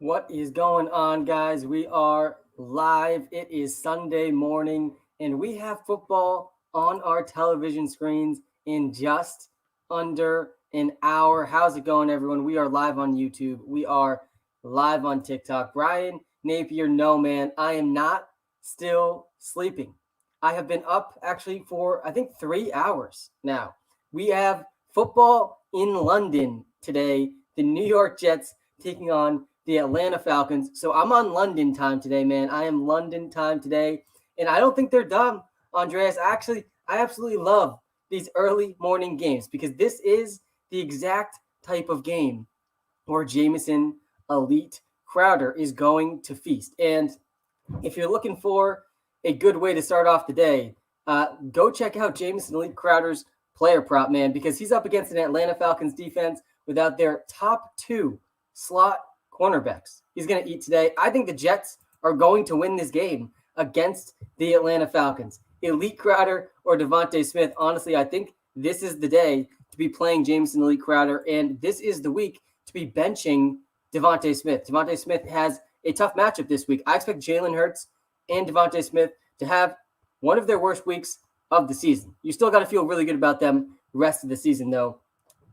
What is going on, guys? We are live. It is Sunday morning, and we have football on our television screens in just under an hour. How's it going, everyone? We are live on YouTube. We are live on TikTok. Brian Napier, no, man, I am not still sleeping. I have been up actually for, I think, 3 hours now. We have football in London today. The New York Jets taking on the Atlanta Falcons. So I'm on London time today, man. I am London time today. And I don't think they're dumb, Andreas. I absolutely love these early morning games because this is the exact type of game where Jameson Elite Crowder is going to feast. And if you're looking for a good way to start off the day, go check out Jameson Elite Crowder's player prop, man, because he's up against an Atlanta Falcons defense without their top two slot cornerbacks. He's going to eat today. I think the Jets are going to win this game against the Atlanta Falcons. Elite Crowder or Devontae Smith, honestly, I think this is the day to be playing Jameson Elite Crowder, and this is the week to be benching Devontae Smith. Devontae Smith has a tough matchup this week. I expect Jalen Hurts and Devontae Smith to have one of their worst weeks of the season. You still got to feel really good about them the rest of the season, though.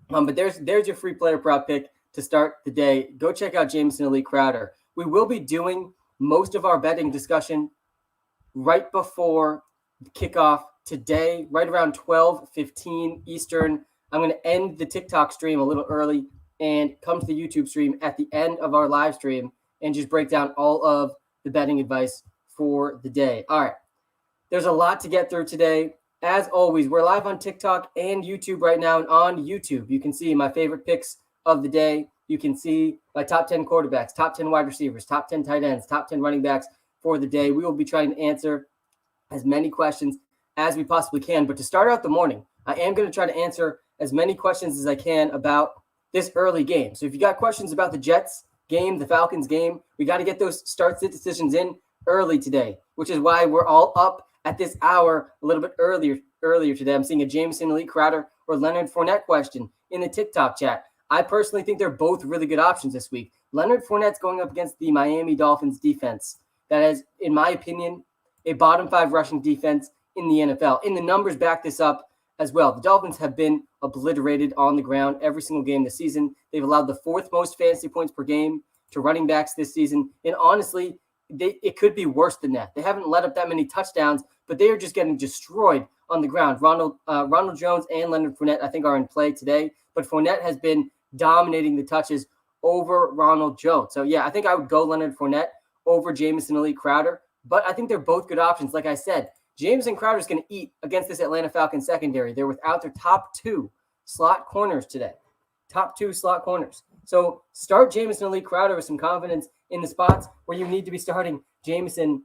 But there's your free player prop pick to start the day. Go check out Jameson Elite Crowder. We will be doing most of our betting discussion right before kickoff today, right around 12:15 Eastern. I'm going to end the TikTok stream a little early and come to the YouTube stream at the end of our live stream and just break down all of the betting advice for the day. All right. There's a lot to get through today. As always, we're live on TikTok and YouTube right now. And on YouTube, you can see my favorite picks of the day. You can see my top 10 quarterbacks, top 10 wide receivers, top 10 tight ends, top 10 running backs for the day. We will be trying to answer as many questions as we possibly can. But to start out the morning, I am going to try to answer as many questions as I can about this early game. So if you got questions about the Jets game, the Falcons game, we got to get those start-sit decisions in early today, which is why we're all up at this hour a little bit earlier today. I'm seeing a Jameson Elite Crowder or Leonard Fournette question in the TikTok chat. I personally think they're both really good options this week. Leonard Fournette's going up against the Miami Dolphins defense that is, in my opinion, a bottom 5 rushing defense in the NFL. And the numbers back this up as well. The Dolphins have been obliterated on the ground every single game this season. They've allowed the 4th most fantasy points per game to running backs this season. And honestly, it could be worse than that. They haven't let up that many touchdowns, but they are just getting destroyed on the ground. Ronald Jones and Leonard Fournette, I think, are in play today, but Fournette has been dominating the touches over Ronald Jones. So, yeah, I think I would go Leonard Fournette over Jameson Elite Crowder, but I think they're both good options. Like I said, Jameson Crowder is going to eat against this Atlanta Falcons secondary. They're without their top 2 slot corners today. Top 2 slot corners. So start Jameson Elite Crowder with some confidence in the spots where you need to be starting Jameson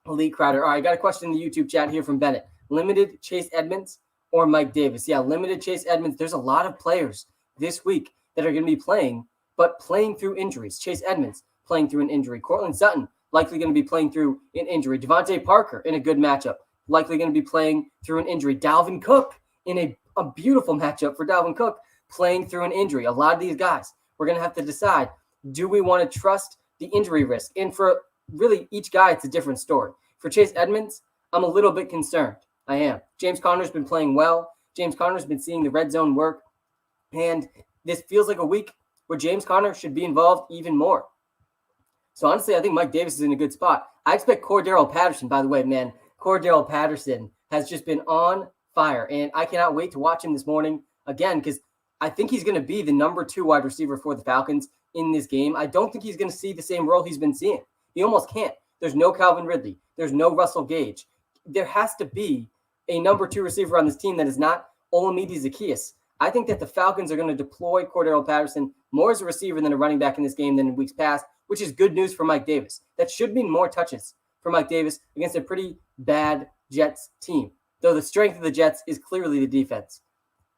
Elite Crowder. All right, I got a question in the YouTube chat here from Bennett. Limited Chase Edmonds or Mike Davis? Yeah, limited Chase Edmonds. There's a lot of players this week that are going to be playing, but playing through injuries. Chase Edmonds playing through an injury. Courtland Sutton likely going to be playing through an injury. Devontae Parker in a good matchup, likely going to be playing through an injury. Dalvin Cook in a beautiful matchup for Dalvin Cook, playing through an injury. A lot of these guys, we're going to have to decide, do we want to trust the injury risk? And for really each guy, it's a different story. For Chase Edmonds, I'm a little bit concerned. I am. James Conner's been playing well. James Conner's been seeing the red zone work. And this feels like a week where James Conner should be involved even more. So honestly, I think Mike Davis is in a good spot. I expect Cordarrelle Patterson, by the way, man. Cordarrelle Patterson has just been on fire. And I cannot wait to watch him this morning again, because I think he's going to be the number 2 wide receiver for the Falcons in this game. I don't think he's going to see the same role he's been seeing. He almost can't. There's no Calvin Ridley. There's no Russell Gage. There has to be a number 2 receiver on this team that is not Olamide Zaccheaus. I think that the Falcons are going to deploy Cordarrelle Patterson more as a receiver than a running back in this game than in weeks past, which is good news for Mike Davis. That should mean more touches for Mike Davis against a pretty bad Jets team, though the strength of the Jets is clearly the defense.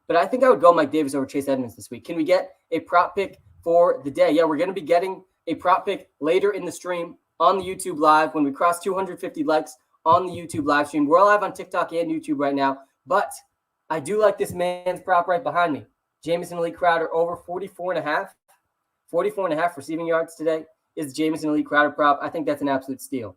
But I think I would go Mike Davis over Chase Edmonds this week. Can we get a prop pick for the day? Yeah, we're going to be getting a prop pick later in the stream on the YouTube live when we cross 250 likes on the YouTube live stream. We're live on TikTok and YouTube right now, but I do like this man's prop right behind me. Jameson Elite Crowder over 44.5 receiving yards today. is Jameson Elite Crowder prop. I think that's an absolute steal.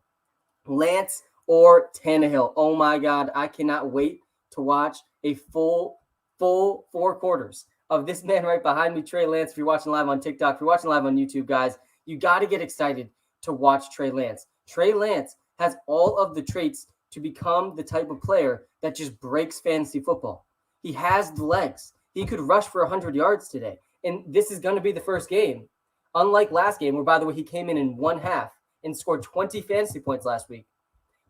Lance or Tannehill. Oh my God, I cannot wait to watch a full 4 quarters of this man right behind me, Trey Lance. If you're watching live on TikTok, if you're watching live on YouTube, guys, you got to get excited to watch Trey Lance. Trey Lance has all of the traits to become the type of player that just breaks fantasy football. He has the legs. He could rush for 100 yards today. And this is going to be the first game. Unlike last game, where, by the way, he came in one half and scored 20 fantasy points last week.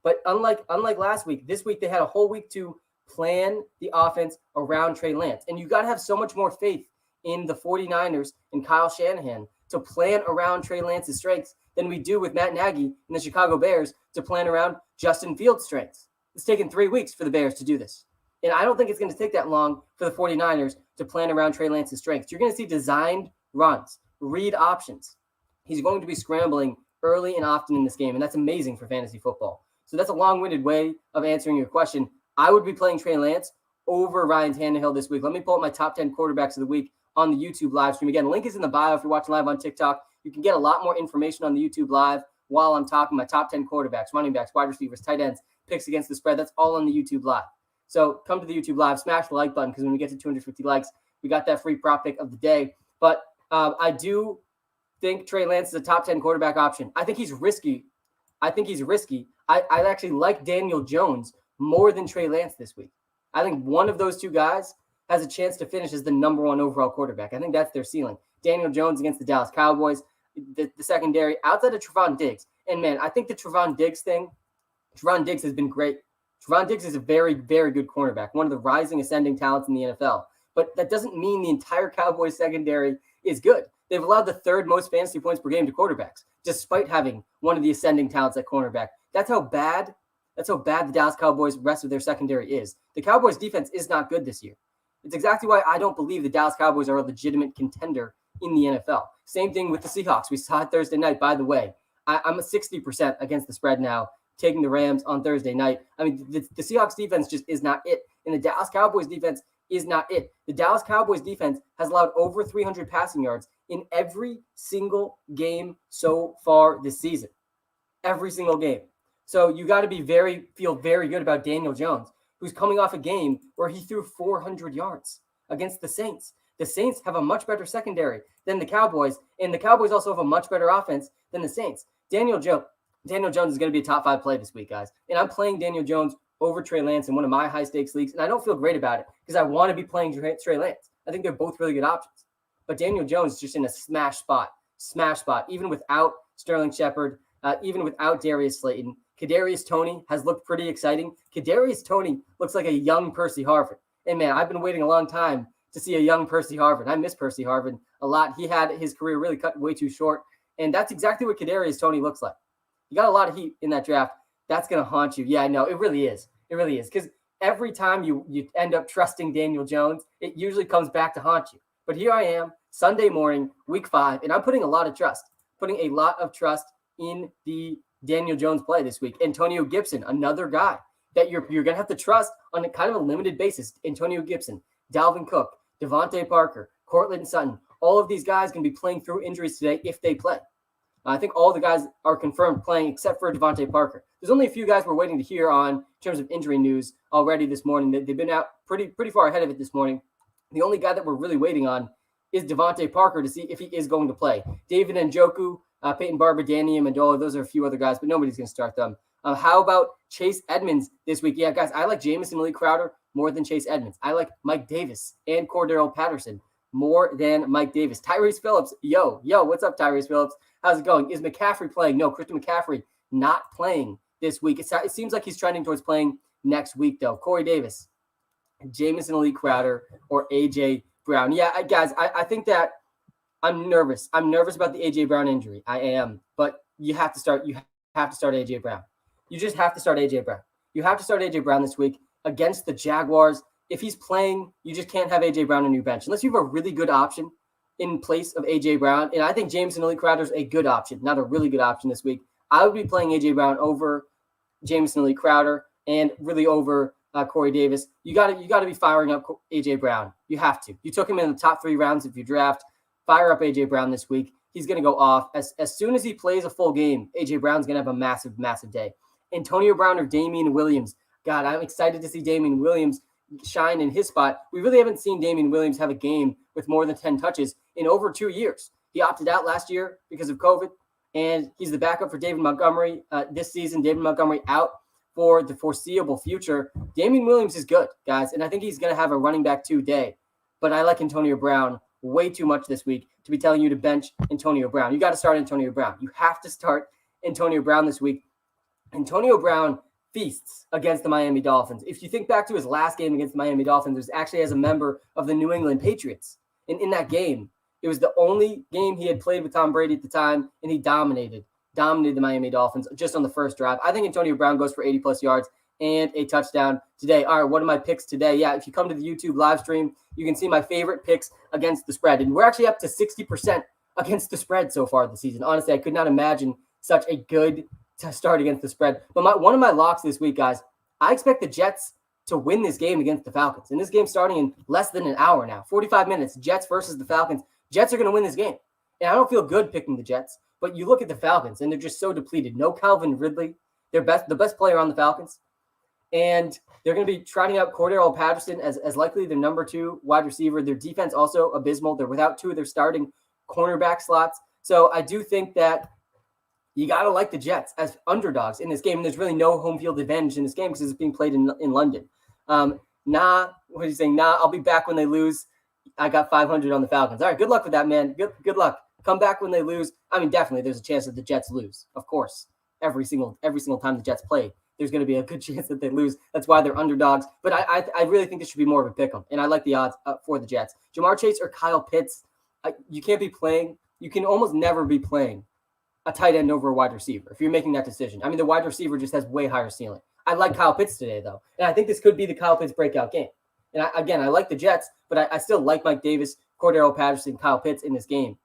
But unlike last week, this week they had a whole week to plan the offense around Trey Lance. And you got to have so much more faith in the 49ers and Kyle Shanahan to plan around Trey Lance's strengths than we do with Matt Nagy and the Chicago Bears to plan around Justin Fields' strengths. It's taken 3 weeks for the Bears to do this. And I don't think it's going to take that long for the 49ers to plan around Trey Lance's strengths. You're going to see designed runs, read options. He's going to be scrambling early and often in this game, and that's amazing for fantasy football. So that's a long-winded way of answering your question. I would be playing Trey Lance over Ryan Tannehill this week. Let me pull up my top 10 quarterbacks of the week on the YouTube live stream. Again, link is in the bio if you're watching live on TikTok. You can get a lot more information on the YouTube live while I'm talking my top 10 quarterbacks, running backs, wide receivers, tight ends, picks against the spread. That's all on the YouTube live. So come to the YouTube live, smash the like button, because when we get to 250 likes, we got that free prop pick of the day. But I do think Trey Lance is a top 10 quarterback option. I think he's risky. I actually like Daniel Jones more than Trey Lance this week. I think one of those two guys has a chance to finish as the number 1 overall quarterback. I think that's their ceiling. Daniel Jones against the Dallas Cowboys, the secondary, outside of Trevon Diggs. And, man, I think the Trevon Diggs has been great. Trevon Diggs is a very, very good cornerback, one of the rising, ascending talents in the NFL. But that doesn't mean the entire Cowboys secondary is good. They've allowed the 3rd most fantasy points per game to quarterbacks, despite having one of the ascending talents at cornerback. That's how bad the Dallas Cowboys' rest of their secondary is. The Cowboys' defense is not good this year. It's exactly why I don't believe the Dallas Cowboys are a legitimate contender in the NFL. Same thing with the Seahawks. We saw it Thursday night, by the way. I'm at 60% against the spread now, taking the Rams on Thursday night. I mean, the Seahawks defense just is not it. And the Dallas Cowboys defense is not it. The Dallas Cowboys defense has allowed over 300 passing yards in every single game so far this season. Every single game. So you got to feel very good about Daniel Jones, who's coming off a game where he threw 400 yards against the Saints. The Saints have a much better secondary than the Cowboys, and the Cowboys also have a much better offense than the Saints. Daniel Jones is going to be a top 5 play this week, guys. And I'm playing Daniel Jones over Trey Lance in one of my high-stakes leagues, and I don't feel great about it because I want to be playing Trey Lance. I think they're both really good options. But Daniel Jones is just in a smash spot, even without Sterling Shepard, even without Darius Slayton. Kadarius Toney has looked pretty exciting. Kadarius Toney looks like a young Percy Harvin. And, man, I've been waiting a long time to see a young Percy Harvin. I miss Percy Harvin a lot. He had his career really cut way too short, and that's exactly what Kadarius Toney looks like. You got a lot of heat in that draft. That's going to haunt you. Yeah, I know. It really is. It really is. Because every time you end up trusting Daniel Jones, it usually comes back to haunt you. But here I am, Sunday morning, week 5, and I'm putting a lot of trust in the Daniel Jones play this week. Antonio Gibson, another guy that you're going to have to trust on a kind of a limited basis. Antonio Gibson, Dalvin Cook, Devontae Parker, Cortland Sutton. All of these guys can be playing through injuries today if they play. I think all the guys are confirmed playing except for Devontae Parker. There's only a few guys we're waiting to hear on in terms of injury news already this morning. They've been out pretty far ahead of it this morning. The only guy that we're really waiting on is Devontae Parker to see if he is going to play. David Njoku, Peyton Barber, Danny Amendola, those are a few other guys, but nobody's going to start them. How about Chase Edmonds this week? Yeah, guys, I like Jameson Lee Crowder more than Chase Edmonds. I like Mike Davis and Cordero Patterson more than Mike Davis. Tyrese Phillips, yo, what's up, Tyrese Phillips? How's it going? Is McCaffrey playing? No, Christian McCaffrey not playing this week. It seems like he's trending towards playing next week, though. Corey Davis, Jameson Lee Crowder, or A.J. Brown. Yeah, guys, I think that I'm nervous. I'm nervous about the A.J. Brown injury. I am. But you have to start A.J. Brown. You just have to start A.J. Brown. You have to start A.J. Brown this week against the Jaguars. If he's playing, you just can't have A.J. Brown on your bench unless you have a really good option in place of A.J. Brown. And I think Jameson Elite Crowder is a good option, not a really good option this week. I would be playing A.J. Brown over Jameson Elite Crowder and really over Corey Davis. You got to be firing up A.J. Brown. You have to. You took him in the top 3 rounds of your draft. Fire up A.J. Brown this week. he's going to go off. As soon as he plays a full game, A.J. Brown's going to have a massive, massive day. Antonio Brown or Damian Williams. God, I'm excited to see Damian Williams shine in his spot. We really haven't seen Damian Williams have a game with more than 10 touches in over 2 years. He opted out last year because of COVID, and he's the backup for David Montgomery this season. David Montgomery out for the foreseeable future. Damian Williams is good, guys, and I think he's going to have a running back 2 day. But I like Antonio Brown way too much this week to be telling you to bench Antonio Brown. You got to start Antonio Brown. You have to start Antonio Brown this week. Antonio Brown feasts against the Miami Dolphins. If you think back to his last game against the Miami Dolphins, it was actually as a member of the New England Patriots. And in that game, it was the only game he had played with Tom Brady at the time, and he dominated the Miami Dolphins just on the first drive. I think Antonio Brown goes for 80-plus yards and a touchdown today. All right, what are my picks today? Yeah, if you come to the YouTube live stream, you can see my favorite picks against the spread. And we're actually up to 60% against the spread so far this season. Honestly, I could not imagine such a good start against the spread. But one of my locks this week, guys, I expect the Jets to win this game against the Falcons. And this game's starting in less than an hour now, 45 minutes, Jets versus the Falcons. Jets are going to win this game. And I don't feel good picking the Jets, but you look at the Falcons, and they're just so depleted. No Calvin Ridley, the best player on the Falcons. And they're going to be trotting out Cordero Patterson as likely their number 2 wide receiver. Their defense also abysmal. They're without 2 of their starting cornerback slots. So I do think that you got to like the Jets as underdogs in this game. And there's really no home field advantage in this game because it's being played in London. What are you saying? I'll be back when they lose. I got 500 on the Falcons. All right, good luck with that, man. Good luck. Come back when they lose. I mean, definitely there's a chance that the Jets lose. Of course, every single time the Jets play, there's going to be a good chance that they lose. That's why they're underdogs. But I really think this should be more of a pick 'em, and I like the odds for the Jets. Jamar Chase or Kyle Pitts, you can't be playing. You can almost never be playing a tight end over a wide receiver if you're making that decision. I mean, the wide receiver just has way higher ceiling. I like Kyle Pitts today, though, and I think this could be the Kyle Pitts breakout game. And I like the Jets, but I still like Mike Davis, Cordero Patterson, Kyle Pitts in this game.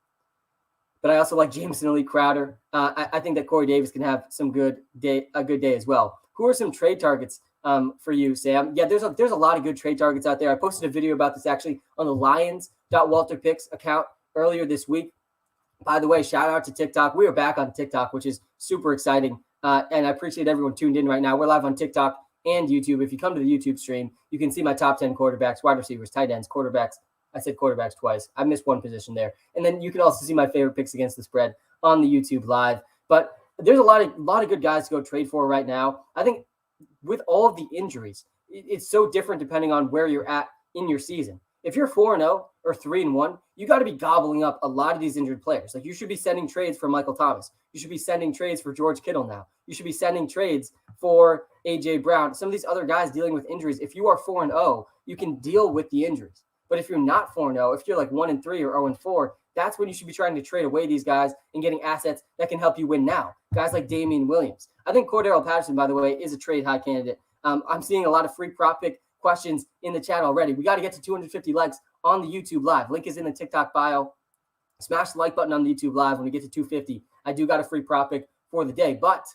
But I also like Jameson Elite Crowder. I think that Corey Davis can have a good day as well. Who are some trade targets for you, Sam? Yeah, there's a lot of good trade targets out there. I posted a video about this actually on the Lions.WalterPicks account earlier this week. By the way, shout out to TikTok. We are back on TikTok, which is super exciting. And I appreciate everyone tuned in right now. We're live on TikTok and YouTube. If you come to the YouTube stream, you can see my top 10 quarterbacks, wide receivers, tight ends, quarterbacks. I said quarterbacks twice. I missed one position there. And then you can also see my favorite picks against the spread on the YouTube live. But there's a lot of good guys to go trade for right now. I think with all of the injuries, it's so different depending on where you're at in your season. If you're 4-0 or 3-1, you got to be gobbling up a lot of these injured players. Like you should be sending trades for Michael Thomas. You should be sending trades for George Kittle now. You should be sending trades for A.J. Brown. Some of these other guys dealing with injuries. If you are 4-0, you can deal with the injuries. But if you're not 4-0, if you're like 1-3 or 0-4, that's when you should be trying to trade away these guys and getting assets that can help you win now. Guys like Damian Williams. I think Cordero Patterson, by the way, is a trade high candidate. I'm seeing a lot of free prop pick questions in the chat already. We got to get to 250 likes on the YouTube live. Link is in the TikTok bio. Smash the like button on the YouTube live when we get to 250. I do got a free prop pick for the day, but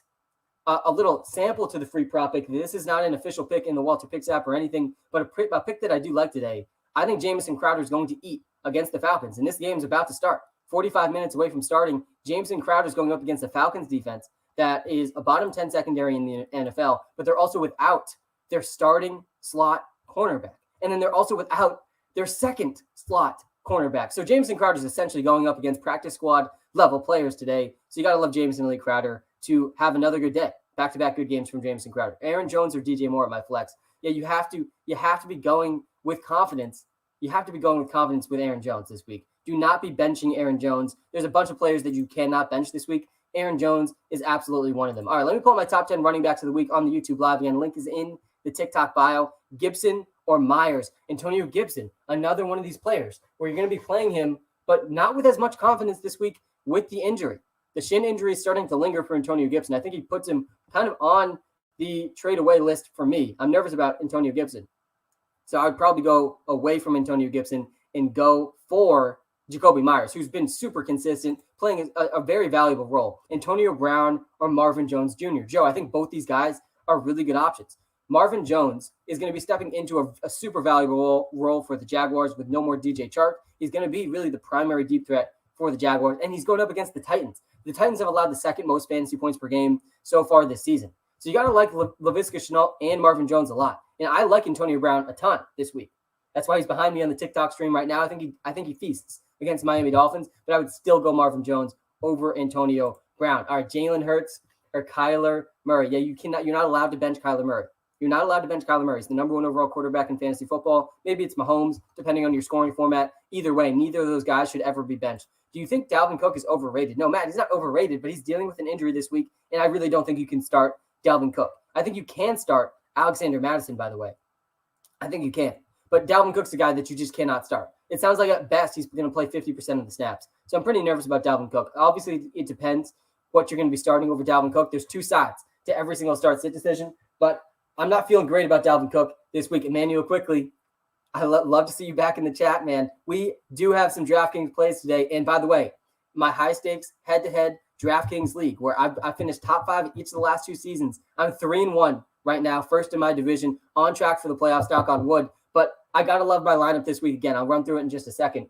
a little sample to the free prop pick. This is not an official pick in the WalterPicks app or anything, but a pick that I do like today. I think Jamison Crowder is going to eat against the Falcons, and this game is about to start. 45 minutes away from starting, Jamison Crowder is going up against the Falcons defense that is a bottom 10 secondary in the NFL, but they're also without their starting slot cornerback. And then they're also without their second slot cornerback. So Jamison Crowder is essentially going up against practice squad level players today. So you got to love Jamison Elite Crowder to have another good day. Back-to-back good games from Jamison Crowder. Aaron Jones or DJ Moore at my flex. Yeah, you have to be going with confidence. You have to be going with confidence with Aaron Jones this week. Do not be benching Aaron Jones. There's a bunch of players that you cannot bench this week. Aaron Jones is absolutely one of them. All right, let me pull up my top 10 running backs of the week on the YouTube live. Again, link is in the TikTok bio. Gibson or Myers. Antonio Gibson, another one of these players where you're going to be playing him, but not with as much confidence this week with the injury. The shin injury is starting to linger for Antonio Gibson. I think he puts him kind of on the trade away list for me. I'm nervous about Antonio Gibson. So I would probably go away from Antonio Gibson and go for Jacoby Myers, who's been super consistent, playing a very valuable role. Antonio Brown or Marvin Jones Jr. Joe, I think both these guys are really good options. Marvin Jones is going to be stepping into a super valuable role for the Jaguars with no more DJ Chark. He's going to be really the primary deep threat for the Jaguars, and he's going up against the Titans. The Titans have allowed the second most fantasy points per game so far this season. So you got to like Laviska Shenault and Marvin Jones a lot. And I like Antonio Brown a ton this week. That's why he's behind me on the TikTok stream right now. I think he feasts against Miami Dolphins, but I would still go Marvin Jones over Antonio Brown. All right, Jalen Hurts or Kyler Murray. Yeah, you're not allowed to bench Kyler Murray. You're not allowed to bench Kyler Murray. He's the number one overall quarterback in fantasy football. Maybe it's Mahomes, depending on your scoring format. Either way, neither of those guys should ever be benched. Do you think Dalvin Cook is overrated? No, Matt, he's not overrated, but he's dealing with an injury this week, and I really don't think you can start Dalvin Cook. I think you can start Alexander Mattison, by the way. I think you can. But Dalvin Cook's a guy that you just cannot start. It sounds like at best he's going to play 50% of the snaps. So I'm pretty nervous about Dalvin Cook. Obviously, it depends what you're going to be starting over Dalvin Cook. There's two sides to every single start-sit decision, but I'm not feeling great about Dalvin Cook this week. Emmanuel, quickly, I love to see you back in the chat, man. We do have some DraftKings plays today. And by the way, my high-stakes head-to-head DraftKings league, where I finished top 5 each of the last 2 seasons. I'm 3-1 right now, first in my division, on track for the playoffs, knock on wood. But I got to love my lineup this week again. I'll run through it in just a second.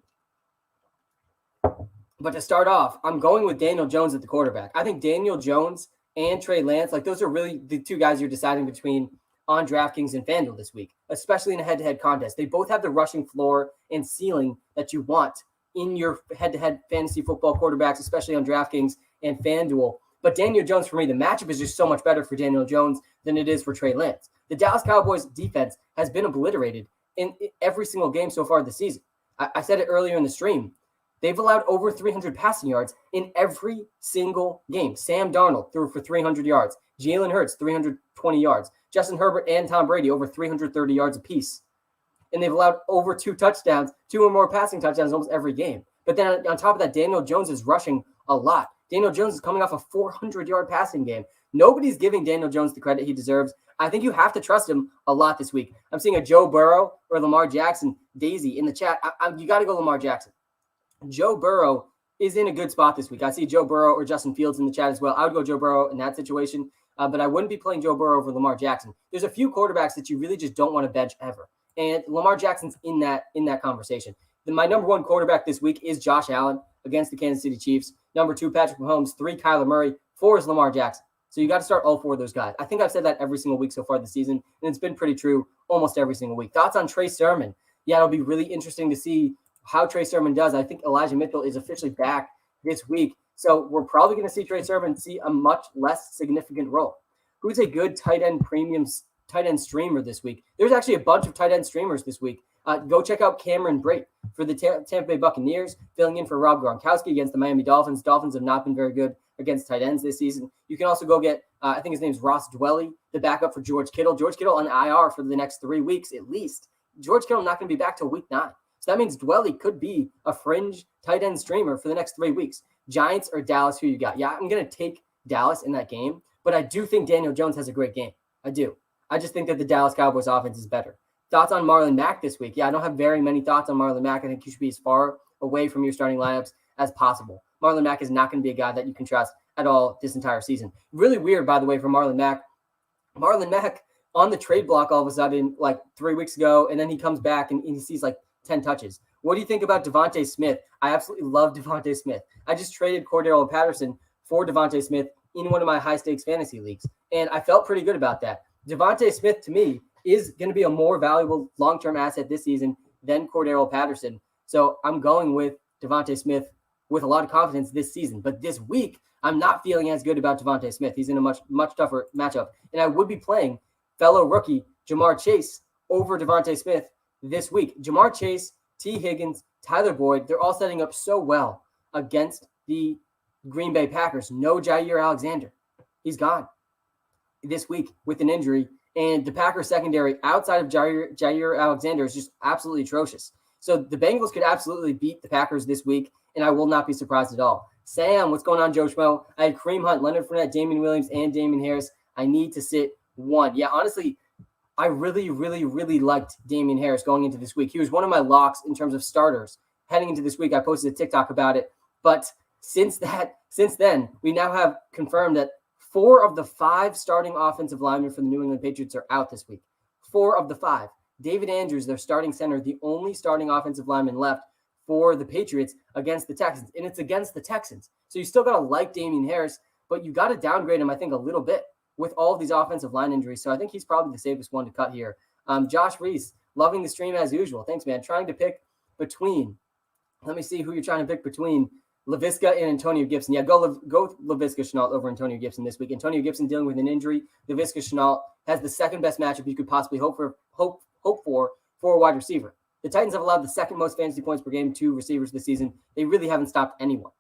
But to start off, I'm going with Daniel Jones at the quarterback. I think Daniel Jones and Trey Lance, like those are really the two guys you're deciding between on DraftKings and FanDuel this week, especially in a head-to-head contest. They both have the rushing floor and ceiling that you want in your head-to-head fantasy football quarterbacks, especially on DraftKings and FanDuel. But Daniel Jones, for me, the matchup is just so much better for Daniel Jones than it is for Trey Lance. The Dallas Cowboys defense has been obliterated in every single game so far this season. I said it earlier in the stream. They've allowed over 300 passing yards in every single game. Sam Darnold threw for 300 yards. Jalen Hurts, 320 yards. Justin Herbert and Tom Brady, over 330 yards apiece. And they've allowed over 2 touchdowns, 2 or more passing touchdowns almost every game. But then on top of that, Daniel Jones is rushing a lot. Daniel Jones is coming off a 400-yard passing game. Nobody's giving Daniel Jones the credit he deserves. I think you have to trust him a lot this week. I'm seeing a Joe Burrow or Lamar Jackson, Daisy, in the chat. You got to go Lamar Jackson. Joe Burrow is in a good spot this week. I see Joe Burrow or Justin Fields in the chat as well. I would go Joe Burrow in that situation, but I wouldn't be playing Joe Burrow over Lamar Jackson. There's a few quarterbacks that you really just don't want to bench ever, and Lamar Jackson's in that conversation. My number 1 quarterback this week is Josh Allen against the Kansas City Chiefs. Number 2, Patrick Mahomes. 3, Kyler Murray. 4 is Lamar Jackson. So you got to start all 4 of those guys. I think I've said that every single week so far this season, and it's been pretty true almost every single week. Thoughts on Trey Sermon? Yeah, it'll be really interesting to see how Trey Sermon does. I think Elijah Mitchell is officially back this week. So we're probably going to see Trey Sermon see a much less significant role. Who's a good tight end streamer this week? There's actually a bunch of tight end streamers this week. Go check out Cameron Brate for the Tampa Bay Buccaneers, filling in for Rob Gronkowski against the Miami Dolphins. Dolphins have not been very good against tight ends this season. You can also go get, I think his name's Ross Dwelly, the backup for George Kittle. George Kittle on IR for the next 3 weeks at least. George Kittle not going to be back till week 9. So that means Dwelly could be a fringe tight end streamer for the next 3 weeks. Giants or Dallas, who you got? Yeah, I'm going to take Dallas in that game, but I do think Daniel Jones has a great game. I do. I just think that the Dallas Cowboys offense is better. Thoughts on Marlon Mack this week? Yeah, I don't have very many thoughts on Marlon Mack. I think you should be as far away from your starting lineups as possible. Marlon Mack is not going to be a guy that you can trust at all this entire season. Really weird, by the way, for Marlon Mack. Marlon Mack on the trade block all of a sudden, like 3 weeks ago, and then he comes back and he sees like 10 touches. What do you think about Devontae Smith? I absolutely love Devontae Smith. I just traded Cordero Patterson for Devontae Smith in one of my high-stakes fantasy leagues, and I felt pretty good about that. Devontae Smith, to me, is going to be a more valuable long-term asset this season than Cordero Patterson. So I'm going with Devontae Smith with a lot of confidence this season. But this week, I'm not feeling as good about Devontae Smith. He's in a much tougher matchup. And I would be playing fellow rookie Jamar Chase over Devontae Smith this week. Jamar Chase, T. Higgins, Tyler Boyd, they're all setting up so well against the Green Bay Packers. No Jair Alexander. He's gone this week with an injury. And the Packers secondary outside of Jair Alexander is just absolutely atrocious. So the Bengals could absolutely beat the Packers this week, and I will not be surprised at all. Sam, what's going on, Joe Schmo? I had Kareem Hunt, Leonard Fournette, Damian Williams, and Damian Harris. I need to sit 1. Yeah, honestly, I really, really, really liked Damian Harris going into this week. He was one of my locks in terms of starters heading into this week. I posted a TikTok about it. But since then, we now have confirmed that 4 of the 5 starting offensive linemen for the New England Patriots are out this week. 4 of the 5. David Andrews, their starting center, the only starting offensive lineman left for the Patriots against the Texans, and it's against the Texans. So you still got to like Damien Harris, but you got to downgrade him, I think, a little bit with all of these offensive line injuries. So I think he's probably the safest one to cut here. Josh Reese, loving the stream as usual. Thanks, man. Trying to pick between, let me see who you're trying to pick between Laviska and Antonio Gibson. Yeah, go Laviska Shenault over Antonio Gibson this week. Antonio Gibson dealing with an injury. Laviska Shenault has the second best matchup you could possibly hope for a wide receiver. The Titans have allowed the second most fantasy points per game to receivers this season. They really haven't stopped anyone.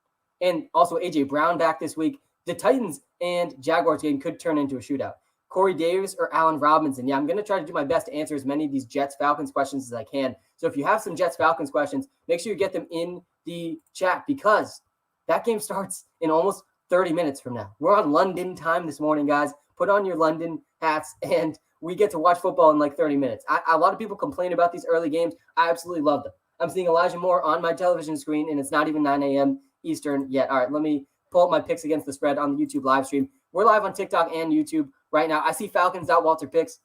And also A.J. Brown back this week. The Titans and Jaguars game could turn into a shootout. Corey Davis or Allen Robinson. Yeah, I'm going to try to do my best to answer as many of these Jets-Falcons questions as I can. So if you have some Jets-Falcons questions, make sure you get them in the chat because that game starts in almost 30 minutes from now. We're on London time this morning, guys. Put on your London hats, and we get to watch football in like 30 minutes. A lot of people complain about these early games. I absolutely love them. I'm seeing Elijah Moore on my television screen, and it's not even 9 a.m. Eastern yet. All right, let me pull up my picks against the spread on the YouTube live stream. We're live on TikTok and YouTube right now. I see Falcons.WalterPicks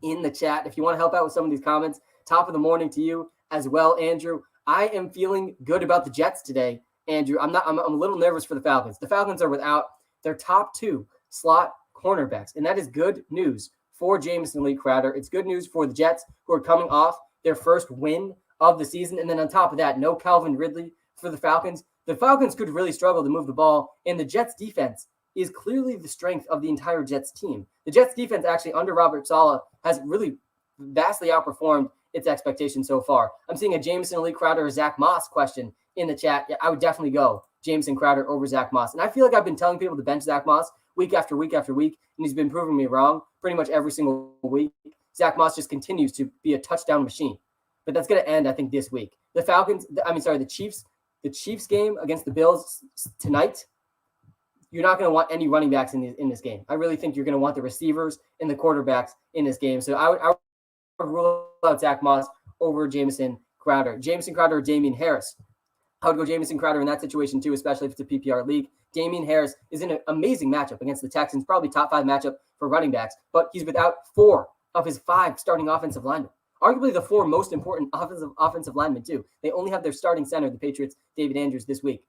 in the chat. If you want to help out with some of these comments, top of the morning to you as well, Andrew. I am feeling good about the Jets today, Andrew. I'm a little nervous for the Falcons. The Falcons are without their top two slot cornerbacks, and that is good news for Jamison Lee Crowder. It's good news for the Jets, who are coming off their first win of the season. And then on top of that, no Calvin Ridley for the Falcons. The Falcons could really struggle to move the ball, and the Jets defense is clearly the strength of the entire Jets team. The Jets defense actually under Robert Saleh has really vastly outperformed its expectations so far. I'm seeing a Jamison Lee Crowder or Zach Moss question in the chat. Yeah, I would definitely go Jamison Crowder over Zach Moss. And I feel like I've been telling people to bench Zach Moss week after week after week, and he's been proving me wrong pretty much every single week. Zach Moss just continues to be a touchdown machine. But that's going to end, I think, this week. The Chiefs game against the Bills tonight, you're not going to want any running backs in this game. I really think you're going to want the receivers and the quarterbacks in this game. So I would rule out Zach Moss over Jamison Crowder. Jamison Crowder or Damien Harris. I would go Jamison Crowder in that situation too, especially if it's a PPR league. Damien Harris is in an amazing matchup against the Texans, probably top 5 matchup for running backs, but he's without 4 of his 5 starting offensive linemen. Arguably the 4 most important offensive linemen too. They only have their starting center, the Patriots, David Andrews, this week.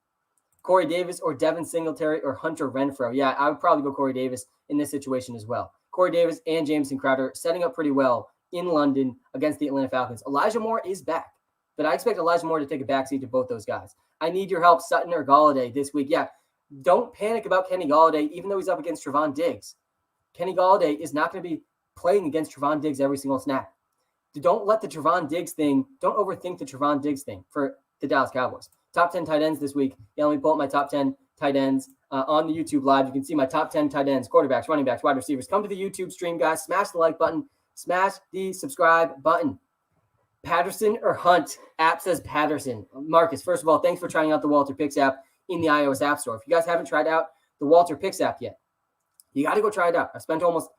Corey Davis or Devin Singletary or Hunter Renfrow. Yeah, I would probably go Corey Davis in this situation as well. Corey Davis and Jamison Crowder setting up pretty well in London against the Atlanta Falcons. Elijah Moore is back, but I expect Elijah Moore to take a backseat to both those guys. I need your help, Sutton or Galladay this week. Yeah, don't panic about Kenny Galladay, even though he's up against Trevon Diggs. Kenny Galladay is not going to be playing against Trevon Diggs every single snap. Don't let the Trevon Diggs thing, don't overthink the Trevon Diggs thing for the Dallas Cowboys. Top 10 tight ends this week. Yeah, let me pull up my top 10 tight ends on the YouTube live. You can see my top 10 tight ends, quarterbacks, running backs, wide receivers. Come to the YouTube stream, guys. Smash the like button. Smash the subscribe button. Patterson or Hunt? App says Patterson. Marcus, first of all, thanks for trying out the WalterPicks app in the iOS App Store. If you guys haven't tried out the WalterPicks app yet, you got to go try it out. I spent almost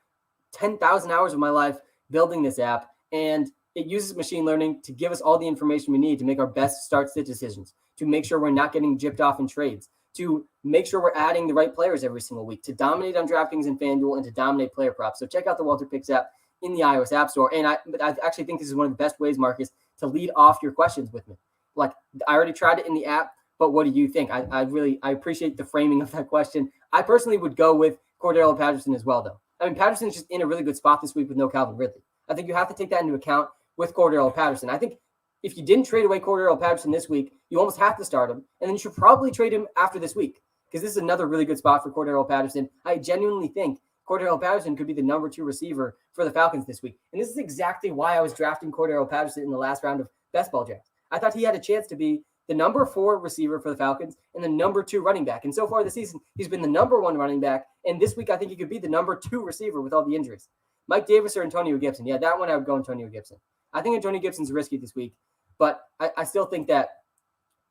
10,000 hours of my life building this app, and it uses machine learning to give us all the information we need to make our best start-sit decisions, to make sure we're not getting gypped off in trades, to make sure we're adding the right players every single week, to dominate on DraftKings and FanDuel, and to dominate player props. So check out the WalterPicks app in the iOS App Store. And I actually think this is one of the best ways, Marcus, to lead off your questions with me. Like, I already tried it in the app, but what do you think? I appreciate the framing of that question. I personally would go with Cordero Patterson as well, though. I mean, Patterson's just in a really good spot this week with no Calvin Ridley. I think you have to take that into account with Cordero Patterson. I think if you didn't trade away Cordero Patterson this week, you almost have to start him, and then you should probably trade him after this week because this is another really good spot for Cordero Patterson. I genuinely think Cordero Patterson could be the number 2 receiver for the Falcons this week. And this is exactly why I was drafting Cordero Patterson in the last round of best ball drafts. I thought he had a chance to be the number 4 receiver for the Falcons and the number 2 running back. And so far this season, he's been the number 1 running back. And this week, I think he could be the number 2 receiver with all the injuries. Mike Davis or Antonio Gibson? Yeah, that one I would go Antonio Gibson. I think Antonio Gibson's risky this week, but I still think that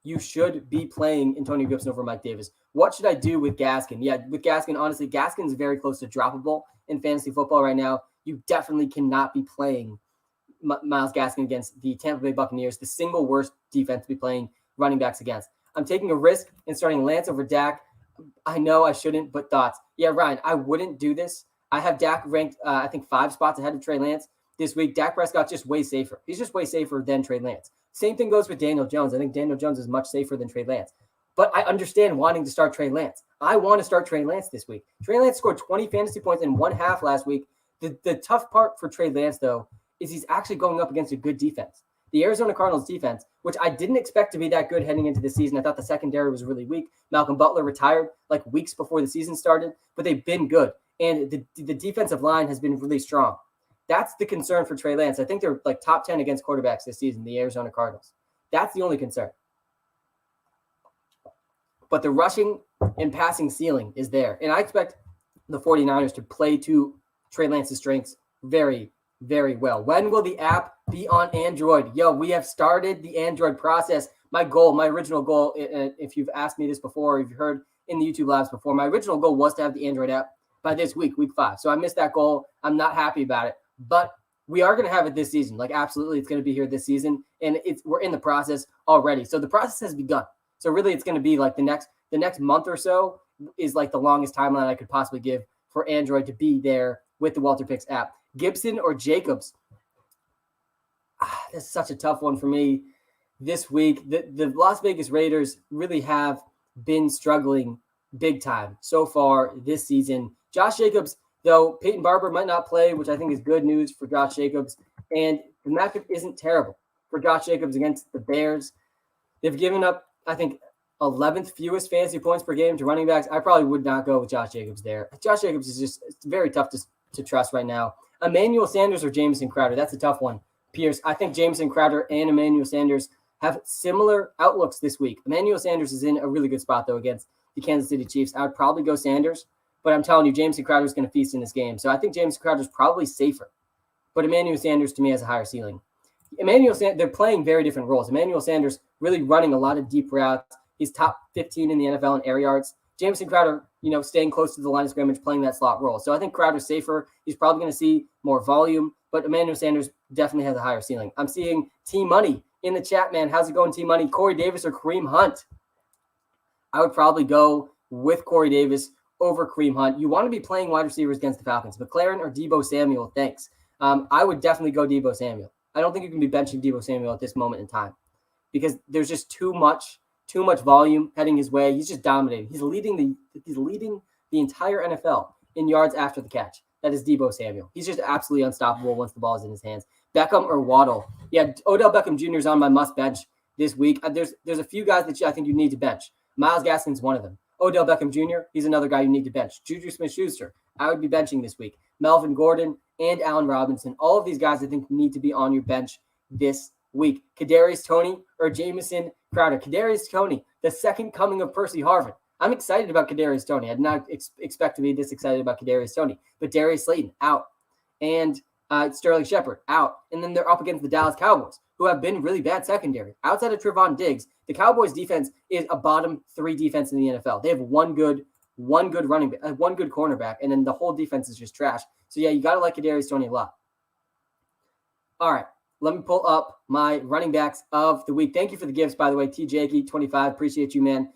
you should be playing Antonio Gibson over Mike Davis. What should I do with Gaskin? Yeah, with Gaskin, honestly, Gaskin's very close to droppable in fantasy football right now. You definitely cannot be playing Myles Gaskin against the Tampa Bay Buccaneers, the single worst defense to be playing running backs against. I'm taking a risk and starting Lance over Dak. I know I shouldn't, but thoughts. Yeah, Ryan, I wouldn't do this. I have Dak ranked, I think, 5 spots ahead of Trey Lance this week. Dak Prescott's just way safer. He's just way safer than Trey Lance. Same thing goes with Daniel Jones. I think Daniel Jones is much safer than Trey Lance. But I understand wanting to start Trey Lance. I want to start Trey Lance this week. Trey Lance scored 20 fantasy points in one half last week. The tough part for Trey Lance, though, is he's actually going up against a good defense. The Arizona Cardinals defense, which I didn't expect to be that good heading into the season. I thought the secondary was really weak. Malcolm Butler retired like weeks before the season started, but they've been good. And the defensive line has been really strong. That's the concern for Trey Lance. I think they're like top 10 against quarterbacks this season, the Arizona Cardinals. That's the only concern. But the rushing and passing ceiling is there. And I expect the 49ers to play to Trey Lance's strengths very, very well. When will the app be on Android? Yo, we have started the Android process. My original goal, if you've asked me this before, or if you've heard in the YouTube Labs before, my original goal was to have the Android app by this week 5. So I missed that goal. I'm not happy about it. But we are going to have it this season. Like, absolutely, it's going to be here this season. And we're in the process already. So the process has begun. So really, it's going to be like the next month or so is like the longest timeline I could possibly give for Android to be there with the WalterPicks app. Gibson or Jacobs? That's such a tough one for me this week. The Las Vegas Raiders really have been struggling big time so far this season. Josh Jacobs, though, Peyton Barber might not play, which I think is good news for Josh Jacobs. And the matchup isn't terrible for Josh Jacobs against the Bears. They've given up, I think, 11th fewest fantasy points per game to running backs. I probably would not go with Josh Jacobs there. Josh Jacobs is just very tough to trust right now. Emmanuel Sanders or Jamison Crowder? That's a tough one, Pierce. I think Jamison Crowder and Emmanuel Sanders have similar outlooks this week. Emmanuel Sanders is in a really good spot, though, against the Kansas City Chiefs. I would probably go Sanders, but I'm telling you, Jamison Crowder is going to feast in this game. So I think Jamison Crowder is probably safer, but Emmanuel Sanders, to me, has a higher ceiling. They're playing very different roles. Emmanuel Sanders really running a lot of deep routes. He's top 15 in the NFL in air yards. Jamison Crowder, staying close to the line of scrimmage, playing that slot role. So I think Crowder's safer. He's probably going to see more volume, but Emmanuel Sanders definitely has a higher ceiling. I'm seeing T-Money in the chat, man. How's it going, T-Money? Corey Davis or Kareem Hunt? I would probably go with Corey Davis over Kareem Hunt. You want to be playing wide receivers against the Falcons. McLaren or Deebo Samuel? Thanks. I would definitely go Deebo Samuel. I don't think you can be benching Deebo Samuel at this moment in time because there's just too much volume heading his way. He's just dominating. He's leading the entire NFL in yards after the catch. That is Deebo Samuel. He's just absolutely unstoppable once the ball is in his hands. Beckham or Waddle? Yeah, Odell Beckham Jr. is on my must bench this week. There's a few guys that I think you need to bench. Myles Gaskin's one of them. Odell Beckham Jr., he's another guy you need to bench. Juju Smith-Schuster, I would be benching this week. Melvin Gordon and Allen Robinson. All of these guys I think need to be on your bench this week. Kadarius Toney or Jamison Crowder? Kadarius Toney, the second coming of Percy Harvin. I'm excited about Kadarius Toney. I did not expect to be this excited about Kadarius Toney. But Darius Slayton, out. And Sterling Shepard, out. And then they're up against the Dallas Cowboys, who have been really bad secondary. Outside of Trevon Diggs, the Cowboys defense is a bottom 3 defense in the NFL. They have one good running back, one good cornerback, and then the whole defense is just trash. So yeah, you got to like Kadarius Toney a lot. All right, let me pull up my running backs of the week. Thank you for the gifts, by the way. TJakey25, appreciate you, man.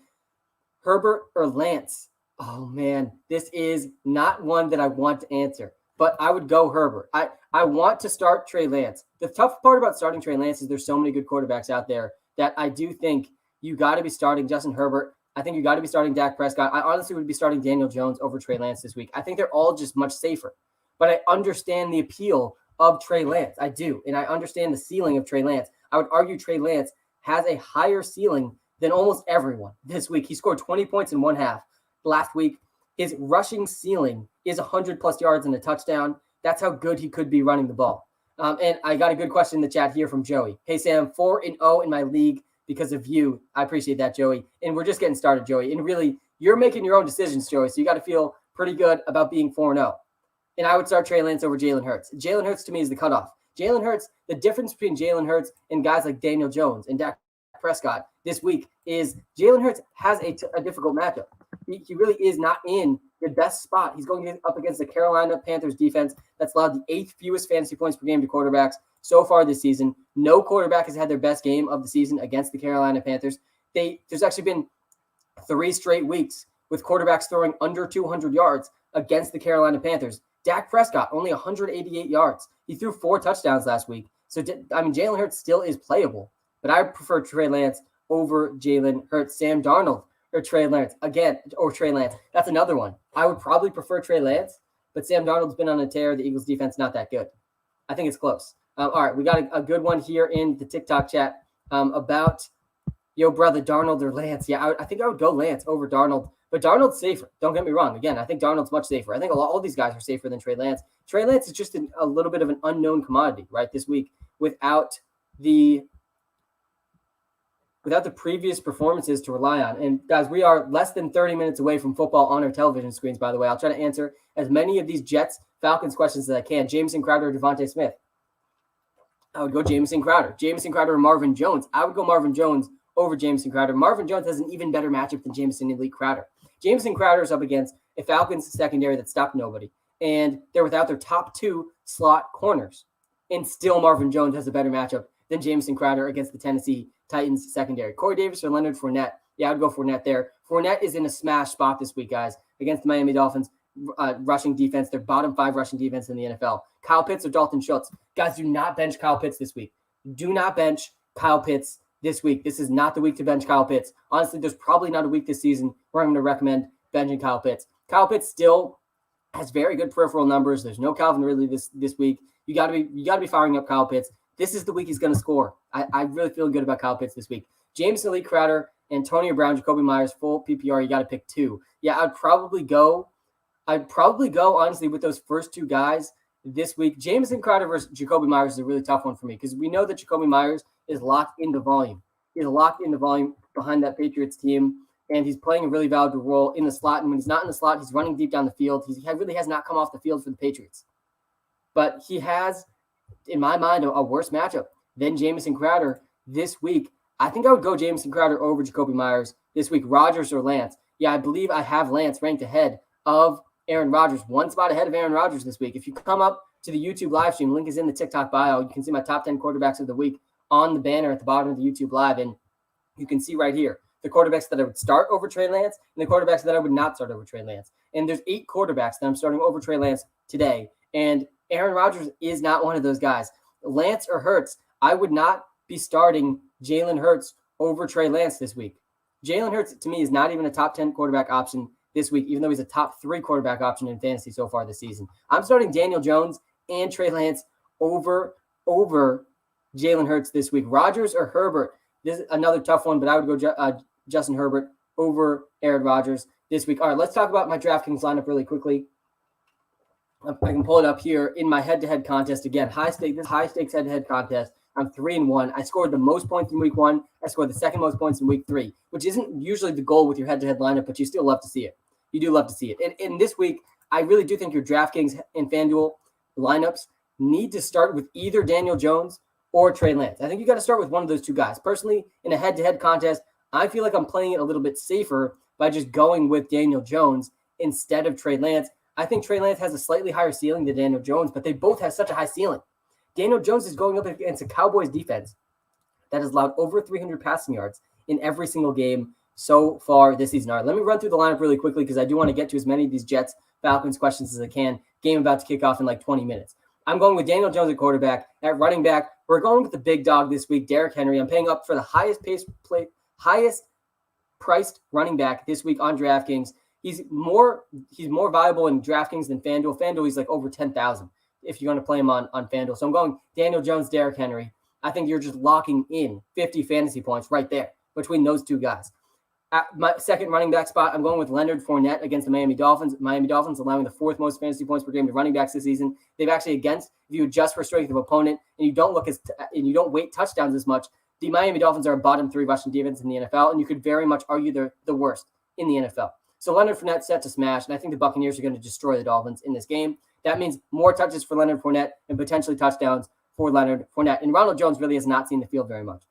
Herbert or Lance? Oh man, this is not one that I want to answer, but I would go Herbert. I want to start Trey Lance. The tough part about starting Trey Lance is there's so many good quarterbacks out there that I do think you got to be starting Justin Herbert. I think you got to be starting Dak Prescott. I honestly would be starting Daniel Jones over Trey Lance this week. I think they're all just much safer, but I understand the appeal of Trey Lance. I do, and I understand the ceiling of Trey Lance. I would argue Trey Lance has a higher ceiling than almost everyone this week. He scored 20 points in one half last week. His rushing ceiling is 100-plus yards and a touchdown. That's how good he could be running the ball. And I got a good question in the chat here from Joey. Hey, Sam, 4-0 in my league because of you. I appreciate that, Joey. And we're just getting started, Joey. And really, you're making your own decisions, Joey, so you got to feel pretty good about being 4-0. And I would start Trey Lance over Jalen Hurts. Jalen Hurts, to me, is the cutoff. Jalen Hurts, the difference between Jalen Hurts and guys like Daniel Jones and Dak Prescott this week is Jalen Hurts has a difficult matchup. He really is not in the best spot. He's going up against the Carolina Panthers defense that's allowed the 8th fewest fantasy points per game to quarterbacks so far this season. No quarterback has had their best game of the season against the Carolina Panthers. There's actually been 3 straight weeks with quarterbacks throwing under 200 yards against the Carolina Panthers. Dak Prescott, only 188 yards. He threw 4 touchdowns last week. So, Jalen Hurts still is playable. but I prefer Trey Lance over Jalen Hurts. Sam Darnold or Trey Lance again, or Trey Lance. That's another one. I would probably prefer Trey Lance, but Sam Darnold's been on a tear. The Eagles defense not that good. I think it's close. All right, we got a good one here in the TikTok chat about yo brother Darnold or Lance. Yeah, I think I would go Lance over Darnold, but Darnold's safer. Don't get me wrong. Again, I think Darnold's much safer. I think all these guys are safer than Trey Lance. Trey Lance is just a little bit of an unknown commodity, right? This week without the previous performances to rely on. And guys, we are less than 30 minutes away from football on our television screens, by the way. I'll try to answer as many of these Jets, Falcons questions as I can. Jamison Crowder or Devontae Smith? I would go Jamison Crowder. Jamison Crowder or Marvin Jones? I would go Marvin Jones over Jamison Crowder. Marvin Jones has an even better matchup than Jamison Elite Crowder. Jamison Crowder is up against a Falcons secondary that stopped nobody. And they're without their top 2 slot corners. And still Marvin Jones has a better matchup than Jamison Crowder against the Tennessee Titans secondary. Corey Davis or Leonard Fournette? Yeah, I'd go Fournette there. Fournette is in a smash spot this week, guys, against the Miami Dolphins rushing defense. Their bottom 5 rushing defense in the NFL. Kyle Pitts or Dalton Schultz? Guys, do not bench Kyle Pitts this week. Do not bench Kyle Pitts this week. This is not the week to bench Kyle Pitts. Honestly, there's probably not a week this season where I'm going to recommend benching Kyle Pitts. Kyle Pitts still has very good peripheral numbers. There's no Calvin Ridley this week. You got to be firing up Kyle Pitts. This is the week he's going to score. I really feel good about Kyle Pitts this week. James Elite Crowder, Antonio Brown, Jacoby Myers, full PPR. You got to pick 2. Yeah, I'd probably go honestly with those first 2 guys this week. Jameson Crowder versus Jacoby Myers is a really tough one for me because we know that Jacoby Myers is locked into volume. He's locked into volume behind that Patriots team, and he's playing a really valuable role in the slot. And when he's not in the slot, he's running deep down the field. He really has not come off the field for the Patriots. But he has, in my mind, a worse matchup than Jamison Crowder this week. I think I would go Jamison Crowder over Jacoby Myers this week. Rodgers or Lance? Yeah, I believe I have Lance ranked ahead of Aaron Rodgers, 1 spot ahead of Aaron Rodgers this week. If you come up to the YouTube live stream, link is in the TikTok bio. You can see my top 10 quarterbacks of the week on the banner at the bottom of the YouTube live. And you can see right here the quarterbacks that I would start over Trey Lance and the quarterbacks that I would not start over Trey Lance. And there's 8 quarterbacks that I'm starting over Trey Lance today. And Aaron Rodgers is not one of those guys. Lance or Hurts, I would not be starting Jalen Hurts over Trey Lance this week. Jalen Hurts, to me, is not even a top 10 quarterback option this week, even though he's a top 3 quarterback option in fantasy so far this season. I'm starting Daniel Jones and Trey Lance over Jalen Hurts this week. Rodgers or Herbert? This is another tough one, but I would go Justin Herbert over Aaron Rodgers this week. All right, let's talk about my DraftKings lineup really quickly. I can pull it up here in my head-to-head contest. Again, high-stakes head-to-head contest. I'm 3-1. I scored the most points in week 1. I scored the second most points in week 3, which isn't usually the goal with your head-to-head lineup, but you still love to see it. You do love to see it. And in this week, I really do think your DraftKings and FanDuel lineups need to start with either Daniel Jones or Trey Lance. I think you got to start with one of those 2 guys. Personally, in a head-to-head contest, I feel like I'm playing it a little bit safer by just going with Daniel Jones instead of Trey Lance. I think Trey Lance has a slightly higher ceiling than Daniel Jones, but they both have such a high ceiling. Daniel Jones is going up against a Cowboys defense that has allowed over 300 passing yards in every single game so far this season. All right, let me run through the lineup really quickly because I do want to get to as many of these Jets, Falcons questions as I can. Game about to kick off in like 20 minutes. I'm going with Daniel Jones at quarterback. At running back, we're going with the big dog this week, Derrick Henry. I'm paying up for the highest priced running back this week on DraftKings. He's more valuable in DraftKings than FanDuel. FanDuel, he's like over 10,000 if you're going to play him on FanDuel. So I'm going Daniel Jones, Derrick Henry. I think you're just locking in 50 fantasy points right there between those 2 guys. At my second running back spot, I'm going with Leonard Fournette against the Miami Dolphins. Miami Dolphins allowing the 4th most fantasy points per game to running backs this season. They've actually if you adjust for strength of opponent and you don't weight touchdowns as much, the Miami Dolphins are a bottom 3 rushing defense in the NFL, and you could very much argue they're the worst in the NFL. So Leonard Fournette set to smash, and I think the Buccaneers are going to destroy the Dolphins in this game. That means more touches for Leonard Fournette and potentially touchdowns for Leonard Fournette. And Ronald Jones really has not seen the field very much.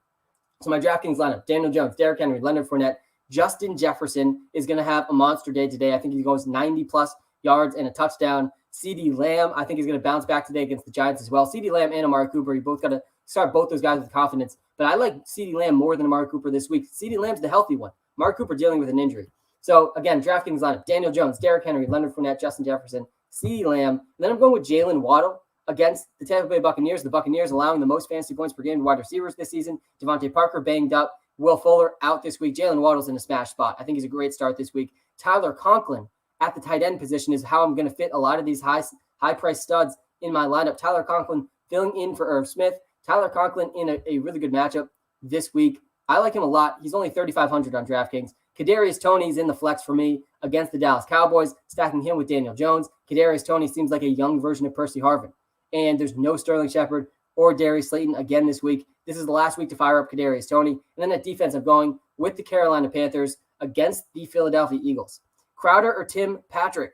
So my DraftKings lineup, Daniel Jones, Derrick Henry, Leonard Fournette. Justin Jefferson is going to have a monster day today. I think he goes 90-plus yards and a touchdown. CeeDee Lamb, I think he's going to bounce back today against the Giants as well. CeeDee Lamb and Amari Cooper, you both got to start both those guys with confidence. But I like CeeDee Lamb more than Amari Cooper this week. CeeDee Lamb's the healthy one. Amari Cooper dealing with an injury. So, again, DraftKings lineup, Daniel Jones, Derrick Henry, Leonard Fournette, Justin Jefferson, CeeDee Lamb. And then I'm going with Jalen Waddle against the Tampa Bay Buccaneers. The Buccaneers allowing the most fantasy points per game to wide receivers this season. Devontae Parker banged up. Will Fuller out this week. Jalen Waddle's in a smash spot. I think he's a great start this week. Tyler Conklin at the tight end position is how I'm going to fit a lot of these high-priced studs in my lineup. Tyler Conklin filling in for Irv Smith. Tyler Conklin in a really good matchup this week. I like him a lot. He's only 3,500 on DraftKings. Kadarius Toney's in the flex for me against the Dallas Cowboys, stacking him with Daniel Jones. Kadarius Toney seems like a young version of Percy Harvin. And there's no Sterling Shepard or Darius Slayton again this week. This is the last week to fire up Kadarius Toney. And then at defense, I'm going with the Carolina Panthers against the Philadelphia Eagles. Crowder or Tim Patrick?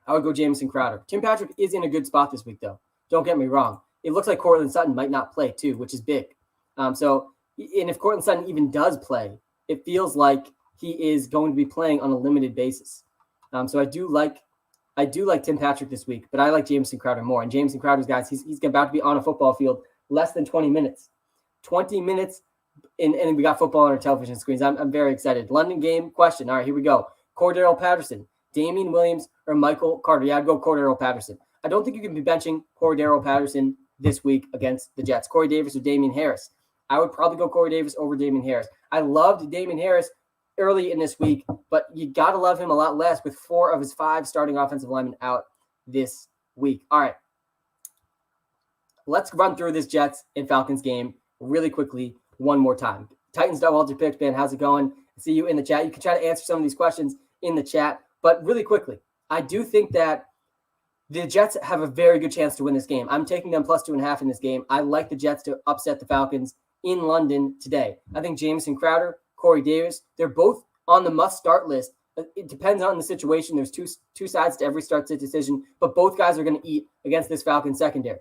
I would go Jamison Crowder. Tim Patrick is in a good spot this week, though. Don't get me wrong. It looks like Courtland Sutton might not play, too, which is big. And if Courtland Sutton even does play, it feels like he is going to be playing on a limited basis. So I do like Tim Patrick this week, but I like Jamison Crowder more. And Jamison Crowder's, guys, he's about to be on a football field less than 20 minutes. 20 minutes, and we got football on our television screens. I'm very excited. London game question. All right, here we go. Cordero Patterson, Damian Williams, or Michael Carter? Yeah, I'd go Cordero Patterson. I don't think you can be benching Cordero Patterson this week against the Jets. Corey Davis or Damian Harris? I would probably go Corey Davis over Damian Harris. I loved Damian Harris early in this week, but you got to love him a lot less with 4 of his 5 starting offensive linemen out this week. All right, let's run through this Jets and Falcons game really quickly one more time. Titans.WalterPicks, man, how's it going? See you in the chat. You can try to answer some of these questions in the chat, but really quickly, I do think that the Jets have a very good chance to win this game. I'm taking them plus 2.5 in this game. I like the Jets to upset the Falcons in London today. I think Jamison Crowder, Corey Davis, they're both on the must-start list. It depends on the situation. There's two sides to every start-sit decision, but both guys are going to eat against this Falcons secondary.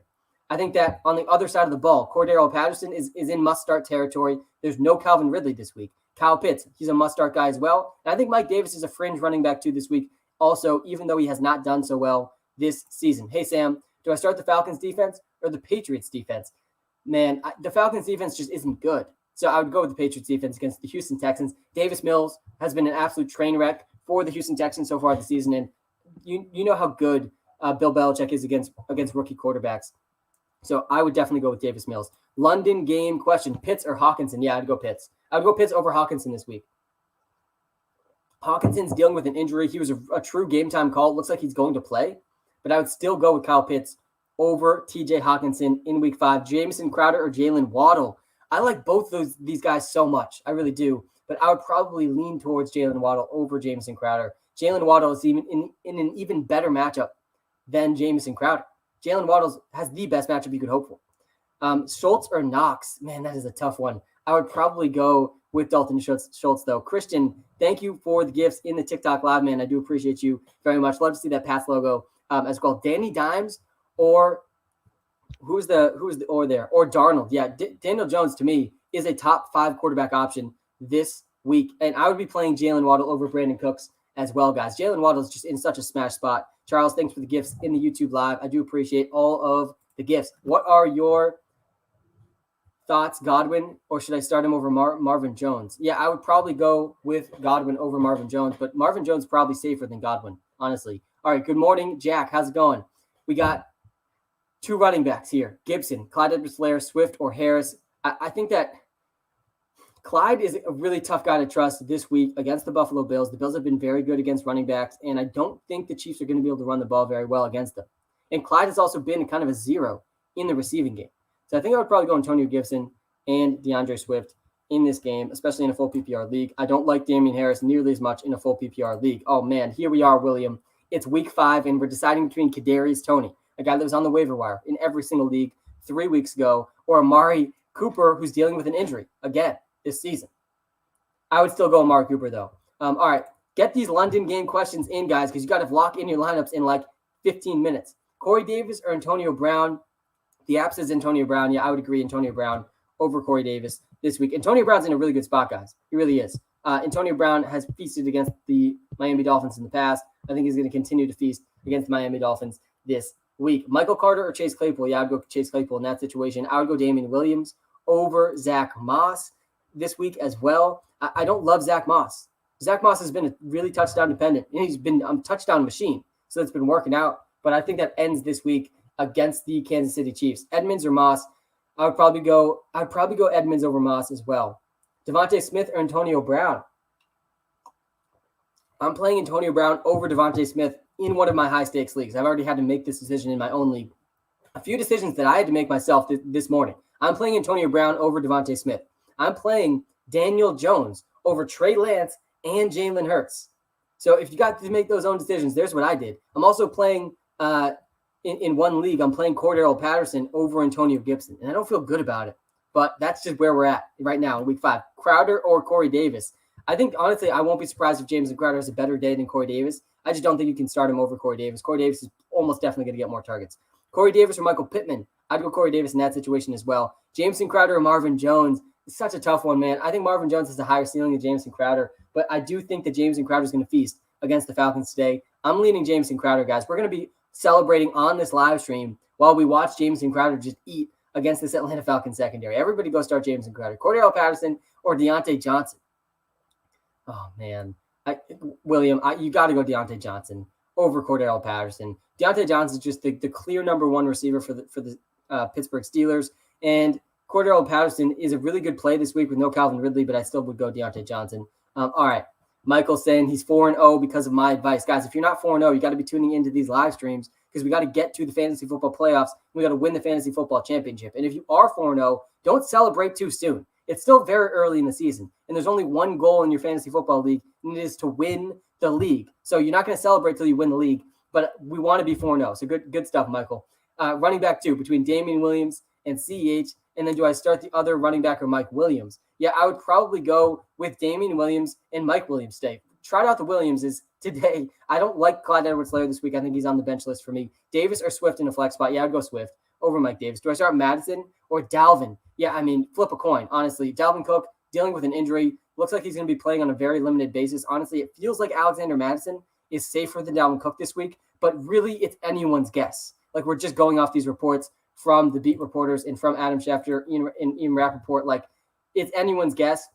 I think that on the other side of the ball, Cordero Patterson is in must-start territory. There's no Calvin Ridley this week. Kyle Pitts, he's a must-start guy as well. And I think Mike Davis is a fringe running back too this week also, even though he has not done so well this season. Hey, Sam, do I start the Falcons defense or the Patriots defense? Man, the Falcons defense just isn't good. So I would go with the Patriots defense against the Houston Texans. Davis Mills has been an absolute train wreck for the Houston Texans so far this season. And you know how good Bill Belichick is against rookie quarterbacks. So I would definitely go with Davis Mills. London game question, Pitts or Hawkinson? Yeah, I'd go Pitts. I'd go Pitts over Hawkinson this week. Hawkinson's dealing with an injury. He was a true game time call. It looks like he's going to play. But I would still go with Kyle Pitts over TJ Hawkinson in week 5. Jamison Crowder or Jalen Waddle? I like both these guys so much. I really do. But I would probably lean towards Jalen Waddle over Jamison Crowder. Jalen Waddle is even in an even better matchup than Jamison Crowder. Jalen Waddle has the best matchup you could hope for. Schultz or Knox? Man, that is a tough one. I would probably go with Dalton Schultz, though. Christian, thank you for the gifts in the TikTok live, man. I do appreciate you very much. Love to see that Pats logo as well. Danny Dimes or who's there? Or Darnold. Yeah, Daniel Jones to me is a top 5 quarterback option this week. And I would be playing Jalen Waddle over Brandon Cooks as well, guys. Jalen Waddle is just in such a smash spot. Charles, thanks for the gifts in the YouTube live. I do appreciate all of the gifts. What are your thoughts, Godwin, or should I start him over Marvin Jones? Yeah, I would probably go with Godwin over Marvin Jones, but Marvin Jones is probably safer than Godwin, honestly. All right, good morning, Jack. How's it going? We got 2 running backs here. Gibson, Clyde Edwards-Helaire, Swift, or Harris. I think that Clyde is a really tough guy to trust this week against the Buffalo Bills. The Bills have been very good against running backs, and I don't think the Chiefs are going to be able to run the ball very well against them. And Clyde has also been kind of a zero in the receiving game. So I think I would probably go Antonio Gibson and DeAndre Swift in this game, especially in a full PPR league. I don't like Damian Harris nearly as much in a full PPR league. Oh, man, here we are, William. It's week 5, and we're deciding between Kadarius Toney, a guy that was on the waiver wire in every single league 3 weeks ago, or Amari Cooper, who's dealing with an injury again this season. I would still go Amari Cooper, though. All right, get these London game questions in, guys, because you got to lock in your lineups in like 15 minutes. Corey Davis or Antonio Brown? The app says Antonio Brown. Yeah, I would agree Antonio Brown over Corey Davis this week. Antonio Brown's in a really good spot, guys. He really is. Antonio Brown has feasted against the Miami Dolphins in the past. I think he's going to continue to feast against the Miami Dolphins this week. Michael Carter or Chase Claypool? Yeah, I'd go Chase Claypool in that situation. I would go Damian Williams over Zach Moss this week as well. I don't love Zach Moss. Zach Moss has been really touchdown dependent, and he's been a touchdown machine, so it's been working out. But I think that ends this week against the Kansas City Chiefs. Edmonds or Moss? I'd probably go Edmonds over Moss as well. Devontae Smith or Antonio Brown? I'm playing Antonio Brown over Devontae Smith in one of my high stakes leagues. I've already had to make this decision in my own league. A few decisions that I had to make myself this morning. I'm playing Antonio Brown over Devontae Smith. I'm playing Daniel Jones over Trey Lance and Jalen Hurts. So if you got to make those own decisions, there's what I did. I'm also playing in one league. I'm playing Cordero Patterson over Antonio Gibson, and I don't feel good about it. But that's just where we're at right now in week 5. Crowder or Corey Davis? I think, honestly, I won't be surprised if Jameson Crowder has a better day than Corey Davis. I just don't think you can start him over Corey Davis. Corey Davis is almost definitely going to get more targets. Corey Davis or Michael Pittman? I'd go Corey Davis in that situation as well. Jameson Crowder or Marvin Jones? It's such a tough one, man. I think Marvin Jones has a higher ceiling than Jameson Crowder, but I do think that Jameson Crowder is going to feast against the Falcons today. I'm leaning Jameson Crowder, guys. We're going to be celebrating on this live stream while we watch Jameson Crowder just eat against this Atlanta Falcons secondary. Everybody go start Jameson Crowder. Cordero Patterson or Deontay Johnson? Oh, man. William, you got to go Deontay Johnson over Cordero Patterson. Deontay Johnson is just the clear number 1 receiver for the Pittsburgh Steelers. And Cordero Patterson is a really good play this week with no Calvin Ridley, but I still would go Deontay Johnson. All right. Michael saying he's 4-0 because of my advice. Guys, if you're not 4-0, you got to be tuning into these live streams because we got to get to the fantasy football playoffs. We got to win the fantasy football championship. And if you are 4-0, don't celebrate too soon. It's still very early in the season, and there's only one goal in your fantasy football league, and it is to win the league. So you're not going to celebrate till you win the league, but we want to be 4-0. So good stuff, Michael. Running back 2 between Damian Williams and CEH, and then do I start the other running back or Mike Williams? Yeah, I would probably go with Damian Williams and Mike Williams today. Tried out the Williamses today. I don't like Clyde Edwards-Helaire this week. I think he's on the bench list for me. Davis or Swift in a flex spot? Yeah, I'd go Swift over Mike Davis. Do I start Madison or Dalvin? Yeah, I mean, flip a coin, honestly. Dalvin Cook dealing with an injury. Looks like he's going to be playing on a very limited basis. Honestly, it feels like Alexander Madison is safer than Dalvin Cook this week, but really it's anyone's guess. Like, we're just going off these reports from the beat reporters and from Adam Schefter and Ian Rappaport. Like, it's anyone's guess.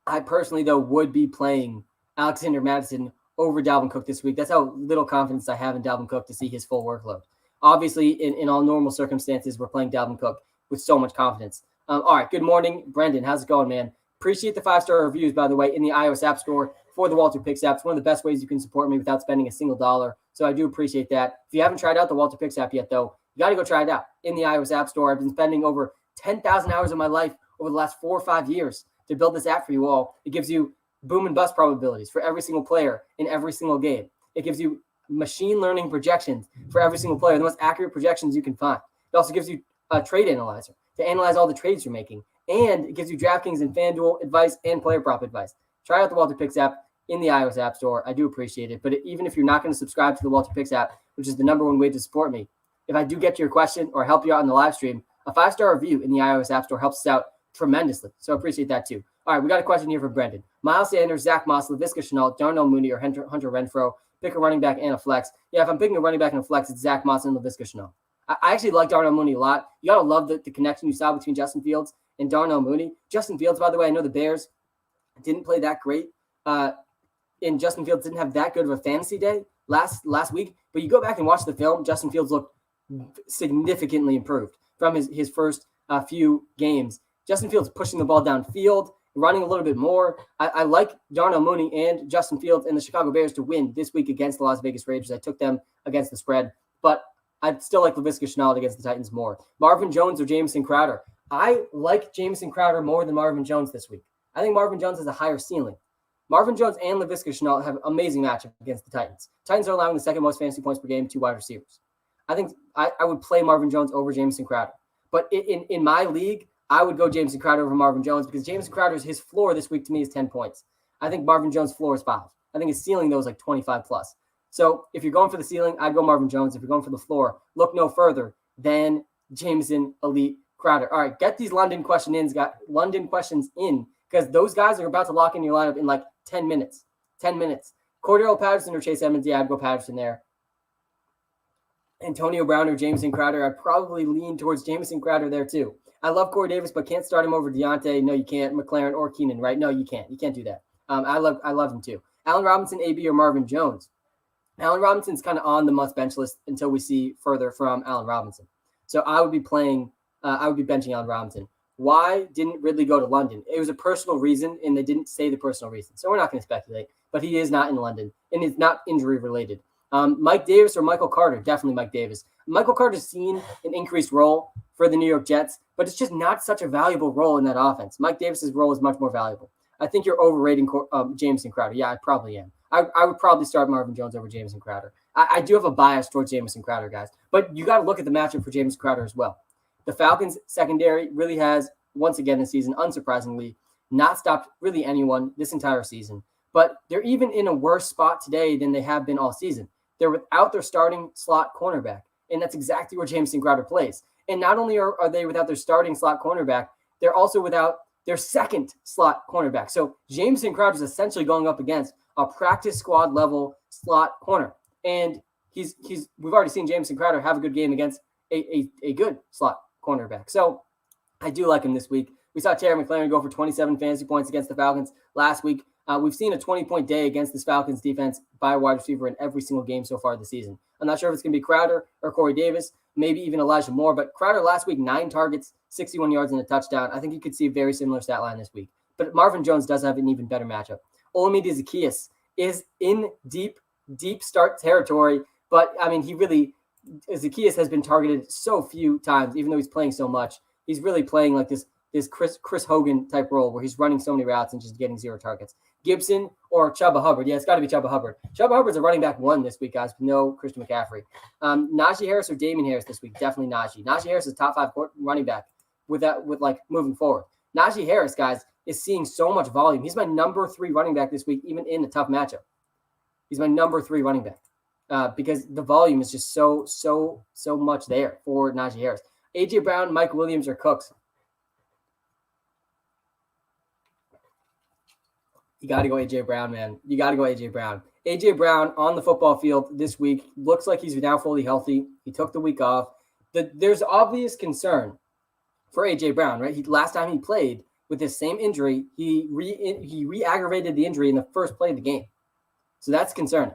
I personally, though, would be playing Alexander Madison over Dalvin Cook this week. That's how little confidence I have in Dalvin Cook to see his full workload. Obviously, in all normal circumstances, we're playing Dalvin Cook with so much confidence. All right, good morning, Brendan. How's it going, man? Appreciate the 5-star reviews, by the way, in the iOS App Store for the WalterPicks app. It's one of the best ways you can support me without spending a single dollar. So I do appreciate that. If you haven't tried out the WalterPicks app yet, though, you got to go try it out in the iOS App Store. I've been spending over 10,000 hours of my life over the last 4 or 5 years to build this app for you all. It gives you boom and bust probabilities for every single player in every single game. It gives you machine learning projections for every single player, the most accurate projections you can find. It also gives you a trade analyzer to analyze all the trades you're making. And it gives you DraftKings and FanDuel advice and player prop advice. Try out the WalterPicks app in the iOS App Store. I do appreciate it. But even if you're not going to subscribe to the WalterPicks app, which is the number 1 way to support me, if I do get to your question or help you out in the live stream, a 5-star review in the iOS App Store helps us out tremendously. So I appreciate that too. All right, we got a question here from Brendan. Miles Sanders, Zach Moss, Laviska Shenault, Darnell Mooney, or Hunter Renfrow. Pick a running back and a flex. Yeah, if I'm picking a running back and a flex, it's Zach Moss and Laviska Shenault. I actually like Darnell Mooney a lot. You got to love the connection you saw between Justin Fields and Darnell Mooney. Justin Fields, by the way, I know the Bears didn't play that great. And Justin Fields didn't have that good of a fantasy day last week. But you go back and watch the film, Justin Fields looked significantly improved from his first few games. Justin Fields pushing the ball downfield, running a little bit more. I like Darnell Mooney and Justin Fields and the Chicago Bears to win this week against the Las Vegas Raiders. I took them against the spread, but I'd still like Laviska Shenault against the Titans more. Marvin Jones or Jamison Crowder? I like Jamison Crowder more than Marvin Jones this week. I think Marvin Jones has a higher ceiling. Marvin Jones and Laviska Shenault have an amazing matchup against the Titans. Titans are allowing the 2nd most fantasy points per game to wide receivers. I think I would play Marvin Jones over Jamison Crowder. But in my league, I would go Jamison Crowder over Marvin Jones because Jamison Crowder's his floor this week to me is 10 points. I think Marvin Jones' floor is 5. I think his ceiling, though, is like 25 plus. So if you're going for the ceiling, I'd go Marvin Jones. If you're going for the floor, look no further than Jameson Elite Crowder. All right, get these London questions in because those guys are about to lock in your lineup in like 10 minutes. 10 minutes. Cordero Patterson or Chase Edmonds? Yeah, I'd go Patterson there. Antonio Brown or Jameson Crowder? I'd probably lean towards Jameson Crowder there too. I love Corey Davis, but can't start him over Deontay. No, you can't. McLaren or Keenan, right? No, you can't. You can't do that. I love him too. Allen Robinson, AB, or Marvin Jones? Allen Robinson's kind of on the must bench list until we see further from Allen Robinson. So I would be benching Allen Robinson. Why didn't Ridley go to London? It was a personal reason, and they didn't say the personal reason. So we're not going to speculate, but he is not in London, and it's not injury related. Mike Davis or Michael Carter? Definitely Mike Davis. Michael Carter's seen an increased role for the New York Jets, but it's just not such a valuable role in that offense. Mike Davis's role is much more valuable. I think you're overrating Jamison Crowder. Yeah, I probably am. I would probably start Marvin Jones over Jamison Crowder. I do have a bias towards Jamison Crowder, guys, but you got to look at the matchup for Jamison Crowder as well. The Falcons secondary really has, once again this season, unsurprisingly, not stopped really anyone this entire season. But they're even in a worse spot today than they have been all season. They're without their starting slot cornerback, and that's exactly where Jamison Crowder plays. And not only are they without their starting slot cornerback, they're also without their second slot cornerback. So Jamison Crowder is essentially going up against a practice squad level slot corner. And we've already seen Jamison Crowder have a good game against a good slot cornerback. So I do like him this week. We saw Terry McLaurin go for 27 fantasy points against the Falcons last week. We've seen a 20-point day against this Falcons defense by a wide receiver in every single game so far this season. I'm not sure if it's going to be Crowder or Corey Davis, maybe even Elijah Moore, but Crowder last week, 9 targets, 61 yards and a touchdown. I think you could see a very similar stat line this week. But Marvin Jones does have an even better matchup. Olamide Zaccheaus is in deep start territory, but I mean, Zaccheaus has been targeted so few times, even though he's playing so much. He's really playing like this Chris Hogan type role where he's running so many routes and just getting 0 targets. Gibson or Chuba Hubbard. Yeah, it's got to be Chuba Hubbard. Chuba Hubbard's a running back 1 this week, guys, with no Christian McCaffrey. Najee Harris or Damian Harris this week. Definitely Najee. Najee Harris is top 5 running back with moving forward. Najee Harris, guys, is seeing so much volume. He's my number 3 running back this week, even in a tough matchup. He's my number 3 running back because the volume is just so much there for Najee Harris. AJ Brown, Mike Williams, or Cooks. You got to go A.J. Brown, man. You got to go A.J. Brown. A.J. Brown on the football field this week looks like he's now fully healthy. He took the week off. There's obvious concern for A.J. Brown, right? Last time he played with this same injury, he re-aggravated the injury in the first play of the game. So that's concerning.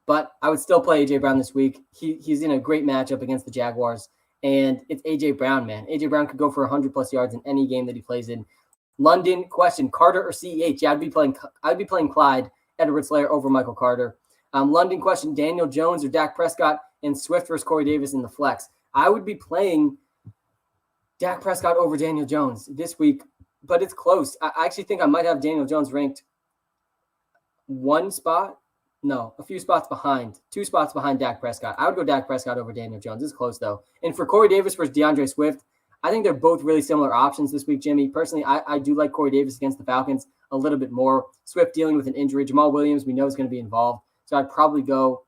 But I would still play A.J. Brown this week. He's in a great matchup against the Jaguars. And it's A.J. Brown, man. A.J. Brown could go for 100-plus yards in any game that he plays in. London question, Carter or CEH? Yeah, I'd be playing Clyde Edwards-Helaire over Michael Carter. London question, Daniel Jones or Dak Prescott, and Swift versus Corey Davis in the flex. I would be playing Dak Prescott over Daniel Jones this week, but it's close. I actually think I might have Daniel Jones ranked a few spots behind, 2 spots behind Dak Prescott. I would go Dak Prescott over Daniel Jones. It's close, though. And for Corey Davis versus DeAndre Swift, I think they're both really similar options this week, Jimmy. Personally, I do like Corey Davis against the Falcons a little bit more. Swift dealing with an injury. Jamal Williams, we know, is going to be involved. So I'd probably go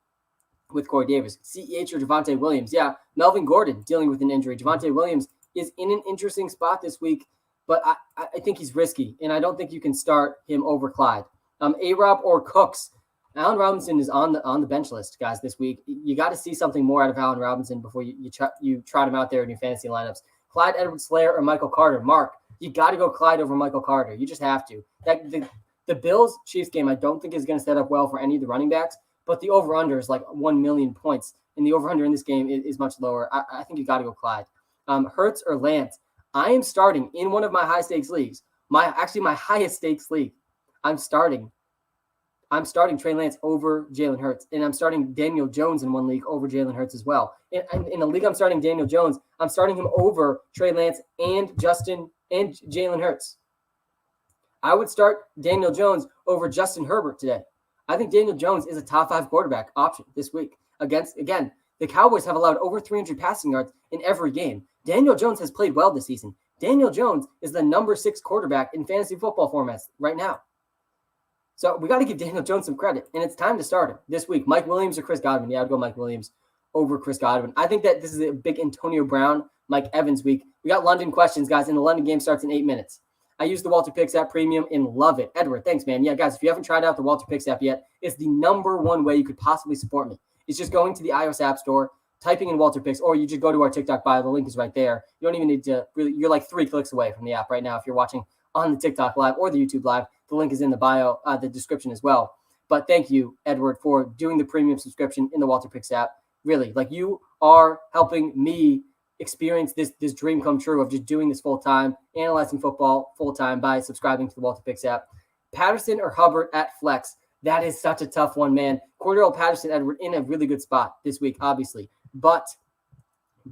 with Corey Davis. CEH or Javonte Williams. Yeah, Melvin Gordon dealing with an injury. Javonte Williams is in an interesting spot this week, but I think he's risky, and I don't think you can start him over Clyde. A-Rob or Cooks. Allen Robinson is on the bench list, guys, this week. You got to see something more out of Allen Robinson before you trot him out there in your fantasy lineups. Clyde Edwards-Helaire or Michael Carter. Mark, you got to go Clyde over Michael Carter. You just have to. The Bills-Chiefs game, I don't think is going to set up well for any of the running backs, but the over-under is like 1 million points, and the over-under in this game is much lower. I think you got to go Clyde. Hurts or Lance. I am starting in one of my high-stakes leagues, my highest-stakes league. I'm starting Trey Lance over Jalen Hurts, and I'm starting Daniel Jones in one league over Jalen Hurts as well. In a league I'm starting Daniel Jones, I'm starting him over Trey Lance and Jalen Hurts. I would start Daniel Jones over Justin Herbert today. I think Daniel Jones is a top 5 quarterback option this week. Again, the Cowboys have allowed over 300 passing yards in every game. Daniel Jones has played well this season. Daniel Jones is the number 6 quarterback in fantasy football formats right now. So we got to give Daniel Jones some credit, and it's time to start him this week. Mike Williams or Chris Godwin? Yeah, I'd go Mike Williams over Chris Godwin. I think that this is a big Antonio Brown, Mike Evans week. We got London questions, guys, and the London game starts in 8 minutes. I use the WalterPicks app premium and love it. Edward, thanks, man. Yeah, guys, if you haven't tried out the WalterPicks app yet, it's the number 1 way you could possibly support me. It's just going to the iOS App Store, typing in WalterPicks, or you just go to our TikTok bio. The link is right there. You don't even need to you're like 3 clicks away from the app right now if you're watching on the TikTok live or the YouTube live. The link is in the bio, the description as well. But thank you, Edward, for doing the premium subscription in the WalterPicks app. Really, like you are helping me experience this dream come true of just doing this full time, analyzing football full time by subscribing to the WalterPicks app. Patterson or Hubbard at flex. That is such a tough one, man. Cordero Patterson, Edward, in a really good spot this week, obviously. But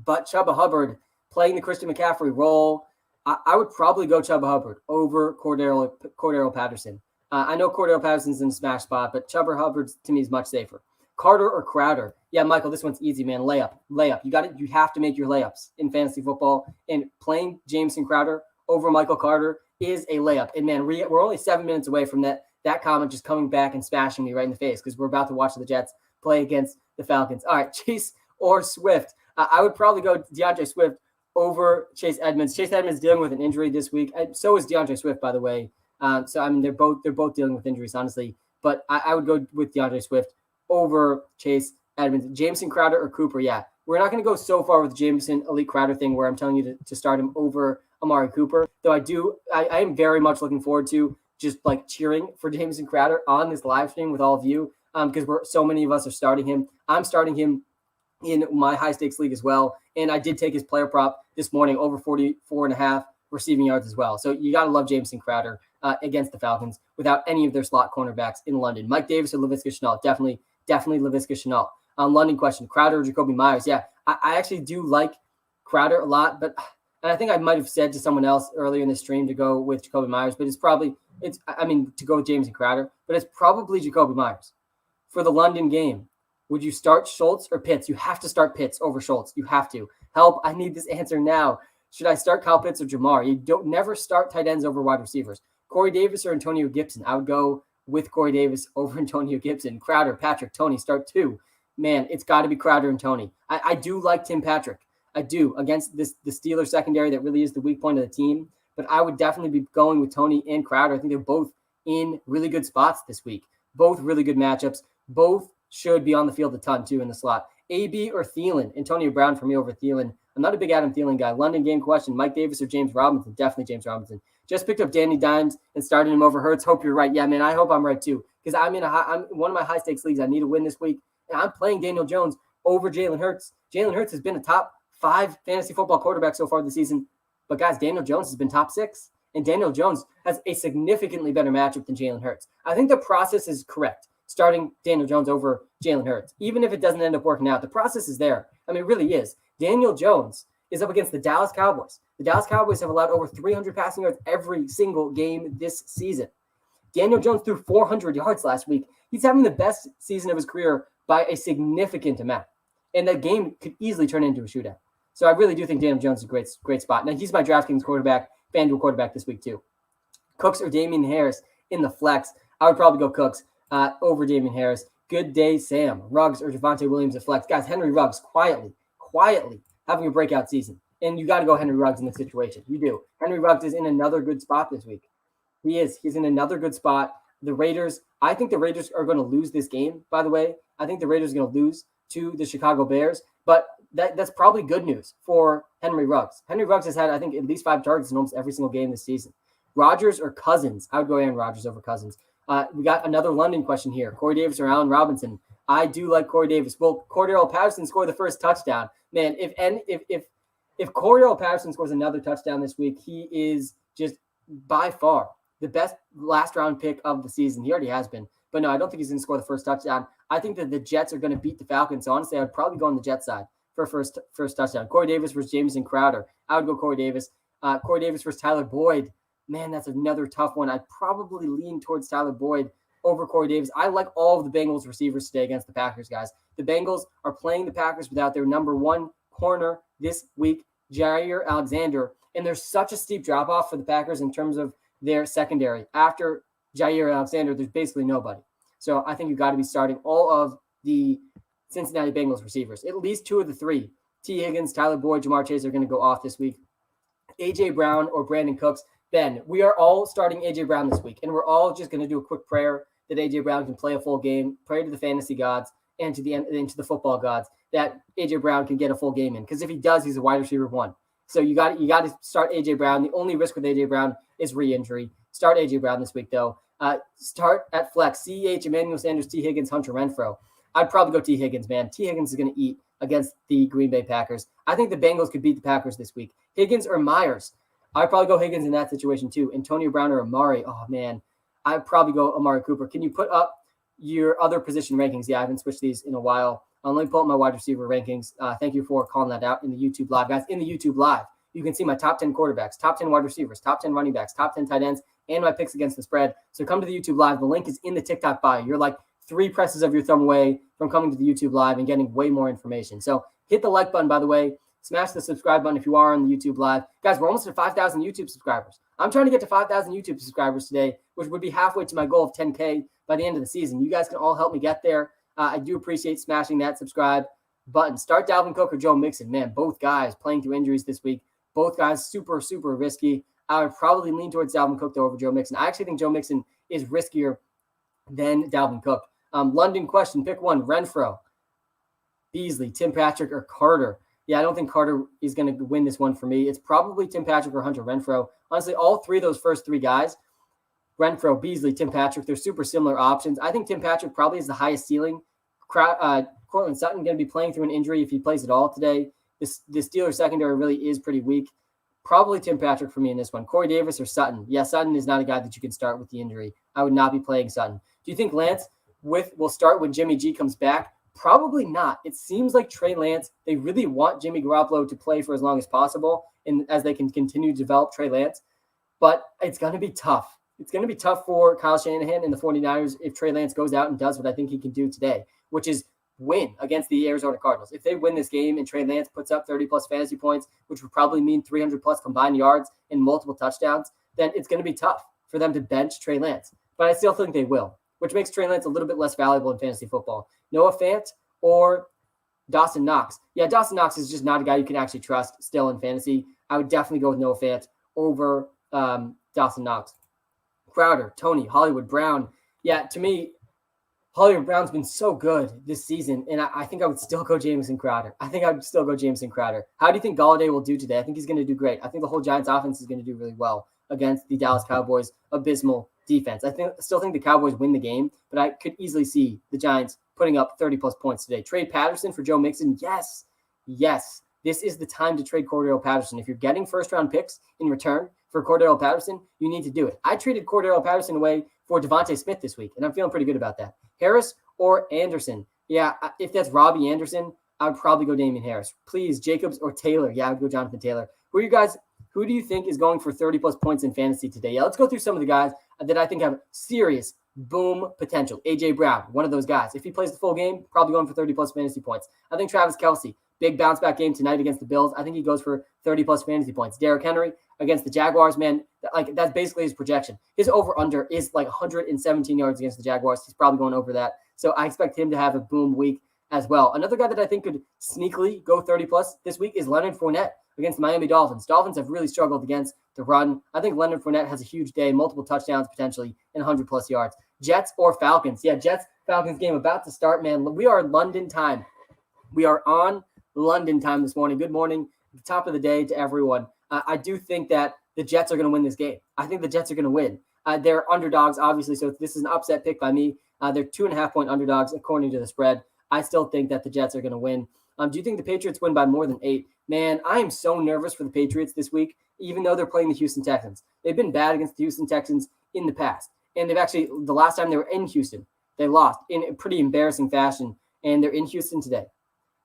Chuba Hubbard playing the Christian McCaffrey role, I would probably go Chuba Hubbard over Cordero Patterson. I know Cordero Patterson's in a smash spot, but Chuba Hubbard to me is much safer. Carter or Crowder? Yeah, Michael, this one's easy, man. Layup. You have to make your layups in fantasy football. And playing Jameson Crowder over Michael Carter is a layup. And man, we're only 7 minutes away from that comment just coming back and smashing me right in the face because we're about to watch the Jets play against the Falcons. All right, Chase or Swift? I would probably go DeAndre Swift over Chase Edmonds. Chase Edmonds dealing with an injury this week. So is DeAndre Swift, by the way. So I mean, they're both dealing with injuries, honestly. But I would go with DeAndre Swift over Chase Edmonds. Jameson Crowder or Cooper? Yeah, we're not going to go so far with the Jameson Elite Crowder thing where I'm telling you to start him over Amari Cooper. Though I am very much looking forward to just like cheering for Jameson Crowder on this live stream with all of you because so many of us are starting him. I'm starting him in my high stakes league as well. And I did take his player prop this morning over 44.5 receiving yards as well. So you got to love Jameson Crowder against the Falcons without any of their slot cornerbacks in London. Mike Davis or Laviska Shenault? Definitely Laviska Shenault. London question, Crowder or Jacoby Myers? Yeah, I actually do like Crowder a lot, and I think I might have said to someone else earlier in the stream to go with Jacoby Myers, but to go with Jameson Crowder, but it's probably Jacoby Myers. For the London game, would you start Schultz or Pitts? You have to start Pitts over Schultz. You have to. Help, I need this answer now. Should I start Kyle Pitts or Jamar? You don't never start tight ends over wide receivers. Corey Davis or Antonio Gibson? I would go with Corey Davis over Antonio Gibson. Crowder, Patrick, Tony, start two. Man, it's got to be Crowder and Tony. I do like Tim Patrick. I do against the Steelers secondary that really is the weak point of the team. But I would definitely be going with Tony and Crowder. I think they're both in really good spots this week. Both really good matchups. Both should be on the field a ton too in the slot. AB or Thielen? Antonio Brown for me over Thielen. I'm not a big Adam Thielen guy. London game question, Mike Davis or James Robinson? Definitely James Robinson. Just picked up Danny Dimes and started him over Hurts. Hope you're right. Yeah, man, I hope I'm right too. Because I'm one of my high stakes leagues. I need a win this week. And I'm playing Daniel Jones over Jalen Hurts. Jalen Hurts has been a top 5 fantasy football quarterback so far this season. But guys, Daniel Jones has been top 6. And Daniel Jones has a significantly better matchup than Jalen Hurts. I think the process is correct, starting Daniel Jones over Jalen Hurts. Even if it doesn't end up working out, the process is there. I mean, it really is. Daniel Jones is up against the Dallas Cowboys. The Dallas Cowboys have allowed over 300 passing yards every single game this season. Daniel Jones threw 400 yards last week. He's having the best season of his career by a significant amount. And that game could easily turn into a shootout. So I really do think Daniel Jones is a great spot. Now, he's my DraftKings quarterback, FanDuel quarterback this week too. Cooks or Damian Harris in the flex? I would probably go Cooks over Damian Harris. Good day, Sam. Ruggs or Javonte Williams at flex? Guys, Henry Ruggs quietly having a breakout season. And you got to go Henry Ruggs in this situation. You do. Henry Ruggs is in another good spot this week. He is. He's in another good spot. The Raiders, I think the Raiders are going to lose this game, by the way. I think the Raiders are going to lose to the Chicago Bears. But that's probably good news for Henry Ruggs. Henry Ruggs has had, I think, at least 5 targets in almost every single game this season. Rodgers or Cousins? I would go Aaron Rodgers over Cousins. We got another London question here. Corey Davis or Allen Robinson? I do like Corey Davis. Will Cordero Patterson score the first touchdown? Man, if Cordero Patterson scores another touchdown this week, he is just by far the best last round pick of the season. He already has been. But no, I don't think he's going to score the first touchdown. I think that the Jets are going to beat the Falcons. So honestly, I would probably go on the Jets side for first touchdown. Corey Davis versus Jameson Crowder. I would go Corey Davis. Corey Davis versus Tyler Boyd. Man, that's another tough one. I'd probably lean towards Tyler Boyd over Corey Davis. I like all of the Bengals receivers today against the Packers, guys. The Bengals are playing the Packers without their number 1 corner this week, Jair Alexander. And there's such a steep drop-off for the Packers in terms of their secondary. After Jair Alexander, there's basically nobody. So I think you've got to be starting all of the Cincinnati Bengals receivers. At least 2 of the 3. T. Higgins, Tyler Boyd, Jamar Chase are going to go off this week. A.J. Brown or Brandon Cooks. Ben, we are all starting A.J. Brown this week, and we're all just going to do a quick prayer that A.J. Brown can play a full game, pray to the fantasy gods and to the football gods that A.J. Brown can get a full game in. Because if he does, he's a wide receiver 1. So you got to start A.J. Brown. The only risk with A.J. Brown is re-injury. Start A.J. Brown this week, though. Start at flex. CEH, Emmanuel Sanders, T. Higgins, Hunter Renfrow. I'd probably go T. Higgins, man. T. Higgins is going to eat against the Green Bay Packers. I think the Bengals could beat the Packers this week. Higgins or Myers. I'd probably go Higgins in that situation too. Antonio Brown or Amari. Oh, man. I'd probably go Amari Cooper. Can you put up your other position rankings? Yeah, I haven't switched these in a while. Let me pull up my wide receiver rankings. Thank you for calling that out in the YouTube Live. Guys, in the YouTube Live, you can see my top 10 quarterbacks, top 10 wide receivers, top 10 running backs, top 10 tight ends, and my picks against the spread. So come to the YouTube Live. The link is in the TikTok bio. You're like 3 presses of your thumb away from coming to the YouTube Live and getting way more information. So hit the like button, by the way. Smash the subscribe button if you are on the YouTube Live. Guys, we're almost at 5,000 YouTube subscribers. I'm trying to get to 5,000 YouTube subscribers today, which would be halfway to my goal of 10K by the end of the season. You guys can all help me get there. I do appreciate smashing that subscribe button. Start Dalvin Cook or Joe Mixon. Man, both guys playing through injuries this week. Both guys super, super risky. I would probably lean towards Dalvin Cook, though, over Joe Mixon. I actually think Joe Mixon is riskier than Dalvin Cook. London question, pick one. Renfrow, Beasley, Tim Patrick, or Carter. Yeah, I don't think Carter is going to win this one for me. It's probably Tim Patrick or Hunter Renfrow. Honestly, all three of those first 3 guys, Renfrow, Beasley, Tim Patrick, they're super similar options. I think Tim Patrick probably is the highest ceiling. Cortland Sutton going to be playing through an injury if he plays at all today. The Steelers secondary really is pretty weak. Probably Tim Patrick for me in this one. Corey Davis or Sutton. Yeah, Sutton is not a guy that you can start with the injury. I would not be playing Sutton. Do you think Lance will start when Jimmy G comes back? Probably not. It seems like Trey Lance, they really want Jimmy Garoppolo to play for as long as possible and as they can continue to develop Trey Lance. But it's going to be tough. It's going to be tough for Kyle Shanahan and the 49ers if Trey Lance goes out and does what I think he can do today, which is win against the Arizona Cardinals. If they win this game and Trey Lance puts up 30-plus fantasy points, which would probably mean 300-plus combined yards and multiple touchdowns, then it's going to be tough for them to bench Trey Lance. But I still think they will, which makes Trey Lance a little bit less valuable in fantasy football. Noah Fant or Dawson Knox. Yeah, Dawson Knox is just not a guy you can actually trust still in fantasy. I would definitely go with Noah Fant over Dawson Knox. Crowder, Tony, Hollywood Brown. Yeah, to me, Hollywood Brown's been so good this season, and I think I would still go Jamison Crowder. How do you think Galladay will do today? I think he's going to do great. I think the whole Giants offense is going to do really well against the Dallas Cowboys' abysmal defense. I still think the Cowboys win the game, but I could easily see the Giants putting up 30-plus points today. Trade Patterson for Joe Mixon? Yes. This is the time to trade Cordero Patterson. If you're getting first-round picks in return for Cordero Patterson, you need to do it. I traded Cordero Patterson away for Devontae Smith this week, and I'm feeling pretty good about that. Harris or Anderson? Yeah, if that's Robbie Anderson, I would probably go Damian Harris. Please, Jacobs or Taylor? Yeah, I would go Jonathan Taylor. Who do you think is going for 30-plus points in fantasy today? Yeah, let's go through some of the guys that I think have serious boom potential. A.J. Brown, one of those guys. If he plays the full game, probably going for 30-plus fantasy points. I think Travis Kelce, big bounce-back game tonight against the Bills. I think he goes for 30-plus fantasy points. Derrick Henry against the Jaguars, man, that's basically his projection. His over-under is like 117 yards against the Jaguars. He's probably going over that. So I expect him to have a boom week as well. Another guy that I think could sneakily go 30-plus this week is Leonard Fournette against the Miami Dolphins. Dolphins have really struggled against the run. I think Leonard Fournette has a huge day, multiple touchdowns potentially, and 100-plus yards. Jets or Falcons? Yeah, Jets-Falcons game about to start, man. We are London time. We are on London time this morning. Good morning, top of the day to everyone. I do think that the Jets are going to win this game. I think the Jets are going to win. They're underdogs, obviously, so this is an upset pick by me. They're 2.5-point underdogs according to the spread. I still think that the Jets are going to win. Do you think the Patriots win by more than 8? Man, I am so nervous for the Patriots this week, even though they're playing the Houston Texans. They've been bad against the Houston Texans in the past. And they've actually, the last time they were in Houston, they lost in a pretty embarrassing fashion. And they're in Houston today.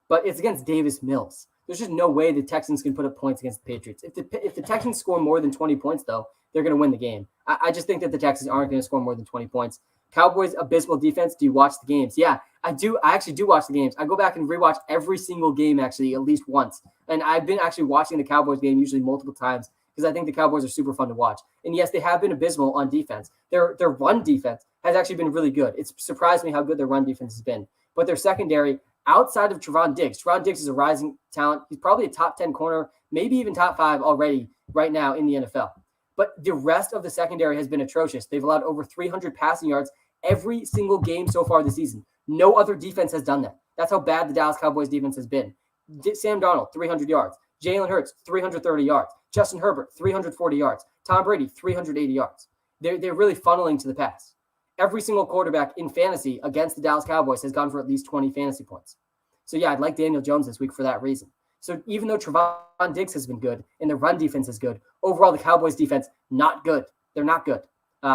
But it's against Davis Mills. There's just no way the Texans can put up points against the Patriots. If the Texans score more than 20 points, though, they're going to win the game. I just think that the Texans aren't going to score more than 20 points. Cowboys' abysmal defense. Do you watch the games? Yeah, I do. I actually do watch the games. I go back and rewatch every single game, actually, at least once. And I've been actually watching the Cowboys game usually multiple times because I think the Cowboys are super fun to watch. And yes, they have been abysmal on defense. Their run defense has actually been really good. It's surprised me how good their run defense has been. But their secondary, outside of Trevon Diggs is a rising talent. He's probably a top 10 corner, maybe even top 5 already right now in the NFL. But the rest of the secondary has been atrocious. They've allowed over 300 passing yards every single game so far this season. No other defense has done that. That's how bad the Dallas Cowboys defense has been. Sam Darnold, 300 yards. Jalen Hurts, 330 yards. Justin Herbert, 340 yards. Tom Brady, 380 yards. they're really funneling to the pass. Every single quarterback in fantasy against the Dallas Cowboys has gone for at least 20 fantasy points. So yeah, I'd like Daniel Jones this week for that reason. So even though Trevon Diggs has been good and the run defense is good, overall the Cowboys defense not good. They're not good.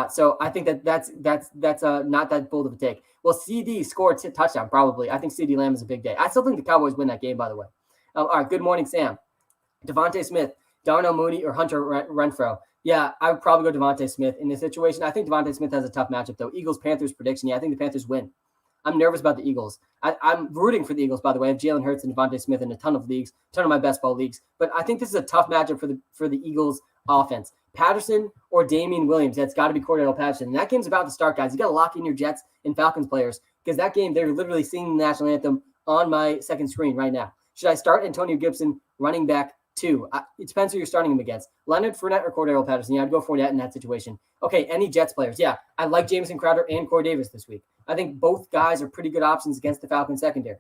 So I think that's not that bold of a take. Well, CD scored a touchdown probably. I think CD Lamb is a big day. I still think the Cowboys win that game, by the way. All right, good morning, Sam. Devontae Smith, Darnell Mooney, or Hunter Renfrow. Yeah, I would probably go Devontae Smith in this situation. I think Devontae Smith has a tough matchup, though. Eagles-Panthers prediction. Yeah, I think the Panthers win. I'm nervous about the Eagles. I'm rooting for the Eagles, by the way. I have Jalen Hurts and Devontae Smith in a ton of leagues, a ton of my best ball leagues. But I think this is a tough matchup for the Eagles offense. Patterson or Damian Williams. That's got to be Cordell Patterson. And that game's about to start, guys. You got to lock in your Jets and Falcons players because that game, they're literally singing the national anthem on my second screen right now. Should I start Antonio Gibson, running back 2? It depends who you're starting him against. Leonard Fournette or Cordell Patterson? Yeah, I'd go Fournette in that situation. Okay, any Jets players? Yeah, I like Jamison Crowder and Corey Davis this week. I think both guys are pretty good options against the Falcons secondary.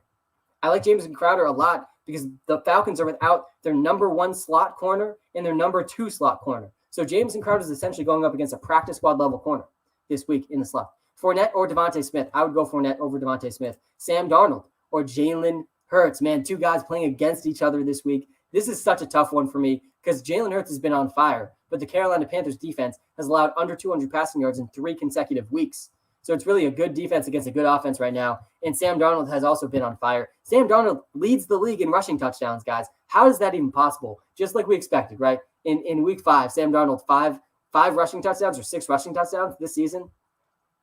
I like Jamison Crowder a lot because the Falcons are without their number 1 slot corner and their number 2 slot corner. So Jamison Crowder is essentially going up against a practice squad level corner this week in the slot. Fournette or Devontae Smith? I would go Fournette over Devontae Smith. Sam Darnold or Jalen Hurts? Man, 2 guys playing against each other this week. This is such a tough one for me because Jalen Hurts has been on fire, but the Carolina Panthers defense has allowed under 200 passing yards in 3 consecutive weeks. So it's really a good defense against a good offense right now. And Sam Darnold has also been on fire. Sam Darnold leads the league in rushing touchdowns, guys. How is that even possible? Just like we expected, right? In week 5, Sam Darnold, five rushing touchdowns or 6 rushing touchdowns this season.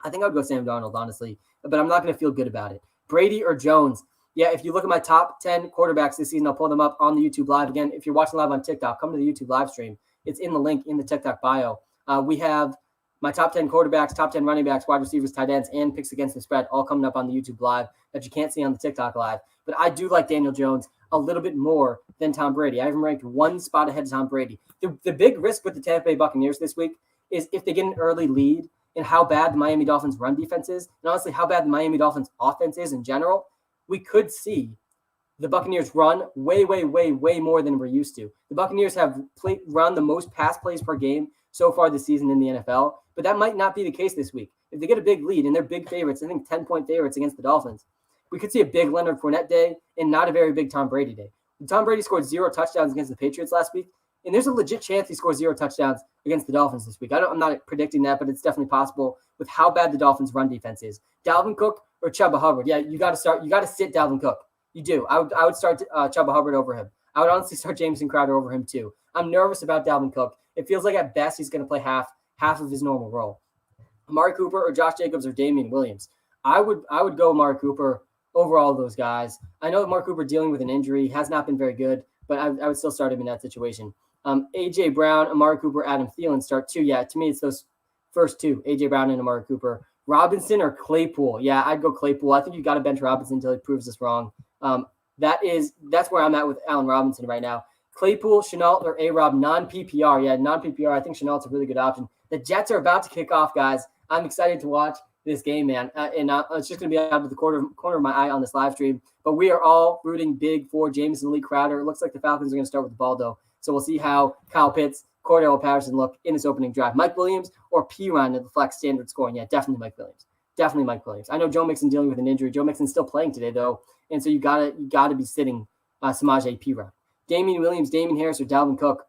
I think I would go Sam Darnold, honestly, but I'm not going to feel good about it. Brady or Jones? Yeah, if you look at my top 10 quarterbacks this season, I'll pull them up on the YouTube Live. Again, if you're watching live on TikTok, come to the YouTube live stream. It's in the link in the TikTok bio. We have my top 10 quarterbacks, top 10 running backs, wide receivers, tight ends, and picks against the spread all coming up on the YouTube Live that you can't see on the TikTok Live. But I do like Daniel Jones a little bit more than Tom Brady. I have him ranked 1 spot ahead of Tom Brady. The big risk with the Tampa Bay Buccaneers this week is if they get an early lead and how bad the Miami Dolphins run defense is, and honestly how bad the Miami Dolphins offense is in general, we could see the Buccaneers run way more than we're used to. The Buccaneers have run the most pass plays per game so far this season in the NFL, but that might not be the case this week. If they get a big lead and they're big favorites, I think 10-point favorites against the Dolphins, we could see a big Leonard Fournette day and not a very big Tom Brady day. Tom Brady scored 0 touchdowns against the Patriots last week, and there's a legit chance he scores 0 touchdowns against the Dolphins this week. I'm not predicting that, but it's definitely possible with how bad the Dolphins' run defense is. Dalvin Cook or Chuba Hubbard? Yeah, you got to sit Dalvin Cook. You do. I would start Chuba Hubbard over him. I would honestly start Jameson Crowder over him too. I'm nervous about Dalvin Cook. It feels like at best he's going to play half of his normal role. Amari Cooper or Josh Jacobs or Damian Williams? I would go Amari Cooper over all of those guys. I know Amari Cooper dealing with an injury has not been very good, but I would still start him in that situation. A.J. Brown, Amari Cooper, Adam Thielen start 2. Yeah, to me it's those first 2, A.J. Brown and Amari Cooper. Robinson or Claypool? Yeah, I'd go Claypool. I think you got to bench Robinson until he proves us wrong. That's where I'm at with Allen Robinson right now. Claypool, Shenault, or A-Rob, non-PPR. Yeah, non-PPR. I think Shenault's a really good option. The Jets are about to kick off, guys. I'm excited to watch this game, man. It's just going to be out of the corner of my eye on this live stream. But we are all rooting big for Jameson Lee Crowder. It looks like the Falcons are going to start with the ball, though. So we'll see how Kyle Pitts, Cordell Patterson look in this opening drive. Mike Williams or Piron at the flex standard scoring? Yeah, definitely Mike Williams. Definitely Mike Williams. I know Joe Mixon dealing with an injury. Joe Mixon's still playing today, though. And so you gotta be sitting Samaje Piron. Damian Williams, Damian Harris, or Dalvin Cook?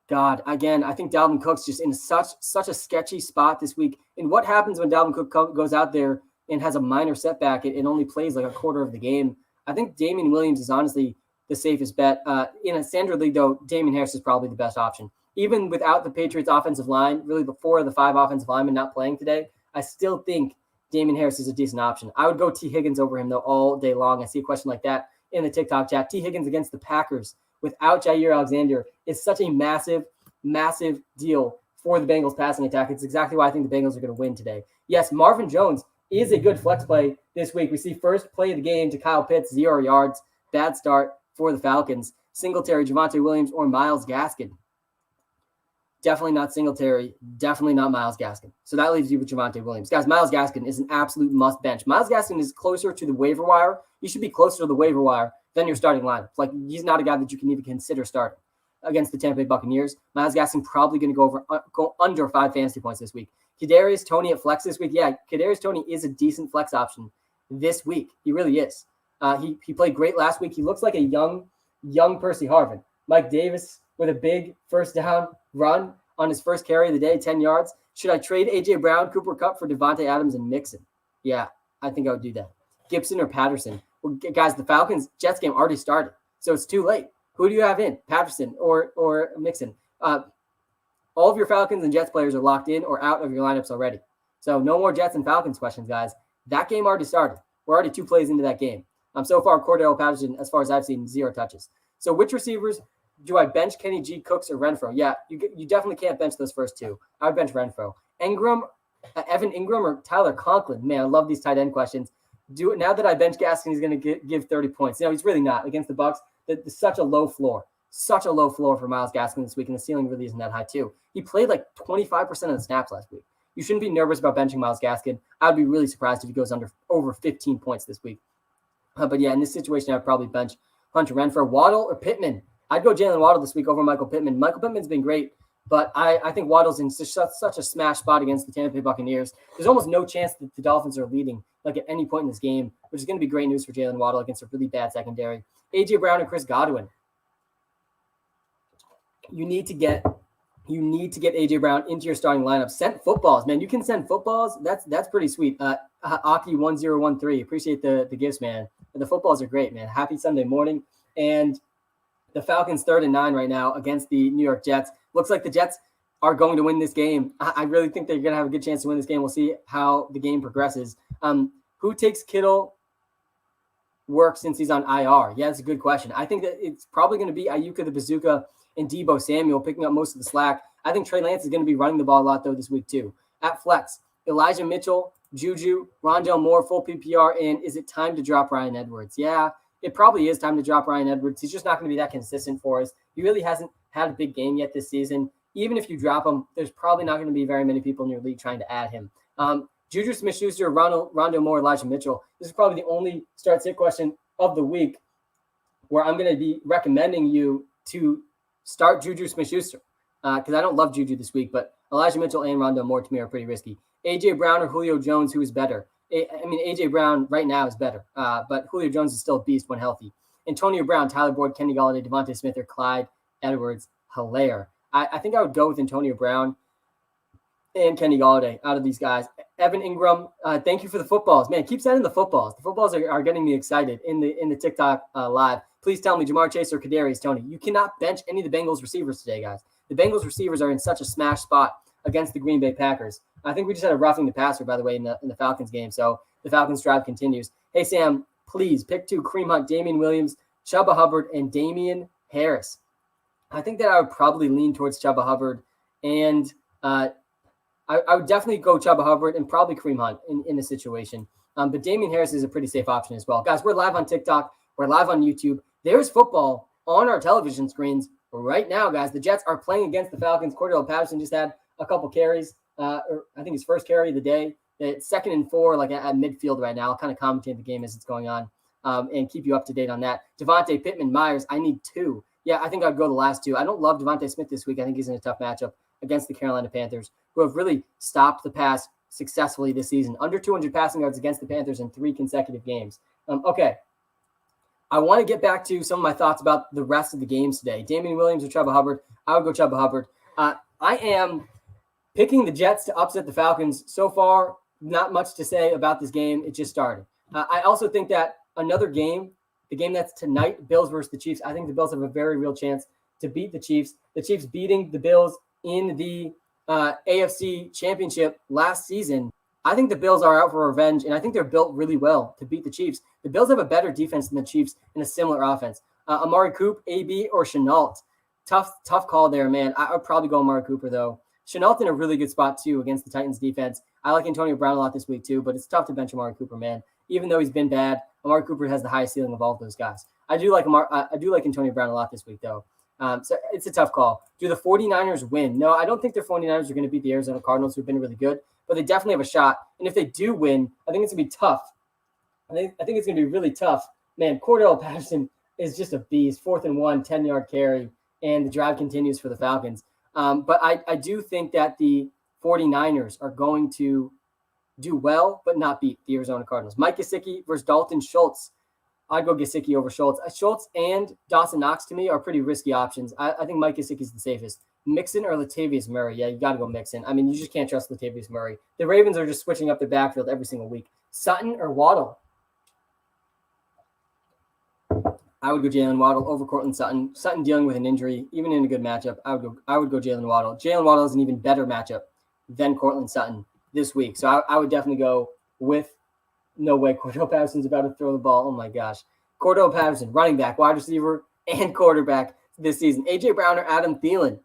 God, again, I think Dalvin Cook's just in such a sketchy spot this week. And what happens when Dalvin Cook goes out there and has a minor setback and only plays like a quarter of the game? I think Damian Williams is honestly the safest bet. In a standard league, though, Damian Harris is probably the best option. Even without the Patriots offensive line, really the 4 of the 5 offensive linemen not playing today, I still think Damian Harris is a decent option. I would go T. Higgins over him, though, all day long. I see a question like that in the TikTok chat. T. Higgins against the Packers without Jair Alexander is such a massive deal for the Bengals passing attack. It's exactly why I think the Bengals are going to win today. Yes, Marvin Jones is a good flex play this week. We see first play of the game to Kyle Pitts, 0 yards. Bad start for the Falcons. Singletary, Javonte Williams, or Myles Gaskin? Definitely not Singletary. Definitely not Myles Gaskin. So that leaves you with Javonte Williams. Guys, Myles Gaskin is an absolute must bench. Myles Gaskin is closer to the waiver wire. You should be closer to the waiver wire than your starting lineup. Like, he's not a guy that you can even consider starting. against the Tampa Bay Buccaneers. Myles Gaskin probably going to go under 5 fantasy points this week. Kadarius Toney at flex this week. Yeah, Kadarius Toney is a decent flex option this week. He really is. He played great last week. He looks like a young Percy Harvin. Mike Davis with a big first down run on his first carry of the day, 10 yards. Should I trade A.J. Brown, Cooper Kupp for Devontae Adams and Mixon? Yeah, I think I would do that. Gibson or Patterson? Well, guys, the Falcons-Jets game already started, so it's too late. Who do you have in, Patterson or Mixon? All of your Falcons and Jets players are locked in or out of your lineups already. So no more Jets and Falcons questions, guys. That game already started. We're already 2 plays into that game. So far, Cordell Patterson, as far as I've seen, 0 touches. So which receivers do I bench, Kenny G, Cooks, or Renfro? Yeah, you definitely can't bench those first 2. I would bench Renfro. Evan Ingram, or Tyler Conklin? Man, I love these tight end questions. Do it now that I bench Gaskin, he's going to give 30 points. He's really not against the Bucs. There's such a low floor for Myles Gaskin this week, and the ceiling really isn't that high too. He played like 25% of the snaps last week. You shouldn't be nervous about benching Myles Gaskin. I would be really surprised if he goes over 15 points this week. But yeah, in this situation, I would probably bench Hunter Renfrow, Waddle, or Pittman. I'd go Jalen Waddle this week over Michael Pittman. Michael Pittman's been great, but I think Waddle's in such a smash spot against the Tampa Bay Buccaneers. There's almost no chance that the Dolphins are leading like at any point in this game, which is going to be great news for Jalen Waddle against a really bad secondary. A.J. Brown and Chris Godwin. You need to get A.J. Brown into your starting lineup. Send footballs, man. You can send footballs. That's pretty sweet. Aki1013. Appreciate the gifts, man. The footballs are great, man. Happy Sunday morning. And the Falcons 3rd and 9 right now against the New York Jets. Looks like the Jets are going to win this game. I really think they're going to have a good chance to win this game. We'll see how the game progresses. Who takes Kittle work since he's on IR? Yeah, that's a good question. I think that it's probably going to be Ayuka the Bazooka and Deebo Samuel picking up most of the slack. I think Trey Lance is going to be running the ball a lot, though, this week, too. At flex, Elijah Mitchell, Juju, Rondale Moore, full PPR, and is it time to drop Ryan Edwards? Yeah, it probably is time to drop Ryan Edwards. He's just not going to be that consistent for us. He really hasn't had a big game yet this season. Even if you drop him, there's probably not going to be very many people in your league trying to add him. Juju Smith-Schuster, Rondale Moore, Elijah Mitchell. This is probably the only start-sit question of the week where I'm going to be recommending you to start Juju Smith-Schuster because I don't love Juju this week, but Elijah Mitchell and Rondale Moore to me are pretty risky. A.J. Brown or Julio Jones, who is better? A.J. Brown right now is better, but Julio Jones is still a beast when healthy. Antonio Brown, Tyler Boyd, Kenny Golladay, Devontae Smith, or Clyde Edwards-Helaire. I think I would go with Antonio Brown and Kenny Golladay out of these guys. Evan Ingram, thank you for the footballs. Man, keep sending the footballs. The footballs are getting me excited in the TikTok live. Please tell me, Jamar Chase or Kadarius Toney. You cannot bench any of the Bengals receivers today, guys. The Bengals receivers are in such a smash spot against the Green Bay Packers. I think we just had a roughing the passer, by the way, in the Falcons game. So the Falcons drive continues. Hey, Sam, please pick 2, Kareem Hunt, Damian Williams, Chuba Hubbard, and Damian Harris. I think that I would probably lean towards Chuba Hubbard, and I would definitely go Chuba Hubbard and probably Kareem Hunt in this situation. But Damian Harris is a pretty safe option as well. Guys, we're live on TikTok. We're live on YouTube. There's football on our television screens right now, guys. The Jets are playing against the Falcons. Cordell Patterson just had a couple carries, or I think his first carry of the day. It's 2nd and 4, like at midfield right now. I'll kind of commentate the game as it's going on and keep you up to date on that. Devontae, Pittman, Myers, I need 2. Yeah, I think I'd go the last 2. I don't love Devontae Smith this week. I think he's in a tough matchup against the Carolina Panthers, who have really stopped the pass successfully this season. Under 200 passing yards against the Panthers in 3 consecutive games. Okay. I want to get back to some of my thoughts about the rest of the games today. Damian Williams or Chuba Hubbard. I would go Chuba Hubbard. I am picking the Jets to upset the Falcons. So far, not much to say about this game. It just started. I also think that another game, the game that's tonight, Bills versus the Chiefs, I think the Bills have a very real chance to beat the Chiefs. The Chiefs beating the Bills in the AFC Championship last season. I think the Bills are out for revenge, and I think they're built really well to beat the Chiefs. The Bills have a better defense than the Chiefs and a similar offense. Amari Cooper, AB, or Chenault? Tough call there, man. I would probably go Amari Cooper, though. Chenault in a really good spot, too, against the Titans defense. I like Antonio Brown a lot this week, too, but it's tough to bench Amari Cooper, man. Even though he's been bad, Amari Cooper has the highest ceiling of all of those guys. I do like Antonio Brown a lot this week, though. So it's a tough call. Do the 49ers win? No, I don't think the 49ers are going to beat the Arizona Cardinals, who've been really good, but they definitely have a shot. And if they do win, I think it's going to be tough. I think it's going to be really tough. Man, Cordell Patterson is just a beast. 4th and 1, 10-yard carry. and the drive continues for the Falcons. But I do think that the 49ers are going to do well, but not beat the Arizona Cardinals. Mike Gesicki versus Dalton Schultz. I'd go Gesicki over Schultz. Schultz and Dawson Knox to me are pretty risky options. I think Mike Gesicki is the safest. Mixon or Latavius Murray? Yeah, you got to go Mixon. I mean, you just can't trust Latavius Murray. The Ravens are just switching up their backfield every single week. Sutton or Waddle? I would go Jalen Waddle over Cortland Sutton. Sutton dealing with an injury, even in a good matchup. I would go Jalen Waddle. Jalen Waddle is an even better matchup than Cortland Sutton this week. So I would definitely go with no way Cordell Patterson's about to throw the ball. Oh my gosh. Cordell Patterson, running back, wide receiver, and quarterback this season. A.J. Brown or Adam Thielen?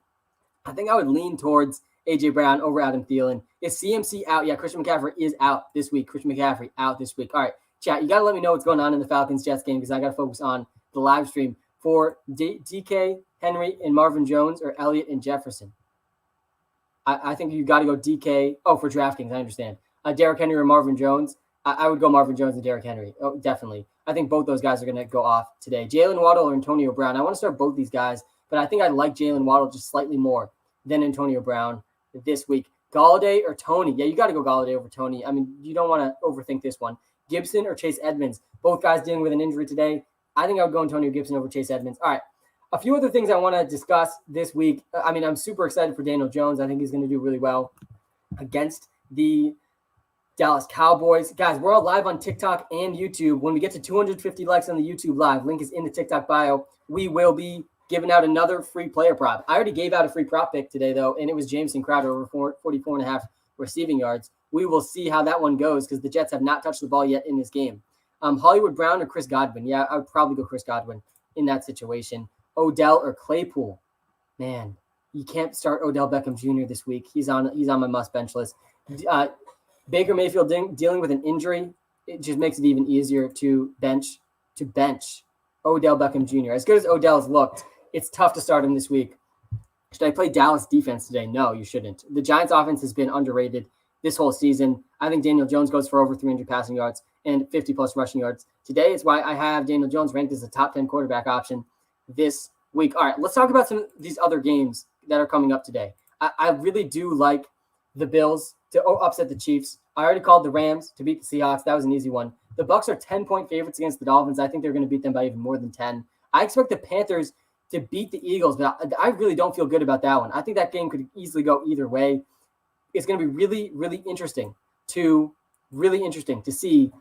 I think I would lean towards A.J. Brown over Adam Thielen. Is CMC out? Yeah, Christian McCaffrey is out this week. Christian McCaffrey out this week. All right, chat, you got to let me know what's going on in the Falcons-Jets game because I got to focus on the live stream for DK, Henry, and Marvin Jones or Elliott and Jefferson. I think you got to go DK. Oh, for DraftKings, I understand. Derrick Henry or Marvin Jones. I would go Marvin Jones and Derrick Henry. Oh, definitely. I think both those guys are going to go off today. Jalen Waddle or Antonio Brown. I want to start both these guys, but I think I like Jalen Waddle just slightly more than Antonio Brown this week. Galladay or Tony? Yeah, you got to go Galladay over Tony. I mean, you don't want to overthink this one. Gibson or Chase Edmonds? Both guys dealing with an injury today. I think I would go Antonio Gibson over Chase Edmonds. All right. A few other things I want to discuss this week. I mean, I'm super excited for Daniel Jones. I think he's going to do really well against the Dallas Cowboys. Guys, we're all live on TikTok and YouTube. When we get to 250 likes on the YouTube live, link is in the TikTok bio. We will be giving out another free player prop. I already gave out a free prop pick today, though, and it was Jameson Crowder over 44.5 receiving yards. We will see how that one goes because the Jets have not touched the ball yet in this game. Hollywood Brown or Chris Godwin? Yeah, I would probably go Chris Godwin in that situation. Odell or Claypool? Man, you can't start Odell Beckham Jr. this week. He's on my must bench list. Baker Mayfield dealing with an injury, it just makes it even easier to bench Odell Beckham Jr. As good as Odell's looked, it's tough to start him this week. Should I play Dallas defense today? No, you shouldn't. The Giants offense has been underrated this whole season. I think Daniel Jones goes for over 300 passing yards and 50-plus rushing yards. Today is why I have Daniel Jones ranked as a top 10 quarterback option this week. All right, let's talk about some of these other games that are coming up today. I really do like the Bills to upset the Chiefs. I already called the Rams to beat the Seahawks. That was an easy one. The Bucs are 10-point favorites against the Dolphins. I think they're going to beat them by even more than 10. I expect the Panthers to beat the Eagles, but I really don't feel good about that one. I think that game could easily go either way. It's going to be really, really interesting to see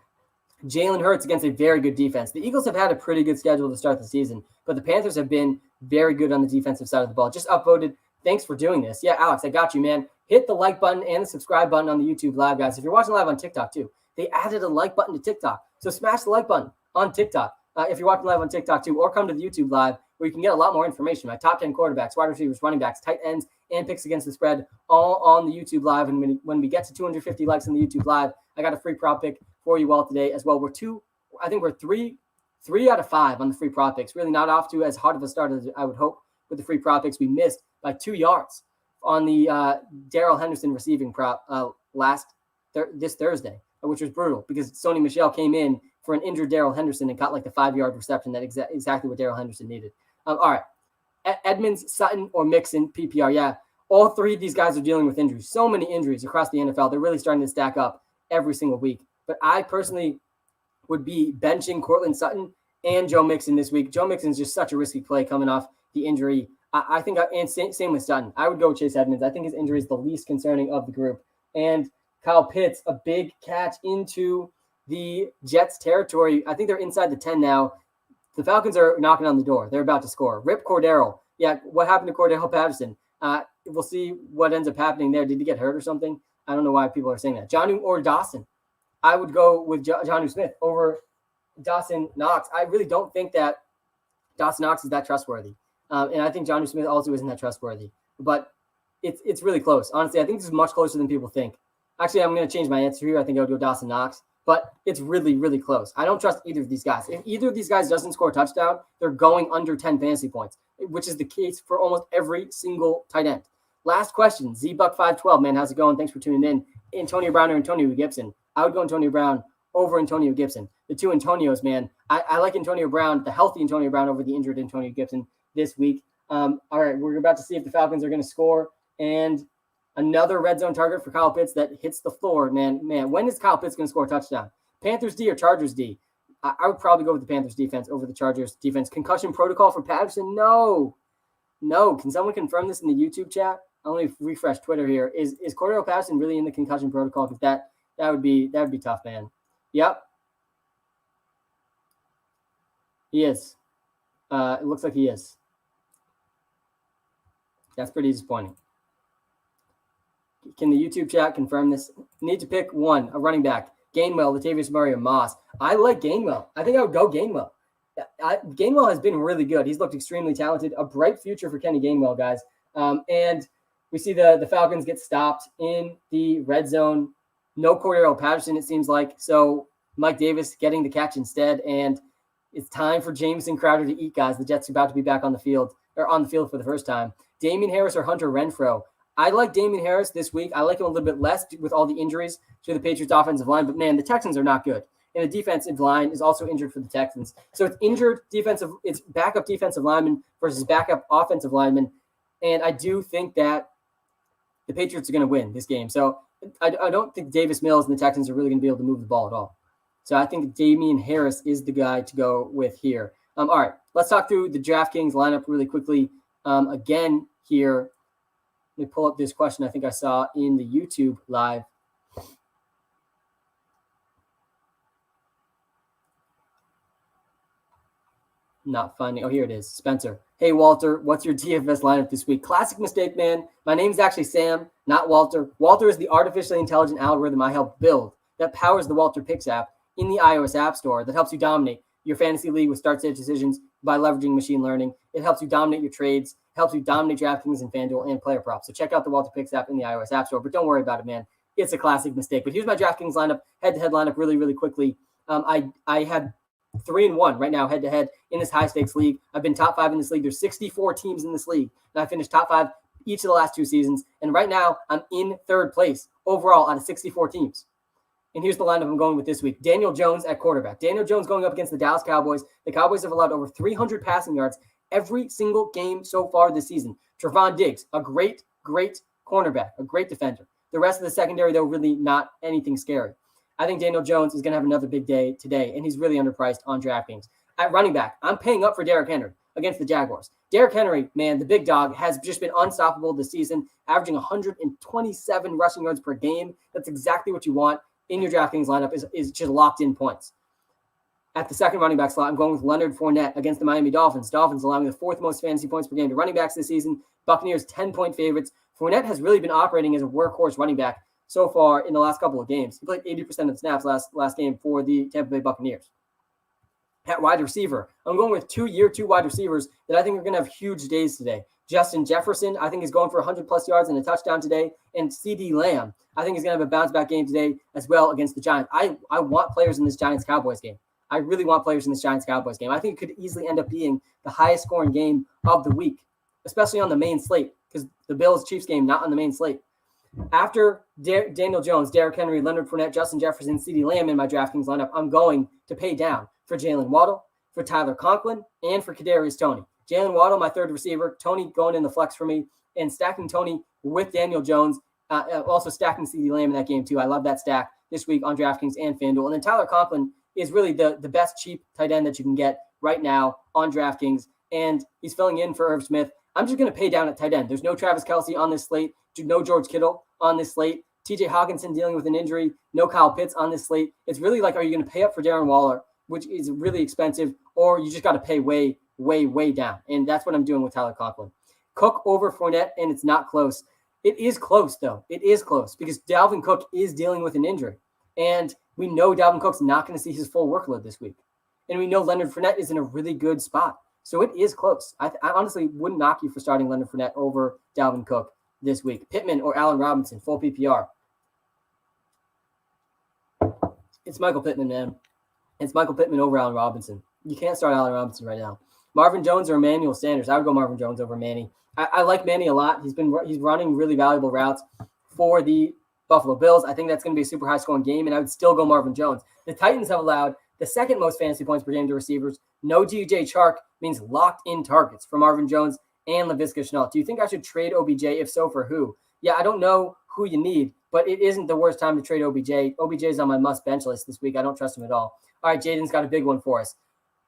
Jalen Hurts against a very good defense. The Eagles have had a pretty good schedule to start the season, but the Panthers have been very good on the defensive side of the ball. Just upvoted. Thanks for doing this. Yeah, Alex, I got you, man. Hit the like button and the subscribe button on the YouTube live, guys. If you're watching live on TikTok, too, they added a like button to TikTok. So smash the like button on TikTok if you're watching live on TikTok, too, or come to the YouTube live where you can get a lot more information. My top 10 quarterbacks, wide receivers, running backs, tight ends, and picks against the spread all on the YouTube live. And when we get to 250 likes on the YouTube live, I got a free prop pick for you all today as well. We're three out of 5 on the free prop picks. Really not off to as hard of a start as I would hope with the free prop picks. We missed by 2 yards on the Darrell Henderson receiving prop this Thursday, which was brutal because Sony Michel came in for an injured Darrell Henderson and caught like the 5-yard reception that exactly what Darrell Henderson needed. All right. Edmonds, Sutton, or Mixon, PPR. Yeah, all three of these guys are dealing with injuries. So many injuries across the NFL. They're really starting to stack up every single week. But I personally would be benching Cortland Sutton and Joe Mixon this week. Joe Mixon is just such a risky play coming off the injury. I think, and same with Sutton. I would go with Chase Edmonds. I think his injury is the least concerning of the group. And Kyle Pitts, a big catch into the Jets territory. I think they're inside the 10 now. The Falcons are knocking on the door. They're about to score. Rip Cordero. Yeah, what happened to Cordero Patterson? We'll see what ends up happening there. Did he get hurt or something? I don't know why people are saying that. Jonnu or Dawson. I would go with Jonnu Smith over Dawson Knox. I really don't think that Dawson Knox is that trustworthy. And I think Jonnu Smith also isn't that trustworthy. But it's really close. Honestly, I think this is much closer than people think. Actually, I'm going to change my answer here. I think I would go Dawson Knox. But it's really, really close. I don't trust either of these guys. If either of these guys doesn't score a touchdown, they're going under 10 fantasy points, which is the case for almost every single tight end. Last question, ZBuck512, man, how's it going? Thanks for tuning in. Antonio Brown or Antonio Gibson? I would go Antonio Brown over Antonio Gibson. The two Antonios, man. I like Antonio Brown, the healthy Antonio Brown over the injured Antonio Gibson this week. All right, we're about to see if the Falcons are going to score. And another red zone target for Kyle Pitts that hits the floor. Man, when is Kyle Pitts going to score a touchdown? Panthers D or Chargers D? I would probably go with the Panthers defense over the Chargers defense. Concussion protocol for Patterson? No. Can someone confirm this in the YouTube chat? I'll only refresh Twitter here. Is Cordero Patterson really in the concussion protocol? Because that would be tough, man. Yep. He is. It looks like he is. That's pretty disappointing. Can the YouTube chat confirm this? Need to pick one, a running back. Gainwell, Latavius Murray, or Moss. I like Gainwell. I think I would go Gainwell. Gainwell has been really good. He's looked extremely talented. A bright future for Kenny Gainwell, guys. And we see the Falcons get stopped in the red zone. No Cordero Patterson, it seems like. So Mike Davis getting the catch instead. And it's time for Jamison Crowder to eat, guys. The Jets are about to be back on the field for the first time. Damian Harris or Hunter Renfrow. I like Damian Harris this week. I like him a little bit less with all the injuries to the Patriots offensive line. But, man, the Texans are not good. And the defensive line is also injured for the Texans. So it's backup defensive lineman versus backup offensive lineman. And I do think that the Patriots are going to win this game. So I don't think Davis Mills and the Texans are really going to be able to move the ball at all. So I think Damian Harris is the guy to go with here. All right, let's talk through the DraftKings lineup really quickly. Again here, let me pull up this question I think I saw in the YouTube live. Not finding. Oh, here it is. Spencer. Hey, Walter, what's your DFS lineup this week? Classic mistake, man. My name's actually Sam, not Walter. Walter is the artificially intelligent algorithm I helped build that powers the WalterPicks app in the iOS App Store that helps you dominate your fantasy league with start-stage decisions by leveraging machine learning. It helps you dominate your trades, helps you dominate DraftKings and FanDuel and player props. So check out the WalterPicks app in the iOS App Store, but don't worry about it, man. It's a classic mistake. But here's my DraftKings lineup, head-to-head lineup really, really quickly. I had 3-1 right now head-to-head in this high-stakes league. I've been top 5 in this league. There's 64 teams in this league, and I finished top 5 each of the last 2 seasons. And right now, I'm in 3rd place overall out of 64 teams. And here's the lineup I'm going with this week. Daniel Jones at quarterback. Daniel Jones going up against the Dallas Cowboys. The Cowboys have allowed over 300 passing yards every single game so far this season. Trevon Diggs, a great cornerback, a great defender. The rest of the secondary, though, really not anything scary. I think Daniel Jones is going to have another big day today, and he's really underpriced on DraftKings. At running back, I'm paying up for Derrick Henry against the Jaguars. Derrick Henry, man, the big dog, has just been unstoppable this season, averaging 127 rushing yards per game. That's exactly what you want in your DraftKings lineup is just locked in points. At the second running back slot, I'm going with Leonard Fournette against the Miami Dolphins. Dolphins allowing the 4th most fantasy points per game to running backs this season. Buccaneers 10-point favorites. Fournette has really been operating as a workhorse running back so far in the last couple of games. He played 80% of snaps last game for the Tampa Bay Buccaneers. At wide receiver, I'm going with 2 wide receivers that I think are going to have huge days today. Justin Jefferson, I think, is going for 100-plus yards and a touchdown today. And CeeDee Lamb, I think, is going to have a bounce-back game today as well against the Giants. I want players in this Giants-Cowboys game. I really want players in this Giants-Cowboys game. I think it could easily end up being the highest-scoring game of the week, especially on the main slate, because the Bills-Chiefs game not on the main slate. After Daniel Jones, Derrick Henry, Leonard Fournette, Justin Jefferson, CeeDee Lamb in my DraftKings lineup, I'm going to pay down for Jalen Waddle, for Tyler Conklin, and for Kadarius Toney. Jalen Waddle, my 3rd receiver. Toney going in the flex for me, and stacking Toney with Daniel Jones, also stacking CeeDee Lamb in that game too. I love that stack this week on DraftKings and FanDuel. And then Tyler Conklin is really the best cheap tight end that you can get right now on DraftKings, and he's filling in for Irv Smith. I'm just going to pay down at tight end. There's no Travis Kelce on this slate, no George Kittle on this slate, TJ Hawkinson dealing with an injury, no Kyle Pitts on this slate. It's really like, are you going to pay up for Darren Waller, which is really expensive, or you just got to pay way down? And that's what I'm doing with Tyler Conklin. Cook over Fournette, and it's not close. It is close, though. It is close because Dalvin Cook is dealing with an injury. And we know Dalvin Cook's not going to see his full workload this week. And we know Leonard Fournette is in a really good spot. So it is close. I honestly wouldn't knock you for starting Leonard Fournette over Dalvin Cook this week. Pittman or Allen Robinson, full PPR. It's Michael Pittman, man. It's Michael Pittman over Allen Robinson. You can't start Allen Robinson right now. Marvin Jones or Emmanuel Sanders. I would go Marvin Jones over Manny. I like Manny a lot. He's running really valuable routes for the Buffalo Bills. I think that's going to be a super high-scoring game, and I would still go Marvin Jones. The Titans have allowed the 2nd most fantasy points per game to receivers. No DJ Chark means locked-in targets for Marvin Jones and Laviska Shenault. Do you think I should trade OBJ? If so, for who? Yeah, I don't know who you need, but it isn't the worst time to trade OBJ. OBJ is on my must bench list this week. I don't trust him at all. All right, Jaden's got a big one for us.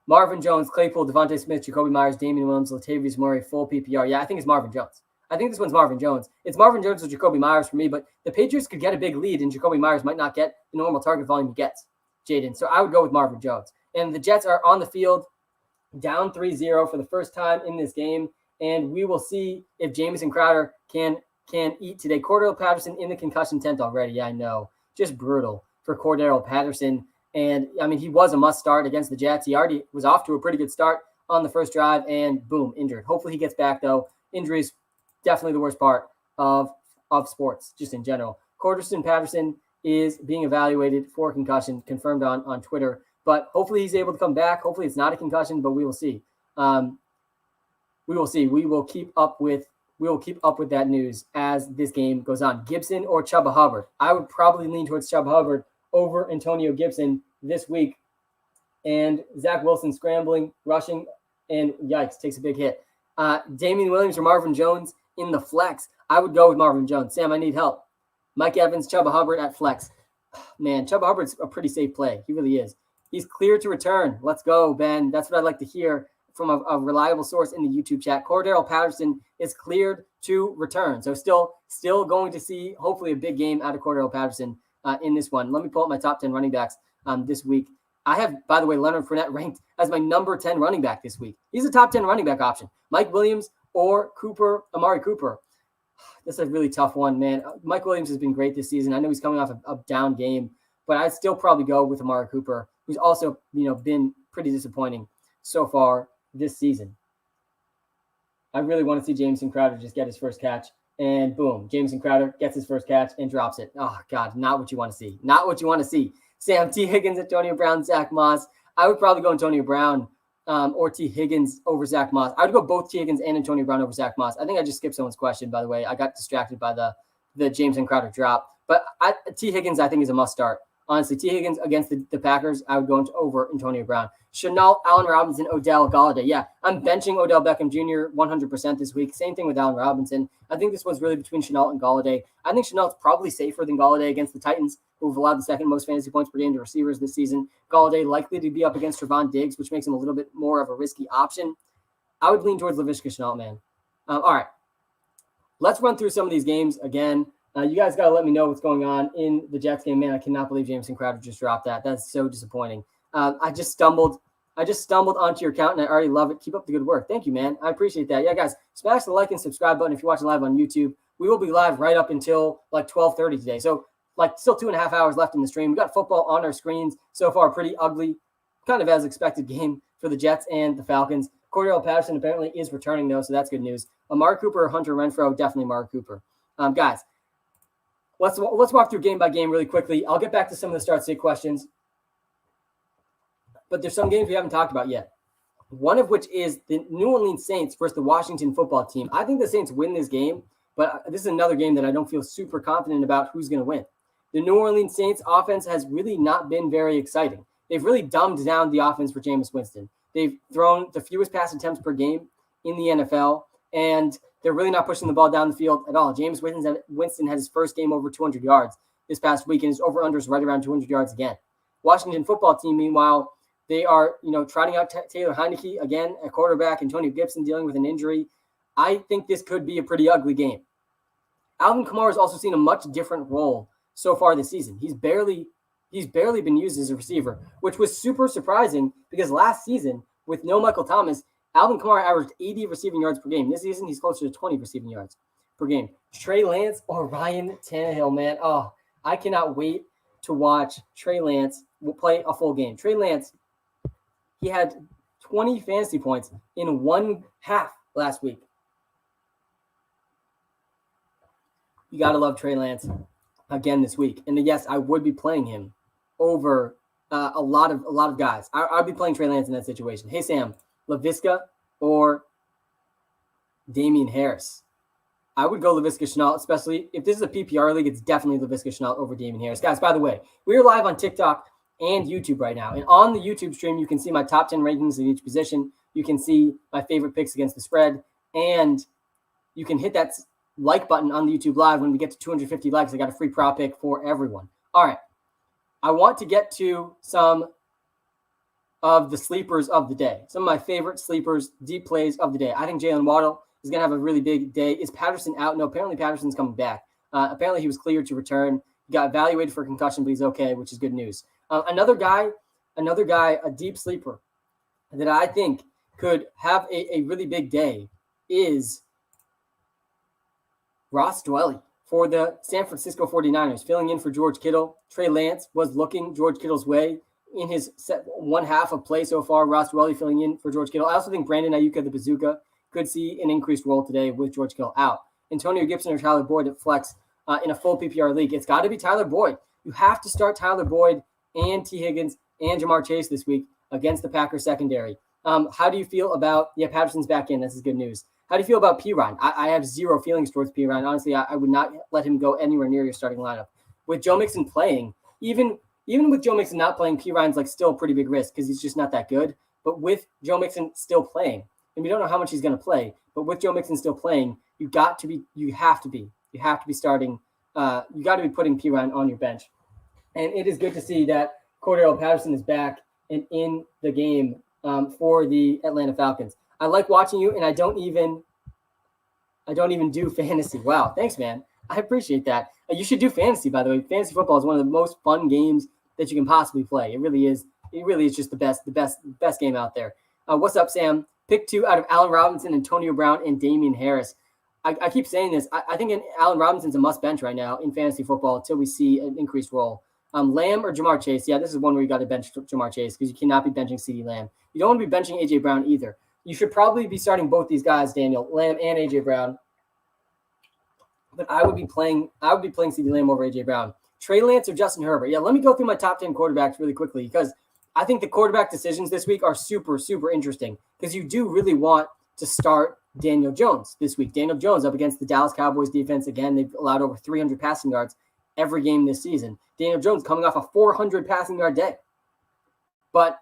Marvin Jones, Claypool, Devontae Smith, Jacoby Myers, Damian Williams, Latavius Murray, full PPR. Yeah, I think it's Marvin Jones. I think this one's Marvin Jones. It's Marvin Jones or Jacoby Myers for me, but the Patriots could get a big lead, and Jacoby Myers might not get the normal target volume he gets, Jaden. So I would go with Marvin Jones. And the Jets are on the field down 3-0 for the first time in this game, and we will see if Jamison Crowder can eat today. Cordero Patterson in the concussion tent already. Yeah, I know. Just brutal for Cordero Patterson. And, I mean, he was a must start against the Jets. He already was off to a pretty good start on the first drive, and boom, injured. Hopefully he gets back, though. Injuries, definitely the worst part of sports, just in general. Corderson Patterson is being evaluated for concussion, confirmed on Twitter. But hopefully he's able to come back. Hopefully it's not a concussion, but we will see. We will see. We will keep up with that news as this game goes on. Gibson or Chuba Hubbard? I would probably lean towards Chuba Hubbard over Antonio Gibson this week. And Zach Wilson scrambling, rushing, and yikes, takes a big hit. Damian Williams or Marvin Jones in the flex? I would go with Marvin Jones. Sam, I need help. Mike Evans, Chuba Hubbard at flex. Man, Chuba Hubbard's a pretty safe play. He really is. He's cleared to return. Let's go, Ben. That's what I'd like to hear from a reliable source in the YouTube chat. Cordero Patterson is cleared to return. So still going to see, hopefully, a big game out of Cordero Patterson in this one. Let me pull up my top 10 running backs this week. I have, by the way, Leonard Fournette ranked as my number 10 running back this week. He's a top 10 running back option. Mike Williams or Amari Cooper. This is a really tough one, man. Mike Williams has been great this season. I know he's coming off a down game, but I'd still probably go with Amari Cooper, who's also, been pretty disappointing so far this season. I really want to see Jamison Crowder just get his first catch, and boom, Jamison Crowder gets his first catch and drops it. Oh, God, not what you want to see. Not what you want to see. Sam, T. Higgins, Antonio Brown, Zach Moss. I would probably go Antonio Brown or T. Higgins over Zach Moss. I would go both T. Higgins and Antonio Brown over Zach Moss. I think I just skipped someone's question, by the way. I got distracted by the Jamison Crowder drop. But T. Higgins, I think, is a must start. Honestly, T. Higgins against the Packers, I would go over Antonio Brown. Shenault, Allen Robinson, Odell, Golladay. Yeah, I'm benching Odell Beckham Jr. 100% this week. Same thing with Allen Robinson. I think this one's really between Shenault and Golladay. I think Chenault's probably safer than Golladay against the Titans, who've allowed the second most fantasy points per game to receivers this season. Golladay likely to be up against Trevon Diggs, which makes him a little bit more of a risky option. I would lean towards Laviska Shenault, man. All right, let's run through some of these games again. You guys got to let me know what's going on in the Jets game. Man, I cannot believe Jamison Crowder just dropped that. That's so disappointing. I just stumbled onto your account, and I already love it. Keep up the good work. Thank you, man. I appreciate that. Yeah, guys, smash the like and subscribe button if you're watching live on YouTube. We will be live right up until like 12:30 today. So still 2.5 hours left in the stream. We got football on our screens so far. Pretty ugly, kind of as expected game for the Jets and the Falcons. Cordero Patterson apparently is returning, though, so that's good news. Amari Cooper or Hunter Renfrow? Definitely Amari Cooper. Guys, let's walk through game by game really quickly. I'll get back to some of the start-sit questions. But there's some games we haven't talked about yet. One of which is the New Orleans Saints versus the Washington football team. I think the Saints win this game, but this is another game that I don't feel super confident about who's going to win. The New Orleans Saints offense has really not been very exciting. They've really dumbed down the offense for Jameis Winston. They've thrown the fewest pass attempts per game in the NFL, and they're really not pushing the ball down the field at all. Jameis Winston had his first game over 200 yards this past week, and his over-unders right around 200 yards again. Washington football team, meanwhile, they are, trotting out Taylor Heineke again at quarterback, Antonio Gibson dealing with an injury. I think this could be a pretty ugly game. Alvin Kamara has also seen a much different role so far this season. He's barely been used as a receiver, which was super surprising because last season, with no Michael Thomas, Alvin Kamara averaged 80 receiving yards per game. This season, he's closer to 20 receiving yards per game. Trey Lance or Ryan Tannehill, man. Oh, I cannot wait to watch Trey Lance play a full game. Trey Lance, he had 20 fantasy points in one half last week. You got to love Trey Lance again this week. And yes, I would be playing him over a lot of guys. I'd be playing Trey Lance in that situation. Hey, Sam, Laviska or Damian Harris? I would go Laviska Shenault, especially if this is a PPR league. It's definitely Laviska Shenault over Damian Harris. Guys, by the way, we are live on TikTok and YouTube right now. And on the YouTube stream, you can see my top 10 rankings in each position. You can see my favorite picks against the spread And you can hit that like button on the YouTube Live when we get to 250 likes. I got a free prop pick for everyone. All right. I want to get to some of the sleepers of the day. Some of my favorite sleepers, deep plays of the day. I think Jalen Waddle is going to have a really big day. Is Patterson out? No, apparently Patterson's coming back. Apparently he was cleared to return. He got evaluated for concussion, but he's okay, which is good news. Another guy, a deep sleeper that I think could have a really big day is Ross Dwelley for the San Francisco 49ers, filling in for George Kittle. Trey Lance was looking George Kittle's way in his one half of play so far. Ross Dwelley filling in for George Kittle. I also think Brandon Ayuk, the bazooka, could see an increased role today with George Kittle out. Antonio Gibson or Tyler Boyd at flex in a full PPR league. It's got to be Tyler Boyd. You have to start Tyler Boyd and T. Higgins and Jamar Chase this week against the Packers secondary. How do you feel about, Patterson's back in. This is good news. How do you feel about Pirine? I have zero feelings towards Pirine. Honestly, I would not let him go anywhere near your starting lineup. With Joe Mixon playing, even with Joe Mixon not playing, Pirine's like still a pretty big risk because he's just not that good. But with Joe Mixon still playing, and we don't know how much he's going to play, but with Joe Mixon still playing, you have to be starting. You got to be putting Pirine on your bench. And it is good to see that Cordell Patterson is back and in the game for the Atlanta Falcons. I like watching you, and I don't even do fantasy. Wow, thanks, man. I appreciate that. You should do fantasy, by the way. Fantasy football is one of the most fun games that you can possibly play. It really is. It really is just the best game out there. What's up, Sam? Pick 2 out of Allen Robinson, Antonio Brown, and Damian Harris. I keep saying this. I think Allen Robinson's a must bench right now in fantasy football until we see an increased role. Lamb or Jamar Chase? Yeah, this is one where you got to bench Jamar Chase because you cannot be benching CeeDee Lamb. You don't want to be benching A.J. Brown either. You should probably be starting both these guys, Daniel, Lamb and A.J. Brown. But I would be playing CeeDee Lamb over A.J. Brown. Trey Lance or Justin Herbert? Yeah, let me go through my top 10 quarterbacks really quickly because I think the quarterback decisions this week are super, super interesting because you do really want to start Daniel Jones this week. Daniel Jones up against the Dallas Cowboys defense. Again, they've allowed over 300 passing yards every game this season. Daniel Jones coming off a 400 passing yard day. But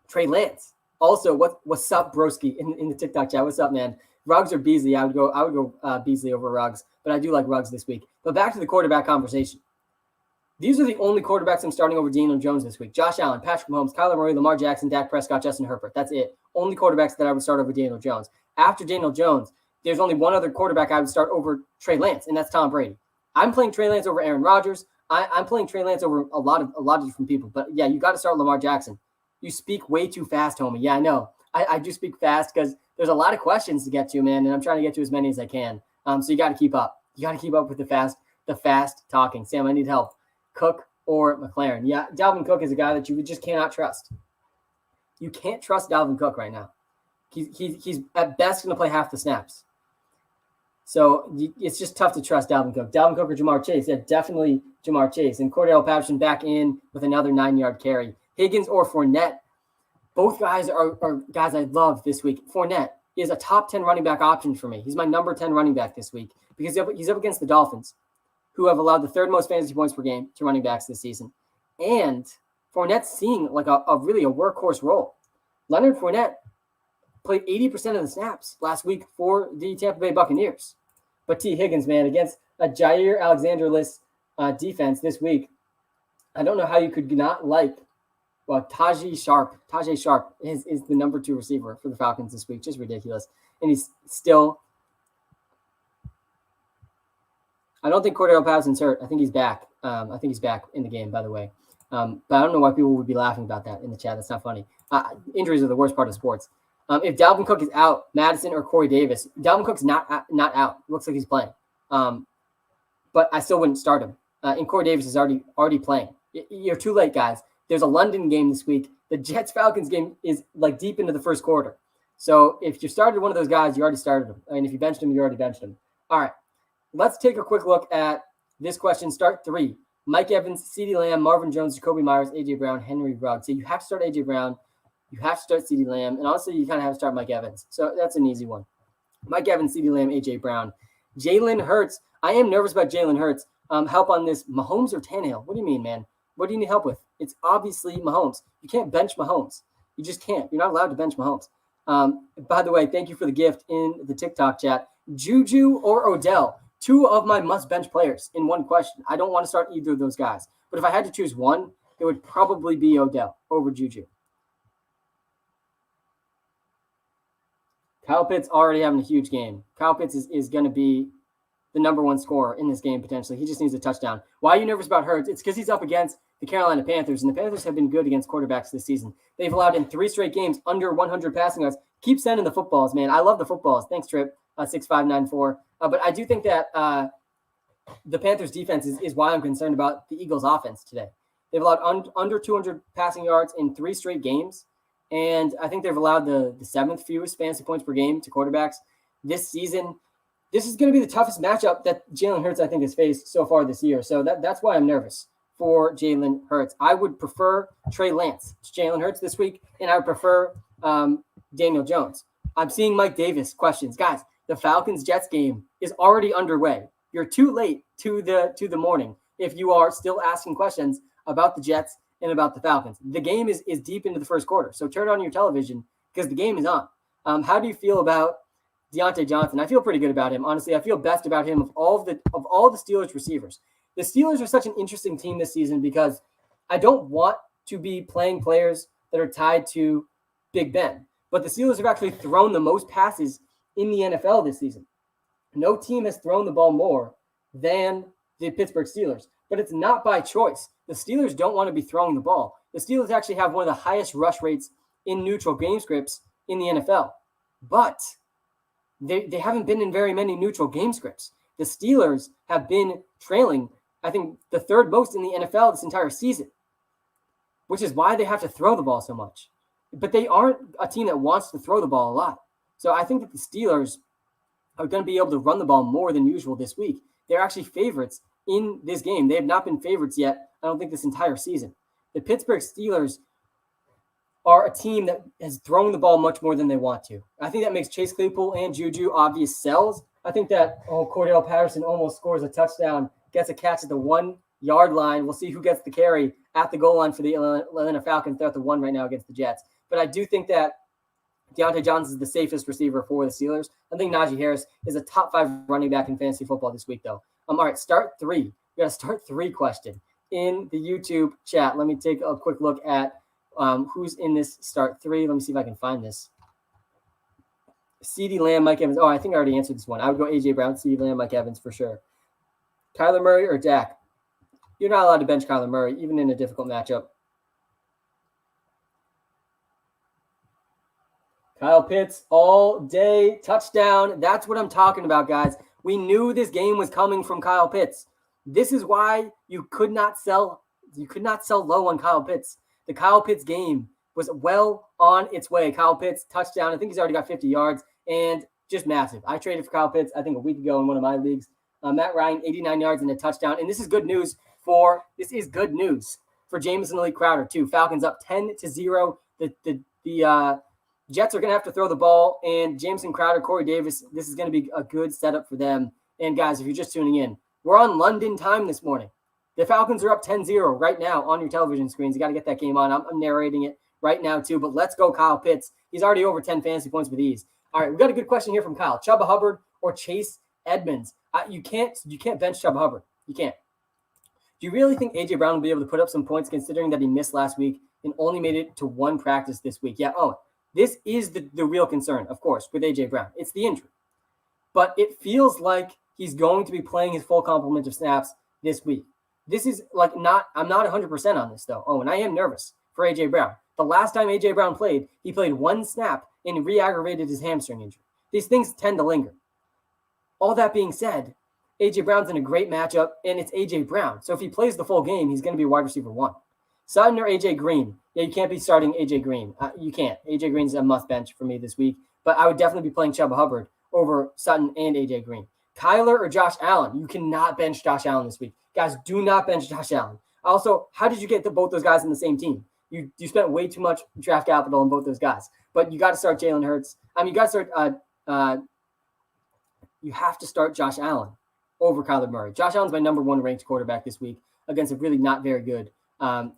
Trey Lance, also, what's up, broski, in the TikTok chat? What's up, man? Ruggs or Beasley? I would go Beasley over Ruggs, but I do like Ruggs this week. But back to the quarterback conversation. These are the only quarterbacks I'm starting over Daniel Jones this week. Josh Allen, Patrick Mahomes, Kyler Murray, Lamar Jackson, Dak Prescott, Justin Herbert. That's it. Only quarterbacks that I would start over Daniel Jones. After Daniel Jones, there's only one other quarterback I would start over Trey Lance, and that's Tom Brady. I'm playing Trey Lance over Aaron Rodgers. I'm playing Trey Lance over a lot of different people. But yeah, you got to start Lamar Jackson. You speak way too fast, homie. Yeah, I know. I do speak fast because there's a lot of questions to get to, man, and I'm trying to get to as many as I can. So you got to keep up. You got to keep up with the fast talking. Sam, I need help. Cook or McLaren? Yeah, Dalvin Cook is a guy that you just cannot trust. You can't trust Dalvin Cook right now. He's at best going to play half the snaps. So it's just tough to trust Dalvin Cook. Dalvin Cook or Jamar Chase? Yeah, definitely Jamar Chase. And Cordell Patterson back in with another 9-yard carry. Higgins or Fournette? Both guys are guys I love this week. Fournette is a top 10 running back option for me. He's my number 10 running back this week because he's up against the Dolphins, who have allowed the third most fantasy points per game to running backs this season. And Fournette's seeing like a really a workhorse role. Leonard Fournette played 80% of the snaps last week for the Tampa Bay Buccaneers. But T. Higgins, man, against a Jair Alexander-less defense this week, I don't know how you could not like, well, Tajay Sharp is the number 2 receiver for the Falcons this week. Just ridiculous. And he's still, I don't think Cordell Patterson's hurt. I think he's back. I think he's back in the game, by the way. But I don't know why people would be laughing about that in the chat. That's not funny. Injuries are the worst part of sports. If Dalvin Cook is out, Madison or Corey Davis, Dalvin Cook's not out. Looks like he's playing. But I still wouldn't start him. And Corey Davis is already playing. You're too late, guys. There's a London game this week. The Jets-Falcons game is like deep into the first quarter. So if you started one of those guys, you already started him. I mean, if you benched him, you already benched him. All right. Let's take a quick look at this question. Start 3. Mike Evans, CeeDee Lamb, Marvin Jones, Jacoby Myers, A.J. Brown, Henry Ruggs. So you have to start A.J. Brown. You have to start CeeDee Lamb. And honestly, you kind of have to start Mike Evans. So that's an easy one. Mike Evans, CeeDee Lamb, A.J. Brown. Jalen Hurts. I am nervous about Jalen Hurts. Help on this. Mahomes or Tannehill? What do you mean, man? What do you need help with? It's obviously Mahomes. You can't bench Mahomes. You just can't. You're not allowed to bench Mahomes. By the way, thank you for the gift in the TikTok chat. Juju or Odell, two of my must-bench players in one question. I don't want to start either of those guys. But if I had to choose one, it would probably be Odell over Juju. Kyle Pitts already having a huge game. Kyle Pitts is going to be the number one scorer in this game potentially. He just needs a touchdown. Why are you nervous about Hurts? It's because he's up against the Carolina Panthers, and the Panthers have been good against quarterbacks this season. They've allowed in 3 straight games under 100 passing yards. Keep sending the footballs, man. I love the footballs. Thanks, Trip, 6594. But I do think that the Panthers defense is why I'm concerned about the Eagles offense today. They've allowed under 200 passing yards in 3 straight games. And I think they've allowed the 7th fewest fantasy points per game to quarterbacks this season. This is going to be the toughest matchup that Jalen Hurts, I think, has faced so far this year. So that's why I'm nervous for Jalen Hurts. I would prefer Trey Lance to Jalen Hurts this week, and I would prefer Daniel Jones. I'm seeing Mike Davis questions. Guys, the Falcons-Jets game is already underway. You're too late to the morning if you are still asking questions about the Jets and about the Falcons. The game is deep into the first quarter, so turn on your television because the game is on. How do you feel about Deontay Johnson? I feel pretty good about him. Honestly, I feel best about him of all the Steelers receivers. The Steelers are such an interesting team this season because I don't want to be playing players that are tied to Big Ben, but the Steelers have actually thrown the most passes in the NFL this season. No team has thrown the ball more than the Pittsburgh Steelers, but it's not by choice. The Steelers don't want to be throwing the ball. The Steelers actually have one of the highest rush rates in neutral game scripts in the NFL, but they haven't been in very many neutral game scripts. The Steelers have been trailing, I think, the 3rd most in the NFL this entire season, which is why they have to throw the ball so much. But they aren't a team that wants to throw the ball a lot. So I think that the Steelers are going to be able to run the ball more than usual this week. They're actually favorites in this game. They have not been favorites yet, I don't think, this entire season. The Pittsburgh Steelers are a team that has thrown the ball much more than they want to. I think that makes Chase Claypool and Juju obvious sells. I think that Cordell Patterson almost scores a touchdown, gets a catch at the 1-yard line. We'll see who gets the carry at the goal line for the Atlanta Falcons. They're at the 1 right now against the Jets. But I do think that Deontay Johnson is the safest receiver for the Steelers. I think Najee Harris is a top 5 running back in fantasy football this week, though. All right, start 3. We got a start 3 question in the YouTube chat. Let me take a quick look at who's in this start 3. Let me see if I can find this. CeeDee Lamb, Mike Evans. Oh, I think I already answered this one. I would go A.J. Brown, CeeDee Lamb, Mike Evans for sure. Kyler Murray or Dak? You're not allowed to bench Kyler Murray, even in a difficult matchup. Kyle Pitts all day touchdown. That's what I'm talking about, guys. We knew this game was coming from Kyle Pitts. This is why you could not sell low on Kyle Pitts. The Kyle Pitts game was well on its way. Kyle Pitts touchdown. I think he's already got 50 yards and just massive. I traded for Kyle Pitts, I think, a week ago in one of my leagues. Matt Ryan, 89 yards and a touchdown. And this is good news for Jamison Lee Crowder too. Falcons up 10-0. The Jets are going to have to throw the ball, and Jameson Crowder, Corey Davis, this is going to be a good setup for them. And guys, if you're just tuning in, we're on London time this morning. The Falcons are up 10-0 right now on your television screens. You got to get that game on. I'm narrating it right now too, but let's go Kyle Pitts. He's already over 10 fantasy points with ease. All right, we got a good question here from Kyle. Chuba Hubbard or Chase Edmonds? You can't bench Chuba Hubbard. You can't. Do you really think A.J. Brown will be able to put up some points considering that he missed last week and only made it to 1 practice this week? Yeah, this is the real concern, of course, with A.J. Brown. It's the injury. But it feels like he's going to be playing his full complement of snaps this week. This is I'm not 100% on this, though. And I am nervous for A.J. Brown. The last time A.J. Brown played, he played 1 snap and re-aggravated his hamstring injury. These things tend to linger. All that being said, A.J. Brown's in a great matchup, and it's A.J. Brown. So if he plays the full game, he's going to be wide receiver 1. Sutton or A.J. Green? Yeah, you can't be starting A.J. Green. You can't. A.J. Green's a must bench for me this week. But I would definitely be playing Chuba Hubbard over Sutton and A.J. Green. Kyler or Josh Allen? You cannot bench Josh Allen this week. Guys, do not bench Josh Allen. Also, how did you get both those guys in the same team? You spent way too much draft capital on both those guys. But you got to start Jalen Hurts. You got to start you have to start Josh Allen over Kyler Murray. Josh Allen's my number 1 ranked quarterback this week against a really not very good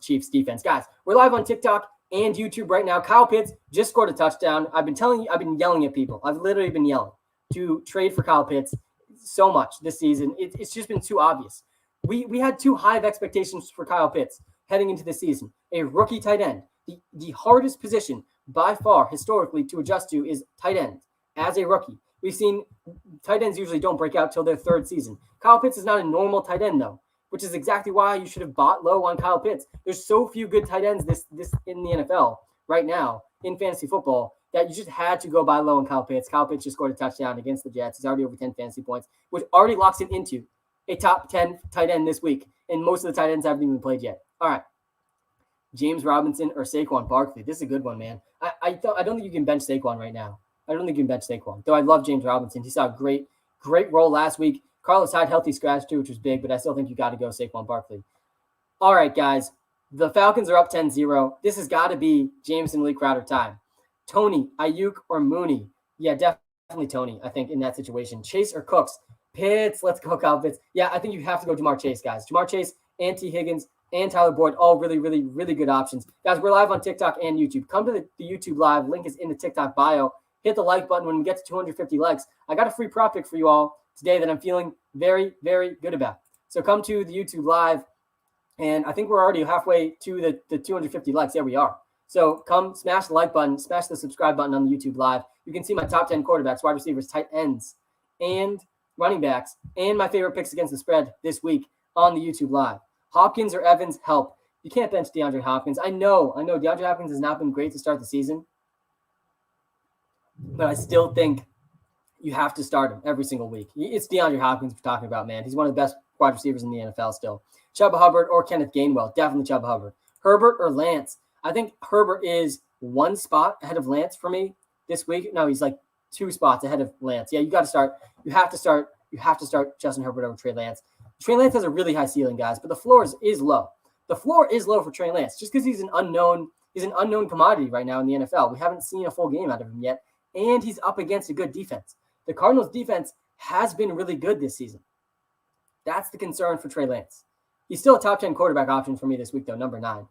Chiefs defense. Guys, we're live on TikTok. and YouTube right now. Kyle Pitts just scored a touchdown. I've been yelling at people. I've literally been yelling to trade for Kyle Pitts so much this season. It's just been too obvious. We had too high of expectations for Kyle Pitts heading into the season. A rookie tight end. The hardest position by far historically to adjust to is tight end as a rookie. We've seen tight ends usually don't break out till their third season. Kyle Pitts is not a normal tight end though, which is exactly why you should have bought low on Kyle Pitts. There's so few good tight ends this in the NFL right now in fantasy football that you just had to go buy low on Kyle Pitts. Kyle Pitts just scored a touchdown against the Jets. He's already over 10 fantasy points, which already locks him into a top 10 tight end this week. And most of the tight ends haven't even played yet. All right. James Robinson or Saquon Barkley. This is a good one, man. I don't think you can bench Saquon right now. I don't think you can bench Saquon, though I love James Robinson. He saw a great role last week. Carlos Hyde, healthy scratch too, which was big, but I still think you got to go Saquon Barkley. All right, guys. The Falcons are up 10-0. This has got to be Jameson Lee Crowder time. Tony, Ayuk, or Mooney? Yeah, definitely Tony, I think, in that situation. Chase or Cooks? Pitts, let's go, Kyle Pitts. Yeah, I think you have to go Jamar Chase, guys. Jamar Chase and T. Higgins and Tyler Boyd, all really, really, really good options. Guys, we're live on TikTok and YouTube. Come to the YouTube live. Link is in the TikTok bio. Hit the like button when we get to 250 likes. I got a free prop pick for you all today that I'm feeling very, very good about. So come to the YouTube live, and I think we're already halfway to the 250 likes. There we are. So come smash the like button, smash the subscribe button on the YouTube live. You can see my top 10 quarterbacks, wide receivers, tight ends, and running backs, and my favorite picks against the spread this week on the YouTube live. Hopkins or Evans, help. You can't bench DeAndre Hopkins. I know DeAndre Hopkins has not been great to start the season, but I still think you have to start him every single week. It's DeAndre Hopkins we're talking about, man. He's one of the best wide receivers in the NFL still. Chuba Hubbard or Kenneth Gainwell. Definitely Chuba Hubbard. Herbert or Lance. I think Herbert is one spot ahead of Lance for me this week. No, he's like 2 spots ahead of Lance. Yeah, you got to start. You have to start Justin Herbert over Trey Lance. Trey Lance has a really high ceiling, guys, but the floor is low. The floor is low for Trey Lance just because he's an unknown commodity right now in the NFL. We haven't seen a full game out of him yet, and he's up against a good defense. The Cardinals' defense has been really good this season. That's the concern for Trey Lance. He's still a top 10 quarterback option for me this week, though, number 9.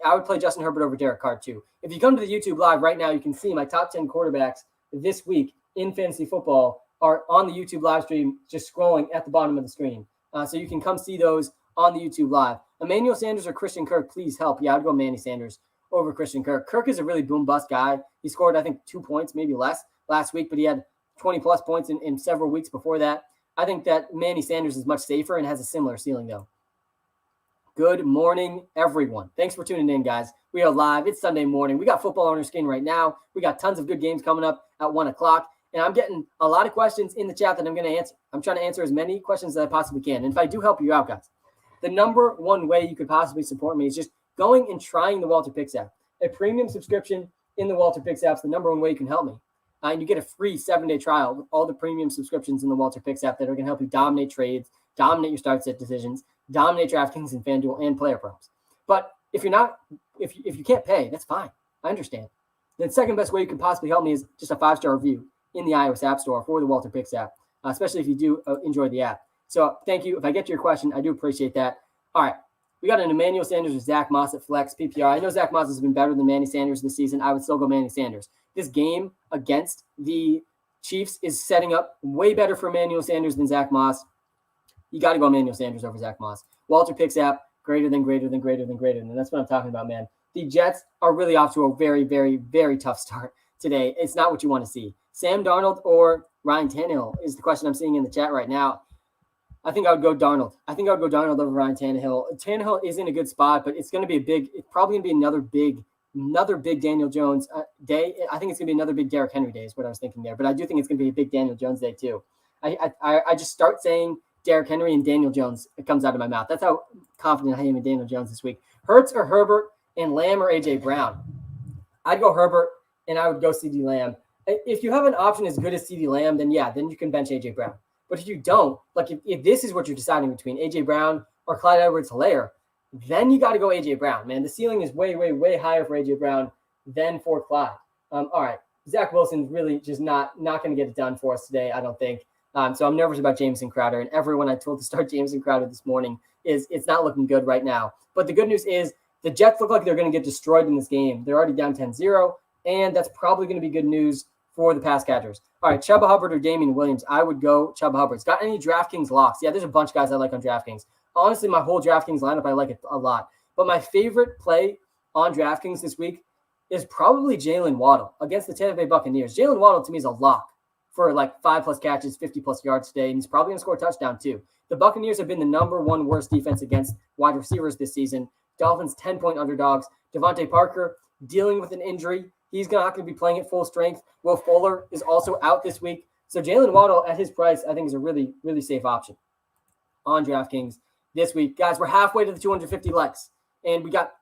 I would play Justin Herbert over Derek Carr, too. If you come to the YouTube live right now, you can see my top 10 quarterbacks this week in fantasy football are on the YouTube live stream, just scrolling at the bottom of the screen. So you can come see those on the YouTube live. Emmanuel Sanders or Christian Kirk, please help. Yeah, I'd go Manny Sanders over Christian Kirk. Kirk is a really boom-bust guy. He scored, I think, 2 points, maybe less, last week, but he had 20-plus points in several weeks before that. I think that Manny Sanders is much safer and has a similar ceiling, though. Good morning, everyone. Thanks for tuning in, guys. We are live. It's Sunday morning. We got football on our screen right now. We got tons of good games coming up at 1 o'clock. And I'm getting a lot of questions in the chat that I'm going to answer. I'm trying to answer as many questions as I possibly can. And if I do help you out, guys, the number one way you could possibly support me is just going and trying the WalterPicks app. A premium subscription in the WalterPicks app is the number one way you can help me. And you get a free 7-day trial with all the premium subscriptions in the WalterPicks app that are going to help you dominate trades, dominate your start set decisions, dominate DraftKings and FanDuel and player props. But if you can't pay, that's fine. I understand. The second best way you can possibly help me is just a 5-star review in the iOS App Store for the WalterPicks app, especially if you do enjoy the app. So thank you. If I get to your question, I do appreciate that. All right. We got an Emmanuel Sanders with Zach Moss at flex PPR. I know Zach Moss has been better than Manny Sanders this season. I would still go Manny Sanders. This game against the Chiefs is setting up way better for Emmanuel Sanders than Zach Moss. You got to go Emmanuel Sanders over Zach Moss. WalterPicks app, greater than. That's what I'm talking about, man. The Jets are really off to a very, very, very tough start today. It's not what you want to see. Sam Darnold or Ryan Tannehill is the question I'm seeing in the chat right now. I think I would go Darnold. Over Ryan Tannehill. Tannehill is in a good spot, but it's probably going to be another big Daniel Jones day. I think it's going to be another big Derrick Henry day is what I was thinking there, but I do think it's going to be a big Daniel Jones day too. I just start saying Derrick Henry and Daniel Jones. It comes out of my mouth. That's how confident I am in Daniel Jones this week. Hurts or Herbert and Lamb or A.J. Brown? I'd go Herbert and I would go C.D. Lamb. If you have an option as good as C.D. Lamb, then you can bench A.J. Brown. But if you don't, like if this is what you're deciding between A.J. Brown or Clyde Edwards-Helaire, then you got to go A.J. Brown, man. The ceiling is way, way, way higher for A.J. Brown than for Clyde. All right. Zach Wilson's really just not going to get it done for us today, I don't think. So I'm nervous about Jameson Crowder, and everyone I told to start Jameson Crowder this morning it's not looking good right now. But the good news is The Jets look like they're going to get destroyed in this game. They're already down 10-0, and that's probably going to be good news for the pass catchers. All right, Chuba Hubbard or Damian Williams. I would go Chuba Hubbard. Got any DraftKings locks? Yeah, there's a bunch of guys I like on DraftKings. Honestly, my whole DraftKings lineup, I like it a lot. But my favorite play on DraftKings this week is probably Jalen Waddle against the Tampa Bay Buccaneers. Jalen Waddle, to me, is a lock for like 5+ catches, 50+ yards today, and he's probably going to score a touchdown too. The Buccaneers have been the number one worst defense against wide receivers this season. Dolphins 10-point underdogs. Devontae Parker dealing with an injury. He's not going to be playing at full strength. Will Fuller is also out this week. So Jalen Waddle at his price, I think, is a really, really safe option on DraftKings this week. Guys, we're halfway to the 250 likes, and we got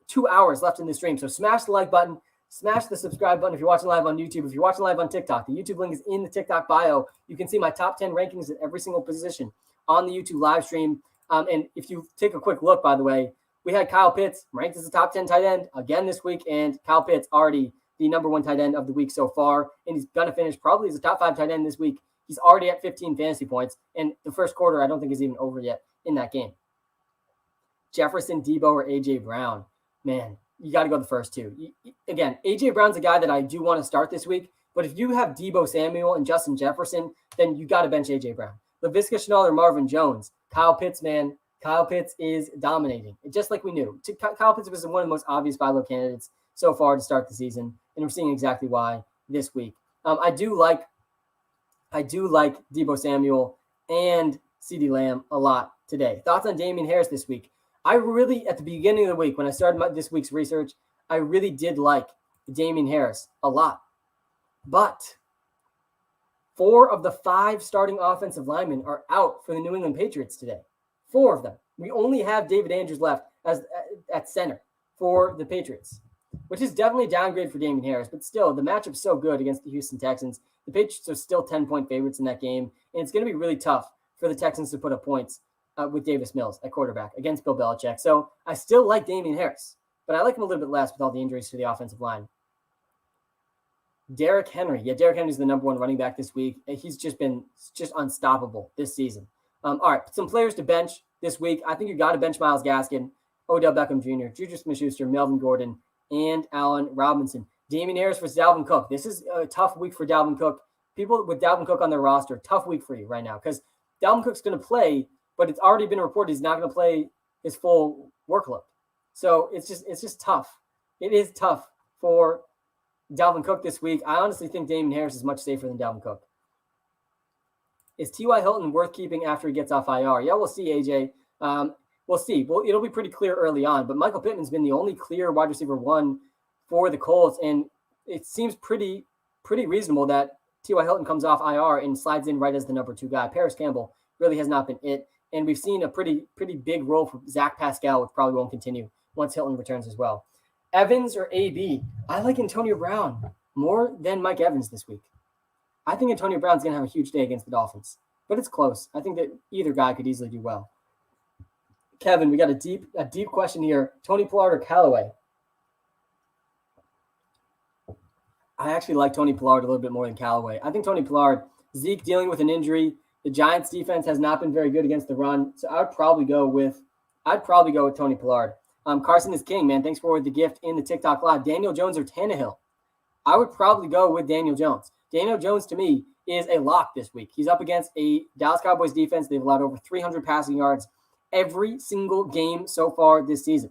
2 hours left in the stream. So smash the like button, smash the subscribe button if you're watching live on YouTube. If you're watching live on TikTok, the YouTube link is in the TikTok bio. You can see my top 10 rankings at every single position on the YouTube live stream. And if you take a quick look, by the way, we had Kyle Pitts ranked as a top 10 tight end again this week, and Kyle Pitts already the number one tight end of the week so far, and he's going to finish probably as a top 5 tight end this week. He's already at 15 fantasy points, and the first quarter I don't think is even over yet in that game. Jefferson, Debo, or A.J. Brown. Man, you got to go the first two. Again, A.J. Brown's a guy that I do want to start this week, but if you have Debo Samuel and Justin Jefferson, then you got to bench A.J. Brown. Laviska Shenault or Marvin Jones. Kyle Pitts, man. Kyle Pitts is dominating, just like we knew. Kyle Pitts was one of the most obvious buy low candidates so far to start the season, and we're seeing exactly why this week. I do like Debo Samuel and CeeDee Lamb a lot today. Thoughts on Damian Harris this week? I really, at the beginning of the week, when I started this week's research, I really did like Damian Harris a lot. But 4 of the 5 starting offensive linemen are out for the New England Patriots today. 4 of them. We only have David Andrews left at center for the Patriots, which is definitely a downgrade for Damian Harris. But still, the matchup's so good against the Houston Texans. The Patriots are still 10-point favorites in that game, and it's going to be really tough for the Texans to put up points with Davis Mills at quarterback against Bill Belichick. So I still like Damian Harris, but I like him a little bit less with all the injuries to the offensive line. Derrick Henry. Yeah, Derrick Henry's the number 1 running back this week. He's just been unstoppable this season. All right, some players to bench this week. I think you got to bench Myles Gaskin, Odell Beckham Jr., Juju Smith-Schuster, Melvin Gordon, and Allen Robinson. Damian Harris versus Dalvin Cook. This is a tough week for Dalvin Cook. People with Dalvin Cook on their roster, tough week for you right now because Dalvin Cook's going to play, but it's already been reported he's not going to play his full workload. So it's just tough. It is tough for Dalvin Cook this week. I honestly think Damian Harris is much safer than Dalvin Cook. Is T.Y. Hilton worth keeping after he gets off IR? Yeah, we'll see, AJ. We'll see. Well, it'll be pretty clear early on, but Michael Pittman's been the only clear wide receiver 1 for the Colts, and it seems pretty reasonable that T.Y. Hilton comes off IR and slides in right as the number 2 guy. Paris Campbell really has not been it, and we've seen a pretty big role for Zach Pascal, which probably won't continue once Hilton returns as well. Evans or AB? I like Antonio Brown more than Mike Evans this week. I think Antonio Brown's going to have a huge day against the Dolphins, but it's close. I think that either guy could easily do well. Kevin, we got a deep question here. Tony Pollard or Callaway? I actually like Tony Pollard a little bit more than Callaway. I think Tony Pollard, Zeke dealing with an injury. The Giants defense has not been very good against the run, so I'd probably go with Tony Pollard. Carson is king, man. Thanks for the gift in the TikTok live. Daniel Jones or Tannehill? I would probably go with Daniel Jones. Daniel Jones, to me, is a lock this week. He's up against a Dallas Cowboys defense. They've allowed over 300 passing yards every single game so far this season.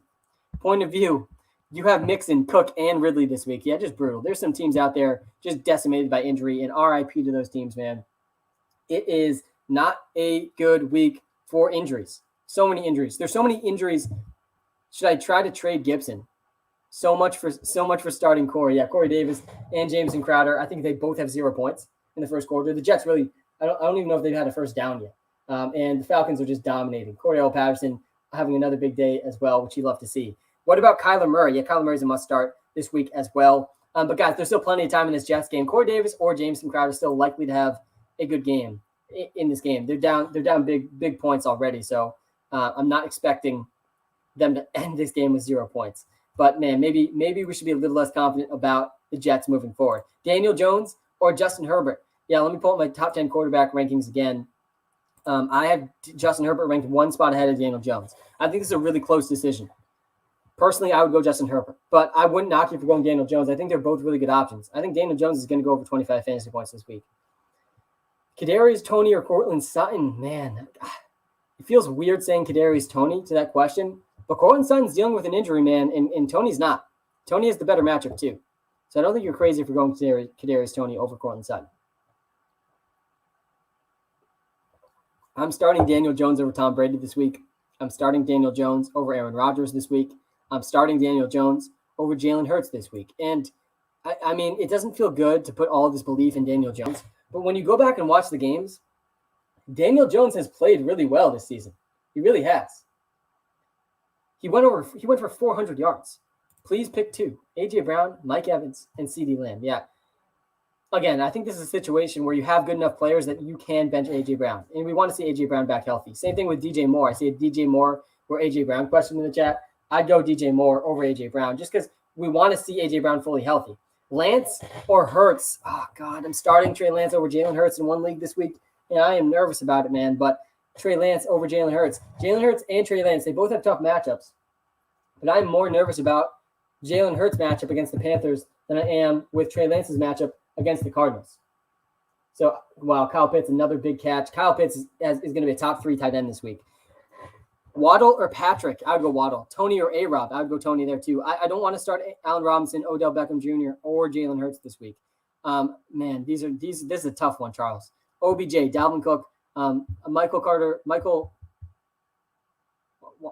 Point of view, you have Mixon, Cook, and Ridley this week. Yeah, just brutal. There's some teams out there just decimated by injury, and RIP to those teams, man. It is not a good week for injuries. So many injuries. There's so many injuries. Should I try to trade Gibson? So much for starting Corey. Yeah, Corey Davis and Jameson Crowder. I think they both have 0 points in the first quarter. The Jets really, I don't even know if they've had a first down yet. And the Falcons are just dominating. Cordell Patterson having another big day as well, which you love to see. What about Kyler Murray? Yeah, Kyler Murray's a must start this week as well. But guys, there's still plenty of time in this Jets game. Corey Davis or Jameson Crowder still likely to have a good game in this game. They're down big points already. So I'm not expecting them to end this game with 0 points. But man, maybe we should be a little less confident about the Jets moving forward. Daniel Jones or Justin Herbert? Yeah, let me pull up my top 10 quarterback rankings again. I have Justin Herbert ranked 1 spot ahead of Daniel Jones. I think this is a really close decision. Personally, I would go Justin Herbert, but I wouldn't knock you for going Daniel Jones. I think they're both really good options. I think Daniel Jones is going to go over 25 fantasy points this week. Kadarius Toney or Cortland Sutton, man, it feels weird saying Kadarius Toney to that question, but Cortland Sutton's dealing with an injury, man, and Toney's not. Toney has the better matchup too, so I don't think you're crazy for going Kadarius Toney over Cortland Sutton. I'm starting Daniel Jones over Tom Brady this week. I'm starting Daniel Jones over Aaron Rodgers this week. I'm starting Daniel Jones over Jalen Hurts this week. And, I mean, it doesn't feel good to put all of this belief in Daniel Jones. But when you go back and watch the games, Daniel Jones has played really well this season. He really has. He went for 400 yards. Please pick two. A.J. Brown, Mike Evans, and CeeDee Lamb. Yeah. Again, I think this is a situation where you have good enough players that you can bench A.J. Brown. And we want to see A.J. Brown back healthy. Same thing with DJ Moore. I see a DJ Moore or A.J. Brown question in the chat. I'd go DJ Moore over A.J. Brown just because we want to see A.J. Brown fully healthy. Lance or Hurts? Oh, God, I'm starting Trey Lance over Jalen Hurts in one league this week. And I am nervous about it, man. But Trey Lance over Jalen Hurts. Jalen Hurts and Trey Lance, they both have tough matchups. But I'm more nervous about Jalen Hurts' matchup against the Panthers than I am with Trey Lance's matchup against the Cardinals. So, wow, Kyle Pitts, another big catch. Kyle Pitts is going to be a top 3 tight end this week. Waddle or Patrick? I would go Waddle. Tony or A-Rob? I would go Tony there too. I don't want to start Allen Robinson, Odell Beckham Jr., or Jalen Hurts this week. Man, this is a tough one, Charles. OBJ, Dalvin Cook, Michael Carter,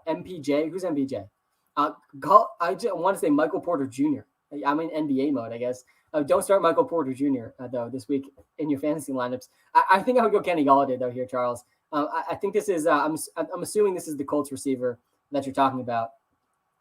MPJ. Who's MPJ? I want to say Michael Porter Jr. I'm in NBA mode, I guess. Don't start Michael Porter Jr., though, this week in your fantasy lineups. I think I would go Kenny Golladay, though, here, Charles. I think this is I'm assuming this is the Colts receiver that you're talking about.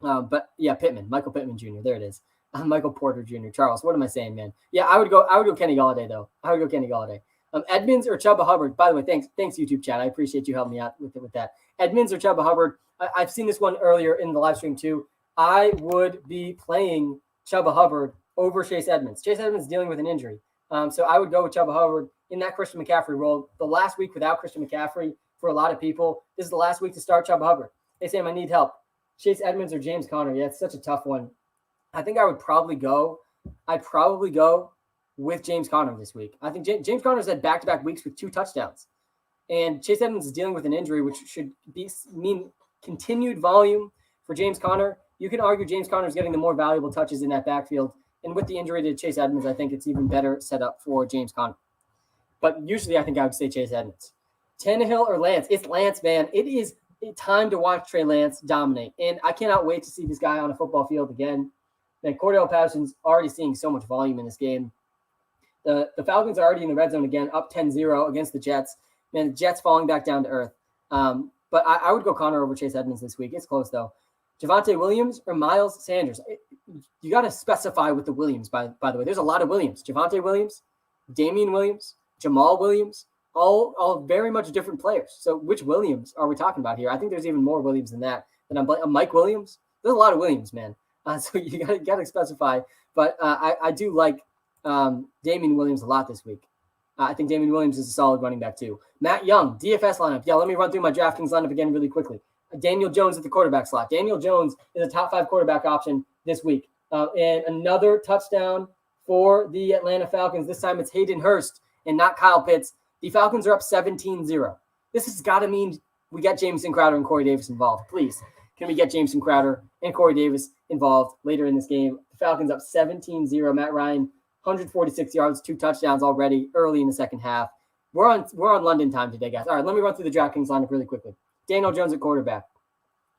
But, yeah, Michael Pittman Jr., there it is. Michael Porter Jr. Charles, what am I saying, man? Yeah, I would go Kenny Golladay, though. I would go Kenny Golladay. Edmonds or Chuba Hubbard? By the way, thanks YouTube chat. I appreciate you helping me out with that. Edmonds or Chuba Hubbard? I've seen this one earlier in the live stream too. I would be playing Chuba Hubbard over Chase Edmonds. Chase Edmonds is dealing with an injury. So I would go with Chuba Hubbard in that Christian McCaffrey role. The last week without Christian McCaffrey, for a lot of people, this is the last week to start Chuba Hubbard. Hey, Sam, I need help. Chase Edmonds or James Conner? Yeah, it's such a tough one. I think I'd probably go with James Conner this week. I think James Conner's had back-to-back weeks with 2 touchdowns. And Chase Edmonds is dealing with an injury, which should mean continued volume for James Conner. You can argue James Conner is getting the more valuable touches in that backfield. And with the injury to Chase Edmonds, I think it's even better set up for James Conner. But usually I think I would say Chase Edmonds. Tannehill or Lance? It's Lance, man. It is time to watch Trey Lance dominate. And I cannot wait to see this guy on a football field again. And Cordell Patterson's already seeing so much volume in this game. The Falcons are already in the red zone again, up 10-0 against the Jets. Man, the Jets falling back down to earth. But I would go Connor over Chase Edmonds this week. It's close, though. Javonte Williams or Miles Sanders? You got to specify with the Williams, by the way. There's a lot of Williams. Javonte Williams, Damian Williams, Jamal Williams, all very much different players. So which Williams are we talking about here? I think there's even more Williams than that. Mike Williams? There's a lot of Williams, man. So you got to specify. But I do like Damian Williams a lot this week. I think Damian Williams is a solid running back too. Matt Young, DFS lineup. Yeah, let me run through my DraftKings lineup again really quickly. Daniel Jones at the quarterback slot. Daniel Jones is a top 5 quarterback option this week. And another touchdown for the Atlanta Falcons. This time it's Hayden Hurst and not Kyle Pitts. The Falcons are up 17-0. This has got to mean we got Jamison Crowder and Corey Davis involved. Please, can we get Jamison Crowder and Corey Davis involved later in this game? The Falcons up 17-0. Matt Ryan, 146 yards, 2 touchdowns already early in the second half. We're on London time today, guys. All right, let me run through the DraftKings lineup really quickly. Daniel Jones at quarterback.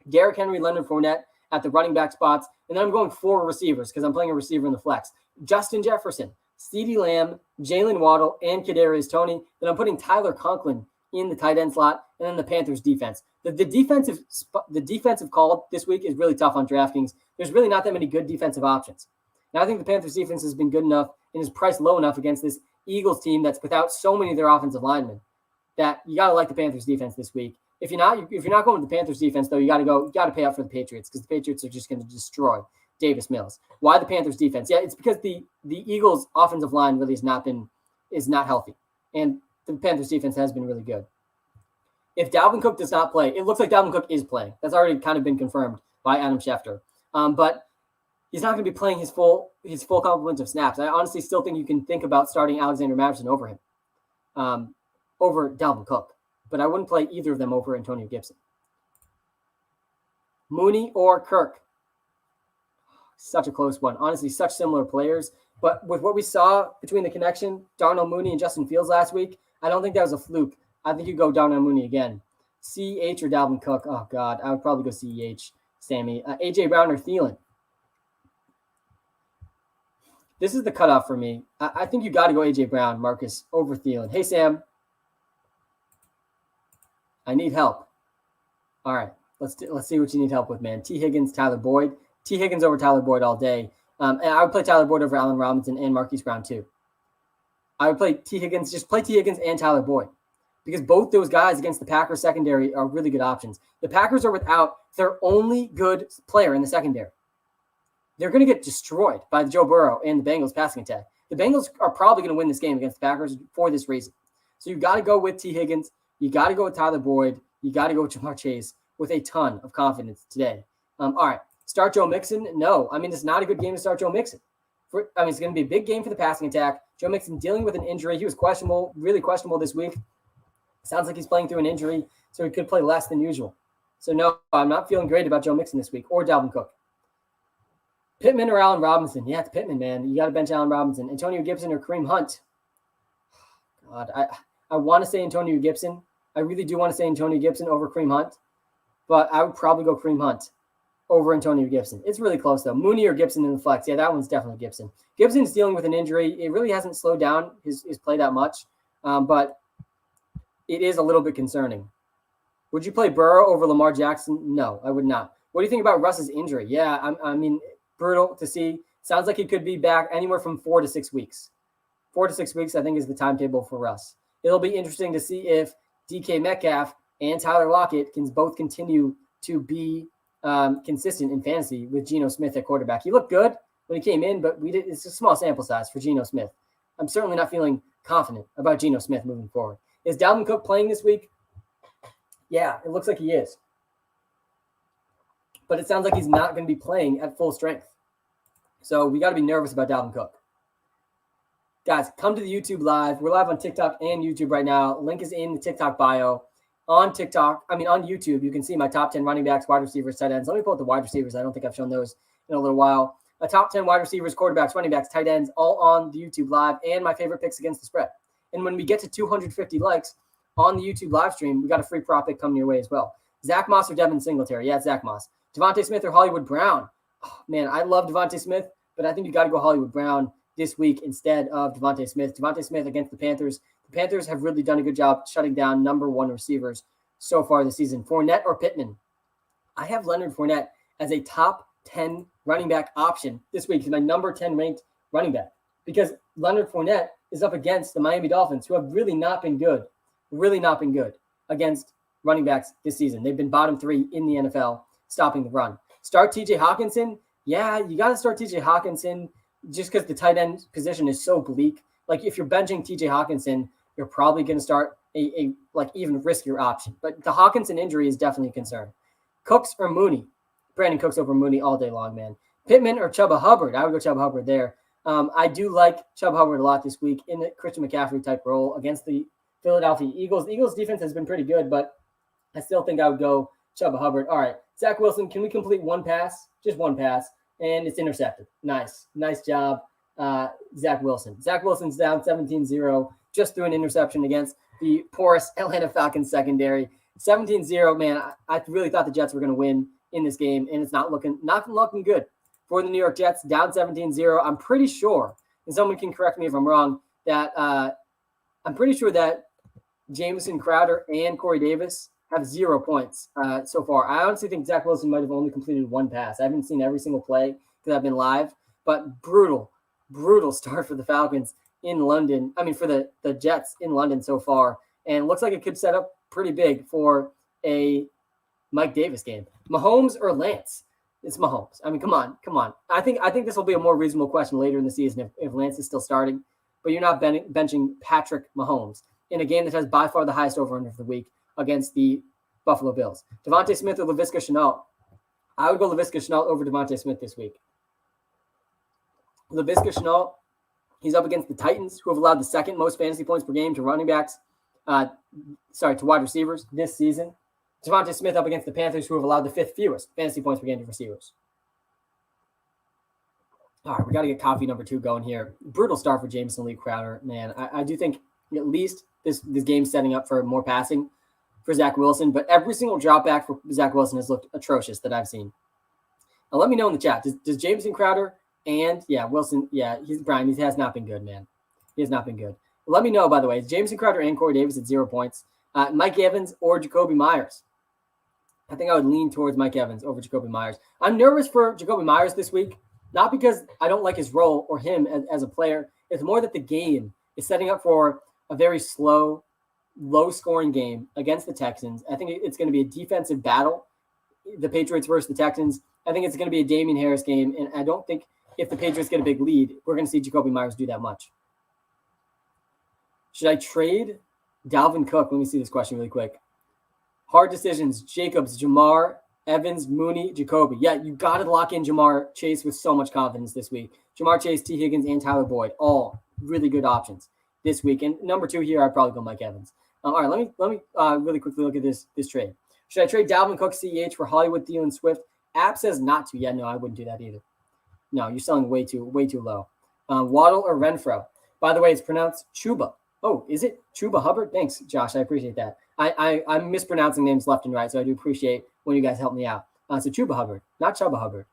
Derrick Henry, Leonard Fournette at the running back spots. And then I'm going 4 receivers because I'm playing a receiver in the flex. Justin Jefferson, CeeDee Lamb, Jalen Waddle, and Kadarius Toney. Then I'm putting Tyler Conklin in the tight end slot, and then the Panthers defense. The defensive call this week is really tough on DraftKings. There's really not that many good defensive options. Now, I think the Panthers defense has been good enough and is priced low enough against this Eagles team that's without so many of their offensive linemen that you got to like the Panthers defense this week. If you're not going with the Panthers defense, though, you got to pay out for the Patriots because the Patriots are just going to destroy Davis Mills. Why the Panthers defense? Yeah, it's because the Eagles offensive line really is not healthy, and the Panthers defense has been really good. If Dalvin Cook does not play, it looks like Dalvin Cook is playing. That's already kind of been confirmed by Adam Schefter. But he's not going to be playing his full complement of snaps. I honestly still think you can think about starting Alexander Mattison over him, over Dalvin Cook. But I wouldn't play either of them over Antonio Gibson. Mooney or Kirk? Such a close one. Honestly, such similar players. But with what we saw between the connection, Darnell Mooney and Justin Fields last week, I don't think that was a fluke. I think you go Darnell Mooney again. CEH or Dalvin Cook? Oh, God. I would probably go CEH, Sammy. A.J. Brown or Thielen? This is the cutoff for me. I think you got to go A.J. Brown, Marcus, over Thielen. Hey, Sam. I need help. All right. Let's see what you need help with, man. T. Higgins, Tyler Boyd. T. Higgins over Tyler Boyd all day. And I would play Tyler Boyd over Allen Robinson and Marquise Brown too. I would play T. Higgins, just play T. Higgins and Tyler Boyd because both those guys against the Packers secondary are really good options. The Packers are without their only good player in the secondary. They're going to get destroyed by Joe Burrow and the Bengals passing attack. The Bengals are probably going to win this game against the Packers for this reason. So you got to go with T. Higgins. You got to go with Tyler Boyd. You got to go with Jamar Chase with a ton of confidence today. All right. Start Joe Mixon? No. I mean, it's not a good game to start Joe Mixon. It's going to be a big game for the passing attack. Joe Mixon dealing with an injury. He was questionable, really questionable this week. Sounds like he's playing through an injury, so he could play less than usual. So, no, I'm not feeling great about Joe Mixon this week or Dalvin Cook. Pittman or Allen Robinson? Yeah, it's Pittman, man. You got to bench Allen Robinson. Antonio Gibson or Kareem Hunt? God, I want to say Antonio Gibson. I really do want to say Antonio Gibson over Kareem Hunt, but I would probably go Kareem Hunt over Antonio Gibson. It's really close, though. Mooney or Gibson in the flex? Yeah, that one's definitely Gibson. Gibson's dealing with an injury. It really hasn't slowed down his play that much, but it is a little bit concerning. Would you play Burrow over Lamar Jackson? No, I would not. What do you think about Russ's injury? Yeah, I mean, brutal to see. Sounds like he could be back anywhere from 4 to 6 weeks. 4 to 6 weeks, I think, is the timetable for Russ. It'll be interesting to see if DK Metcalf and Tyler Lockett can both continue to be consistent in fantasy with Geno Smith at quarterback. He looked good when he came in, but it's a small sample size for Geno Smith. I'm certainly not feeling confident about Geno Smith moving forward. Is Dalvin Cook playing this week? Yeah, it looks like he is. But it sounds like he's not going to be playing at full strength. So we got to be nervous about Dalvin Cook. Guys, come to the YouTube live. We're live on TikTok and YouTube right now. Link is in the TikTok bio. On YouTube, you can see my top 10 running backs, wide receivers, tight ends. Let me pull up the wide receivers. I don't think I've shown those in a little while. A top 10 wide receivers, quarterbacks, running backs, tight ends, all on the YouTube live, and my favorite picks against the spread. And when we get to 250 likes on the YouTube live stream, we got a free prop pick coming your way as well. Zach Moss or Devin Singletary? Yeah, it's Zach Moss. Devontae Smith or Hollywood Brown? Oh, man, I love Devontae Smith, but I think you got to go Hollywood Brown this week instead of Devontae Smith. Devontae Smith against the Panthers. The Panthers have really done a good job shutting down number one receivers so far this season. Fournette or Pittman? I have Leonard Fournette as a top 10 running back option this week. He's my number 10 ranked running back because Leonard Fournette is up against the Miami Dolphins, who have really not been good against running backs this season. They've been bottom 3 in the NFL, stopping the run. Start TJ Hawkinson? Yeah, you got to start TJ Hawkinson just because the tight end position is so bleak. Like if you're benching TJ Hawkinson, you're probably going to start a even riskier option. But the Hawkinson injury is definitely a concern. Cooks or Mooney? Brandon Cooks over Mooney all day long, man. Pittman or Chuba Hubbard? I would go Chuba Hubbard there. I do like Chuba Hubbard a lot this week in the Christian McCaffrey type role against the Philadelphia Eagles. The Eagles defense has been pretty good, but I still think I would go Chuba Hubbard. All right, Zach Wilson, can we complete one pass? Just one pass, and it's intercepted. Nice job, Zach Wilson. Zach Wilson's down 17-0, just threw an interception against the porous Atlanta Falcons secondary. 17-0, man, I really thought the Jets were going to win in this game, and it's not looking good for the New York Jets, down 17-0. I'm pretty sure, and someone can correct me if I'm wrong, that I'm pretty sure that Jamison Crowder and Corey Davis have 0 points so far. I honestly think Zach Wilson might have only completed one pass. I haven't seen every single play because I've been live, but brutal start for the Falcons in London. I mean, for the Jets in London so far, and it looks like it could set up pretty big for a Mike Davis game. Mahomes or Lance? It's Mahomes. I mean, come on. I think this will be a more reasonable question later in the season if Lance is still starting, but you're not benching Patrick Mahomes in a game that has by far the highest over-under of the week against the Buffalo Bills. Devontae Smith or Laviska Shenault? I would go Laviska Shenault over Devontae Smith this week. Laviska Shenault, he's up against the Titans, who have allowed the second most fantasy points per game to running backs, to wide receivers this season. Devontae Smith up against the Panthers, who have allowed the fifth fewest fantasy points per game to receivers. All right, we got to get coffee number 2 going here. Brutal start for Jameson Lee Crowder. Man, I do think at least this game's setting up for more passing for Zach Wilson, but every single drop back for Zach Wilson has looked atrocious that I've seen. Now, let me know in the chat. Does Jameson Crowder and, Wilson, Brian, he has not been good, man. He has not been good. Let me know, by the way, is Jameson Crowder and Corey Davis at 0 points? Mike Evans or Jacoby Myers? I think I would lean towards Mike Evans over Jacoby Myers. I'm nervous for Jacoby Myers this week, not because I don't like his role or him as a player. It's more that the game is setting up for a very slow, low-scoring game against the Texans. I think it's going to be a defensive battle, the Patriots versus the Texans. I think it's going to be a Damian Harris game, and I don't think if the Patriots get a big lead, we're going to see Jacoby Myers do that much. Should I trade Dalvin Cook? Let me see this question really quick. Hard decisions, Jacobs, Jamar, Evans, Mooney, Jacoby. Yeah, you got to lock in Jamar Chase with so much confidence this week. Jamar Chase, T. Higgins, and Tyler Boyd, all really good options this week. And number 2 here, I'd probably go Mike Evans. All right, let me really quickly look at this trade. Should I trade Dalvin Cook, CEH for Hollywood, Thielen, Swift? App says not to. Yeah, no, I wouldn't do that either. No, you're selling way too low. Waddle or Renfro? By the way, it's pronounced Chuba. Oh, is it Chuba Hubbard? Thanks, Josh. I appreciate that. I'm mispronouncing names left and right, so I do appreciate when you guys help me out. So Chuba Hubbard, not Chuba Hubbard.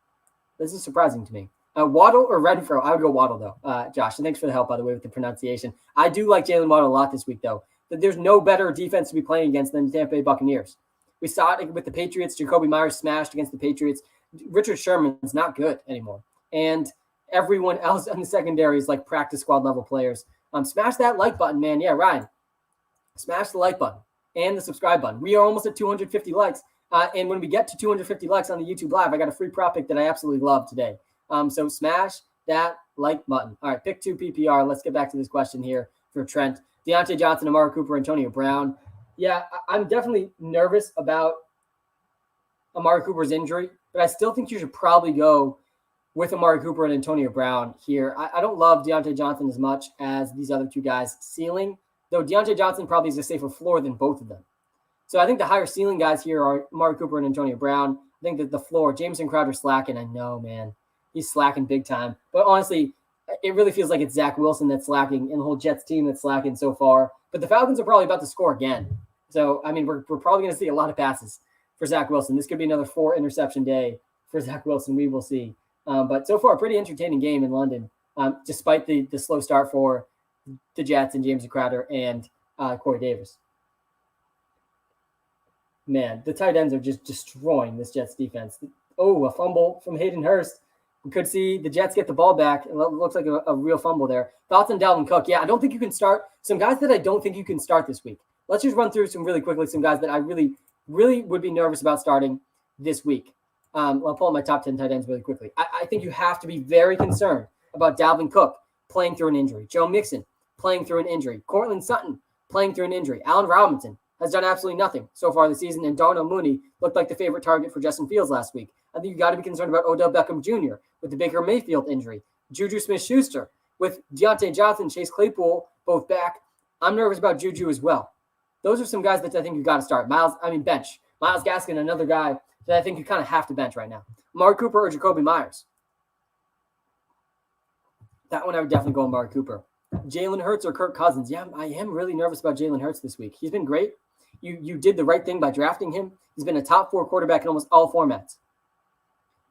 This is surprising to me. Waddle or Renfro? I would go Waddle, though. Josh, and thanks for the help, by the way, with the pronunciation. I do like Jalen Waddle a lot this week, though. There's no better defense to be playing against than the Tampa Bay Buccaneers. We saw it with the Patriots. Jacoby Myers smashed against the Patriots. Richard Sherman's not good anymore. And everyone else in the secondary is like practice squad level players. Smash that like button, man. Yeah, Ryan. Smash the like button and the subscribe button. We are almost at 250 likes. And when we get to 250 likes on the YouTube Live, I got a free prop pick that I absolutely love today. So smash that like button. All right, pick 2 PPR. Let's get back to this question here for Trent. Deontay Johnson, Amari Cooper, Antonio Brown. Yeah, I'm definitely nervous about Amari Cooper's injury, but I still think you should probably go with Amari Cooper and Antonio Brown here. I don't love Deontay Johnson as much as these other 2 guys' ceiling, though Deontay Johnson probably is a safer floor than both of them. So I think the higher ceiling guys here are Amari Cooper and Antonio Brown. I think that the floor, Jameson Crowder slacking. I know, man. He's slacking big time. But honestly, it really feels like it's Zach Wilson that's slacking and the whole Jets team that's slacking so far. But the Falcons are probably about to score again. So, I mean, we're probably going to see a lot of passes for Zach Wilson. This could be another 4 interception day for Zach Wilson. We will see. But so far, a pretty entertaining game in London, despite the slow start for the Jets and James Crowder and Corey Davis. Man, the tight ends are just destroying this Jets defense. Oh, a fumble from Hayden Hurst. We could see the Jets get the ball back. It looks like a real fumble there. Thoughts on Dalvin Cook? Yeah, I don't think you can start. Some guys that I don't think you can start this week. Let's just run through some really quickly, some guys that I really, really would be nervous about starting this week. I'll pull up my top 10 tight ends really quickly. I think you have to be very concerned about Dalvin Cook playing through an injury. Joe Mixon playing through an injury. Cortland Sutton playing through an injury. Allen Robinson has done absolutely nothing so far this season, and Darnell Mooney looked like the favorite target for Justin Fields last week. I think you got to be concerned about Odell Beckham Jr. with the Baker Mayfield injury. Juju Smith-Schuster with Deontay Johnson, Chase Claypool, both back. I'm nervous about Juju as well. Those are some guys that I think you got to start. Bench. Myles Gaskin, another guy that I think you kind of have to bench right now. Amari Cooper or Jacoby Myers? That one I would definitely go Amari Cooper. Jalen Hurts or Kirk Cousins? Yeah, I am really nervous about Jalen Hurts this week. He's been great. You did the right thing by drafting him. He's been a top 4 quarterback in almost all formats.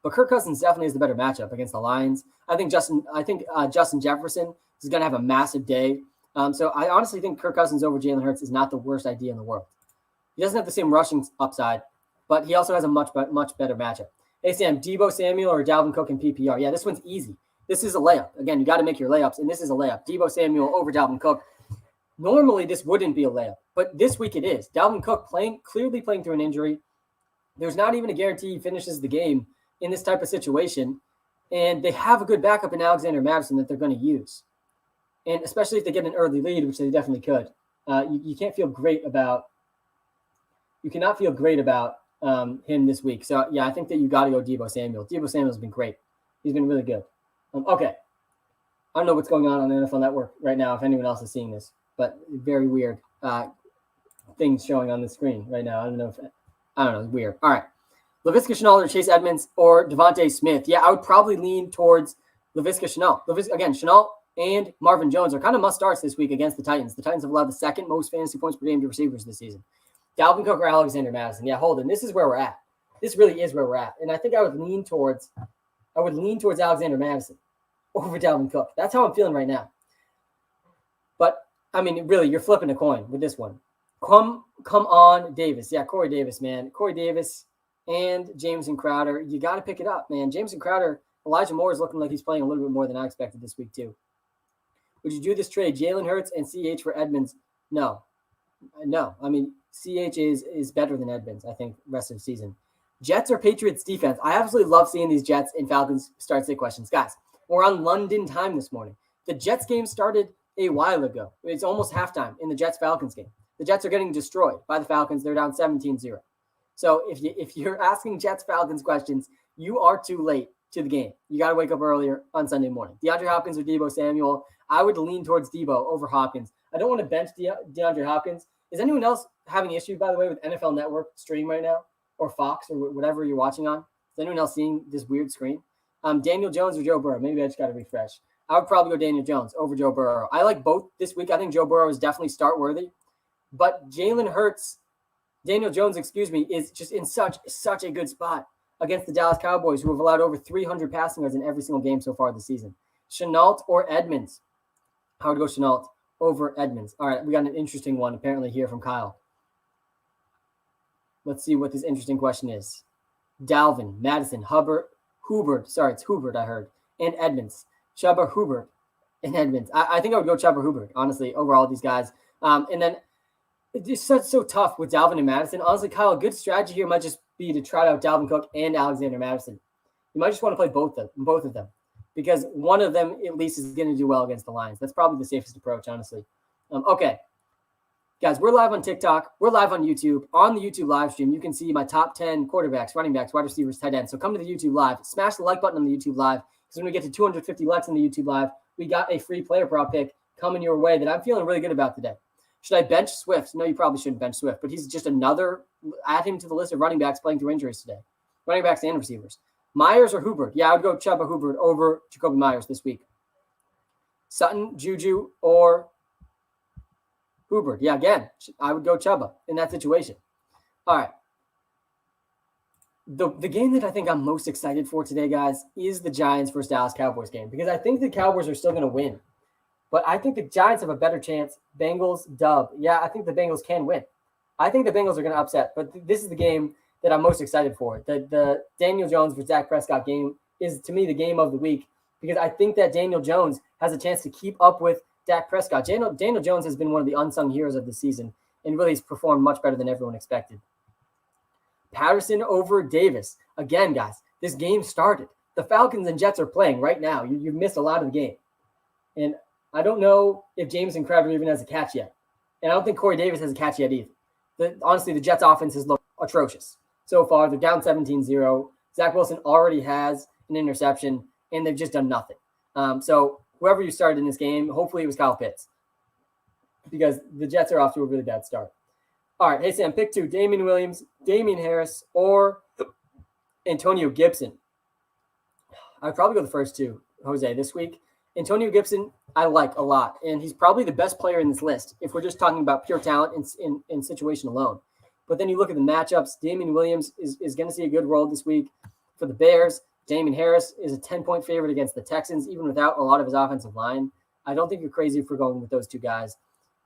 But Kirk Cousins definitely is the better matchup against the Lions. I think Justin Jefferson is going to have a massive day. So I honestly think Kirk Cousins over Jalen Hurts is not the worst idea in the world. He doesn't have the same rushing upside, but he also has a much better matchup. Hey, Sam, Deebo Samuel or Dalvin Cook in PPR? Yeah, this one's easy. This is a layup. Again, you got to make your layups, and this is a layup. Deebo Samuel over Dalvin Cook. Normally, this wouldn't be a layup, but this week it is. Dalvin Cook clearly playing through an injury. There's not even a guarantee he finishes the game in this type of situation, and they have a good backup in Alexander Mattison that they're going to use. And especially if they get an early lead, which they definitely could. You cannot feel great about him this week. So, yeah, I think that you got to go Deebo Samuel. Deebo Samuel's been great. He's been really good. Okay. I don't know what's going on the NFL Network right now, if anyone else is seeing this, but very weird things showing on the screen right now. I don't know. It's weird. All right. Laviska Shenault or Chase Edmonds or Devontae Smith. Yeah, I would probably lean towards Laviska Shenault. Again, Shenault and Marvin Jones are kind of must-starts this week against the Titans. The Titans have allowed the second most fantasy points per game to receivers this season. Dalvin Cook or Alexander Mattison. Yeah, Holden, this is where we're at. This really is where we're at. And I think I would lean towards Alexander Mattison over Dalvin Cook. That's how I'm feeling right now. But, I mean, really, you're flipping a coin with this one. Come on, Davis. Yeah, Corey Davis, man. Corey Davis and Jameson Crowder. You got to pick it up, man. Jameson Crowder, Elijah Moore is looking like he's playing a little bit more than I expected this week, too. Would you do this trade, Jalen Hurts and CH for Edmonds? No. I mean, CH is better than Edmonds, I think, rest of the season. Jets or Patriots defense? I absolutely love seeing these Jets and Falcons start-sit questions. Guys, we're on London time this morning. The Jets game started a while ago. It's almost halftime in the Jets-Falcons game. The Jets are getting destroyed by the Falcons. They're down 17-0. So if you're asking Jets-Falcons questions, you are too late to the game. You got to wake up earlier on Sunday morning. DeAndre Hopkins or Deebo Samuel? I would lean towards Deebo over Hopkins. I don't want to bench DeAndre Hopkins. Is anyone else having issues, by the way, with NFL Network stream right now? Or Fox or whatever you're watching on? Is anyone else seeing this weird screen? Daniel Jones or Joe Burrow? Maybe I just got to refresh. I would probably go Daniel Jones over Joe Burrow. I like both this week. I think Joe Burrow is definitely start worthy. But Daniel Jones, is just in such a good spot against the Dallas Cowboys, who have allowed over 300 passing yards in every single game so far this season. Shenault or Edmonds? I would go Shenault over Edmonds. All right, we got an interesting one apparently here from Kyle. Let's see what this interesting question is. Dalvin, Madison, Hubert, it's Hubert, I heard, and Edmonds. Chuba Hubert and Edmonds. I think I would go Chuba Hubert, honestly, over all these guys. And then it's just so tough with Dalvin and Madison. Honestly, Kyle, a good strategy here might just be to try out Dalvin Cook and Alexander Madison. You might just want to play both of them, because one of them at least is going to do well against the Lions. That's probably the safest approach, honestly. Okay. Guys, we're live on TikTok. We're live on YouTube. On the YouTube live stream, you can see my top 10 quarterbacks, running backs, wide receivers, tight ends. So come to the YouTube live. Smash the like button on the YouTube live, because when we get to 250 likes on the YouTube live, we got a free player prop pick coming your way that I'm feeling really good about today. Should I bench Swift? No, you probably shouldn't bench Swift, but he's just another, add him to the list of running backs playing through injuries today. Running backs and receivers. Myers or Hubert? Yeah, I would go Chuba Hubert over Jacoby Myers this week. Sutton, Juju, or Hubert. Yeah, again, I would go Chuba in that situation. All right. The game that I think I'm most excited for today, guys, is the Giants versus Dallas Cowboys game, because I think the Cowboys are still going to win. But I think the Giants have a better chance. Bengals, dub. Yeah, I think the Bengals can win. I think the Bengals are going to upset. But this is the game that I'm most excited for. The Daniel Jones versus Dak Prescott game is, to me, the game of the week, because I think that Daniel Jones has a chance to keep up with Dak Prescott. Daniel Jones has been one of the unsung heroes of the season and really has performed much better than everyone expected. Patterson over Davis. Again, guys, this game started. The Falcons and Jets are playing right now. You've missed a lot of the game. And I don't know if Jameson Crowder even has a catch yet. And I don't think Corey Davis has a catch yet either. Honestly, the Jets offense has looked atrocious so far. They're down 17-0. Zach Wilson already has an interception, and they've just done nothing. So whoever you started in this game, hopefully it was Kyle Pitts, because the Jets are off to a really bad start. All right, hey, Sam, pick two, Damian Williams, Damian Harris, or Antonio Gibson. I'd probably go the first two, Jose, this week. Antonio Gibson, I like a lot, and he's probably the best player in this list if we're just talking about pure talent in situation alone. But then you look at the matchups. Damian Williams is going to see a good role this week for the Bears. Damian Harris is a 10-point favorite against the Texans, even without a lot of his offensive line. I don't think you're crazy if we're going with those two guys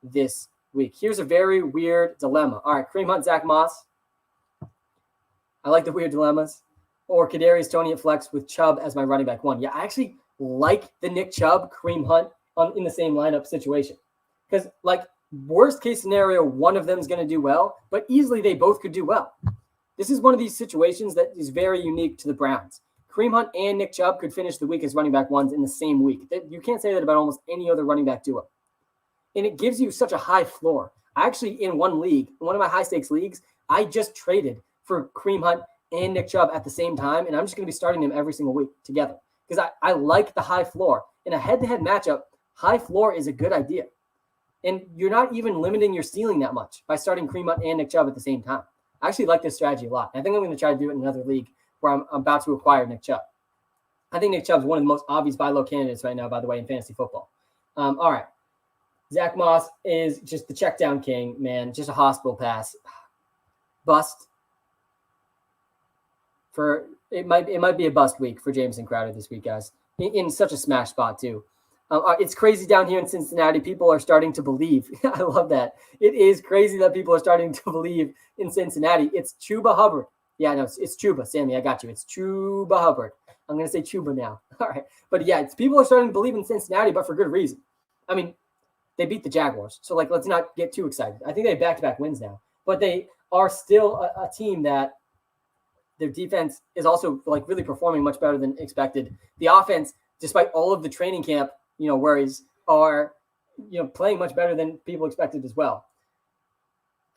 this week. Here's a very weird dilemma. All right, Kareem Hunt, Zach Moss. I like the weird dilemmas. Or Kadarius Toney at flex with Chubb as my running back one. Yeah, I actually like the Nick Chubb, Kareem Hunt in the same lineup situation. Because, worst case scenario, one of them is going to do well, but easily they both could do well. This is one of these situations that is very unique to the Browns. Kareem Hunt and Nick Chubb could finish the week as running back ones in the same week. You can't say that about almost any other running back duo. And it gives you such a high floor. I actually, in one league, in one of my high-stakes leagues, I just traded for Kareem Hunt and Nick Chubb at the same time, and I'm just going to be starting them every single week together because I like the high floor. In a head-to-head matchup, high floor is a good idea. And you're not even limiting your ceiling that much by starting Kareem Hunt and Nick Chubb at the same time. I actually like this strategy a lot. I think I'm going to try to do it in another league where I'm about to acquire Nick Chubb. I think Nick Chubb is one of the most obvious buy low candidates right now, by the way, in fantasy football. All right. Zach Moss is just the check down king, man. Just a hospital pass. Bust. It might be a bust week for Jameson Crowder this week, guys. In such a smash spot, too. It's crazy down here in Cincinnati. People are starting to believe. I love that. It is crazy that people are starting to believe in Cincinnati. It's Chuba Hubbard. Yeah, no, it's Chuba. Sammy, I got you. It's Chuba Hubbard. I'm going to say Chuba now. All right. But yeah, people are starting to believe in Cincinnati, but for good reason. I mean, they beat the Jaguars. So, let's not get too excited. I think they have back-to-back wins now. But they are still a team that their defense is also, really performing much better than expected. The offense, despite all of the training camp, worries, are, playing much better than people expected as well.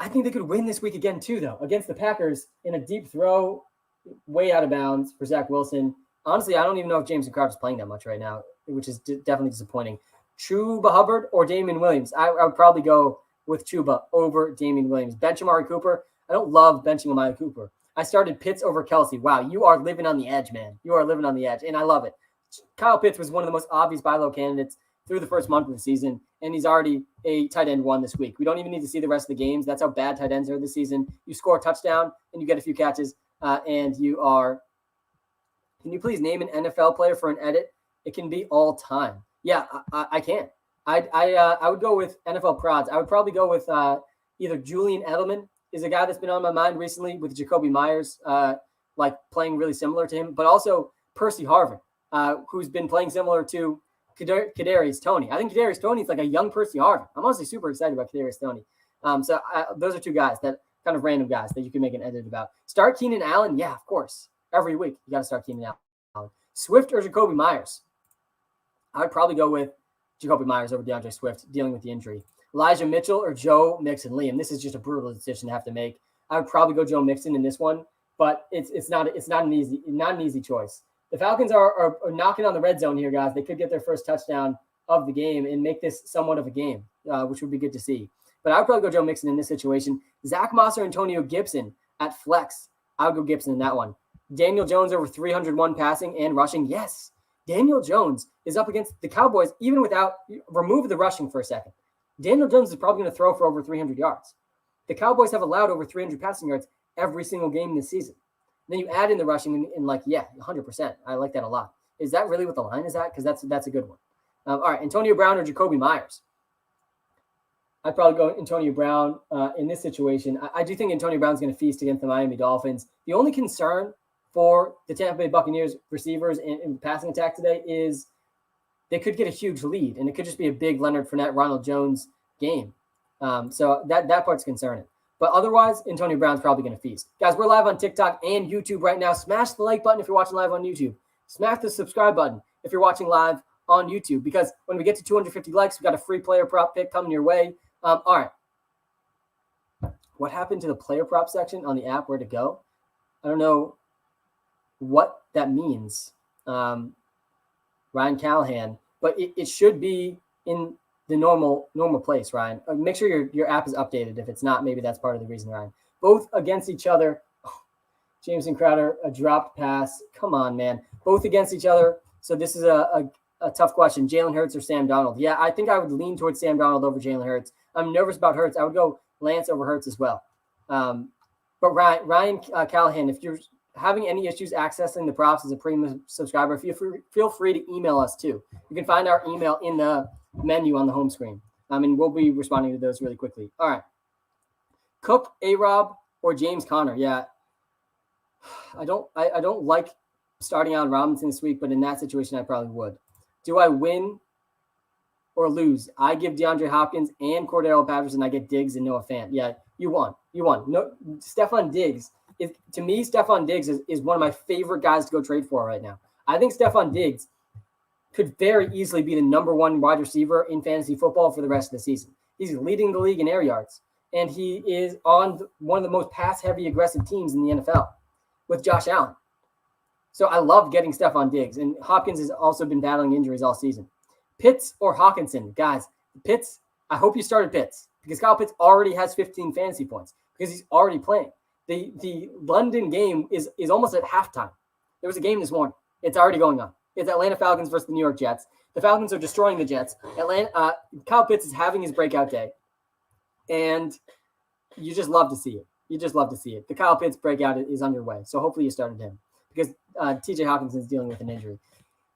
I think they could win this week again, too, though, against the Packers in a deep throw, way out of bounds for Zach Wilson. Honestly, I don't even know if Jameson Crowder is playing that much right now, which is definitely disappointing. Chuba Hubbard or Damian Williams? I would probably go with Chuba over Damian Williams. Bench Amari Cooper. I don't love benching Amari Cooper. I started Pitts over Kelsey. Wow, you are living on the edge, man. You are living on the edge, and I love it. Kyle Pitts was one of the most obvious buy low candidates through the first month of the season, and he's already a tight end 1 this week. We don't even need to see the rest of the games. That's how bad tight ends are this season. You score a touchdown, and you get a few catches, and you are – can you please name an NFL player for an edit? It can be all time. Yeah, I can. I would go with NFL prods. I would probably go with either Julian Edelman is a guy that's been on my mind recently with Jacoby Myers, playing really similar to him, but also Percy Harvin, who's been playing similar to Kadarius Toney. I think Kadarius Toney is like a young Percy Harvin. I'm honestly super excited about Kadarius Toney. So those are two guys, that kind of random guys that you can make an edit about. Start Keenan Allen? Yeah, of course. Every week you got to start Keenan Allen. Swift or Jacoby Myers? I would probably go with Jacoby Myers over DeAndre Swift, dealing with the injury. Elijah Mitchell or Joe Mixon? Liam, this is just a brutal decision to have to make. I would probably go Joe Mixon in this one, but it's not an easy choice. The Falcons are knocking on the red zone here, guys. They could get their first touchdown of the game and make this somewhat of a game, which would be good to see. But I would probably go Joe Mixon in this situation. Zach Moss or Antonio Gibson at flex? I would go Gibson in that one. Daniel Jones over 301 passing and rushing? Yes. Daniel Jones is up against the Cowboys, even without – remove the rushing for a second. Daniel Jones is probably going to throw for over 300 yards. The Cowboys have allowed over 300 passing yards every single game this season. Then you add in the rushing and 100%. I like that a lot. Is that really what the line is at? Because that's a good one. All right, Antonio Brown or Jacoby Myers? I'd probably go Antonio Brown in this situation. I do think Antonio Brown's going to feast against the Miami Dolphins. The only concern for the Tampa Bay Buccaneers receivers in the passing attack today is they could get a huge lead, and it could just be a big Leonard Fournette, Ronald Jones game. So that part's concerning. But otherwise, Antonio Brown's probably going to feast. Guys, we're live on TikTok and YouTube right now. Smash the like button if you're watching live on YouTube. Smash the subscribe button if you're watching live on YouTube, because when we get to 250 likes, we've got a free player prop pick coming your way. All right. What happened to the player prop section on the app? Where'd it go? I don't know what that means. Ryan Callahan, but it should be in the normal place, Ryan. Make sure your app is updated. If it's not, maybe that's part of the reason, Ryan. Both against each other. Jameson Crowder, a dropped pass. Come on, man. Both against each other. So this is a tough question. Jalen Hurts or Sam Darnold? Yeah, I think I would lean towards Sam Darnold over Jalen Hurts. I'm nervous about Hurts. I would go Lance over Hurts as well. But Ryan Callahan, if you're having any issues accessing the props as a premium subscriber, feel free to email us too. You can find our email in the menu on the home screen. And we'll be responding to those really quickly. All right. Cook, A-Rob, or James Conner? Yeah. I don't like starting out Robinson this week, but in that situation, I probably would. Do I win or lose? I give DeAndre Hopkins and Cordero Patterson. I get Diggs and Noah Fant. Yeah, you won. No, Stephon Diggs. To me, Stephon Diggs is one of my favorite guys to go trade for right now. I think Stephon Diggs could very easily be the number one wide receiver in fantasy football for the rest of the season. He's leading the league in air yards. and he is on one of the most pass-heavy, aggressive teams in the NFL with Josh Allen. So I love getting Stephon Diggs, and Hopkins has also been battling injuries all season. Pitts or Hawkinson, guys. Pitts, I hope you started Pitts because Kyle Pitts already has 15 fantasy points because he's already playing. The London game is almost at halftime. There was a game this morning. It's already going on. It's Atlanta Falcons versus the New York Jets. The Falcons are destroying the Jets. Kyle Pitts is having his breakout day, and you just love to see it. You just love to see it. The Kyle Pitts breakout is underway, so hopefully you started him because T.J. Hawkinson is dealing with an injury.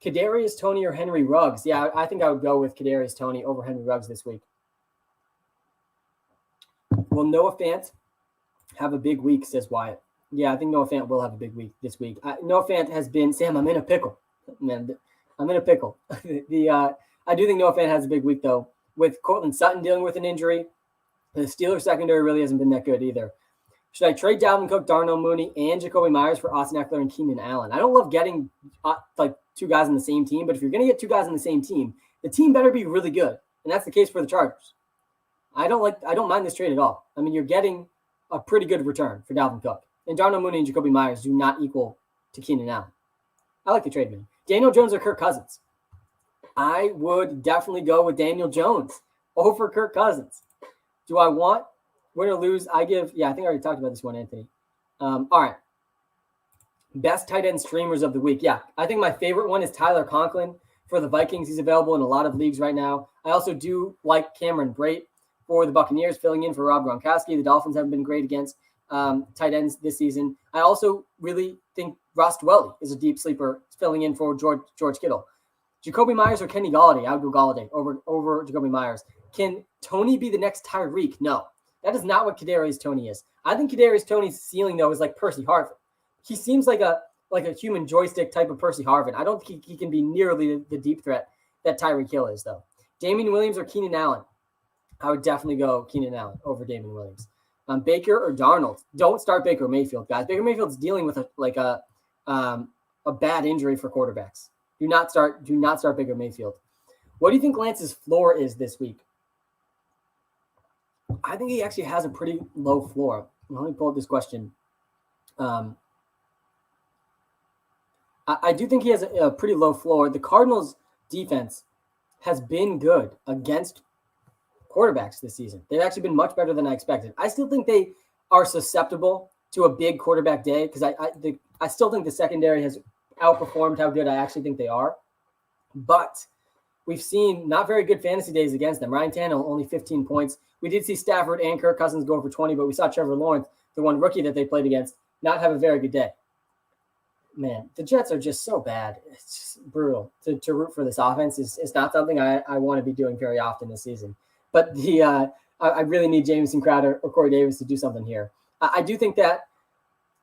Kadarius Toney or Henry Ruggs? Yeah, I think I would go with Kadarius Toney over Henry Ruggs this week. Will Noah Fant have a big week, says Wyatt. Yeah, I think Noah Fant will have a big week this week. Noah Fant has been, Sam, I'm in a pickle. Man, I'm in a pickle. I do think Noah Fant has a big week, though. With Cortland Sutton dealing with an injury, the Steelers secondary really hasn't been that good either. Should I trade Dalvin Cook, Darnell Mooney, and Jacoby Myers for Austin Eckler and Keenan Allen? I don't love getting two guys on the same team, but if you're going to get two guys on the same team, the team better be really good, and that's the case for the Chargers. I don't mind this trade at all. I mean, you're getting a pretty good return for Dalvin Cook, and Darnell Mooney and Jacoby Myers do not equal to Keenan Allen. I like the trade, man. Daniel Jones or Kirk Cousins? I would definitely go with Daniel Jones over Kirk Cousins. Do I want win or lose? I think I already talked about this one, Anthony. All right. Best tight end streamers of the week. Yeah, I think my favorite one is Tyler Conklin for the Vikings. He's available in a lot of leagues right now. I also do like Cameron Brate for the Buccaneers, filling in for Rob Gronkowski. The Dolphins haven't been great against tight ends this season. I also really think Ross Dwelly is a deep sleeper, filling in for George Kittle. Jacoby Myers or Kenny Golladay? I would go Golladay over Jacoby Myers. Can Tony be the next Tyreek? No. That is not what Kadarius Toney is. I think Kadarius Toney's ceiling, though, is like Percy Harvin. He seems like a human joystick type of Percy Harvin. I don't think he can be nearly the deep threat that Tyreek Hill is, though. Damian Williams or Keenan Allen? I would definitely go Keenan Allen over Damian Williams. Baker or Darnold? Don't start Baker Mayfield, guys. Baker Mayfield's dealing with a bad injury for quarterbacks. Do not start Baker Mayfield. What do you think Lance's floor is this week? I think he actually has a pretty low floor. Let me pull up this question. I do think he has a pretty low floor. The Cardinals' defense has been good against quarterbacks this season. They've actually been much better than I expected. I still think they are susceptible to a big quarterback day because I still think the secondary has outperformed how good I actually think they are. But we've seen not very good fantasy days against them. Ryan Tannehill, only 15 points. We did see Stafford and Kirk Cousins go for 20, but we saw Trevor Lawrence, the one rookie that they played against, not have a very good day. Man, the Jets are just so bad. It's just brutal. To root for this offense is not something I want to be doing very often this season. But I really need Jamison Crowder or Corey Davis to do something here. I do think that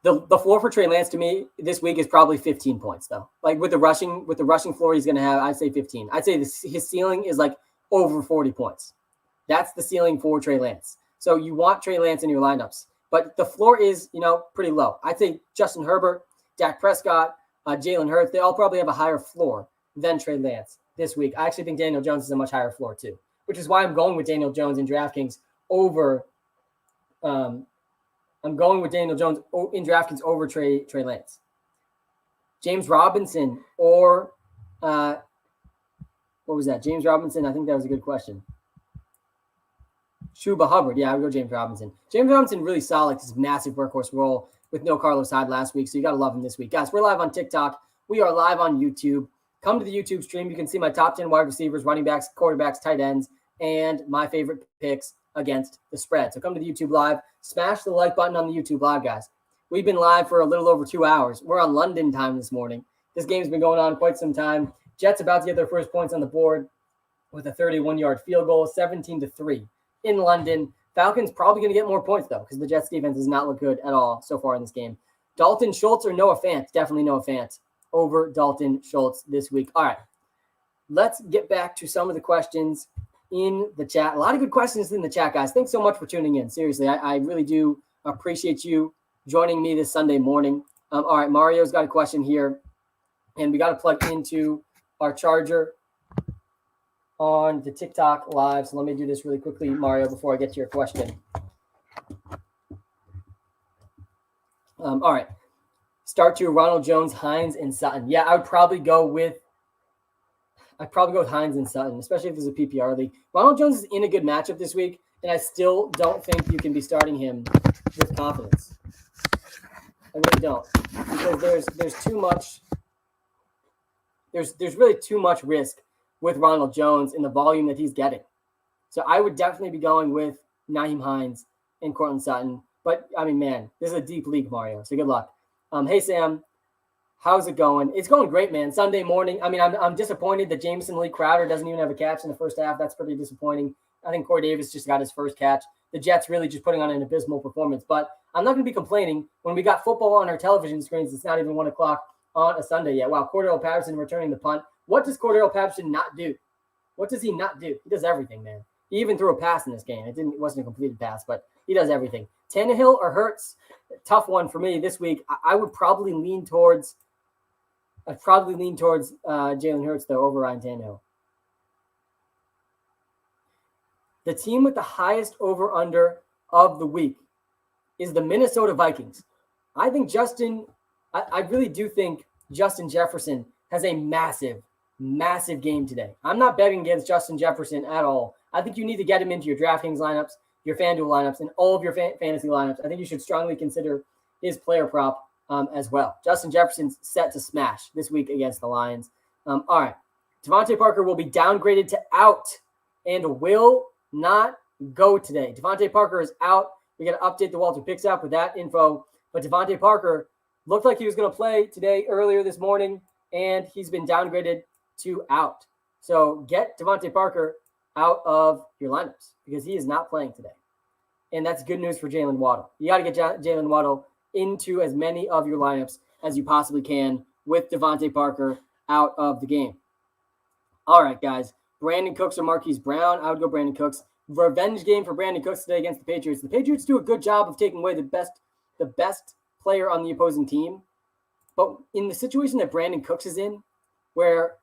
the floor for Trey Lance to me this week is probably 15 points, though. Like with the rushing floor he's going to have, I'd say 15. I'd say his ceiling is like over 40 points. That's the ceiling for Trey Lance. So you want Trey Lance in your lineups. But the floor is, pretty low. I'd say Justin Herbert, Dak Prescott, Jalen Hurts, they all probably have a higher floor than Trey Lance this week. I actually think Daniel Jones is a much higher floor too, which is why I'm going with Daniel Jones in DraftKings over Trey Lance. James Robinson or what was that? James Robinson, I think that was a good question. Chuba Hubbard. Yeah, I would go James Robinson. James Robinson really solid. His massive workhorse role with no Carlos Hyde last week, so you got to love him this week. Guys, we're live on TikTok. We are live on YouTube. Come to the YouTube stream. You can see my top 10 wide receivers, running backs, quarterbacks, tight ends, and my favorite picks against the spread. So come to the YouTube live. Smash the like button on the YouTube live, guys. We've been live for a little over 2 hours. We're on London time this morning. This game's been going on quite some time. Jets about to get their first points on the board with a 31-yard field goal, 17-3 in London. Falcons probably going to get more points, though, because the Jets defense does not look good at all so far in this game. Dalton Schultz or Noah Fant? Definitely Noah Fant over Dalton Schultz this week. All right, let's get back to some of the questions in the chat. A lot of good questions in the chat, guys. Thanks so much for tuning in. Seriously, I really do appreciate you joining me this Sunday morning. All right, Mario's got a question here, and we got to plug into our charger on the TikTok live. So let me do this really quickly, Mario, before I get to your question. All right. Start to Ronald Jones, Hines, and Sutton. Yeah, I'd probably go with Hines and Sutton, especially if there's a PPR league. Ronald Jones is in a good matchup this week, and I still don't think you can be starting him with confidence. I really don't, because there's too much. There's really too much risk with Ronald Jones in the volume that he's getting. So I would definitely be going with Nyheim Hines and Cortland Sutton. But I mean, man, this is a deep league, Mario. So good luck. Hey Sam, how's it going? It's going great, man. Sunday morning. I mean, I'm disappointed that Jameson Lee Crowder doesn't even have a catch in the first half. That's pretty disappointing. I think Corey Davis just got his first catch. The Jets really just putting on an abysmal performance. But I'm not going to be complaining when we got football on our television screens. It's not even 1 o'clock on a Sunday yet. Wow, Cordero Patterson returning the punt. What does Cordero Patterson not do? What does he not do? He does everything, man. He even threw a pass in this game. It wasn't a completed pass, but he does everything. Tannehill or Hurts? Tough one for me this week. I would probably lean towards Jalen Hurts, though, over Ryan Tannehill. The team with the highest over-under of the week is the Minnesota Vikings. I really do think Justin Jefferson has a massive, massive game today. I'm not betting against Justin Jefferson at all. I think you need to get him into your DraftKings lineups, your FanDuel lineups, and all of your fantasy lineups. I think you should strongly consider his player prop as well. Justin Jefferson's set to smash this week against the Lions. All right. Devontae Parker will be downgraded to out and will not go today. Devontae Parker is out. We got to update the WalterPicks app with that info. But Devontae Parker looked like he was going to play today earlier this morning, and he's been downgraded to out. So get Devontae Parker out of your lineups because he is not playing today. And that's good news for Jalen Waddle. You got to get Jalen Waddle into as many of your lineups as you possibly can with Devontae Parker out of the game. All right, guys. Brandon Cooks or Marquise Brown? I would go Brandon Cooks. Revenge game for Brandon Cooks today against the Patriots. The Patriots do a good job of taking away the best player on the opposing team. But in the situation that Brandon Cooks is in, where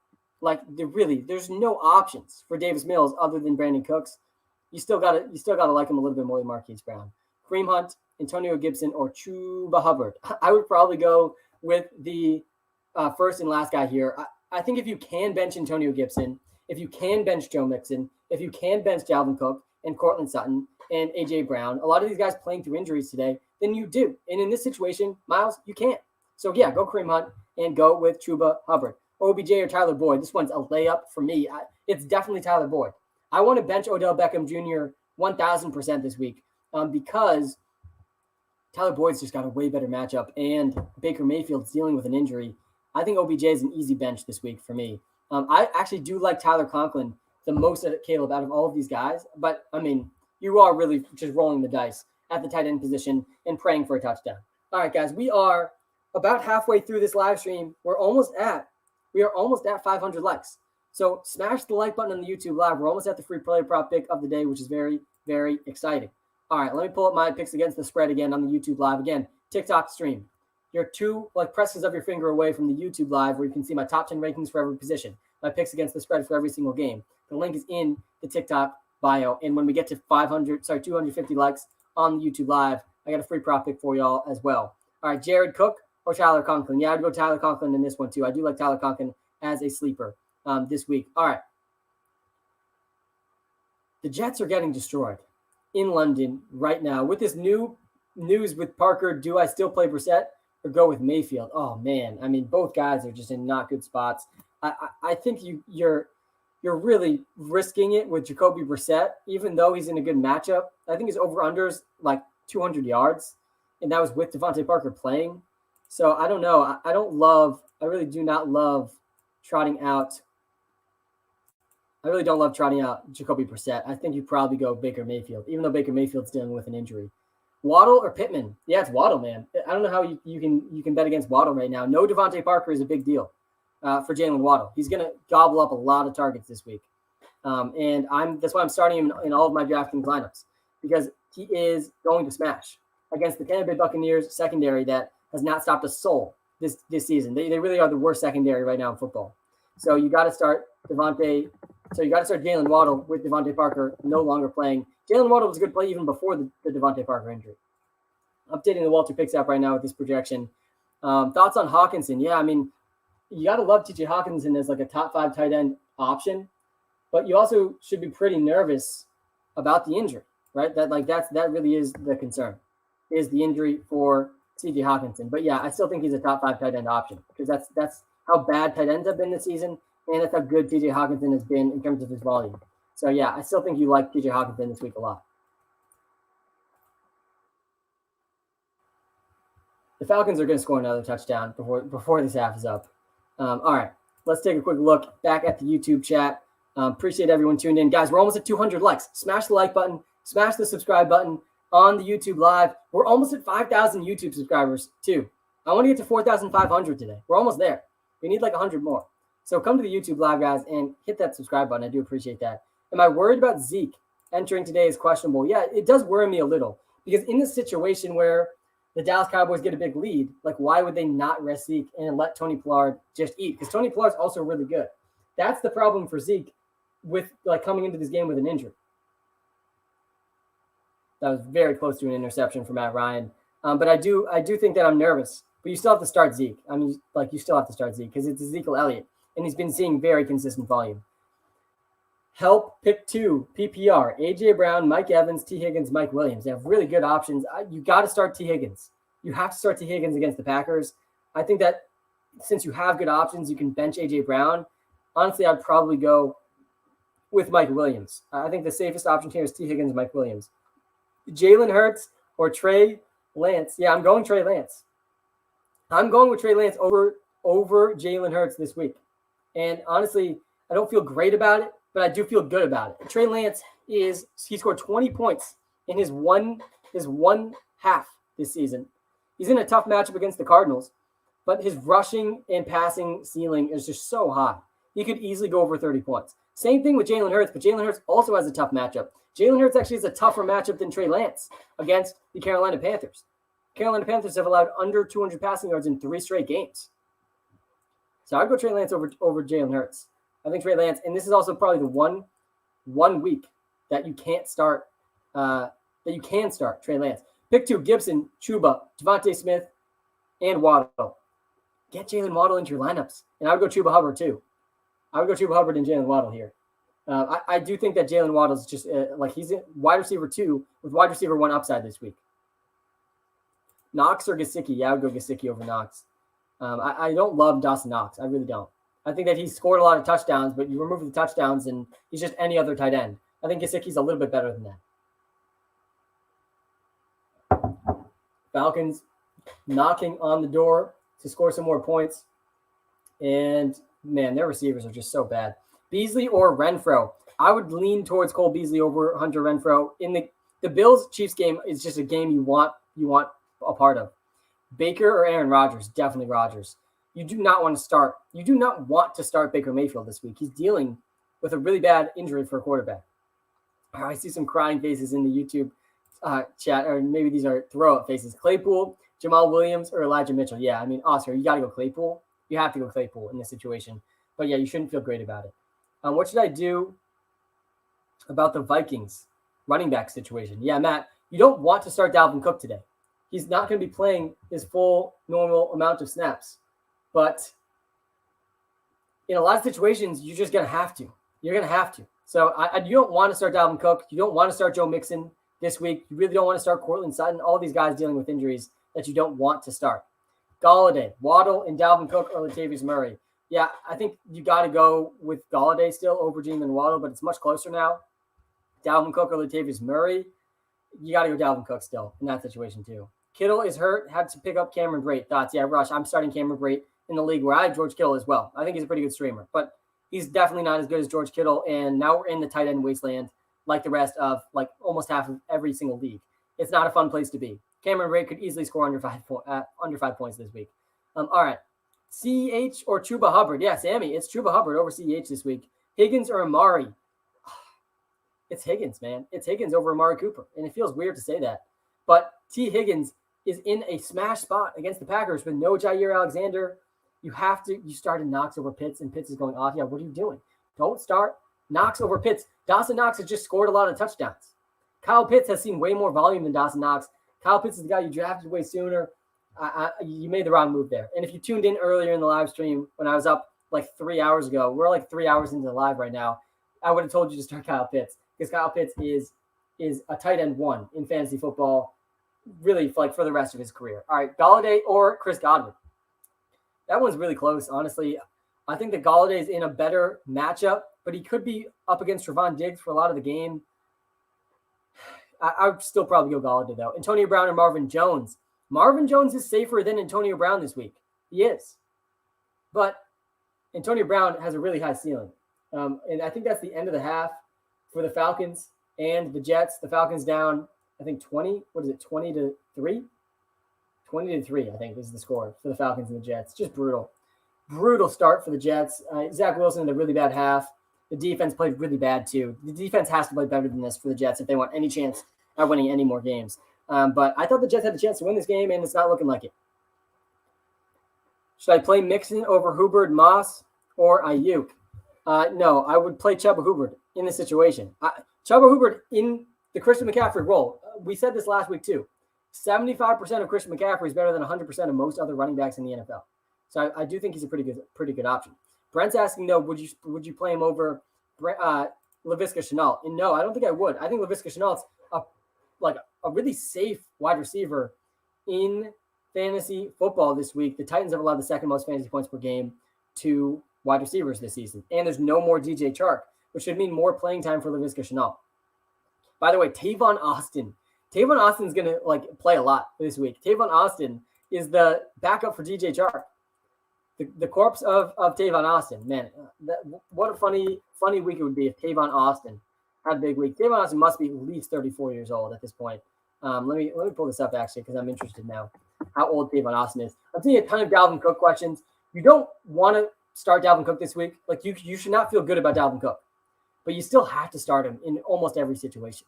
there's no options for Davis Mills other than Brandon Cooks, you still gotta like him a little bit more than Marquise Brown. Kareem Hunt, Antonio Gibson, or Chuba Hubbard. I would probably go with the first and last guy here. I think if you can bench Antonio Gibson, if you can bench Joe Mixon, if you can bench Dalvin Cook and Cortland Sutton and A.J. Brown, a lot of these guys playing through injuries today, then you do. And in this situation, Miles, you can't. So, yeah, go Kareem Hunt and go with Chuba Hubbard. OBJ or Tyler Boyd. This one's a layup for me. It's definitely Tyler Boyd. I want to bench Odell Beckham Jr. 1,000% this week because Tyler Boyd's just got a way better matchup, and Baker Mayfield's dealing with an injury. I think OBJ is an easy bench this week for me. I actually do like Tyler Conklin the most at Caleb out of all of these guys. But, I mean, you are really just rolling the dice at the tight end position and praying for a touchdown. All right, guys, we are about halfway through this live stream. We are almost at 500 likes. So smash the like button on the YouTube live. We're almost at the free player prop pick of the day, which is very, very exciting. All right, let me pull up my picks against the spread again on the YouTube live. Again, TikTok stream. You're two presses of your finger away from the YouTube live where you can see my top 10 rankings for every position, my picks against the spread for every single game. The link is in the TikTok bio. And when we get to 250 likes on the YouTube live, I got a free prop pick for y'all as well. All right, Jared Cook or Tyler Conklin? Yeah, I'd go Tyler Conklin in this one too. I do like Tyler Conklin as a sleeper this week. All right. The Jets are getting destroyed in London right now. With this new news with Parker, do I still play Brissett or go with Mayfield? Oh, man. I mean, both guys are just in not good spots. I think you're really risking it with Jacoby Brissett, even though he's in a good matchup. I think his over-unders like 200 yards, and that was with Devontae Parker playing. So I don't know. I really do not love trotting out. I really don't love trotting out Jacoby Brissett. I think you probably go Baker Mayfield, even though Baker Mayfield's dealing with an injury. Waddle or Pittman? Yeah, it's Waddle, man. I don't know how you can bet against Waddle right now. No Devontae Parker is a big deal for Jalen Waddle. He's going to gobble up a lot of targets this week. And that's why I'm starting him in all of my DraftKings lineups, because he is going to smash against the Tampa Bay Buccaneers secondary that has not stopped a soul this season. They really are the worst secondary right now in football. So you got to start Jalen Waddle with Devontae Parker no longer playing. Jalen Waddle was a good play even before the Devontae Parker injury. Updating the WalterPicks app right now with this projection. Thoughts on Hawkinson? Yeah, I mean, you got to love TJ Hawkinson as like a top 5 tight end option, but you also should be pretty nervous about the injury, right? That really is the concern, is the injury for TJ Hawkinson. But yeah, I still think he's a top 5 tight end option because that's how bad tight ends have been this season, and that's how good TJ Hawkinson has been in terms of his volume. So yeah, I still think you like TJ Hawkinson this week a lot. The Falcons are going to score another touchdown before this half is up. All right, let's take a quick look back at the YouTube chat. Appreciate everyone tuned in. Guys, we're almost at 200 likes. Smash the like button. Smash the subscribe button on the YouTube live. We're almost at 5,000 YouTube subscribers, too. I want to get to 4,500 today. We're almost there. We need like 100 more. So come to the YouTube live, guys, and hit that subscribe button. I do appreciate that. Am I worried about Zeke entering today is questionable? Yeah, it does worry me a little because in this situation where the Dallas Cowboys get a big lead, like why would they not rest Zeke and let Tony Pollard just eat? Because Tony Pollard's also really good. That's the problem for Zeke with like coming into this game with an injury. That was very close to an interception for Matt Ryan. But I do think that I'm nervous. But you still have to start Zeke. I mean, like you still have to start Zeke because it's Ezekiel Elliott, and he's been seeing very consistent volume. Help pick 2 PPR: AJ Brown, Mike Evans, T Higgins, Mike Williams. They have really good options. You got to start T Higgins. You have to start T Higgins against the Packers. I think that since you have good options, you can bench AJ Brown. Honestly, I'd probably go with Mike Williams. I think the safest option here is T Higgins, Mike Williams. Jalen Hurts or Trey Lance. Yeah, I'm going Trey Lance. I'm going with Trey Lance over Jalen Hurts this week. And honestly, I don't feel great about it, but I do feel good about it. Trey Lance he scored 20 points in his one half this season. He's in a tough matchup against the Cardinals, but his rushing and passing ceiling is just so high. He could easily go over 30 points. Same thing with Jalen Hurts, but Jalen Hurts also has a tough matchup. Jalen Hurts actually has a tougher matchup than Trey Lance against the Carolina Panthers. Carolina Panthers have allowed under 200 passing yards in 3 straight games. So I'd go Trey Lance over Jalen Hurts. I think Trey Lance, and this is also probably the one week that you can't start, that you can start Trey Lance. Pick 2: Gibson, Chuba, Devontae Smith, and Waddle. Get Jalen Waddle into your lineups, and I would go Chuba Hubbard too. I would go Chuba Hubbard and Jalen Waddle here. I do think that Jalen Waddle is just like he's a wide receiver 2 with wide receiver 1 upside this week. Knox or Gesicki? Yeah, I would go Gesicki over Knox. I don't love Dawson Knox. I really don't. I think that he scored a lot of touchdowns, but you remove the touchdowns and he's just any other tight end. I think Gesicki's a little bit better than that. Falcons knocking on the door to score some more points. And, man, their receivers are just so bad. Beasley or Renfro? I would lean towards Cole Beasley over Hunter Renfro. In the Bills-Chiefs game is just a game you want a part of. Baker or Aaron Rodgers? Definitely Rodgers. You do not want to start Baker Mayfield this week. He's dealing with a really bad injury for a quarterback. I see some crying faces in the YouTube chat, or maybe these are throw-up faces. Claypool, Jamal Williams, or Elijah Mitchell? Yeah, I mean, Oscar, you got to go Claypool. You have to go Claypool in this situation. But, yeah, you shouldn't feel great about it. What should I do about the Vikings running back situation? Yeah, Matt, you don't want to start Dalvin Cook today. He's not going to be playing his full normal amount of snaps. But in a lot of situations, you're just going to have to. You're going to have to. So you don't want to start Dalvin Cook. You don't want to start Joe Mixon this week. You really don't want to start Courtland Sutton. All these guys dealing with injuries that you don't want to start. Golladay, Waddle, and Dalvin Cook or Latavius Murray. Yeah, I think you got to go with Golladay still over Jalen Waddle, but it's much closer now. Dalvin Cook or Latavius Murray, you got to go Dalvin Cook still in that situation too. Kittle is hurt. Had to pick up Cameron Brate. Thoughts? Yeah, Rush. I'm starting Cameron Brate in the league where I have George Kittle as well. I think he's a pretty good streamer, but he's definitely not as good as George Kittle. And now we're in the tight end wasteland like the rest of like almost half of every single league. It's not a fun place to be. Cameron Brate could easily score under 5 points this week. All right. CEH or Chuba Hubbard? Yeah, Sammy, it's Chuba Hubbard over CEH this week. Higgins or Amari? It's Higgins, man. It's Higgins over Amari Cooper. And it feels weird to say that. But T. Higgins is in a smash spot against the Packers with no Jair Alexander. You started Knox over Pitts, and Pitts is going off. Yeah, what are you doing? Don't start Knox over Pitts. Dawson Knox has just scored a lot of touchdowns. Kyle Pitts has seen way more volume than Dawson Knox. Kyle Pitts is the guy you drafted way sooner. You made the wrong move there. And if you tuned in earlier in the live stream when I was up like 3 hours ago, we're like 3 hours into the live right now, I would have told you to start Kyle Pitts because Kyle Pitts is a tight end 1 in fantasy football, really for the rest of his career. All right, Golladay or Chris Godwin. That one's really close, honestly. I think that Golladay is in a better matchup, but he could be up against Trevon Diggs for a lot of the game. I would still probably go Golladay, though. Antonio Brown or Marvin Jones. Marvin Jones is safer than Antonio Brown this week. He is. But Antonio Brown has a really high ceiling. And I think that's the end of the half for the Falcons and the Jets. The Falcons down, I think 20. What is it, 20-3? 20-3, I think, is the score for the Falcons and the Jets. Just brutal. Brutal start for the Jets. Zach Wilson in a really bad half. The defense played really bad, too. The defense has to play better than this for the Jets if they want any chance at winning any more games. But I thought the Jets had a chance to win this game, and it's not looking like it. Should I play Mixon over Hubbard, Moss, or Ayuk? No, I would play Chuba Hubbard in this situation. Chuba Hubbard in the Christian McCaffrey role. We said this last week, too. 75% of Christian McCaffrey is better than 100% of most other running backs in the NFL. So I do think he's a pretty good option. Brent's asking, though, would you play him over Laviska Shenault? And no, I don't think I would. I think Laviska Shenault's a really safe wide receiver in fantasy football this week. The Titans have allowed the second most fantasy points per game to wide receivers this season. And there's no more DJ Chark, which should mean more playing time for Laviska Shenault. By the way, Tavon Austin. Tavon Austin's going to play a lot this week. Tavon Austin is the backup for DJ Chark. The corpse of Tavon Austin. Man, what a funny week it would be if Tavon Austin had a big week. Tavon Austin must be at least 34 years old at this point. Let me pull this up, actually, because I'm interested now how old Tavon Austin is. I'm seeing a ton of Dalvin Cook questions. You don't want to start Dalvin Cook this week. You should not feel good about Dalvin Cook. But you still have to start him in almost every situation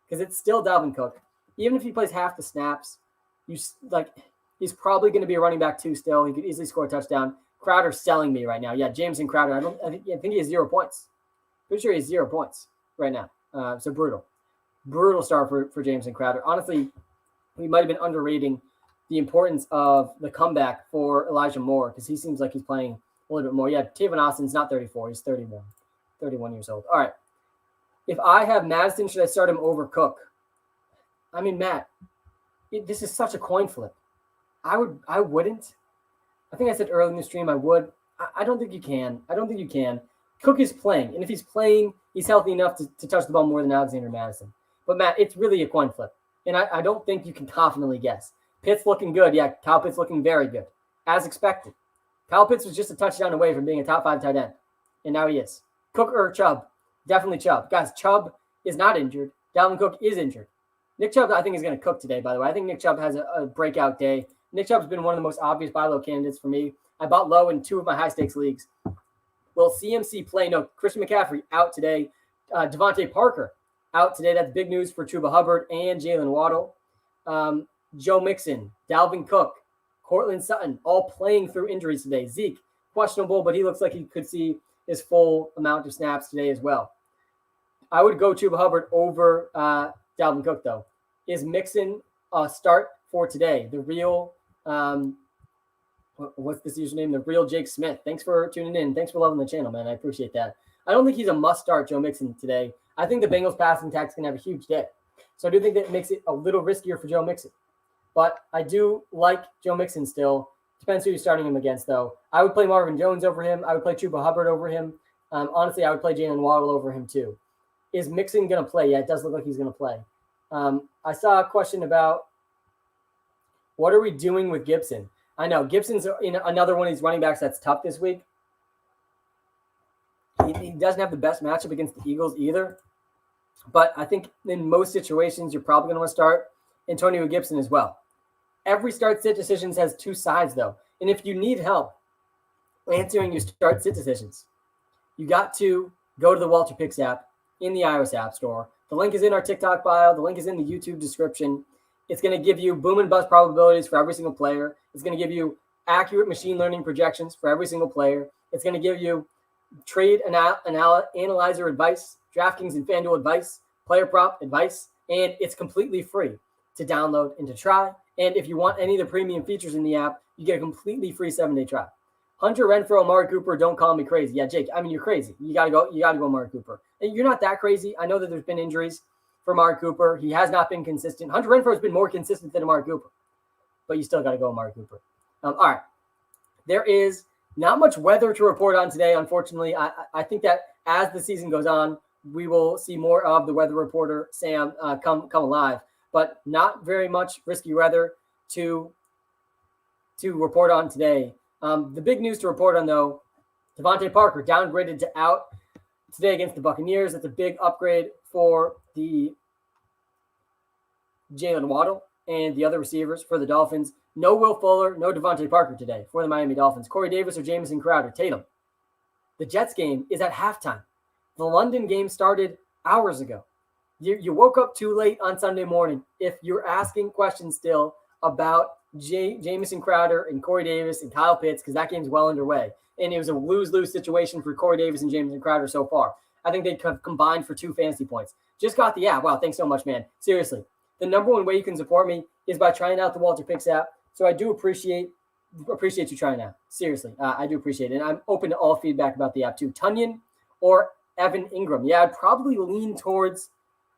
because it's still Dalvin Cook. Even if he plays half the snaps, he's probably going to be a running back 2 still. He could easily score a touchdown. Crowder's selling me right now. Yeah, Jameson Crowder. I think he has 0 points. Pretty sure he has 0 points right now. So brutal start for Jameson Crowder. Honestly, we might have been underrating the importance of the comeback for Elijah Moore because he seems like he's playing a little bit more. Yeah, Tavon Austin's not 34. He's 31 years old. All right. If I have Madison, should I start him over Cook? I mean, Matt, this is such a coin flip. I wouldn't. I think I said early in the stream I would. I don't think you can. Cook is playing, and if he's playing, he's healthy enough to touch the ball more than Alexander Madison. But, Matt, it's really a coin flip, and I don't think you can confidently guess. Pitts looking good. Yeah, Kyle Pitts looking very good, as expected. Kyle Pitts was just a touchdown away from being a top 5 tight end, and now he is. Cook or Chubb? Definitely Chubb. Guys, Chubb is not injured. Dalvin Cook is injured. Nick Chubb, I think, is going to cook today, by the way. I think Nick Chubb has a breakout day. Nick Chubb's been one of the most obvious buy low candidates for me. I bought low in 2 of my high-stakes leagues. Will CMC play? No, Christian McCaffrey out today. Devontae Parker out today. That's big news for Chuba Hubbard and Jalen Waddle. Joe Mixon, Dalvin Cook, Cortland Sutton, all playing through injuries today. Zeke, questionable, but he looks like he could see his full amount of snaps today as well. I would go Chuba Hubbard over Dalvin Cook, though. Is Mixon a start for today? The real, what's this username? The real Jake Smith. Thanks for tuning in. Thanks for loving the channel, man. I appreciate that. I don't think he's a must start, Joe Mixon, today. I think the Bengals passing attack's going to have a huge day. So I do think that makes it a little riskier for Joe Mixon. But I do like Joe Mixon still. Depends who you're starting him against, though. I would play Marvin Jones over him. I would play Chuba Hubbard over him. Honestly, I would play Jalen Waddle over him, too. Is Mixon going to play? Yeah, it does look like he's going to play. I saw a question about what are we doing with Gibson? I know Gibson's in another one of these running backs that's tough this week. He doesn't have the best matchup against the Eagles either. But I think in most situations, you're probably going to want to start Antonio Gibson as well. Every start-sit decisions has 2 sides, though. And if you need help answering your start-sit decisions, you got to go to the WalterPicks app in the iOS App Store. The link is in our TikTok bio. The link is in the YouTube description. It's going to give you boom and bust probabilities for every single player. It's going to give you accurate machine learning projections for every single player. It's going to give you trade analyzer advice, DraftKings and FanDuel advice, player prop advice, and it's completely free. to download and to try. And if you want any of the premium features in the app, you get a completely free 7-day trial. Hunter Renfrow, Amari Cooper, don't call me crazy. Yeah, Jake, I mean, you're crazy. You gotta go Amari Cooper. And you're not that crazy. I know that there's been injuries for Amari Cooper. He has not been consistent. Hunter Renfrow has been more consistent than Amari Cooper. But you still gotta go Amari Cooper. All right. There is not much weather to report on today, unfortunately. I think that as the season goes on, we will see more of the weather reporter, Sam, come alive. But not very much risky weather to report on today. The big news to report on, though, Devontae Parker downgraded to out today against the Buccaneers. That's a big upgrade for the Jalen Waddle and the other receivers for the Dolphins. No Will Fuller, no Devontae Parker today for the Miami Dolphins. Corey Davis or Jamison Crowder, Tatum. The Jets game is at halftime. The London game started hours ago. You woke up too late on Sunday morning if you're asking questions still about Jamison Crowder and Corey Davis and Kyle Pitts, because that game's well underway. And it was a lose-lose situation for Corey Davis and Jamison Crowder so far. I think they combined for 2 fantasy points. Just got the app. Wow, thanks so much, man. Seriously. The number one way you can support me is by trying out the WalterPicks app. So I do appreciate you trying out. Seriously, I do appreciate it. And I'm open to all feedback about the app too. Tunyon or Evan Ingram. Yeah, I'd probably lean towards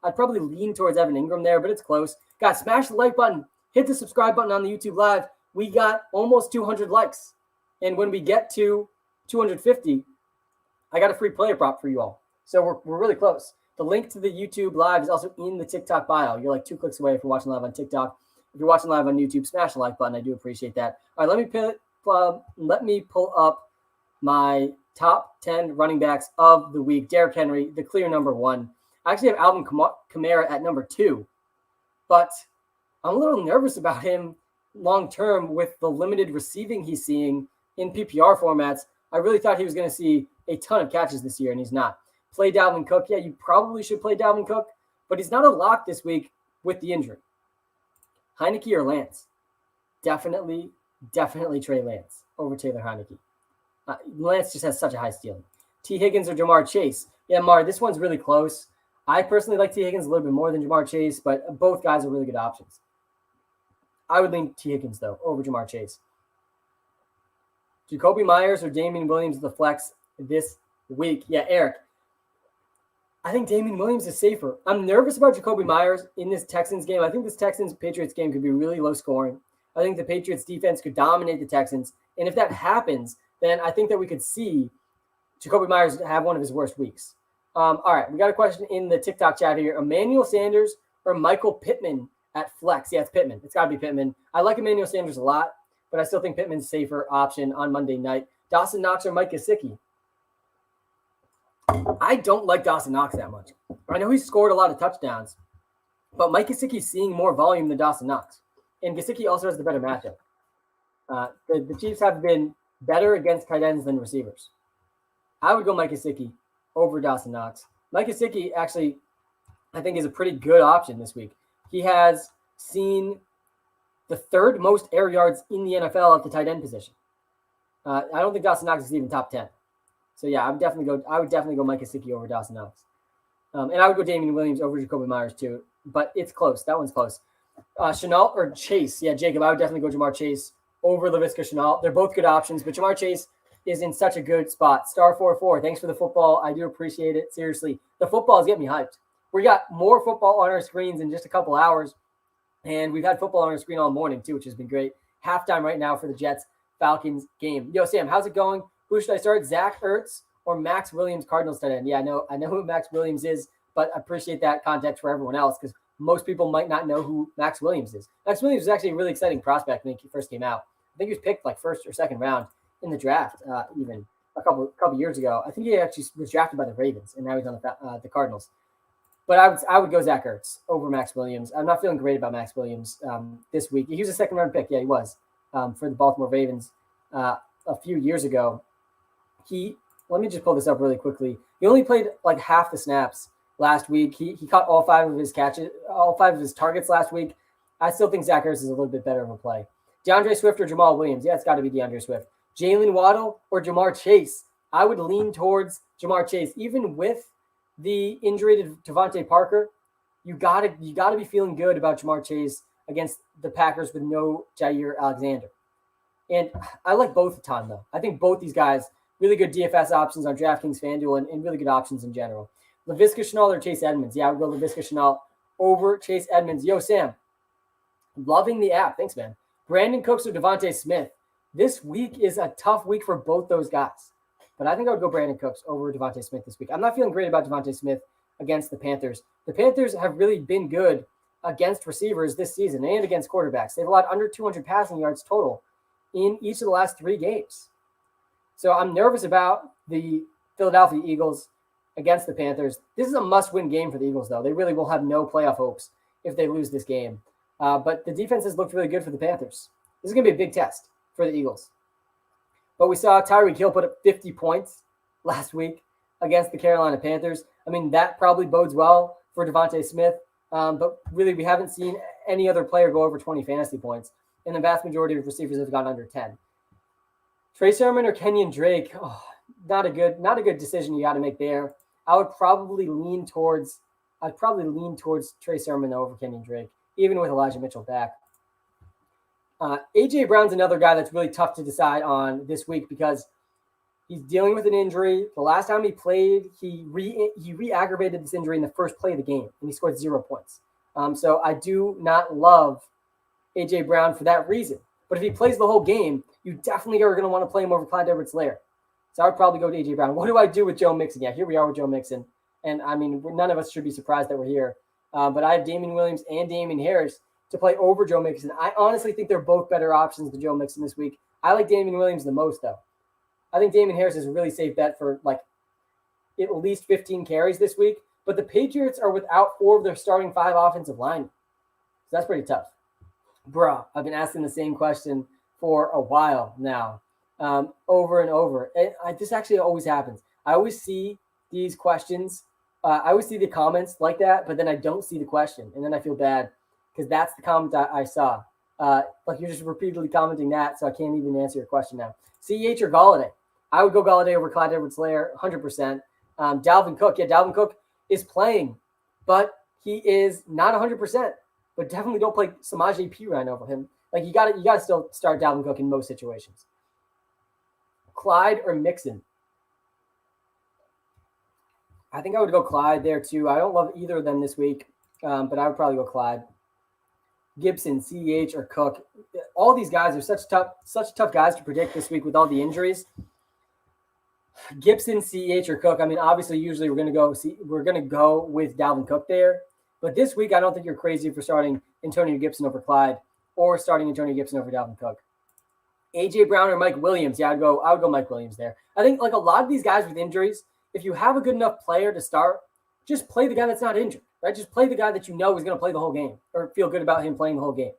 Evan Ingram there, but it's close. Guys, smash the like button. Hit the subscribe button on the YouTube Live. We got almost 200 likes. And when we get to 250, I got a free player prop for you all. So we're really close. The link to the YouTube Live is also in the TikTok bio. You're like 2 clicks away if you're watching live on TikTok. If you're watching live on YouTube, smash the like button. I do appreciate that. All right, let me pull up my top 10 running backs of the week. Derrick Henry, the clear number 1. I actually have Alvin Kamara at number 2, but I'm a little nervous about him long-term with the limited receiving he's seeing in PPR formats. I really thought he was going to see a ton of catches this year, and he's not. Play Dalvin Cook. Yeah, you probably should play Dalvin Cook, but he's not a lock this week with the injury. Heineke or Lance? Definitely Trey Lance over Taylor Heineke. Lance just has such a high ceiling. T. Higgins or Jamar Chase? Yeah, Mar, this one's really close. I personally like T. Higgins a little bit more than Jamar Chase, but both guys are really good options. I would lean T. Higgins, though, over Jamar Chase. Jacoby Myers or Damian Williams the flex this week? Yeah, Eric. I think Damian Williams is safer. I'm nervous about Jacoby Myers in this Texans game. I think this Texans-Patriots game could be really low scoring. I think the Patriots defense could dominate the Texans. And if that happens, then I think that we could see Jacoby Myers have one of his worst weeks. All right, we got a question in the TikTok chat here. Emmanuel Sanders or Michael Pittman at flex? Yeah, it's Pittman. It's got to be Pittman. I like Emmanuel Sanders a lot, but I still think Pittman's a safer option on Monday night. Dawson Knox or Mike Gesicki? I don't like Dawson Knox that much. I know he scored a lot of touchdowns, but Mike Gesicki's seeing more volume than Dawson Knox. And Gesicki also has the better matchup. The Chiefs have been better against tight ends than receivers. I would go Mike Gesicki over Dawson Knox. Mike Gesicki actually, I think, is a pretty good option this week. He has seen the 3rd most air yards in the NFL at the tight end position. I don't think Dawson Knox is even top 10. So yeah, I would definitely go Mike Gesicki over Dawson Knox. And I would go Damian Williams over Jacoby Myers too. But it's close. That one's close. Chenault or Chase? Yeah, Jacob, I would definitely go Jamar Chase over Laviska Shenault. They're both good options, but Jamar Chase is in such a good spot. Star 44, thanks for the football. I do appreciate it. Seriously, the football is getting me hyped. We got more football on our screens in just a couple hours, and we've had football on our screen all morning too, which has been great. Halftime right now for the Jets-Falcons game. Yo, Sam, how's it going? Who should I start, Zach Ertz or Max Williams, Cardinals tight end? Yeah, I know who Max Williams is, but I appreciate that context for everyone else because most people might not know who Max Williams is. Max Williams is actually a really exciting prospect when he first came out. I think he was picked like 1st or 2nd round in the draft, even a couple years ago. I think he actually was drafted by the Ravens, and now he's on the Cardinals. But I would go Zach Ertz over Max Williams. I'm not feeling great about Max Williams this week. He was a 2nd round pick. Yeah, he was for the Baltimore Ravens a few years ago. Let me just pull this up really quickly. He only played like half the snaps last week. He caught all 5 of his targets last week. I still think Zach Ertz is a little bit better of a play. DeAndre Swift or Jamal Williams? Yeah, it's got to be DeAndre Swift. Jalen Waddle or Jamar Chase? I would lean towards Jamar Chase. Even with the injury to Devontae Parker, you gotta be feeling good about Jamar Chase against the Packers with no Jair Alexander. And I like both a ton, though. I think both these guys, really good DFS options on DraftKings, FanDuel, and really good options in general. Laviska Shenault or Chase Edmonds? Yeah, I would go Laviska Shenault over Chase Edmonds. Yo, Sam, loving the app. Thanks, man. Brandon Cooks or Devontae Smith? This week is a tough week for both those guys. But I think I would go Brandon Cooks over Devontae Smith this week. I'm not feeling great about Devontae Smith against the Panthers. The Panthers have really been good against receivers this season and against quarterbacks. They've allowed under 200 passing yards total in each of the last 3 games. So I'm nervous about the Philadelphia Eagles against the Panthers. This is a must-win game for the Eagles, though. They really will have no playoff hopes if they lose this game. But the defense has looked really good for the Panthers. This is going to be a big test for the Eagles. But we saw Tyreek Hill put up 50 points last week against the Carolina Panthers. I mean, that probably bodes well for Devontae Smith. But really, we haven't seen any other player go over 20 fantasy points. And the vast majority of receivers have gone under 10. Trey Sermon or Kenyon Drake? Oh, not a good decision you got to make there. I would probably lean towards Trey Sermon over Kenyon Drake, even with Elijah Mitchell back. AJ Brown's another guy that's really tough to decide on this week because he's dealing with an injury. The last time he played, he re-aggravated this injury in the first play of the game, and he scored 0 points. So I do not love AJ Brown for that reason. But if he plays the whole game, you definitely are going to want to play him over Clyde Edwards-Helaire. So I would probably go to AJ Brown. What do I do with Joe Mixon? Yeah, here we are with Joe Mixon. And I mean, none of us should be surprised that we're here. But I have Damian Williams and Damian Harris to play over Joe Mixon. I honestly think they're both better options than Joe Mixon this week. I like Damian Williams the most, though. I think Damian Harris is a really safe bet for like at least 15 carries this week. But the Patriots are without 4 of their starting 5 offensive linemen. So that's pretty tough. Bruh, I've been asking the same question for a while now, over and over. And this actually always happens. I always see these questions. I always see the comments like that, but then I don't see the question. And then I feel bad because that's the comment I saw. Like you're just repeatedly commenting that, so I can't even answer your question now. CEH or Galladay? I would go Galladay over Clyde Edwards-Helaire, 100%. Dalvin Cook. Yeah, Dalvin Cook is playing, but he is not 100%. But definitely don't play Samaje Perine over him. Like you got to still start Dalvin Cook in most situations. Clyde or Mixon? I think I would go Clyde there too. I don't love either of them this week, but I would probably go Clyde. Gibson, CEH, or Cook. All these guys are such tough guys to predict this week with all the injuries. Gibson, CEH, or Cook. I mean, obviously, usually we're gonna go with Dalvin Cook there. But this week, I don't think you're crazy for starting Antonio Gibson over Clyde or starting Antonio Gibson over Dalvin Cook. AJ Brown or Mike Williams? Yeah, I would go Mike Williams there. I think like a lot of these guys with injuries, if you have a good enough player to start, just play the guy that's not injured, right? Just play the guy that you know is going to play the whole game or feel good about him playing the whole game.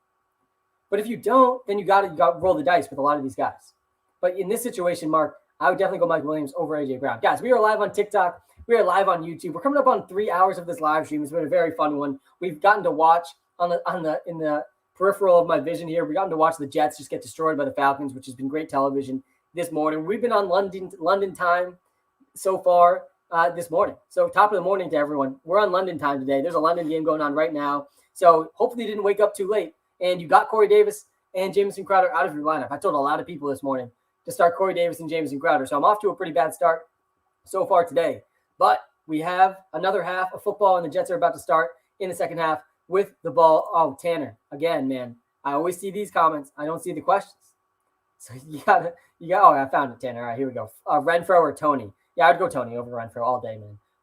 But if you don't, then you got to roll the dice with a lot of these guys. But in this situation, Mark, I would definitely go Mike Williams over AJ Brown. Guys, we are live on TikTok. We are live on YouTube. We're coming up on 3 hours of this live stream. It's been a very fun one. We've gotten to watch in the peripheral of my vision here. We've gotten to watch the Jets just get destroyed by the Falcons, which has been great television this morning. We've been on London time so far this morning. So top of the morning to everyone. We're on London time today. There's a London game going on right now. So hopefully you didn't wake up too late and you got Corey Davis and Jamison Crowder out of your lineup. I told a lot of people this morning to start Corey Davis and Jamison Crowder. So I'm off to a pretty bad start so far today. But we have another half of football, and the Jets are about to start in the second half with the ball. Oh, Tanner, again, man. I always see these comments. I don't see the questions. So oh, I found it, Tanner. All right, here we go. Renfro or Tony? Yeah, I'd go Tony over Renfro all day,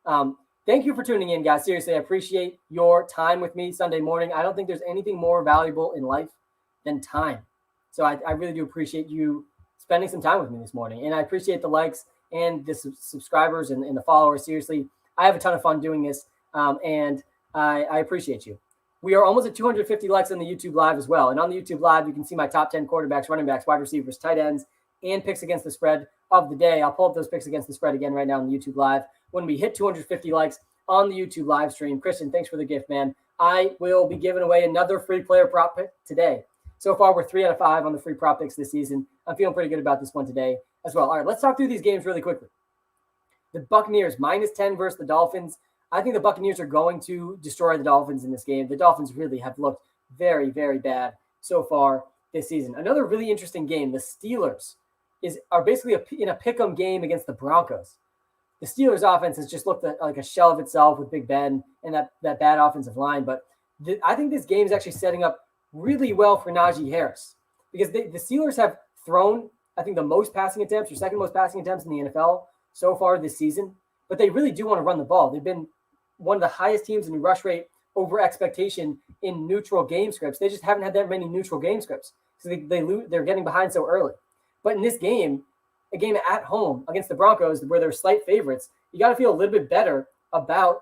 man. Thank you for tuning in, guys. Seriously, I appreciate your time with me Sunday morning. I don't think there's anything more valuable in life than time. So I really do appreciate you spending some time with me this morning. And I appreciate the likes and the subscribers and the followers. Seriously, I have a ton of fun doing this, and I appreciate you. We are almost at 250 likes on the YouTube Live as well. And on the YouTube Live, you can see my top 10 quarterbacks, running backs, wide receivers, tight ends, and picks against the spread of the day. I'll pull up those picks against the spread again right now on the YouTube Live when we hit 250 likes on the YouTube live stream. Christian, thanks for the gift, man. I will be giving away another free player prop pick today. So far, we're 3 out of 5 on the free prop picks this season. I'm feeling pretty good about this one today as well. All right, let's talk through these games really quickly. The Buccaneers, -10 versus the Dolphins. I think the Buccaneers are going to destroy the Dolphins in this game. The Dolphins really have looked very, very bad so far this season. Another really interesting game. The Steelers are basically in a pick'em game against the Broncos. The Steelers offense has just looked like a shell of itself with Big Ben and that bad offensive line. But I think this game is actually setting up really well for Najee Harris because the Steelers have thrown, I think, the most passing attempts or second most passing attempts in the NFL so far this season. But they really do want to run the ball. They've been one of the highest teams in rush rate over expectation in neutral game scripts. They just haven't had that many neutral game scripts. So they're getting behind so early. But in this game, a game at home against the Broncos where they're slight favorites, you got to feel a little bit better about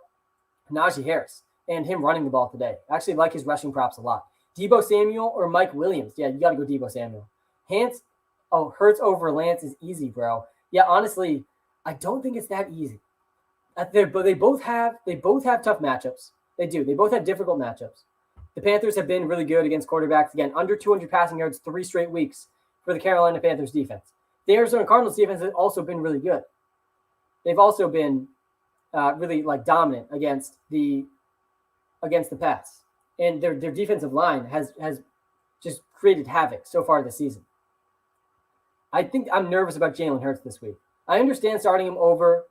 Najee Harris and him running the ball today. I actually like his rushing props a lot. Deebo Samuel or Mike Williams? Yeah, you got to go Deebo Samuel. Hurts over Lance is easy, bro. Yeah, honestly, I don't think it's that easy. But they both have tough matchups. They do. They both have difficult matchups. The Panthers have been really good against quarterbacks. Again, under 200 passing yards 3 straight weeks for the Carolina Panthers defense. The Arizona Cardinals defense has also been really good. They've also been really dominant against the pass, and their defensive line has just created havoc so far this season. I think I'm nervous about Jalen Hurts this week. I understand starting him over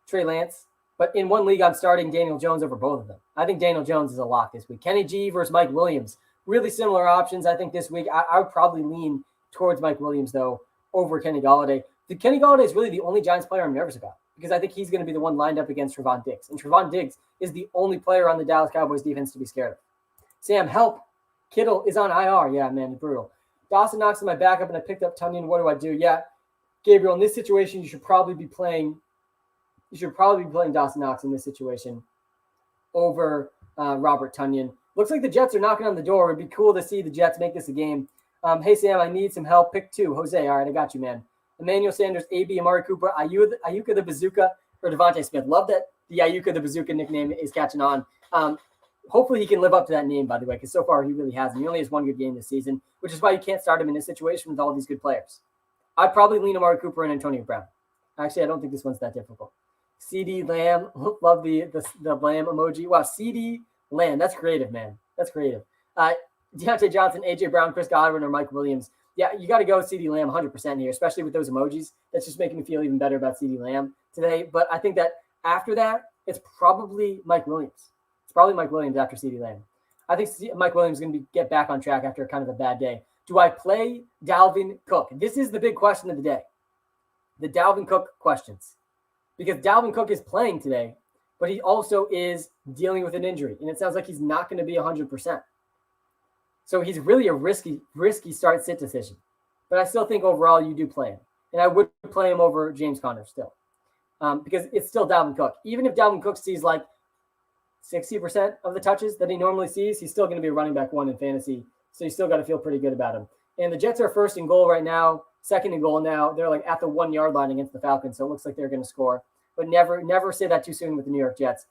Trey Lance, but in one league I'm starting Daniel Jones over both of them. I think Daniel Jones is a lock this week. Kenny G versus Mike Williams, really similar options. I think this week I would probably lean towards Mike Williams though over Kenny Golladay. Kenny Golladay is really the only Giants player I'm nervous about because I think he's going to be the one lined up against Trevon Diggs. And Trevon Diggs is the only player on the Dallas Cowboys defense to be scared of. Sam, help. Kittle is on IR. Yeah, man, brutal. Dawson Knox in my backup, and I picked up Tunyon. What do I do? Yeah, Gabriel, in this situation, you should probably be playing Dawson Knox in this situation over Robert Tunyon. Looks like the Jets are knocking on the door. It'd be cool to see the Jets make this a game. Hey, Sam, I need some help. Pick 2. Jose, all right, I got you, man. Emmanuel Sanders, AB, Amari Cooper, Ayuka the Bazooka, or Devontae Smith. Love that the Ayuka the Bazooka nickname is catching on. Hopefully he can live up to that name, by the way, because so far he really hasn't. He only has one good game this season, which is why you can't start him in this situation with all these good players. I'd probably lean Amari Cooper and Antonio Brown. Actually, I don't think this one's that difficult. CD Lamb, love the Lamb emoji. Wow, CD Lamb, that's creative, man. That's creative. Deontay Johnson, AJ Brown, Chris Godwin, or Mike Williams. Yeah, you got to go CD Lamb 100% here, especially with those emojis. That's just making me feel even better about CD Lamb today. But I think that after that, it's probably Mike Williams. It's probably Mike Williams after CD Lamb. I think Mike Williams is going to get back on track after kind of a bad day. Do I play Dalvin Cook? This is the big question of the day. The Dalvin Cook questions. Because Dalvin Cook is playing today, but he also is dealing with an injury. And it sounds like he's not going to be 100%. So he's really a risky start-sit decision. But I still think overall you do play him. And I would play him over James Conner still. Because it's still Dalvin Cook. Even if Dalvin Cook sees like 60% of the touches that he normally sees, he's still going to be a running back 1 in fantasy. So you still got to feel pretty good about him. And the Jets are first in goal right now, second in goal now. They're like at the 1 yard line against the Falcons. So it looks like they're going to score. But never say that too soon with the New York Jets.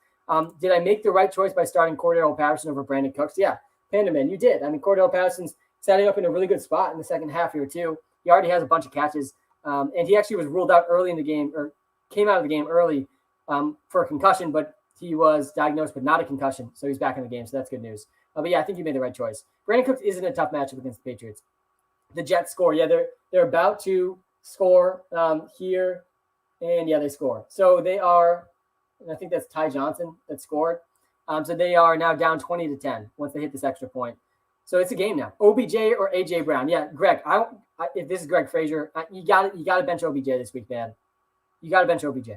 Did I make the right choice by starting Cordell Patterson over Brandon Cooks? Yeah. Panda Man, you did. I mean, Cordell Patterson's setting up in a really good spot in the second half here, too. He already has a bunch of catches. And he actually was ruled out early in the game, or came out of the game early for a concussion, but he was diagnosed with not a concussion. So he's back in the game. So that's good news. But yeah, I think you made the right choice. Brandon Cooks isn't a tough matchup against the Patriots. The Jets score. Yeah, they're about to score here. And yeah, they score. So they are, and I think that's Ty Johnson that scored. So they are now down 20-10 once they hit this extra point. So it's a game now. OBJ or AJ Brown? Yeah, Greg. If this is Greg Frazier, you got to bench OBJ this week, man. You got to bench OBJ.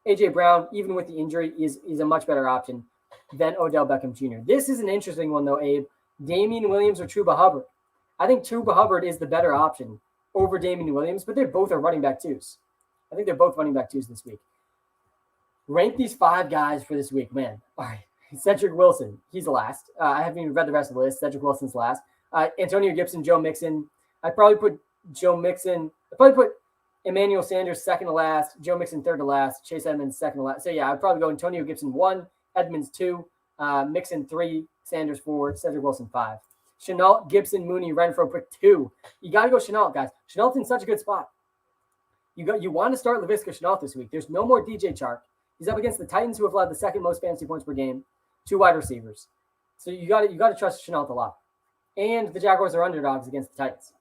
AJ Brown, even with the injury, is a much better option than Odell Beckham Jr. This is an interesting one though, Abe. Damian Williams or Chuba Hubbard? I think Chuba Hubbard is the better option over Damian Williams, but they both are running back 2s. I think they're both running back 2s this week. Rank these 5 guys for this week, man. All right. Cedric Wilson, he's the last. I haven't even read the rest of the list. Cedric Wilson's last. Antonio Gibson, Joe Mixon. I'd probably put Joe Mixon. I'd probably put Emmanuel Sanders second to last. Joe Mixon third to last. Chase Edmonds second to last. So yeah, I'd probably go Antonio Gibson 1, Edmonds 2, Mixon 3, Sanders 4, Cedric Wilson 5. Shenault, Gibson, Mooney, Renfro pick 2. You got to go Shenault, guys. Shenault's in such a good spot. You want to start Laviska Shenault this week. There's no more DJ Chark. He's up against the Titans, who have allowed the second most fantasy points per game, 2 wide receivers. So you got to trust Chenault a lot. And the Jaguars are underdogs against the Titans.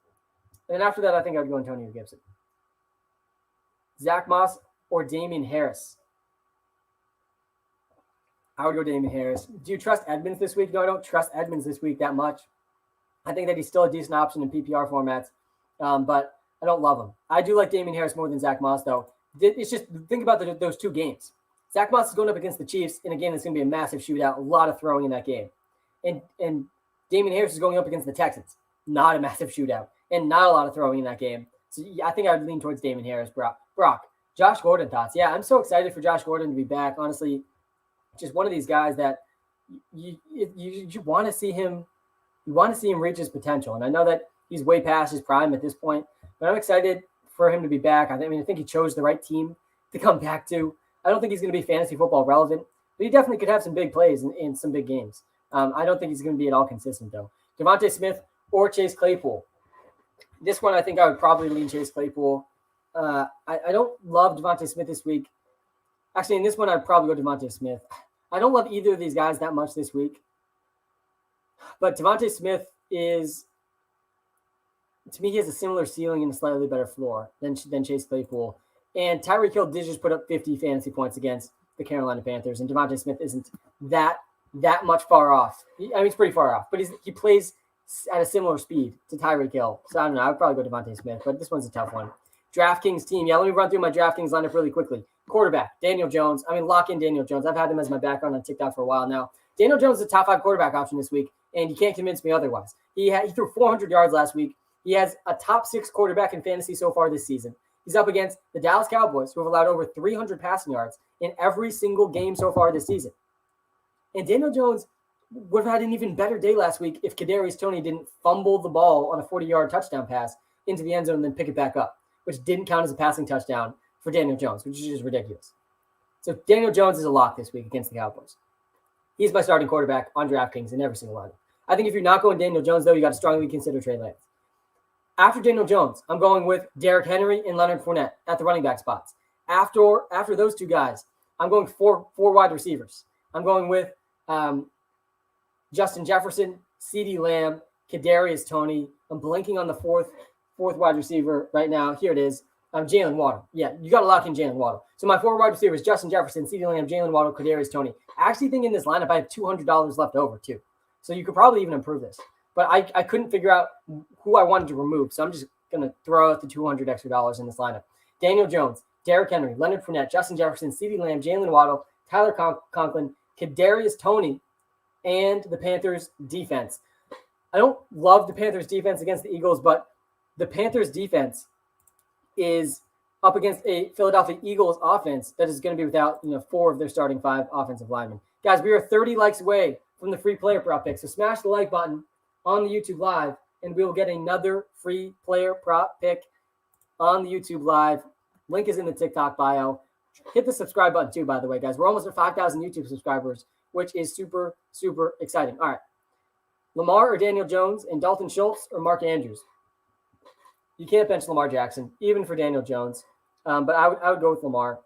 And after that, I think I would go Antonio Gibson. Zach Moss or Damian Harris? I would go Damian Harris. Do you trust Edmonds this week? No, I don't trust Edmonds this week that much. I think that he's still a decent option in PPR formats, but I don't love him. I do like Damian Harris more than Zach Moss, though. It's just, think about those 2 games. Zach Moss is going up against the Chiefs in a game that's going to be a massive shootout, a lot of throwing in that game. And Damian Harris is going up against the Texans, not a massive shootout, and not a lot of throwing in that game. So I think I would lean towards Damian Harris. Brock, Josh Gordon thoughts. Yeah, I'm so excited for Josh Gordon to be back. Honestly, just one of these guys that you want to see him. You want to see him reach his potential. And I know that he's way past his prime at this point, but I'm excited for him to be back. I think he chose the right team to come back to. I don't think he's going to be fantasy football relevant, but he definitely could have some big plays in some big games. I don't think he's going to be at all consistent, though. Devontae Smith or Chase Claypool. This one, I think I would probably lean Chase Claypool. I don't love Devontae Smith this week. Actually, in this one, I'd probably go Devontae Smith. I don't love either of these guys that much this week. But Devontae Smith is, to me, he has a similar ceiling and a slightly better floor than Chase Claypool. And Tyreek Hill did just put up 50 fantasy points against the Carolina Panthers, and Devontae Smith isn't that much far off. He's pretty far off, but he plays at a similar speed to Tyreek Hill. So I don't know. I would probably go Devontae Smith, but this one's a tough one. DraftKings team. Yeah, let me run through my DraftKings lineup really quickly. Quarterback, Daniel Jones. Lock in Daniel Jones. I've had him as my background on TikTok for a while now. Daniel Jones is a top 5 quarterback option this week, and you can't convince me otherwise. He threw 400 yards last week. He has a top 6 quarterback in fantasy so far this season. He's up against the Dallas Cowboys, who have allowed over 300 passing yards in every single game so far this season. And Daniel Jones would have had an even better day last week if Kadarius Toney didn't fumble the ball on a 40-yard touchdown pass into the end zone and then pick it back up, which didn't count as a passing touchdown for Daniel Jones, which is just ridiculous. So Daniel Jones is a lock this week against the Cowboys. He's my starting quarterback on DraftKings in every single lineup. I think if you're not going Daniel Jones, though, you got to strongly consider Trey Lance. After Daniel Jones, I'm going with Derrick Henry and Leonard Fournette at the running back spots. After those 2 guys, I'm going four wide receivers. I'm going with Justin Jefferson, CeeDee Lamb, Kadarius Toney. I'm blanking on the fourth wide receiver right now. Here it is. Jalen Waddle. Yeah, you got to lock in Jalen Waddle. So my 4 wide receivers: Justin Jefferson, CeeDee Lamb, Jalen Waddle, Kadarius Toney. I actually think in this lineup I have $200 left over too. So you could probably even improve this. But I couldn't figure out who I wanted to remove. So I'm just going to throw out the $200 extra in this lineup. Daniel Jones, Derrick Henry, Leonard Fournette, Justin Jefferson, CeeDee Lamb, Jalen Waddle, Tyler Conklin, Kadarius Toney, and the Panthers defense. I don't love the Panthers defense against the Eagles, but the Panthers defense is up against a Philadelphia Eagles offense that is going to be without 4 of their starting 5 offensive linemen. Guys, we are 30 likes away from the free player prop pick. So smash the like button on the YouTube Live, and we will get another free player prop pick on the YouTube Live. Link is in the TikTok bio. Hit the subscribe button too, by the way, guys. We're almost at 5,000 YouTube subscribers, which is super, super exciting. All right. Lamar or Daniel Jones, and Dalton Schultz or Mark Andrews? You can't bench Lamar Jackson, even for Daniel Jones. But I would go with Lamar.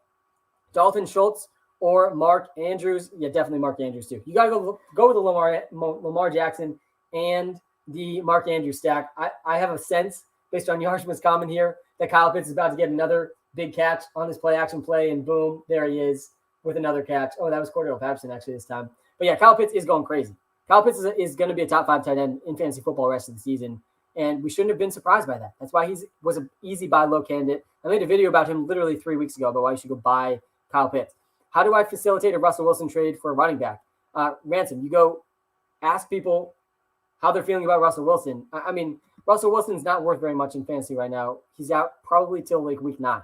Dalton Schultz or Mark Andrews? Yeah, definitely Mark Andrews too. You got to go with the Lamar Jackson and the Mark Andrews stack. I have a sense, based on Yarshman's comment here, that Kyle Pitts is about to get another big catch on this play-action play, and boom, there he is with another catch. Oh, that was Cordell Patterson actually this time. But yeah, Kyle Pitts is going crazy. Kyle Pitts is going to be a top 5 tight end in fantasy football the rest of the season, and we shouldn't have been surprised by that. That's why he was an easy buy low candidate. I made a video about him literally 3 weeks ago about why you should go buy Kyle Pitts. How do I facilitate a Russell Wilson trade for a running back? Ransom, you go ask people how they're feeling about Russell Wilson. I mean, Russell Wilson's not worth very much in fantasy right now. He's out probably till like week 9.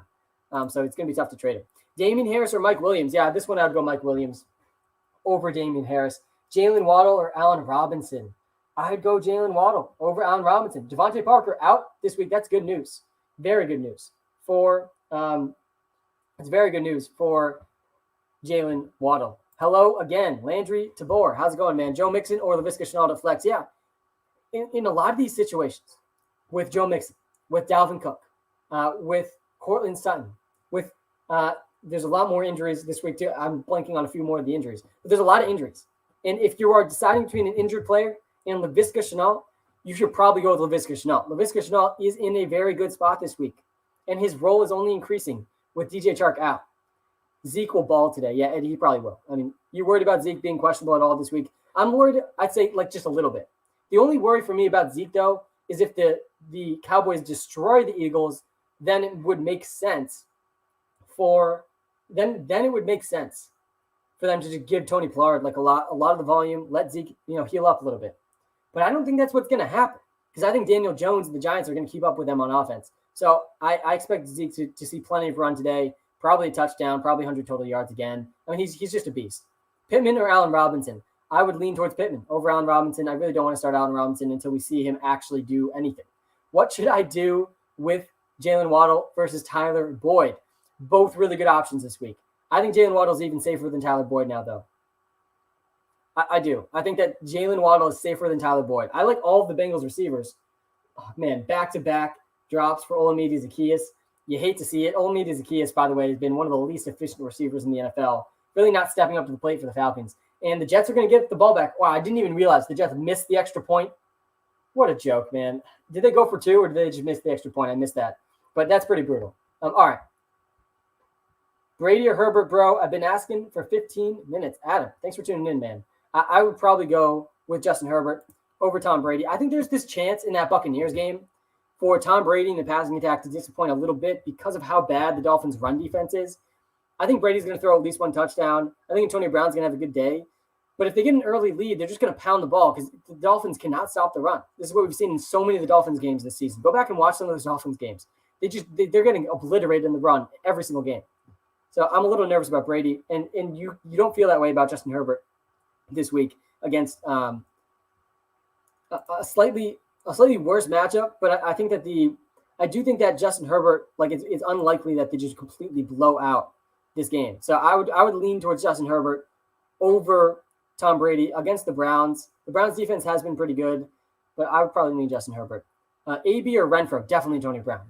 So it's going to be tough to trade him. Damian Harris or Mike Williams? Yeah, this one I'd go Mike Williams over Damian Harris. Jalen Waddle or Allen Robinson? I'd go Jalen Waddle over Allen Robinson. Devontae Parker out this week. That's good news. Very good news for it's very good news for Jalen Waddle. Hello again, Landry Tabor. How's it going, man? Joe Mixon or Laviska Shenault at flex? Yeah. In a lot of these situations, with Joe Mixon, with Dalvin Cook, with Cortland Sutton, with there's a lot more injuries this week too. I'm blanking on a few more of the injuries, but there's a lot of injuries. And if you are deciding between an injured player and Laviska Shenault, you should probably go with Laviska Shenault. Laviska Shenault is in a very good spot this week, and his role is only increasing with DJ Chark out. Zeke will ball today. Yeah, Eddie, he probably will. I mean, you worried about Zeke being questionable at all this week? I'm worried, I'd say, like, just a little bit. The only worry for me about Zeke, though, is if the Cowboys destroy the Eagles, then it would make sense for then it would make sense for them to just give Tony Pollard like a lot of the volume, let Zeke, heal up a little bit. But I don't think that's what's going to happen, because I think Daniel Jones and the Giants are going to keep up with them on offense. So I expect Zeke to see plenty of run today, probably a touchdown, probably 100 total yards again. I mean, he's just a beast. Pittman or Allen Robinson? I would lean towards Pittman over Allen Robinson. I really don't want to start Allen Robinson until we see him actually do anything. What should I do with Jalen Waddle versus Tyler Boyd? Both really good options this week. I think Jalen Waddle is even safer than Tyler Boyd now, though. I do. I think that Jalen Waddle is safer than Tyler Boyd. I like all of the Bengals receivers. Oh, man, back-to-back drops for Olamide Zaccheaus. You hate to see it. Olamide Zaccheaus, by the way, has been one of the least efficient receivers in the NFL. Really not stepping up to the plate for the Falcons. And the Jets are going to get the ball back. Wow, I didn't even realize the Jets missed the extra point. What a joke, man. Did they go for two, or did they just miss the extra point? I missed that. But that's pretty brutal. All right. Brady or Herbert, bro? I've been asking for 15 minutes. Adam, thanks for tuning in, man. I would probably go with Justin Herbert over Tom Brady. I think there's this chance in that Buccaneers game for Tom Brady and the passing attack to disappoint a little bit because of how bad the Dolphins' run defense is. I think Brady's going to throw at least one touchdown. I think Antonio Brown's going to have a good day. But if they get an early lead, they're just going to pound the ball because the Dolphins cannot stop the run. This is what we've seen in so many of the Dolphins games this season. Go back and watch some of those Dolphins games. They're getting obliterated in the run every single game. So I'm a little nervous about Brady, and you don't feel that way about Justin Herbert this week against a slightly worse matchup. But I think that I do think that Justin Herbert, like, it's unlikely that they just completely blow out this game. So I would lean towards Justin Herbert over Tom Brady against the Browns. The Browns defense has been pretty good, but I would probably lean Justin Herbert. AB or Renfro? Definitely Antonio Brown.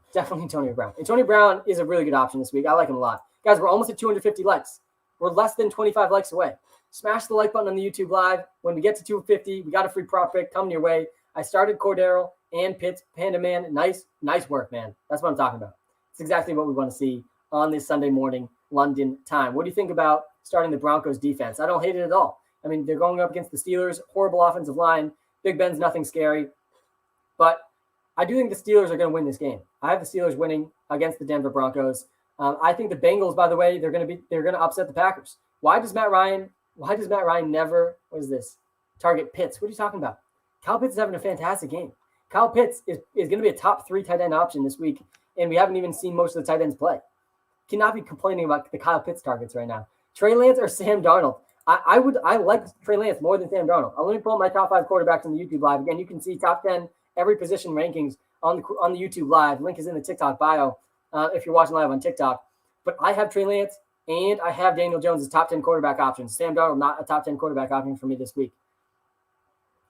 Antonio Brown is a really good option this week. I like him a lot. Guys, we're almost at 250 likes. We're less than 25 likes away. Smash the like button on the YouTube live. When we get to 250, we got a free prop pick coming your way. I started Cordero and Pitts, Panda Man. Nice work, man. That's what I'm talking about. It's exactly what we want to see on this Sunday morning London time. What do you think about starting the Broncos defense? I don't hate it at all. I mean, they're going up against the Steelers, horrible offensive line. Big Ben's nothing scary. But I do think the Steelers are going to win this game. I have the Steelers winning against the Denver Broncos. I think the Bengals, by the way, they're going to upset the Packers. Why does Matt Ryan never, target Pitts? What are you talking about? Kyle Pitts is having a fantastic game. Kyle Pitts is going to be a top 3 tight end option this week, and we haven't even seen most of the tight ends play. Cannot be complaining about the Kyle Pitts targets right now. Trey Lance or Sam Darnold? I like Trey Lance more than Sam Darnold. Let me pull up my top 5 quarterbacks on the YouTube live. Again, you can see top 10 every position rankings on the YouTube live. Link is in the TikTok bio if you're watching live on TikTok. But I have Trey Lance and I have Daniel Jones as top 10 quarterback options. Sam Darnold, not a top 10 quarterback option for me this week.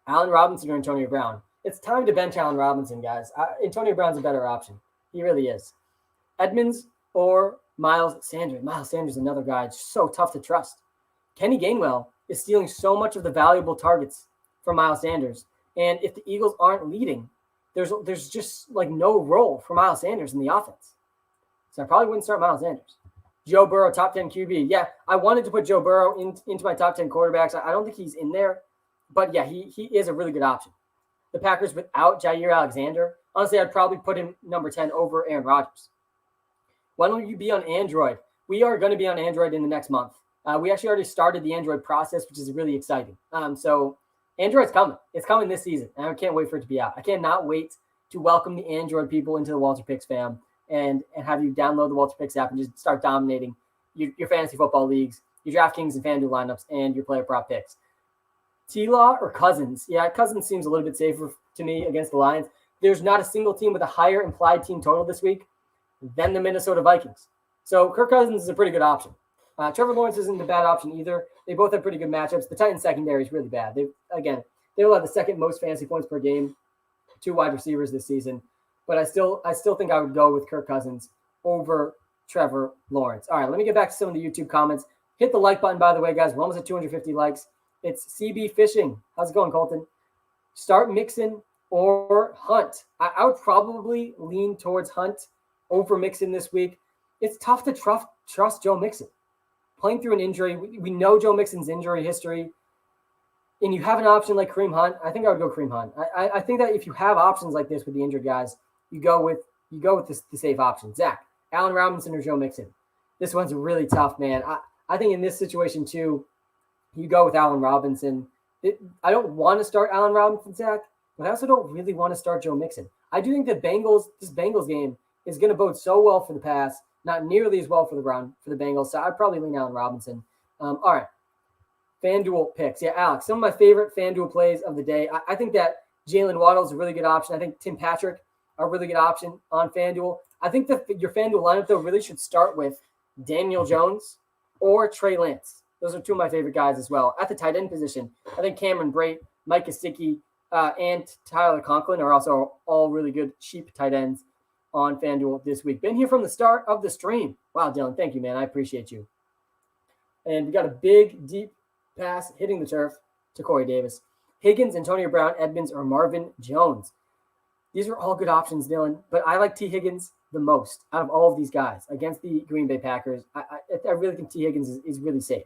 Allen Robinson or Antonio Brown? It's time to bench Allen Robinson, guys. Antonio Brown's a better option. He really is. Edmonds or Miles Sanders? Miles Sanders is another guy. It's so tough to trust. Kenny Gainwell is stealing so much of the valuable targets from Miles Sanders. And if the Eagles aren't leading, there's just like no role for Miles Sanders in the offense. So I probably wouldn't start Miles Sanders. Joe Burrow, top 10 QB. Yeah, I wanted to put Joe Burrow into my top 10 quarterbacks. I don't think he's in there. But yeah, he is a really good option. The Packers without Jair Alexander, honestly, I'd probably put him number 10 over Aaron Rodgers. Why don't you be on Android? We are going to be on Android in the next month. We actually already started the Android process, which is really exciting. So Android's coming. It's coming this season, and I can't wait for it to be out. I cannot wait to welcome the Android people into the WalterPicks fam and have you download the WalterPicks app and just start dominating your fantasy football leagues, your DraftKings and FanDuel lineups, and your player prop picks. T-Law or Cousins? Yeah, Cousins seems a little bit safer to me against the Lions. There's not a single team with a higher implied team total this week than the Minnesota Vikings. So Kirk Cousins is a pretty good option. Trevor Lawrence isn't a bad option either. They both have pretty good matchups. The Titans secondary is really bad. They will have the second most fantasy points per game, 2 wide receivers this season. But I still think I would go with Kirk Cousins over Trevor Lawrence. All right, let me get back to some of the YouTube comments. Hit the like button, by the way, guys. We're almost at 250 likes. It's CB Fishing. How's it going, Colton? Start Mixon or Hunt. I would probably lean towards Hunt over Mixon this week. It's tough to trust Joe Mixon. Playing through an injury, we know Joe Mixon's injury history, and you have an option like Kareem Hunt. I think I would go Kareem Hunt. I think that if you have options like this with the injured guys, you go with the safe option. Zach, Allen Robinson or Joe Mixon. This one's really tough, man. I think in this situation too, you go with Allen Robinson. I don't want to start Allen Robinson, Zach, but I also don't really want to start Joe Mixon. I do think that this Bengals game is going to bode so well for the pass, not nearly as well for the run for the Bengals. So I'd probably lean Allen Robinson. All right. FanDuel picks. Yeah, Alex, some of my favorite FanDuel plays of the day. I think that Jalen Waddle is a really good option. I think Tim Patrick are a really good option on FanDuel. I think that your FanDuel lineup, though, really should start with Daniel Jones or Trey Lance. Those are two of my favorite guys as well. At the tight end position, I think Cameron Brate, Mike Gesicki, and Tyler Conklin are also all really good cheap tight ends on FanDuel this week. Been here from the start of the stream. Wow, Dylan, thank you, man. I appreciate you. And we got a big, deep pass hitting the turf to Corey Davis. Higgins, Antonio Brown, Edmonds, or Marvin Jones. These are all good options, Dylan, but I like T. Higgins the most out of all of these guys against the Green Bay Packers. I really think T. Higgins is really safe.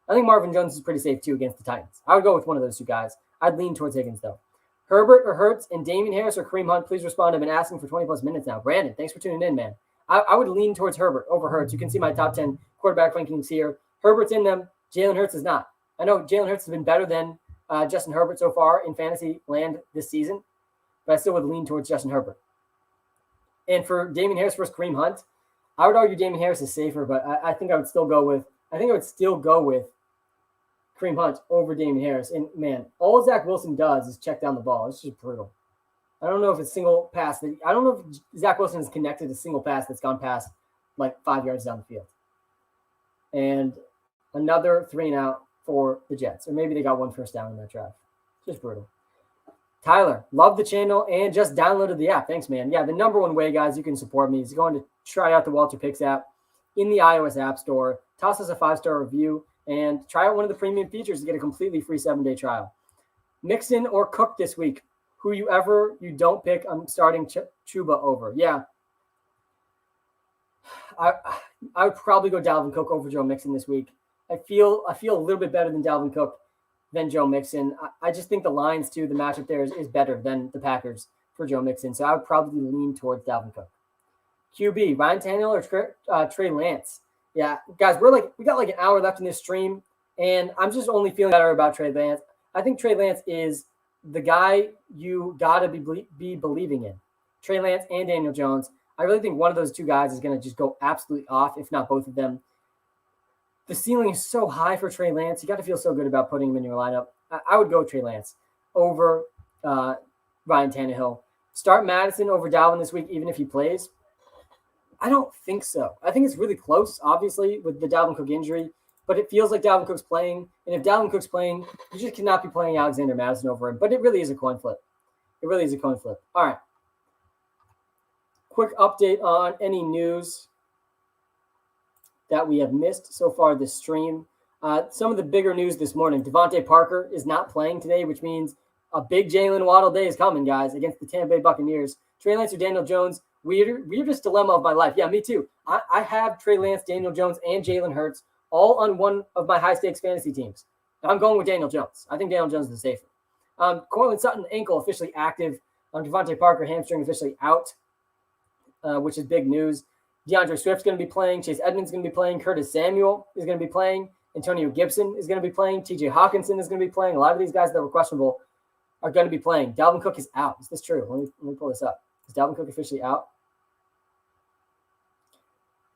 I think Marvin Jones is pretty safe, too, against the Titans. I would go with one of those two guys. I'd lean towards Higgins, though. Herbert or Hurts and Damian Harris or Kareem Hunt, please respond. I've been asking for 20-plus minutes now. Brandon, thanks for tuning in, man. I would lean towards Herbert over Hurts. You can see my top 10 quarterback rankings here. Herbert's in them. Jalen Hurts is not. I know Jalen Hurts has been better than Justin Herbert so far in fantasy land this season, but I still would lean towards Justin Herbert. And for Damian Harris versus Kareem Hunt, I would argue Damian Harris is safer, but I think I would still go with Kareem Hunt over Damian Harris. And, man, all Zach Wilson does is check down the ball. It's just brutal. I don't know if it's single pass. I don't know if Zach Wilson is connected to a single pass that's gone past like 5 yards down the field. And another 3-and-out for the Jets. Or maybe they got one first down in that drive. Just brutal. Tyler, love the channel and just downloaded the app. Thanks, man. Yeah, the number one way, guys, you can support me is going to try out the WalterPicks app in the iOS App Store. Toss us a 5-star review and try out one of the premium features to get a completely free 7-day trial. Mixon or Cook this week. Whoever you don't pick, I'm starting Chuba over. Yeah. I would probably go Dalvin Cook over Joe Mixon this week. I feel a little bit better than Dalvin Cook than Joe Mixon. I just think the Lions, too, the matchup there is better than the Packers for Joe Mixon. So I would probably lean towards Dalvin Cook. QB, Ryan Tannehill or Trey Lance? Yeah, guys, we got like an hour left in this stream, and I'm just only feeling better about Trey Lance. I think Trey Lance is the guy you got to be believing in. Trey Lance and Daniel Jones. I really think one of those two guys is going to just go absolutely off, if not both of them. The ceiling is so high for Trey Lance. You got to feel so good about putting him in your lineup. I would go Trey Lance over Ryan Tannehill. Start Madison over Dalvin this week, even if he plays. I don't think so. I think it's really close, obviously, with the Dalvin Cook injury, but it feels like Dalvin Cook's playing. And if Dalvin Cook's playing, you just cannot be playing Alexander Madison over him. But it really is a coin flip. It really is a coin flip. All right. Quick update on any news that we have missed so far this stream. Some of the bigger news this morning. Devontae Parker is not playing today, which means a big Jalen Waddle day is coming, guys, against the Tampa Bay Buccaneers. Trey Lance or Daniel Jones, weirdest dilemma of my life. Yeah, me too. I have Trey Lance, Daniel Jones, and Jalen Hurts all on one of my high-stakes fantasy teams. I'm going with Daniel Jones. I think Daniel Jones is the safer. Cortland Sutton, ankle officially active. Devontae Parker, hamstring officially out, which is big news. DeAndre Swift's going to be playing. Chase Edmonds is going to be playing. Curtis Samuel is going to be playing. Antonio Gibson is going to be playing. TJ Hawkinson is going to be playing. A lot of these guys that were questionable are going to be playing. Dalvin Cook is out. Is this true? Let me pull this up. Is Dalvin Cook officially out?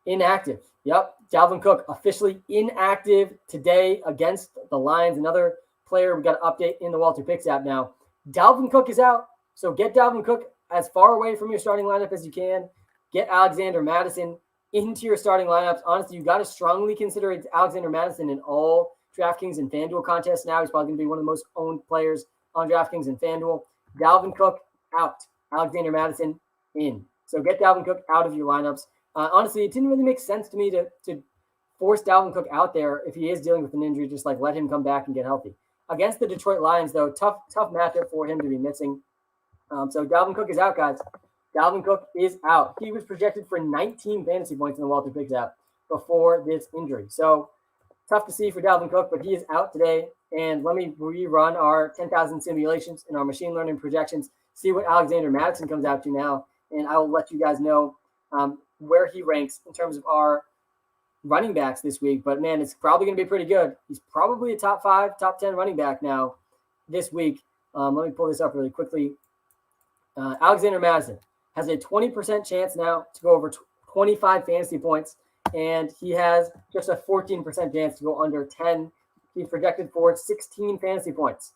Inactive. Yep. Dalvin Cook officially inactive today against the Lions. Another player we got to update in the WalterPicks app now. Dalvin Cook is out. So get Dalvin Cook as far away from your starting lineup as you can. Get Alexander Madison into your starting lineups. Honestly, you got to strongly consider Alexander Madison in all DraftKings and FanDuel contests now. He's probably going to be one of the most owned players on DraftKings and FanDuel. Dalvin Cook out. Alexander Madison in. So get Dalvin Cook out of your lineups. Honestly, it didn't really make sense to me to force Dalvin Cook out there if he is dealing with an injury. Just like let him come back and get healthy. Against the Detroit Lions, though, tough matchup for him to be missing. So Dalvin Cook is out, guys. Dalvin Cook is out. He was projected for 19 fantasy points in the WalterPicks app before this injury. So tough to see for Dalvin Cook, but he is out today. And let me rerun our 10,000 simulations and our machine learning projections, see what Alexander Mattison comes out to now, and I will let you guys know where he ranks in terms of our running backs this week. But, man, it's probably going to be pretty good. He's probably a top 5, top 10 running back now this week. Let me pull this up really quickly. Alexander Mattison has a 20% chance now to go over 25 fantasy points, and he has just a 14% chance to go under 10. He's projected for 16 fantasy points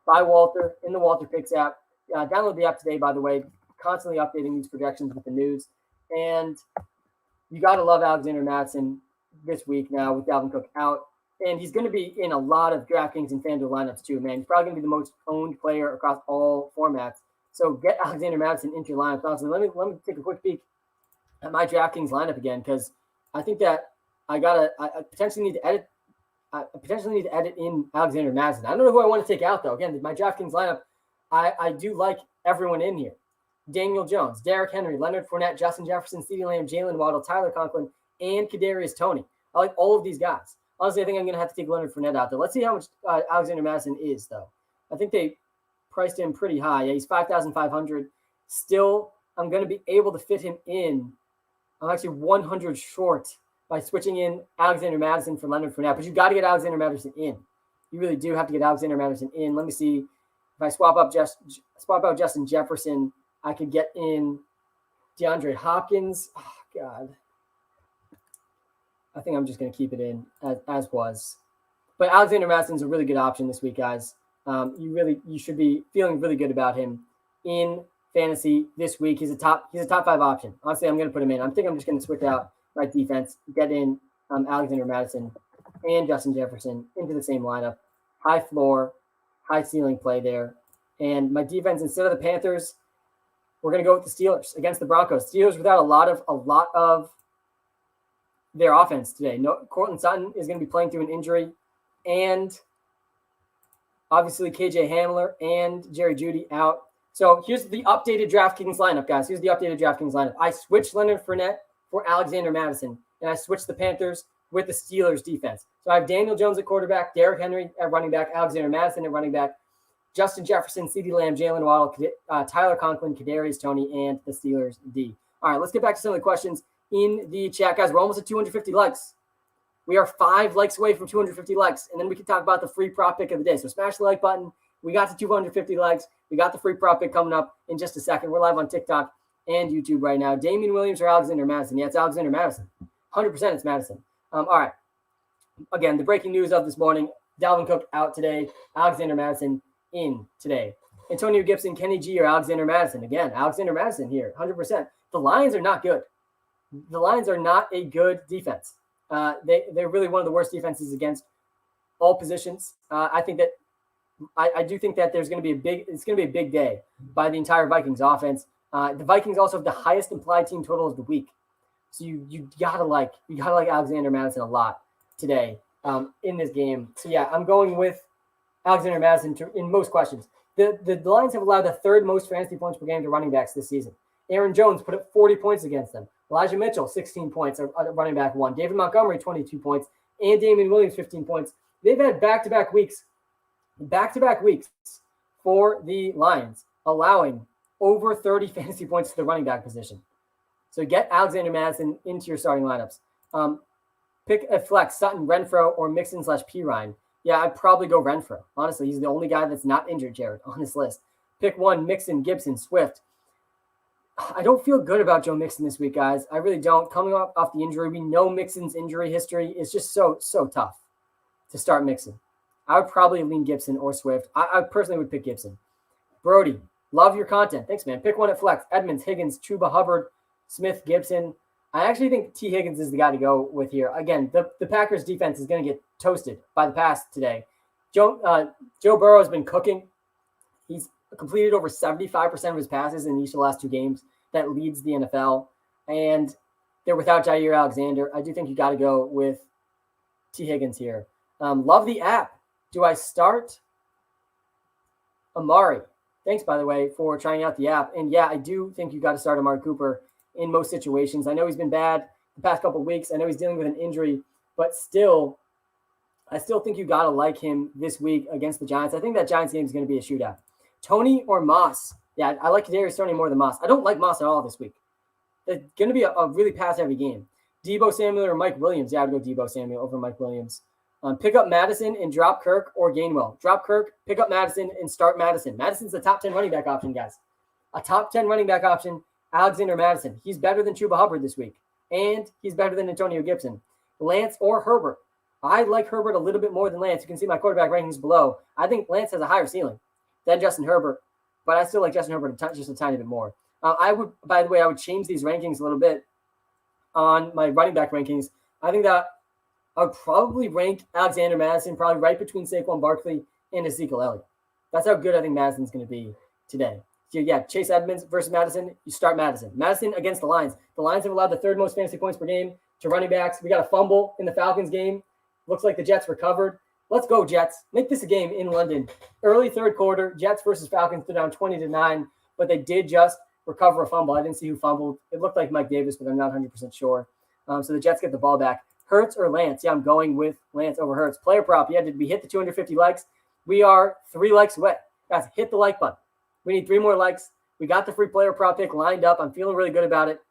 by Walter in the WalterPicks app. Download the app today, by the way. Constantly updating these projections with the news. And you got to love Alexander Mattison this week now with Dalvin Cook out. And he's going to be in a lot of DraftKings and FanDuel lineups too, man. He's probably going to be the most owned player across all formats. So get Alexander Mattison into your lineup. Honestly, let me take a quick peek at my DraftKings lineup again, because I think that I potentially need to edit. I potentially need to edit in Alexander Mattison. I don't know who I want to take out, though. Again, my DraftKings lineup, I do like everyone in here. Daniel Jones, Derrick Henry, Leonard Fournette, Justin Jefferson, CeeDee Lamb, Jalen Waddle, Tyler Conklin, and Kadarius Toney. I like all of these guys. Honestly, I think I'm going to have to take Leonard Fournette out there. Let's see how much Alexander Mattison is, though. I think they priced him pretty high. Yeah, he's 5,500. Still, I'm going to be able to fit him in. I'm actually 100 short by switching in Alexander Mattison for Leonard Fournette. But you got to get Alexander Mattison in. You really do have to get Alexander Mattison in. Let me see. If I swap out Justin Jefferson, I could get in DeAndre Hopkins. Oh, God. I think I'm just going to keep it in as was. But Alexander Mattison's a really good option this week, guys. You should be feeling really good about him in fantasy this week. He's a top 5 option. Honestly, I'm going to put him in. I think I'm just going to switch out my defense, get in Alexander Mattison and Justin Jefferson into the same lineup. High floor, high ceiling play there. And my defense, instead of the Panthers, we're going to go with the Steelers against the Broncos. Steelers without a lot of their offense today. No, Cortland Sutton is going to be playing through an injury, and obviously KJ Hamler and Jerry Jeudy out. So here's the updated DraftKings lineup, guys. Here's the updated DraftKings lineup. I switched Leonard Fournette for Alexander Mattison, and I switched the Panthers with the Steelers defense. So I have Daniel Jones at quarterback, Derrick Henry at running back, Alexander Mattison at running back, Justin Jefferson, CeeDee Lamb, Jalen Waddle, Tyler Conklin, Kadarius Toney, and the Steelers D. All right, let's get back to some of the questions in the chat, guys. We're almost at 250 likes. We are 5 likes away from 250 likes, and then we can talk about the free prop pick of the day. So smash the like button. We got to 250 likes. We got the free prop pick coming up in just a second. We're live on TikTok and YouTube right now. Damian Williams or Alexander Mattison? Yeah, it's Alexander Mattison. 100% it's Mattison. All right. Again, the breaking news of this morning, Dalvin Cook out today. Alexander Mattison in today. Antonio Gibson, Kenny G, or Alexander Mattison? Again, Alexander Mattison here, 100%. The Lions are not good. The Lions are not a good defense. They're really one of the worst defenses against all positions. I do think that it's going to be a big day by the entire Vikings offense. The Vikings also have the highest implied team total of the week. So you gotta like Alexander Mattison a lot today in this game. So yeah, I'm going with Alexander Mattison in most questions. The Lions have allowed the 3rd most fantasy points per game to running backs this season. Aaron Jones put up 40 points against them. Elijah Mitchell, 16 points, running back 1. David Montgomery, 22 points. And Damian Williams, 15 points. They've had back-to-back weeks for the Lions, allowing over 30 fantasy points to the running back position. So get Alexander Mattison into your starting lineups. Pick a flex, Sutton, Renfro, or Mixon/Pirine. Yeah, I'd probably go Renfro. Honestly, he's the only guy that's not injured, Jared, on this list. Pick one, Mixon, Gibson, Swift. I don't feel good about Joe Mixon this week, guys. I really don't. Coming off the injury, we know Mixon's injury history is just so tough to start Mixon. I would probably lean Gibson or Swift. I personally would pick Gibson. Brody, love your content. Thanks, man. Pick one at flex. Edmonds, Higgins, Chuba Hubbard, Smith, Gibson. I actually think T. Higgins is the guy to go with here. Again, the Packers defense is going to get toasted by the pass today. Joe Burrow has been cooking. He's completed over 75% of his passes in each of the last 2 games. That leads the NFL. And they're without Jair Alexander. I do think you got to go with T. Higgins here. Love the app. Do I start Amari? Thanks, by the way, for trying out the app. And yeah, I do think you got to start Amari Cooper in most situations. I know he's been bad the past couple of weeks. I know he's dealing with an injury, but still, I still think you got to like him this week against the Giants. I think that Giants game is going to be a shootout. Tony or Moss? Yeah, I like Kadarius Toney more than Moss. I don't like Moss at all this week. It's going to be a really pass-heavy game. Debo Samuel or Mike Williams? Yeah, I'd go Debo Samuel over Mike Williams. Pick up Madison and drop Kirk or Gainwell. Drop Kirk, pick up Madison, and start Madison. Madison's the top 10 running back option, guys. A top 10 running back option, Alexander Madison. He's better than Chuba Hubbard this week, and he's better than Antonio Gibson. Lance or Herbert. I like Herbert a little bit more than Lance. You can see my quarterback rankings below. I think Lance has a higher ceiling than Justin Herbert, but I still like Justin Herbert just a tiny bit more. I would change these rankings a little bit on my running back rankings. I think that I would probably rank Alexander Madison probably right between Saquon Barkley and Ezekiel Elliott. That's how good I think Madison's going to be today. So yeah, Chase Edmonds versus Madison, you start Madison. Madison against the Lions. The Lions have allowed the third most fantasy points per game to running backs. We got a fumble in the Falcons game. Looks like the Jets recovered. Let's go, Jets. Make this a game in London. Early third quarter, Jets versus Falcons. They're down 20-9, but they did just recover a fumble. I didn't see who fumbled. It looked like Mike Davis, but I'm not 100% sure. So the Jets get the ball back. Hurts or Lance? Yeah, I'm going with Lance over Hurts. Player prop. Yeah, did we hit the 250 likes? We are 3 likes away. Guys, hit the like button. We need 3 more likes. We got the free player prop pick lined up. I'm feeling really good about it.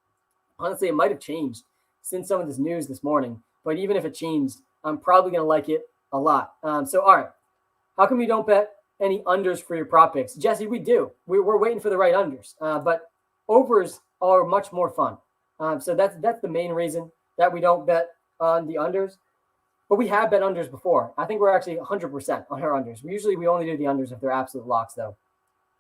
Honestly, it might have changed since some of this news this morning. But even if it changed, I'm probably going to like it a lot. So, all right. How come you don't bet any unders for your prop picks? Jesse, we do. We're waiting for the right unders. But overs are much more fun. So that's the main reason that we don't bet on the unders. But we have bet unders before. I think we're actually 100% on our unders. We only do the unders if they're absolute locks, though.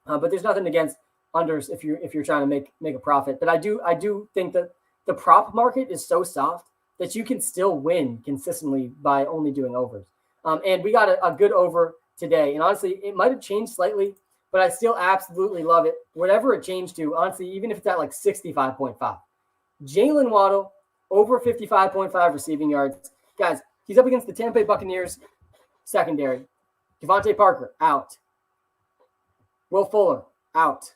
But there's nothing against unders if you're trying to make a profit. But I do think that the prop market is so soft that you can still win consistently by only doing overs. And we got a good over today. And honestly, it might have changed slightly, but I still absolutely love it. Whatever it changed to, honestly, even if it's at like 65.5. Jalen Waddle, over 55.5 receiving yards. Guys, he's up against the Tampa Bay Buccaneers secondary. Devontae Parker, out. Will Fuller, out.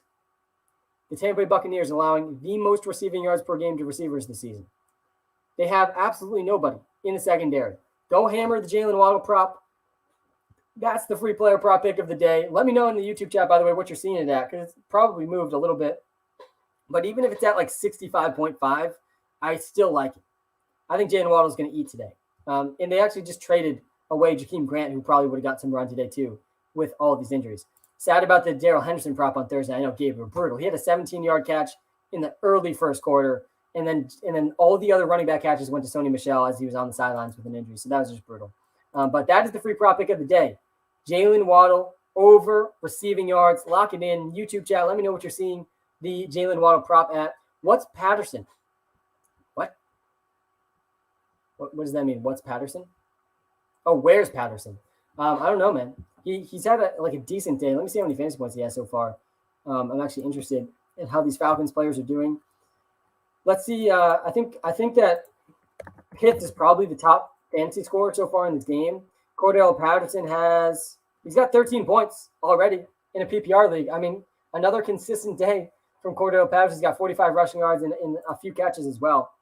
The Tampa Bay Buccaneers allowing the most receiving yards per game to receivers this season. They have absolutely nobody in the secondary. Go hammer the Jalen Waddle prop. That's the free player prop pick of the day. Let me know in the YouTube chat, by the way, what you're seeing it at, because it's probably moved a little bit. But even if it's at like 65.5, I still like it. I think Jalen Waddle is going to eat today. And they actually just traded away Jakeem Grant, who probably would have got some run today too, with all of these injuries. Sad about the Darrell Henderson prop on Thursday. I know Gabe were brutal. He had a 17-yard catch in the early first quarter, and then all the other running back catches went to Sony Michel as he was on the sidelines with an injury. So that was just brutal. But that is the free prop pick of the day. Jalen Waddle over receiving yards. Lock it in. YouTube chat. Let me know what you're seeing the Jalen Waddle prop at. What's Patterson? What does that mean? What's Patterson? Oh, where's Patterson? I don't know, man. He's had a decent day. Let me see how many fantasy points he has so far. I'm actually interested in how these Falcons players are doing. Let's see. I think that Pitts is probably the top fantasy scorer so far in this game. Cordell Patterson he's got 13 points already in a PPR league. I mean, another consistent day from Cordell Patterson. He's got 45 rushing yards and a few catches as well.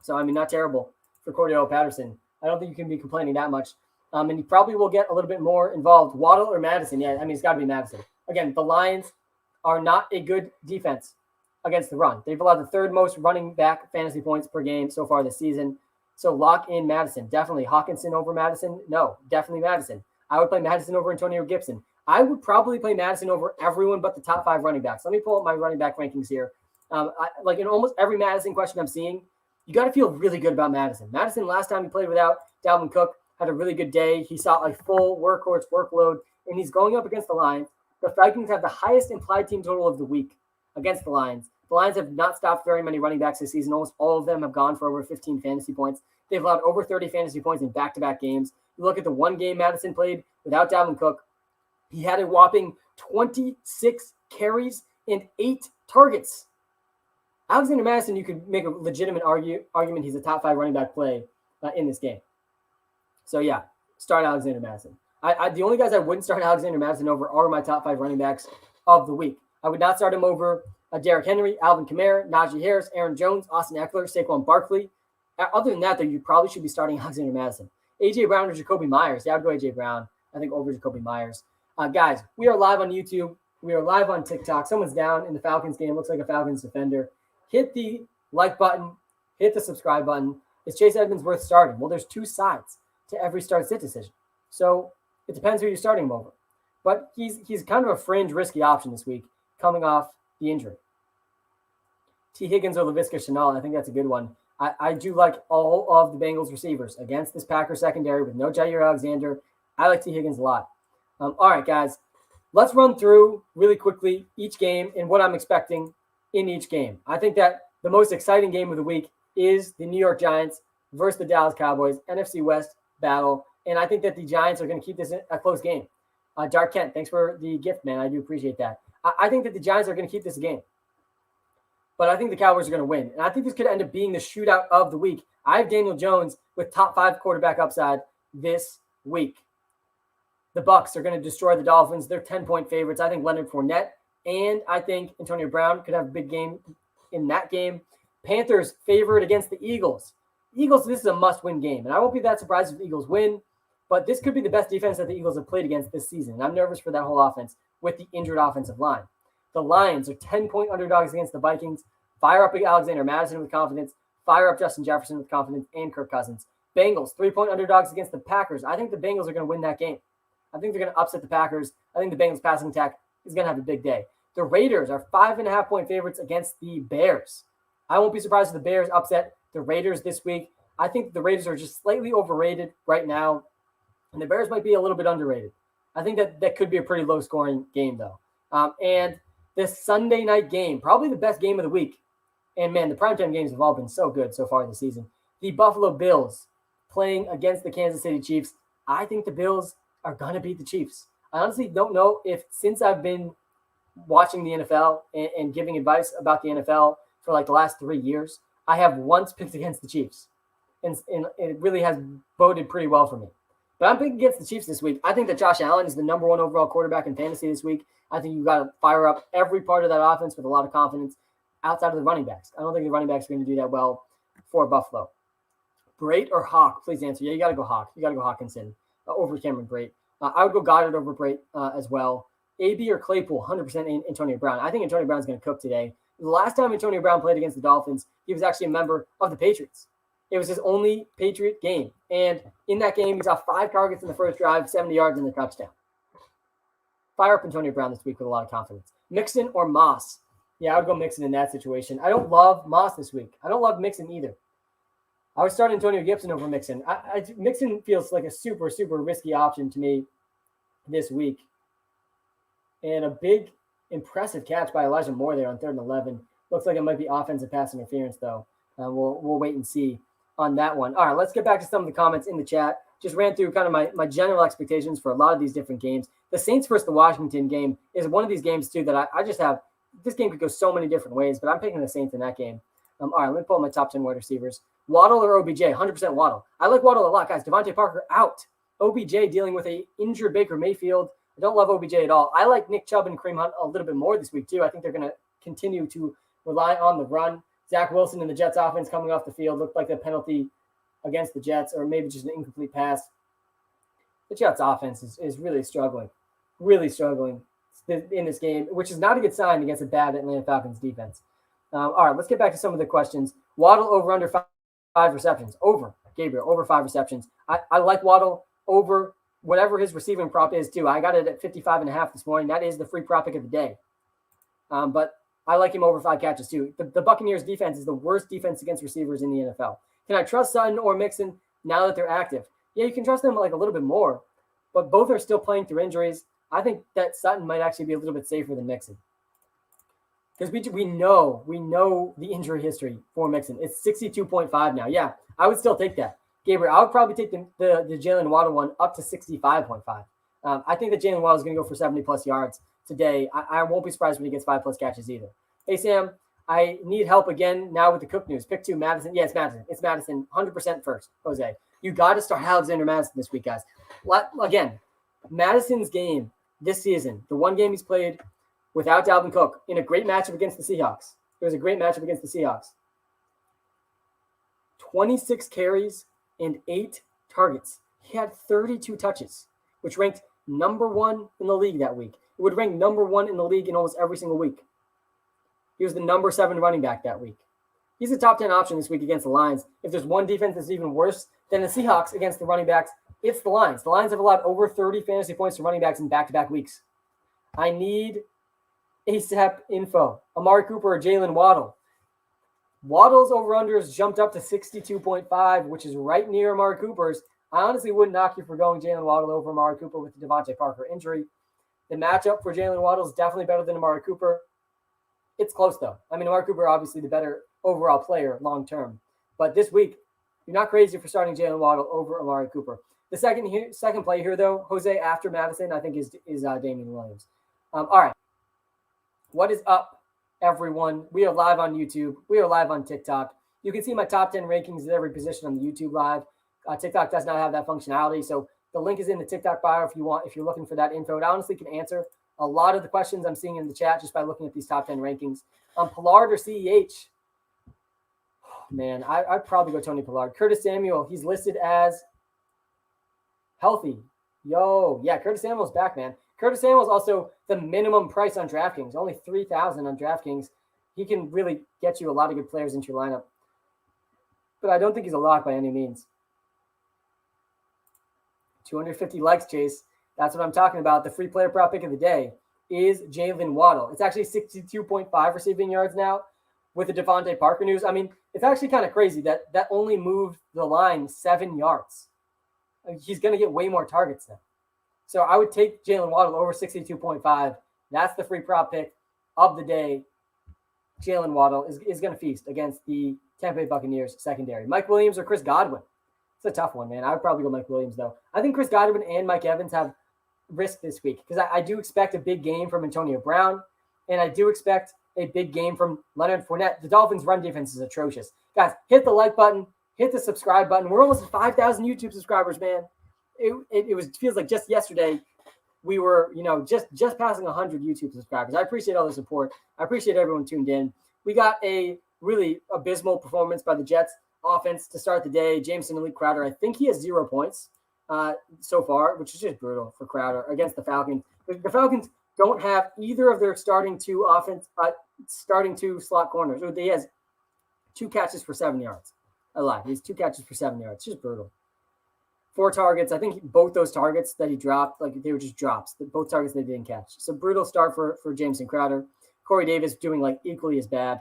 So, I mean, not terrible for Cordell Patterson. I don't think you can be complaining that much. And he probably will get a little bit more involved. Waddle or Madison? Yeah, I mean, it's got to be Madison. Again, the Lions are not a good defense against the run. They've allowed the third most running back fantasy points per game so far this season. So lock in Madison. Definitely. Hawkinson over Madison? No, definitely Madison. I would play Madison over Antonio Gibson. I would probably play Madison over everyone but the top 5 running backs. Let me pull up my running back rankings here. Like in almost every Madison question I'm seeing, you got to feel really good about Madison. Madison, last time he played without Dalvin Cook, had a really good day. He saw a full workhorse workload, and he's going up against the Lions. The Vikings have the highest implied team total of the week against the Lions. The Lions have not stopped very many running backs this season. Almost all of them have gone for over 15 fantasy points. They've allowed over 30 fantasy points in back-to-back games. You look at the one game Madison played without Dalvin Cook, he had a whopping 26 carries and 8 targets. Alexander Madison, you could make a legitimate argument he's a top 5 running back play in this game. So yeah, start Alexander Madison. The only guys I wouldn't start Alexander Madison over are my top 5 running backs of the week. I would not start him over Derrick Henry, Alvin Kamara, Najee Harris, Aaron Jones, Austin Eckler, Saquon Barkley. Other than that, though, you probably should be starting Alexander Madison. A.J. Brown or Jacoby Myers. Yeah, I would go A.J. Brown, I think, over Jacoby Myers. Guys, we are live on YouTube. We are live on TikTok. Someone's down in the Falcons game. Looks like a Falcons defender. Hit the like button. Hit the subscribe button. Is Chase Edmonds worth starting? Well, there's 2 sides to every start-sit decision. So it depends who you're starting him over. But he's kind of a fringe risky option this week coming off the injury. T. Higgins or Laviska Shenault, I think that's a good one. I do like all of the Bengals receivers against this Packers secondary with no Jair Alexander. I like T. Higgins a lot. All right, guys, let's run through really quickly each game and what I'm expecting in each game. I think that the most exciting game of the week is the New York Giants versus the Dallas Cowboys, NFC West battle. And I think that the Giants are going to keep this a close game. Dark Kent, thanks for the gift, man. I do appreciate that. I think that the Giants are going to keep this a game. But I think the Cowboys are going to win. And I think this could end up being the shootout of the week. I have Daniel Jones with top 5 quarterback upside this week. The Bucs are going to destroy the Dolphins. They're 10-point favorites. I think Leonard Fournette and I think Antonio Brown could have a big game in that game. Panthers favored against the Eagles. Eagles, this is a must-win game. And I won't be that surprised if the Eagles win. But this could be the best defense that the Eagles have played against this season. And I'm nervous for that whole offense with the injured offensive line. The Lions are 10-point underdogs against the Vikings. Fire up Alexander Madison with confidence. Fire up Justin Jefferson with confidence and Kirk Cousins. Bengals, 3-point underdogs against the Packers. I think the Bengals are going to win that game. I think they're going to upset the Packers. I think the Bengals passing attack is going to have a big day. The Raiders are 5.5-point favorites against the Bears. I won't be surprised if the Bears upset the Raiders this week. I think the Raiders are just slightly overrated right now, and the Bears might be a little bit underrated. I think that could be a pretty low-scoring game, though. And this Sunday night game, probably the best game of the week. And, man, the primetime games have all been so good so far this season. The Buffalo Bills playing against the Kansas City Chiefs. I think the Bills are going to beat the Chiefs. I honestly don't know if since I've been watching the NFL and giving advice about the NFL for like the last 3 years, I have once picked against the Chiefs. And it really has boded pretty well for me. But I'm picking against the Chiefs this week. I think that Josh Allen is the number 1 overall quarterback in fantasy this week. I think you've got to fire up every part of that offense with a lot of confidence outside of the running backs. I don't think the running backs are going to do that well for Buffalo. Brate or Hawk? Please answer. Yeah, you got to go Hawk. You got to go Hawkinson over Cameron Brate. I would go Goddard over Brate as well. AB or Claypool, 100% Antonio Brown. I think Antonio Brown's going to cook today. The last time Antonio Brown played against the Dolphins, he was actually a member of the Patriots. It was his only Patriot game. And in that game, he saw 5 targets in the first drive, 70 yards and a touchdown. Fire up Antonio Brown this week with a lot of confidence. Mixon or Moss? Yeah, I would go Mixon in that situation. I don't love Moss this week. I don't love Mixon either. I would start Antonio Gibson over Mixon. Mixon feels like a super, super risky option to me this week. And a big, impressive catch by Elijah Moore there on 3rd and 11. Looks like it might be offensive pass interference, though. We'll wait and see on that one. All right, let's get back to some of the comments in the chat. Just ran through kind of my general expectations for a lot of these different games. The Saints versus the Washington game is one of these games, too, that I just have. This game could go so many different ways, but I'm picking the Saints in that game. All right, let me pull up my top 10 wide receivers. Waddle or OBJ? 100% Waddle. I like Waddle a lot, guys. Devontae Parker out. OBJ dealing with a injured Baker Mayfield. I don't love OBJ at all. I like Nick Chubb and Kareem Hunt a little bit more this week, too. I think they're going to continue to rely on the run. Zach Wilson and the Jets offense coming off the field looked like a penalty against the Jets, or maybe just an incomplete pass. The Jets offense is really struggling in this game, which is not a good sign against a bad Atlanta Falcons defense. All right, let's get back to some of the questions. Waddle over under 5 receptions. Over. Gabriel, over 5 receptions. I like Waddle over whatever his receiving prop is, too. I got it at 55.5 this morning. That is the free prop pick of the day. But I like him over 5 catches, too. The Buccaneers defense is the worst defense against receivers in the NFL. Can I trust Sutton or Mixon now that they're active? Yeah, you can trust them like a little bit more, but both are still playing through injuries. I think that Sutton might actually be a little bit safer than Mixon. Because we know the injury history for Mixon. It's 62.5 now. Yeah, I would still take that. Gabriel, I would probably take the Jalen Waddle one up to 65.5. I think that Jalen Waddle is going to go for 70-plus yards today. I won't be surprised when he gets 5-plus catches either. Hey, Sam, I need help again now with the Cook news. Pick 2, Madison. Yeah, it's Madison. It's Madison. 100% first, Jose. You got to start Alexander Madison this week, guys. Again, Madison's game this season, the one game he's played without Dalvin Cook in a great matchup against the Seahawks. It was a great matchup against the Seahawks. 26 carries and 8 targets. He had 32 touches, which ranked number 1 in the league that week. It would rank number 1 in the league in almost every single week. He was the number 7 running back that week. He's a top 10 option this week against the Lions. If there's one defense that's even worse than the Seahawks against the running backs, it's the Lions. The Lions have allowed over 30 fantasy points to running backs in back-to-back weeks. I need ASAP info. Amari Cooper or Jalen Waddle. Waddle's over-unders jumped up to 62.5, which is right near Amari Cooper's. I honestly wouldn't knock you for going Jalen Waddle over Amari Cooper with the Devontae Parker injury. The matchup for Jalen Waddle is definitely better than Amari Cooper. It's close, though. I mean, Amari Cooper, obviously the better overall player long-term. But this week, you're not crazy for starting Jalen Waddle over Amari Cooper. The second play here, though, Jose, after Madison, I think is Damian Williams. All right. What is up, everyone? We are live on YouTube. We are live on TikTok. You can see my top 10 rankings at every position on the YouTube live. TikTok does not have that functionality, so the link is in the TikTok bio if you're looking for that info. It honestly can answer a lot of the questions I'm seeing in the chat just by looking at these top 10 rankings. Pollard or CEH? Oh, man, I'd probably go Tony Pollard. Curtis Samuel, he's listed as healthy. Yeah, Curtis Samuel's back, man. Curtis Samuel's also the minimum price on DraftKings, only $3,000 on DraftKings. He can really get you a lot of good players into your lineup. But I don't think he's a lock by any means. 250 likes, Chase. That's what I'm talking about. The free player prop pick of the day is Jalen Waddle. It's actually 62.5 receiving yards now with the Devontae Parker news. I mean, it's actually kind of crazy that only moved the line 7 yards. He's going to get way more targets now. So I would take Jalen Waddle over 62.5. That's the free prop pick of the day. Jalen Waddle is going to feast against the Tampa Bay Buccaneers secondary. Mike Williams or Chris Godwin? It's a tough one, man. I would probably go Mike Williams, though. I think Chris Godwin and Mike Evans have risk this week because I do expect a big game from Antonio Brown, and I do expect a big game from Leonard Fournette. The Dolphins' run defense is atrocious. Guys, hit the like button. Hit the subscribe button. We're almost at 5,000 YouTube subscribers, man. It feels like just yesterday we were, just passing 100 YouTube subscribers. I appreciate all the support. I appreciate everyone tuned in. We got a really abysmal performance by the Jets offense to start the day. Jameson Elite Crowder, I think he has 0 points so far, which is just brutal for Crowder against the Falcons. The Falcons don't have either of their starting two slot corners. He has 2 catches for 7 yards. I lied. He has 2 catches for 7 yards. It's just brutal. 4 targets. I think both those targets that he dropped, they were just drops. Both targets they didn't catch. So brutal start for Jameson Crowder. Corey Davis doing equally as bad.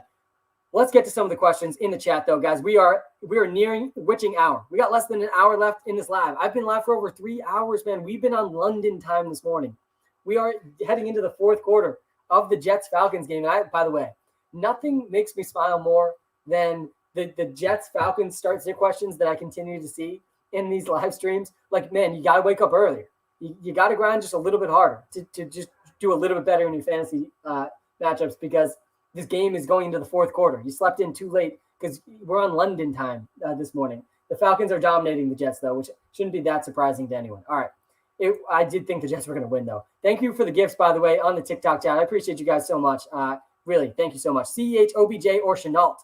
Let's get to some of the questions in the chat, though, guys. We are nearing witching hour. We got less than an hour left in this live. I've been live for over 3 hours, man. We've been on London time this morning. We are heading into the 4th quarter of the Jets-Falcons game. And by the way, nothing makes me smile more than the Jets-Falcons start-sit questions that I continue to see in these live streams. Man, you got to wake up earlier. You got to grind just a little bit harder to just do a little bit better in your fantasy matchups because this game is going into the 4th quarter. You slept in too late because we're on London time this morning. The Falcons are dominating the Jets, though, which shouldn't be that surprising to anyone. All right. I did think the Jets were going to win, though. Thank you for the gifts, by the way, on the TikTok chat. I appreciate you guys so much. Really, thank you so much. CEH, OBJ, or Chenault?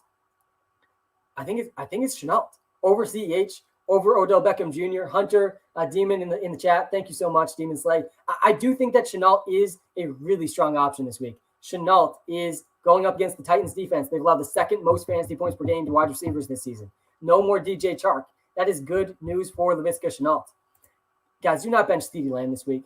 I think it's Chenault over CEH, over Odell Beckham Jr., Hunter, Demon in the chat. Thank you so much, Demon Slay. I do think that Chenault is a really strong option this week. Chenault is going up against the Titans defense. They've allowed the 2nd most fantasy points per game to wide receivers this season. No more DJ Chark. That is good news for Laviska Shenault. Guys, do not bench CeeDee Lamb this week.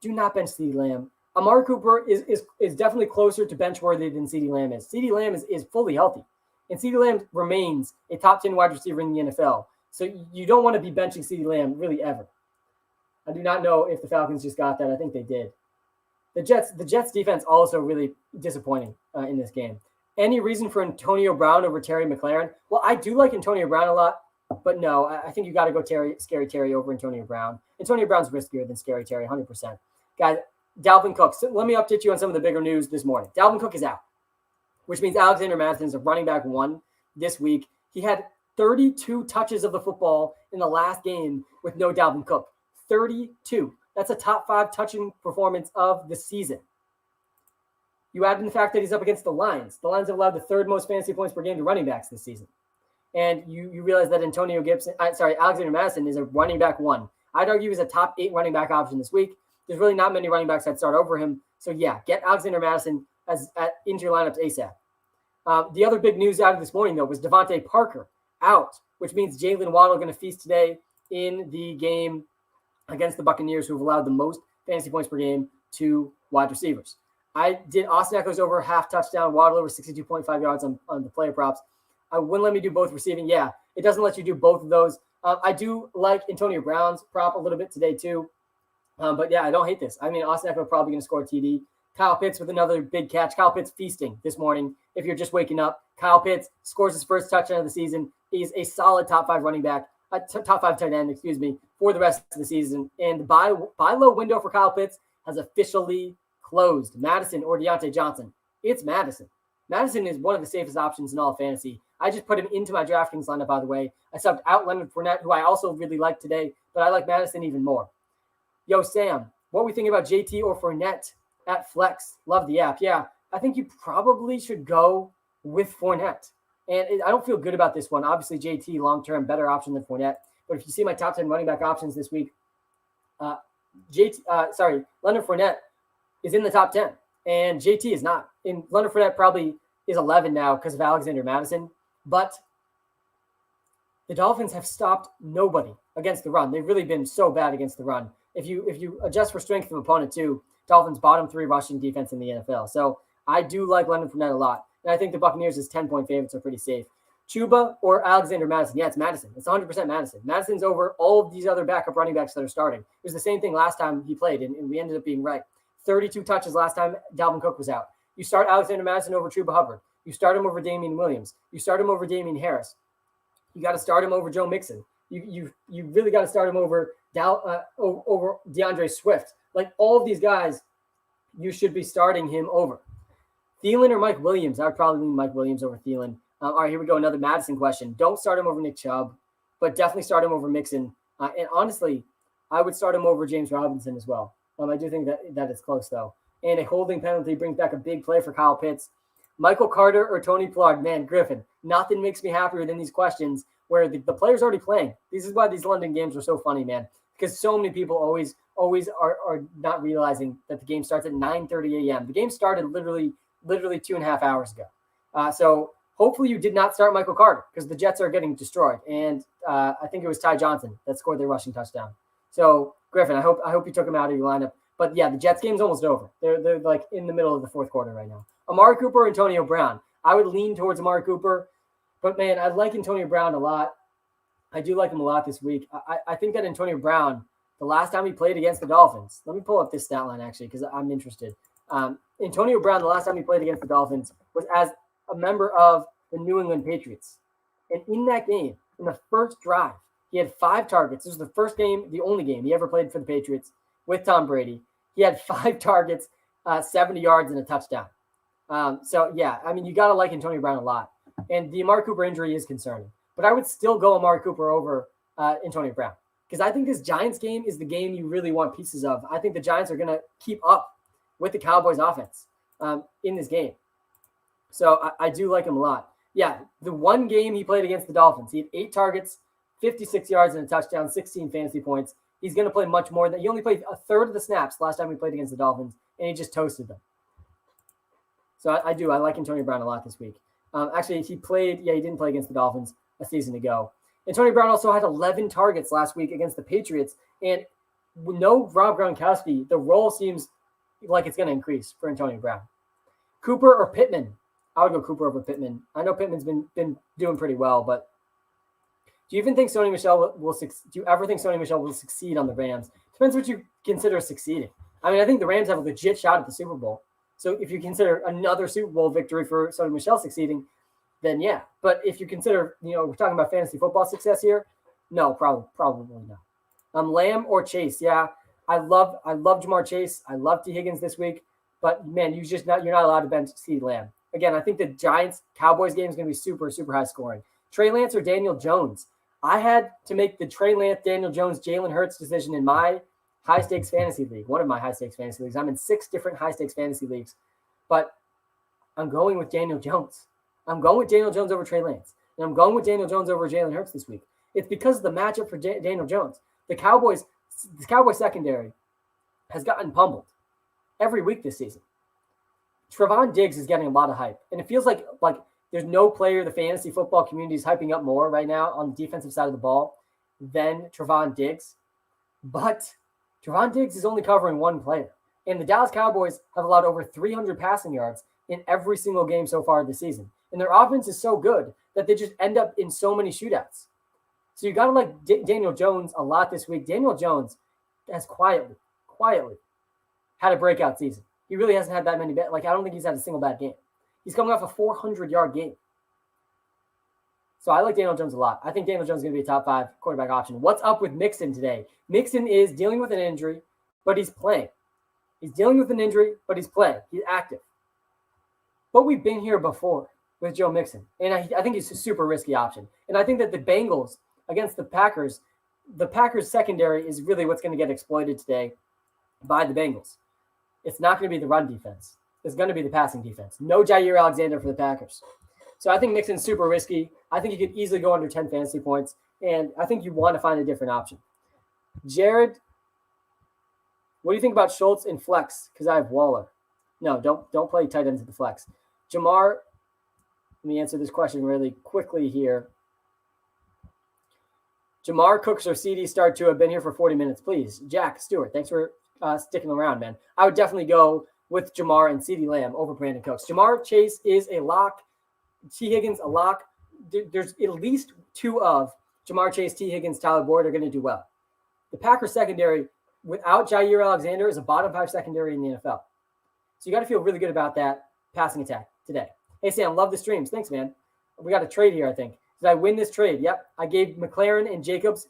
Do not bench CeeDee Lamb. Amari Cooper is definitely closer to bench worthy than CeeDee Lamb is. CeeDee Lamb is fully healthy. And CeeDee Lamb remains a top 10 wide receiver in the NFL. So you don't want to be benching CeeDee Lamb really ever. I do not know if the Falcons just got that. I think they did. The Jets defense also really disappointing in this game. Any reason for Antonio Brown over Terry McLaurin? Well, I do like Antonio Brown a lot, but no, I think you got to go Scary Terry over Antonio Brown. Antonio Brown's riskier than Scary Terry, 100%. Guys, Dalvin Cook. So let me update you on some of the bigger news this morning. Dalvin Cook is out. which means Alexander Mattison is a running back 1 this week. He had 32 touches of the football in the last game with no Dalvin Cook. 32. That's a top 5 touching performance of the season. You add in the fact that he's up against the Lions. The Lions have allowed the 3rd most fantasy points per game to running backs this season. And you realize that Alexander Mattison is a running back 1. I'd argue he's a top 8 running back option this week. There's really not many running backs that start over him. So yeah, get Alexander Mattison into your lineups ASAP. The other big news out of this morning, though, was Devontae Parker out, which means Jalen Waddle going to feast today in the game against the Buccaneers, who have allowed the most fantasy points per game to wide receivers. I did Austin Eckler's over half touchdown, Waddle over 62.5 yards on the player props. I wouldn't let me do both receiving. Yeah, it doesn't let you do both of those. I do like Antonio Brown's prop a little bit today too. But yeah, I don't hate this. I mean, Austin Eckler probably going to score a TD. Kyle Pitts with another big catch. Kyle Pitts feasting this morning. If you're just waking up, Kyle Pitts scores his first touchdown of the season. He's a solid top 5 running back, top 5 tight end, for the rest of the season. And the buy low window for Kyle Pitts has officially closed. Madison or Deontay Johnson. It's Madison. Madison is one of the safest options in all of fantasy. I just put him into my DraftKings lineup, by the way. I subbed out Leonard Fournette, who I also really like today, but I like Madison even more. Yo, Sam, what are we thinking about JT or Fournette at Flex? Love the app. Yeah, I think you probably should go with Fournette. And I don't feel good about this one. Obviously, JT, long-term, better option than Fournette. But if you see my top 10 running back options this week, Leonard Fournette is in the top 10. And JT is not. And Leonard Fournette probably is 11 now because of Alexander Mattison. But the Dolphins have stopped nobody against the run. They've really been so bad against the run. If you adjust for strength of opponent too, Dolphins bottom 3 rushing defense in the NFL. So I do like Leonard Fournette a lot. And I think the Buccaneers as 10-point favorites are pretty safe. Chuba or Alexander Mattison? Yeah, it's Madison. It's 100% Madison. Madison's over all of these other backup running backs that are starting. It was the same thing last time he played, and we ended up being right. 32 touches last time Dalvin Cook was out. You start Alexander Mattison over Chuba Hubbard. You start him over Damian Williams. You start him over Damian Harris. You got to start him over Joe Mixon. You really got to start him over DeAndre Swift. Like all of these guys, you should be starting him over. Thielen or Mike Williams? I would probably lean Mike Williams over Thielen. All right, here we go. Another Madison question. Don't start him over Nick Chubb, but definitely start him over Mixon. And honestly, I would start him over James Robinson as well. I do think that it's close, though. And a holding penalty brings back a big play for Kyle Pitts. Michael Carter or Tony Pollard? Man, Griffin, nothing makes me happier than these questions where the player's already playing. This is why these London games are so funny, man, because so many people always are not realizing that the game starts at 9:30 a.m. The game started literally 2.5 hours ago. So hopefully you did not start Michael Carter because the Jets are getting destroyed. And I think it was Ty Johnson that scored their rushing touchdown. So Griffin, I hope you took him out of your lineup. But yeah, the Jets game's almost over. They're like in the middle of the fourth quarter right now. Amari Cooper or Antonio Brown? I would lean towards Amari Cooper, but man, I like Antonio Brown a lot. I do like him a lot this week. I think that Antonio Brown, the last time he played against the Dolphins, let me pull up this stat line actually because I'm interested. Antonio Brown, the last time he played against the Dolphins was as a member of the New England Patriots. And in that game, in the first drive, he had 5 targets. This was the first game, the only game he ever played for the Patriots with Tom Brady. He had 5 targets, 70 yards, and a touchdown. So, yeah, I mean, you got to like Antonio Brown a lot. And the Amari Cooper injury is concerning. But I would still go Amari Cooper over Antonio Brown because I think this Giants game is the game you really want pieces of. I think the Giants are going to keep up with the Cowboys offense in this game. So I do like him a lot. Yeah, the one game he played against the Dolphins, he had 8 targets, 56 yards and a touchdown, 16 fantasy points. He's going to play much more. He only played a third of the snaps last time we played against the Dolphins, and he just toasted them. So I like Antonio Brown a lot this week. Actually, he didn't play against the Dolphins a season ago. Antonio Brown also had 11 targets last week against the Patriots, and with no Rob Gronkowski, the role seems like it's going to increase for Antonio Brown. Cooper or Pittman? I would go Cooper over Pittman. I know Pittman's been doing pretty well, but do you ever think Sony Michel will succeed on the Rams? Depends what you consider succeeding. I mean, I think the Rams have a legit shot at the Super Bowl. So if you consider another Super Bowl victory for Sony Michel succeeding, then yeah. But if you consider, we're talking about fantasy football success here, no, probably not. Lamb or Chase? Yeah, I love Jamar Chase. I love T. Higgins this week, but man, you're not allowed to bench CeeDee Lamb. Again, I think the Giants-Cowboys game is going to be super, super high scoring. Trey Lance or Daniel Jones? I had to make the Trey Lance, Daniel Jones, Jalen Hurts decision in my high-stakes fantasy league, one of my high-stakes fantasy leagues. I'm in 6 different high-stakes fantasy leagues, but I'm going with Daniel Jones. I'm going with Daniel Jones over Trey Lance, and I'm going with Daniel Jones over Jalen Hurts this week. It's because of the matchup for Daniel Jones. The Cowboys secondary has gotten pummeled every week this season. Trevon Diggs is getting a lot of hype, and it feels like there's no player the fantasy football community is hyping up more right now on the defensive side of the ball than Trevon Diggs. But Trevon Diggs is only covering one player, and the Dallas Cowboys have allowed over 300 passing yards in every single game so far this season. And their offense is so good that they just end up in so many shootouts. So you got to like Daniel Jones a lot this week. Daniel Jones has quietly had a breakout season. He really hasn't had that many I don't think he's had a single bad game. He's coming off a 400-yard game. So I like Daniel Jones a lot. I think Daniel Jones is going to be a top 5 quarterback option. What's up with Mixon today? Mixon is dealing with an injury, but he's playing. He's dealing with an injury, but he's playing. He's active. But we've been here before with Joe Mixon, and I think he's a super risky option. And I think that the Bengals against the Packers secondary is really what's going to get exploited today by the Bengals. It's not going to be the run defense. It's going to be the passing defense. No Jair Alexander for the Packers. So I think Mixon's super risky. I think he could easily go under 10 fantasy points, and I think you want to find a different option. Jared, what do you think about Schultz in flex? Because I have Waller. No, don't play tight ends at the flex. Jamar, let me answer this question really quickly here. Jamar Cooks or CD Star 2 have been here for 40 minutes. Please, Jack Stewart, thanks for sticking around, man. I would definitely go with Jamar and CD Lamb over Brandon Cooks. Jamar Chase is a lock. T. Higgins, a lock. There's at least 2 of Jamar Chase, T. Higgins, Tyler Boyd are going to do well. The Packers secondary, without Jair Alexander, is a bottom 5 secondary in the NFL. So you got to feel really good about that passing attack today. Hey, Sam, love the streams. Thanks, man. We got a trade here, I think. Did I win this trade? Yep. I gave McLaren and Jacobs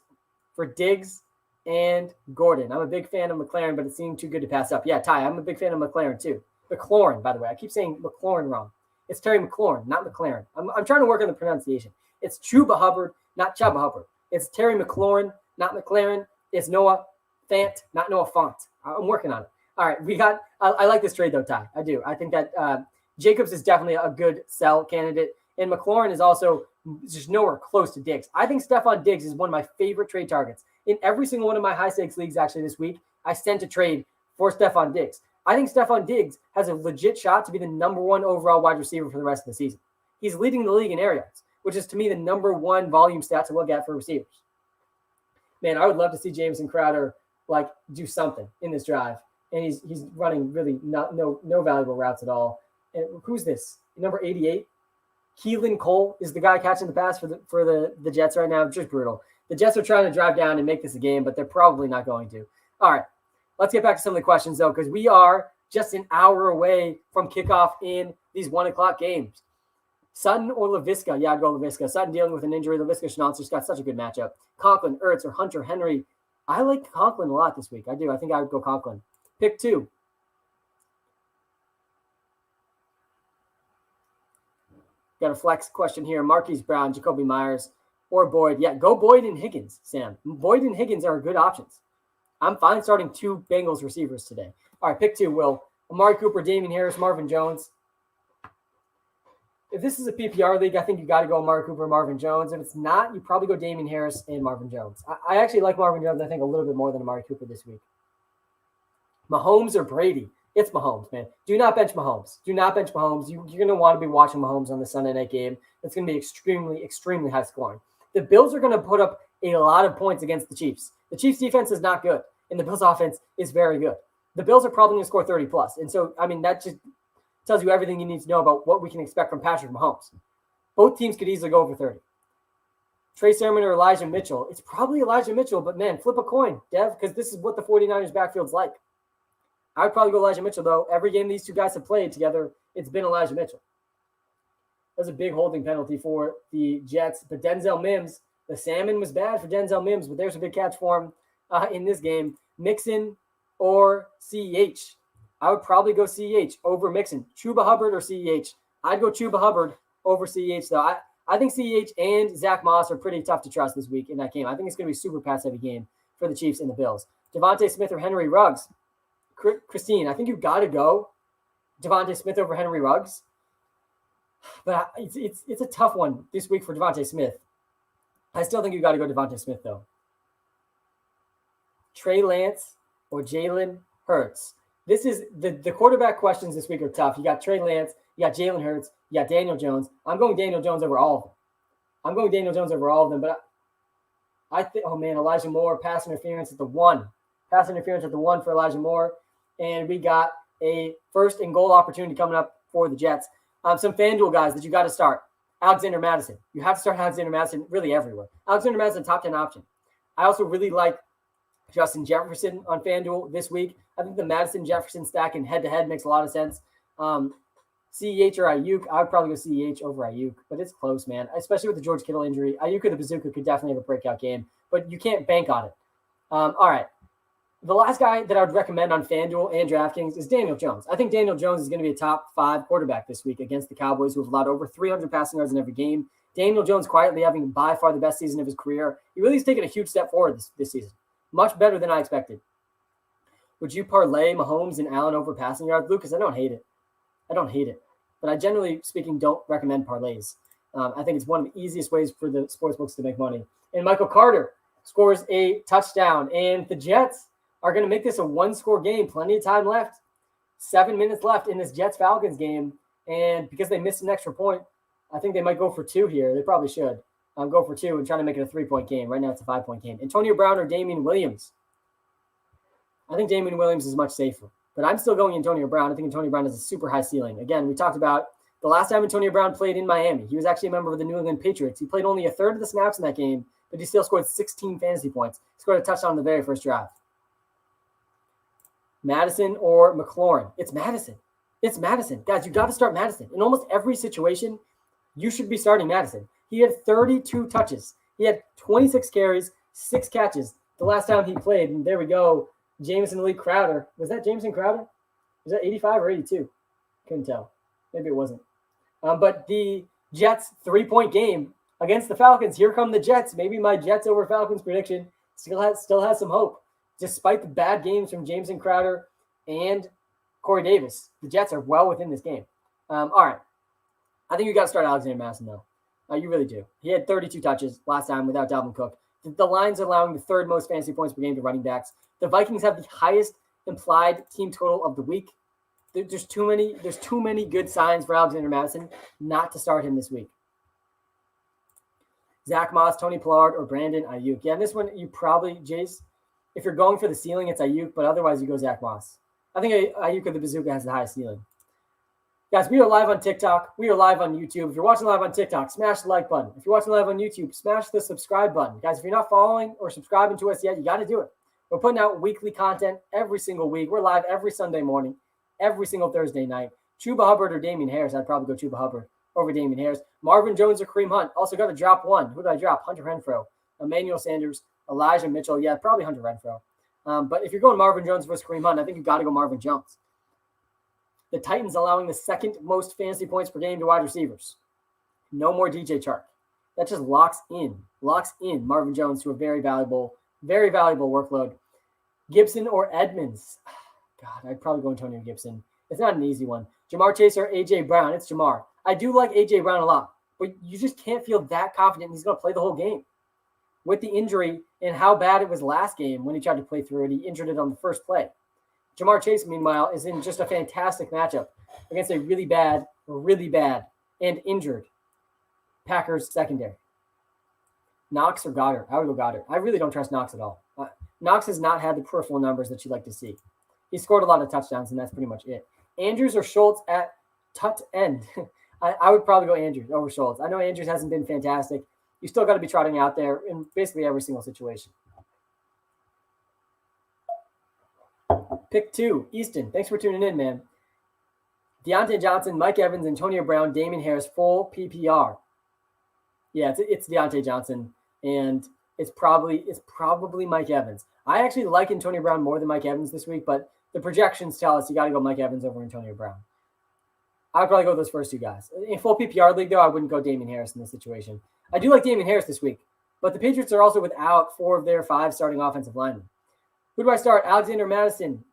for Diggs and Gordon. I'm a big fan of McLaren, but it seemed too good to pass up. Yeah, Ty, I'm a big fan of McLaren too. McLaurin, by the way. I keep saying McLaurin wrong. It's Terry McLaurin, not McLaren. I'm trying to work on the pronunciation. It's Chuba Hubbard, not Chuba Hubbard. It's Terry McLaurin, not McLaren. It's Noah Fant, not Noah Font. I'm working on it. All right, I like this trade though, Ty. I do. I think that Jacobs is definitely a good sell candidate, and McLaurin is also just nowhere close to Diggs. I think Stephon Diggs is one of my favorite trade targets. In every single one of my high-stakes leagues actually this week, I sent a trade for Stephon Diggs. I think Stephon Diggs has a legit shot to be the number 1 overall wide receiver for the rest of the season. He's leading the league in air yards, which is to me the number 1 volume stat to look at for receivers. Man, I would love to see Jameson Crowder do something in this drive. And he's running really no valuable routes at all. And who's this? Number 88? Keelan Cole is the guy catching the pass for the Jets right now. Just brutal. The Jets are trying to drive down and make this a game, but they're probably not going to. All right, let's get back to some of the questions, though, because we are just an hour away from kickoff in these 1 o'clock games. Sutton or Laviska? Yeah, I'd go Laviska. Sutton dealing with an injury. Laviska Schnautzer's got such a good matchup. Conklin, Ertz, or Hunter Henry. I like Conklin a lot this week. I do. I think I would go Conklin. Pick 2. Got a flex question here. Marquise Brown, Jacoby Myers, or Boyd. Yeah, go Boyd and Higgins, Sam. Boyd and Higgins are good options. I'm fine starting 2 Bengals receivers today. All right, pick 2, Will. Amari Cooper, Damian Harris, Marvin Jones. If this is a PPR league, I think you got to go Amari Cooper, Marvin Jones. If it's not, you probably go Damian Harris and Marvin Jones. I actually like Marvin Jones, I think, a little bit more than Amari Cooper this week. Mahomes or Brady? It's Mahomes, man. Do not bench Mahomes. Do not bench Mahomes. You're going to want to be watching Mahomes on the Sunday night game. It's going to be extremely, extremely high scoring. The Bills are going to put up a lot of points against the Chiefs. The Chiefs defense is not good, and the Bills offense is very good. The Bills are probably going to score 30 plus. And so, I mean, that just tells you everything you need to know about what we can expect from Patrick Mahomes. Both teams could easily go over 30. Trey Sermon or Elijah Mitchell? It's probably Elijah Mitchell, but man, flip a coin, Dev, because this is what the 49ers backfield's like. I would probably go Elijah Mitchell, though. Every game these 2 guys have played together, it's been Elijah Mitchell. That was a big holding penalty for the Jets. But Denzel Mims, the salmon was bad for Denzel Mims, but there's a big catch for him in this game. Mixon or CEH? I would probably go CEH over Mixon. Chuba Hubbard or CEH? I'd go Chuba Hubbard over CEH, though. I think CEH and Zach Moss are pretty tough to trust this week in that game. I think it's going to be a super pass-heavy game for the Chiefs and the Bills. Devontae Smith or Henry Ruggs? Christine, I think you've got to go Devontae Smith over Henry Ruggs. But it's a tough one this week for Devontae Smith. I still think you got to go Devontae Smith, though. Trey Lance or Jalen Hurts? This is the quarterback questions this week are tough. You got Trey Lance, you got Jalen Hurts, you got Daniel Jones. I'm going Daniel Jones over all of them. But I think, oh man, Elijah Moore, pass interference at the 1. Pass interference at the 1 for Elijah Moore. And we got a first and goal opportunity coming up for the Jets. Some FanDuel guys that you got to start. Alexander Madison. You have to start Alexander Madison really everywhere. Alexander Madison, top 10 option. I also really like Justin Jefferson on FanDuel this week. I think the Madison-Jefferson stack in head-to-head makes a lot of sense. CEH or Ayuk, I would probably go CEH over Ayuk, but it's close, man, especially with the George Kittle injury. Ayuk or the Bazooka could definitely have a breakout game, but you can't bank on it. All right. The last guy that I would recommend on FanDuel and DraftKings is Daniel Jones. I think Daniel Jones is going to be a top 5 quarterback this week against the Cowboys, who have allowed over 300 passing yards in every game. Daniel Jones quietly having by far the best season of his career. He really has taken a huge step forward this season. Much better than I expected. Would you parlay Mahomes and Allen over passing yards, Lucas? I don't hate it. But I generally speaking don't recommend parlays. I think it's one of the easiest ways for the sportsbooks to make money. And Michael Carter scores a touchdown. And the Jets are going to make this a 1-score game. Plenty of time left. 7 minutes left in this Jets-Falcons game. And because they missed an extra point, I think they might go for 2 here. They probably should go for 2 and try to make it a 3-point game. Right now it's a 5-point game. Antonio Brown or Damian Williams? I think Damian Williams is much safer. But I'm still going Antonio Brown. I think Antonio Brown has a super high ceiling. Again, we talked about the last time Antonio Brown played in Miami. He was actually a member of the New England Patriots. He played only a third of the snaps in that game, but he still scored 16 fantasy points. He scored a touchdown in the very first drive. Madison or McLaurin? It's Madison. Guys, you got to start Madison. In almost every situation, you should be starting Madison. He had 32 touches. He had 26 carries, 6 catches the last time he played. And there we go. Jameson Lee Crowder. Was that Jameson Crowder? Was that 85 or 82? Couldn't tell. Maybe it wasn't. But the Jets 3-point game against the Falcons. Here come the Jets. Maybe my Jets over Falcons prediction still has some hope. Despite the bad games from Jameson Crowder and Corey Davis, the Jets are well within this game. All right. I think you got to start Alexander Madison, though. You really do. He had 32 touches last time without Dalvin Cook. The Lions are allowing the 3rd most fantasy points per game to running backs. The Vikings have the highest implied team total of the week. There's too many good signs for Alexander Madison not to start him this week. Zach Moss, Tony Pollard, or Brandon Ayuk. Yeah, and this one you probably, Jace, if you're going for the ceiling, it's Ayuk, but otherwise you go Zach Moss. I think Ayuk or the Bazooka has the highest ceiling. Guys, we are live on TikTok. We are live on YouTube. If you're watching live on TikTok, smash the like button. If you're watching live on YouTube, smash the subscribe button. Guys, if you're not following or subscribing to us yet, you got to do it. We're putting out weekly content every single week. We're live every Sunday morning, every single Thursday night. Chuba Hubbard or Damian Harris. I'd probably go Chuba Hubbard over Damian Harris. Marvin Jones or Kareem Hunt. Also got to drop one. Who did I drop? Hunter Renfrow, Emmanuel Sanders, Elijah Mitchell. Yeah, probably Hunter Renfrow. But if you're going Marvin Jones versus Kareem Hunt, I think you've got to go Marvin Jones. The Titans allowing the 2nd most fantasy points per game to wide receivers. No more DJ Chark. That just locks in Marvin Jones to a very valuable workload. Gibson or Edmonds? God, I'd probably go Antonio Gibson. It's not an easy one. Jamar Chase or A.J. Brown? It's Jamar. I do like A.J. Brown a lot, but you just can't feel that confident he's going to play the whole game. With the injury and how bad it was last game when he tried to play through it, he injured it on the first play. Jamar Chase, meanwhile, is in just a fantastic matchup against a really bad and injured Packers secondary. Knox or Goddard? I would go Goddard. I really don't trust Knox at all. Knox has not had the peripheral numbers that you'd like to see. He scored a lot of touchdowns, and that's pretty much it. Andrews or Schultz at tut end? I would probably go Andrews over Schultz. I know Andrews hasn't been fantastic. You still got to be trotting out there in basically every single situation. Pick 2, Easton. Thanks for tuning in, man. Deontay Johnson, Mike Evans, Antonio Brown, Damian Harris, full PPR. Yeah, it's Deontay Johnson, and it's probably Mike Evans. I actually like Antonio Brown more than Mike Evans this week, but the projections tell us you got to go Mike Evans over Antonio Brown. I would probably go with those first two guys. In full PPR league, though, I wouldn't go Damian Harris in this situation. I do like Damian Harris this week, but the Patriots are also without 4 of their 5 starting offensive linemen. Who do I start? Alexander Mattison,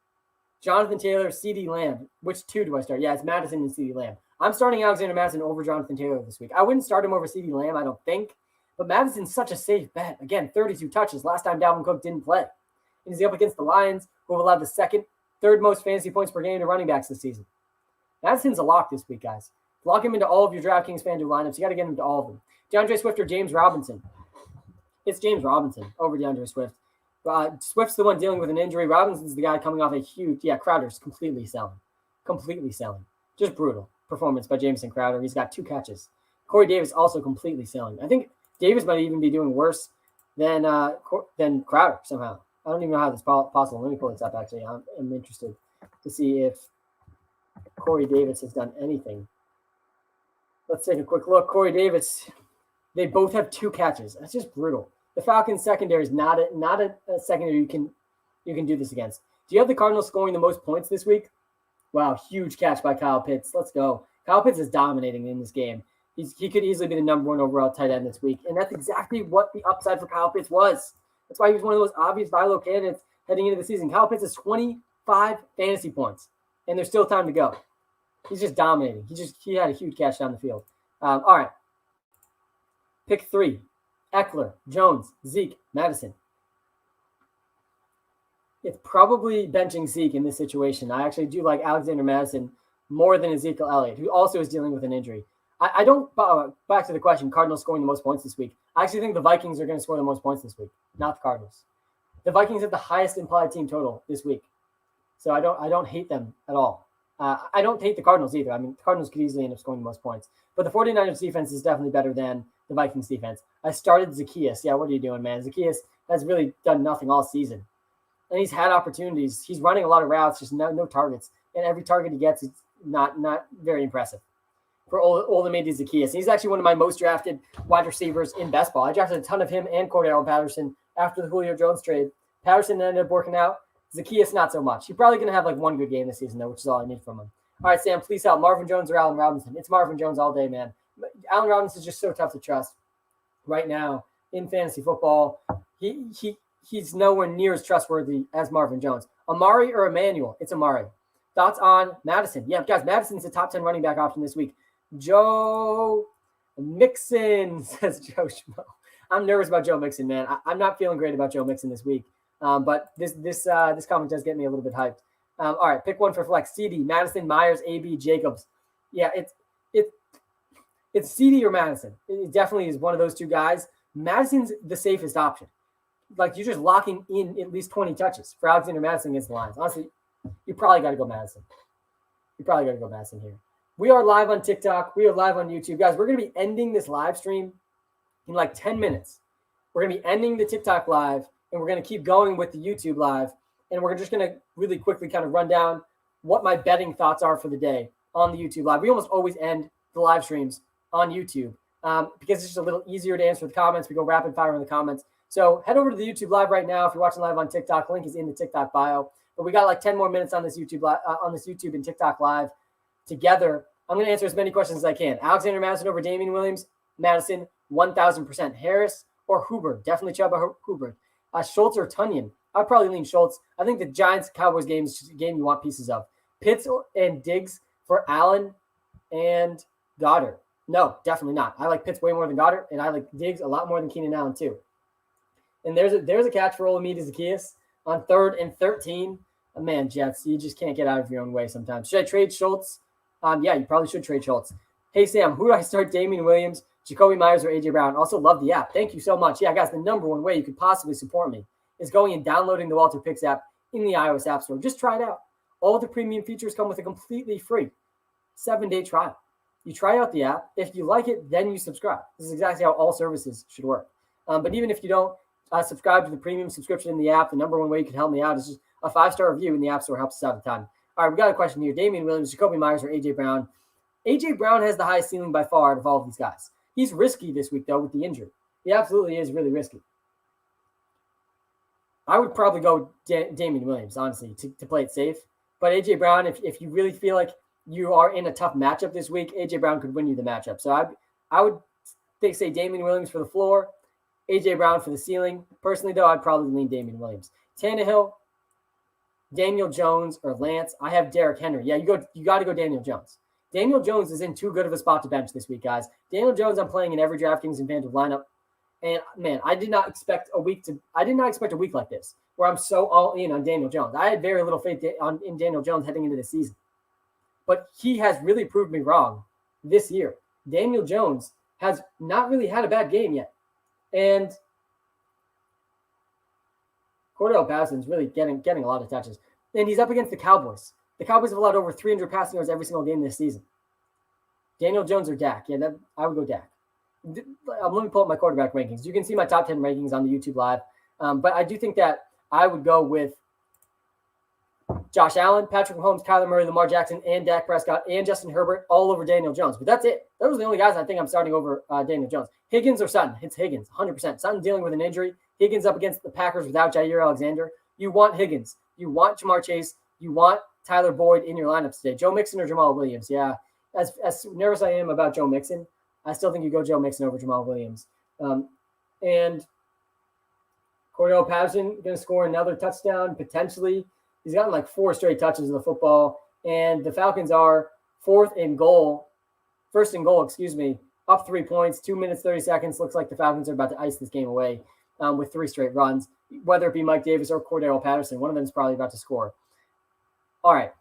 Jonathan Taylor, CeeDee Lamb. Which 2 do I start? Yeah, it's Mattison and CeeDee Lamb. I'm starting Alexander Mattison over Jonathan Taylor this week. I wouldn't start him over CeeDee Lamb, I don't think. But Madison's such a safe bet. Again, 32 touches. Last time Dalvin Cook didn't play. And he's up against the Lions, who have allowed the third most fantasy points per game to running backs this season. Madison's a lock this week, guys. Lock him into all of your DraftKings FanDuel lineups. You got to get him into all of them. DeAndre Swift or James Robinson? It's James Robinson over DeAndre Swift. Swift's the one dealing with an injury. Robinson's the guy coming off a huge, Crowder's completely selling. Just brutal performance by Jamison Crowder. He's got 2 catches. Corey Davis also completely selling. I think Davis might even be doing worse than Crowder somehow. I don't even know how this is possible. Let me pull this up, actually. I'm interested to see if Corey Davis has done anything. Let's take a quick look. Corey Davis, they both have 2 catches. That's just brutal. The Falcons secondary is not a secondary you can do this against. Do you have the Cardinals scoring the most points this week? Wow, huge catch by Kyle Pitts. Let's go. Kyle Pitts is dominating in this game. He could easily be the number 1 overall tight end this week, and that's exactly what the upside for Kyle Pitts was. That's why he was one of those obvious buy low candidates heading into the season. Kyle Pitts has 25 fantasy points, and there's still time to go. He's just dominating. He had a huge catch down the field. All right. Pick 3. Eckler, Jones, Zeke, Madison. It's probably benching Zeke in this situation. I actually do like Alexander Madison more than Ezekiel Elliott, who also is dealing with an injury. I don't, back to the question, Cardinals scoring the most points this week. I actually think the Vikings are going to score the most points this week, not the Cardinals. The Vikings have the highest implied team total this week. So I don't hate them at all. I don't hate the Cardinals either. I mean, the Cardinals could easily end up scoring the most points. But the 49ers defense is definitely better than the Vikings defense. I started Zacchaeus. Yeah, what are you doing, man? Zacchaeus has really done nothing all season. And he's had opportunities. He's running a lot of routes, just no targets. And every target he gets is not very impressive for Olamide Zacchaeus. He's actually one of my most drafted wide receivers in best ball. I drafted a ton of him and Cordell Patterson after the Julio Jones trade. Patterson ended up working out. Zacchaeus, not so much. He's probably going to have like 1 good game this season, though, which is all I need from him. All right, Sam, please help. Marvin Jones or Allen Robinson? It's Marvin Jones all day, man. Allen Robinson is just so tough to trust right now in fantasy football. He's nowhere near as trustworthy as Marvin Jones. Amari or Emmanuel? It's Amari. Thoughts on Madison? Yeah, guys, Madison's a top 10 running back option this week. Joe Mixon, says Joe Schmo. I'm nervous about Joe Mixon, man. I'm not feeling great about Joe Mixon this week. But this comment does get me a little bit hyped. All right, pick one for flex. CD, Madison, Myers, AB, Jacobs. Yeah, it's CD or Madison. It definitely is one of those 2 guys. Madison's the safest option. Like, you're just locking in at least 20 touches for Alexander Madison against the Lions. Honestly, you probably got to go Madison. Here. We are live on TikTok. We are live on YouTube. Guys, we're going to be ending this live stream in like 10 minutes. We're going to be ending the TikTok live, and we're going to keep going with the YouTube live. And we're just going to really quickly kind of run down what my betting thoughts are for the day on the YouTube live. We almost always end the live streams on YouTube because it's just a little easier to answer the comments. We go rapid fire in the comments. So head over to the YouTube live right now. If you're watching live on TikTok, link is in the TikTok bio. But we got like 10 more minutes on this YouTube and TikTok live together. I'm going to answer as many questions as I can. Alexander Madison over Damian Williams. Madison, 1,000%. Harris or Hubbard? Definitely Chuba Hubbard. Schultz or Tunyon? I'd probably lean Schultz. I think the Giants-Cowboys game is just a game you want pieces of. Pitts and Diggs for Allen and Goddard. No, definitely not. I like Pitts way more than Goddard, and I like Diggs a lot more than Keenan Allen too. And there's a catch for Olamide Zacchaeus on 3rd and 13. Oh, man, Jets, you just can't get out of your own way sometimes. Should I trade Schultz? Yeah, you probably should trade Schultz. Hey, Sam, who do I start? Damian Williams, Jacoby Myers, or A.J. Brown? Also love the app. Thank you so much. Yeah, guys, the number 1 way you could possibly support me is going and downloading the WalterPicks app in the iOS App Store. Just try it out. All the premium features come with a completely free 7-day trial. You try out the app. If you like it, then you subscribe. This is exactly how all services should work. But even if you don't subscribe to the premium subscription in the app, the number 1 way you can help me out is just a 5-star review in the App Store. Helps us out a ton. All right, we got a question here. Damian Williams, Jacoby Myers, or A.J. Brown? A.J. Brown has the highest ceiling by far out of all of these guys. He's risky this week, though, with the injury. He absolutely is really risky. I would probably go Damian Williams, honestly, to play it safe. But A.J. Brown, if you really feel like you are in a tough matchup this week, A.J. Brown could win you the matchup. So I would say Damian Williams for the floor, A.J. Brown for the ceiling. Personally, though, I'd probably lean Damian Williams. Tannehill, Daniel Jones, or Lance. I have Derrick Henry. Yeah, you got to go Daniel Jones. Daniel Jones is in too good of a spot to bench this week, guys. Daniel Jones, I'm playing in every DraftKings and FanDuel lineup. And man, I did not expect a week like this where I'm so all in on Daniel Jones. I had very little faith in Daniel Jones heading into the season, but he has really proved me wrong this year. Daniel Jones has not really had a bad game yet, and Cordell Patterson's really getting a lot of touches, and he's up against the Cowboys. The Cowboys have allowed over 300 passing yards every single game this season. Daniel Jones or Dak? Yeah, I would go Dak. Let me pull up my quarterback rankings. You can see my top 10 rankings on the YouTube Live. But I do think that I would go with Josh Allen, Patrick Mahomes, Kyler Murray, Lamar Jackson, and Dak Prescott, and Justin Herbert all over Daniel Jones. But that's it. Those are the only guys I think I'm starting over Daniel Jones. Higgins or Sutton? It's Higgins, 100%. Sutton dealing with an injury. Higgins up against the Packers without Jair Alexander. You want Higgins. You want Jamar Chase. You want Tyler Boyd in your lineups today. Joe Mixon or Jamal Williams? Yeah. As nervous I am about Joe Mixon, I still think you go Joe Mixon over Jamal Williams. And Cordell Patterson going to score another touchdown, potentially. He's gotten like 4 straight touches of the football. And the Falcons are first and goal, up 3 points, 2 minutes, 30 seconds. Looks like the Falcons are about to ice this game away with 3 straight runs, whether it be Mike Davis or Cordell Patterson. One of them is probably about to score. All right.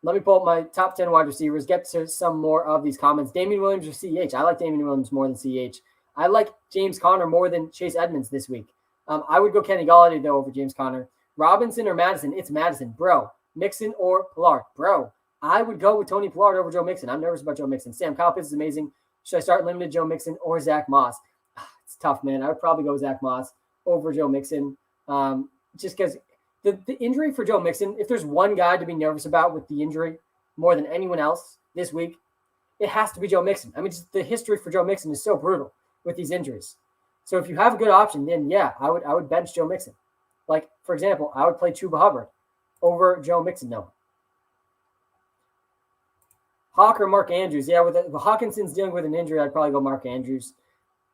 Let me pull up my top 10 wide receivers, get to some more of these comments. Damian Williams or CEH? I like Damian Williams more than CEH. I like James Conner more than Chase Edmonds this week. I would go Kenny Golladay, though, over James Conner. Robinson or Madison? It's Madison, bro. Mixon or Pollard? Bro. I would go with Tony Pollard over Joe Mixon. I'm nervous about Joe Mixon. Sam Cowpitz is amazing. Should I start limited Joe Mixon or Zach Moss? It's tough, man. I would probably go Zach Moss over Joe Mixon just because the injury for Joe Mixon, if there's one guy to be nervous about with the injury more than anyone else this week, it has to be Joe Mixon. I mean, just the history for Joe Mixon is so brutal with these injuries. So if you have a good option, then yeah, I would bench Joe Mixon. Like, for example, I would play Chuba Hubbard over Joe Mixon. No. Hawk or Mark Andrews? Yeah, with Hawkinson's dealing with an injury, I'd probably go Mark Andrews.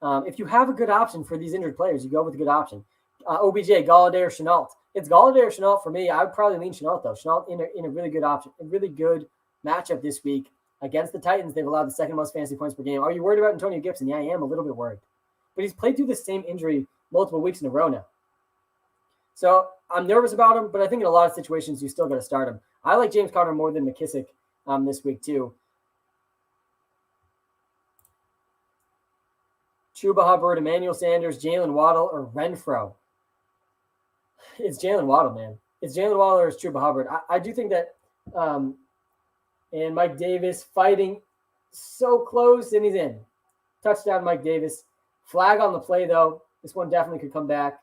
If you have a good option for these injured players, you go with a good option. OBJ, Golladay, or Shenault. It's Golladay or Shenault for me. I would probably lean Shenault, though. Shenault in a really good option, a really good matchup this week against the Titans. They've allowed the second most fantasy points per game. Are you worried about Antonio Gibson? Yeah, I am a little bit worried. But he's played through the same injury multiple weeks in a row now. So I'm nervous about him, but I think in a lot of situations, you still got to start him. I like James Conner more than McKissick this week, too. Chuba Hubbard, Emmanuel Sanders, Jalen Waddle, or Renfro. It's Jalen Waddle, man. It's Jalen Waddle or it's Chuba Hubbard. I do think that and Mike Davis fighting so close, and he's in. Touchdown, Mike Davis. Flag on the play, though. This one definitely could come back.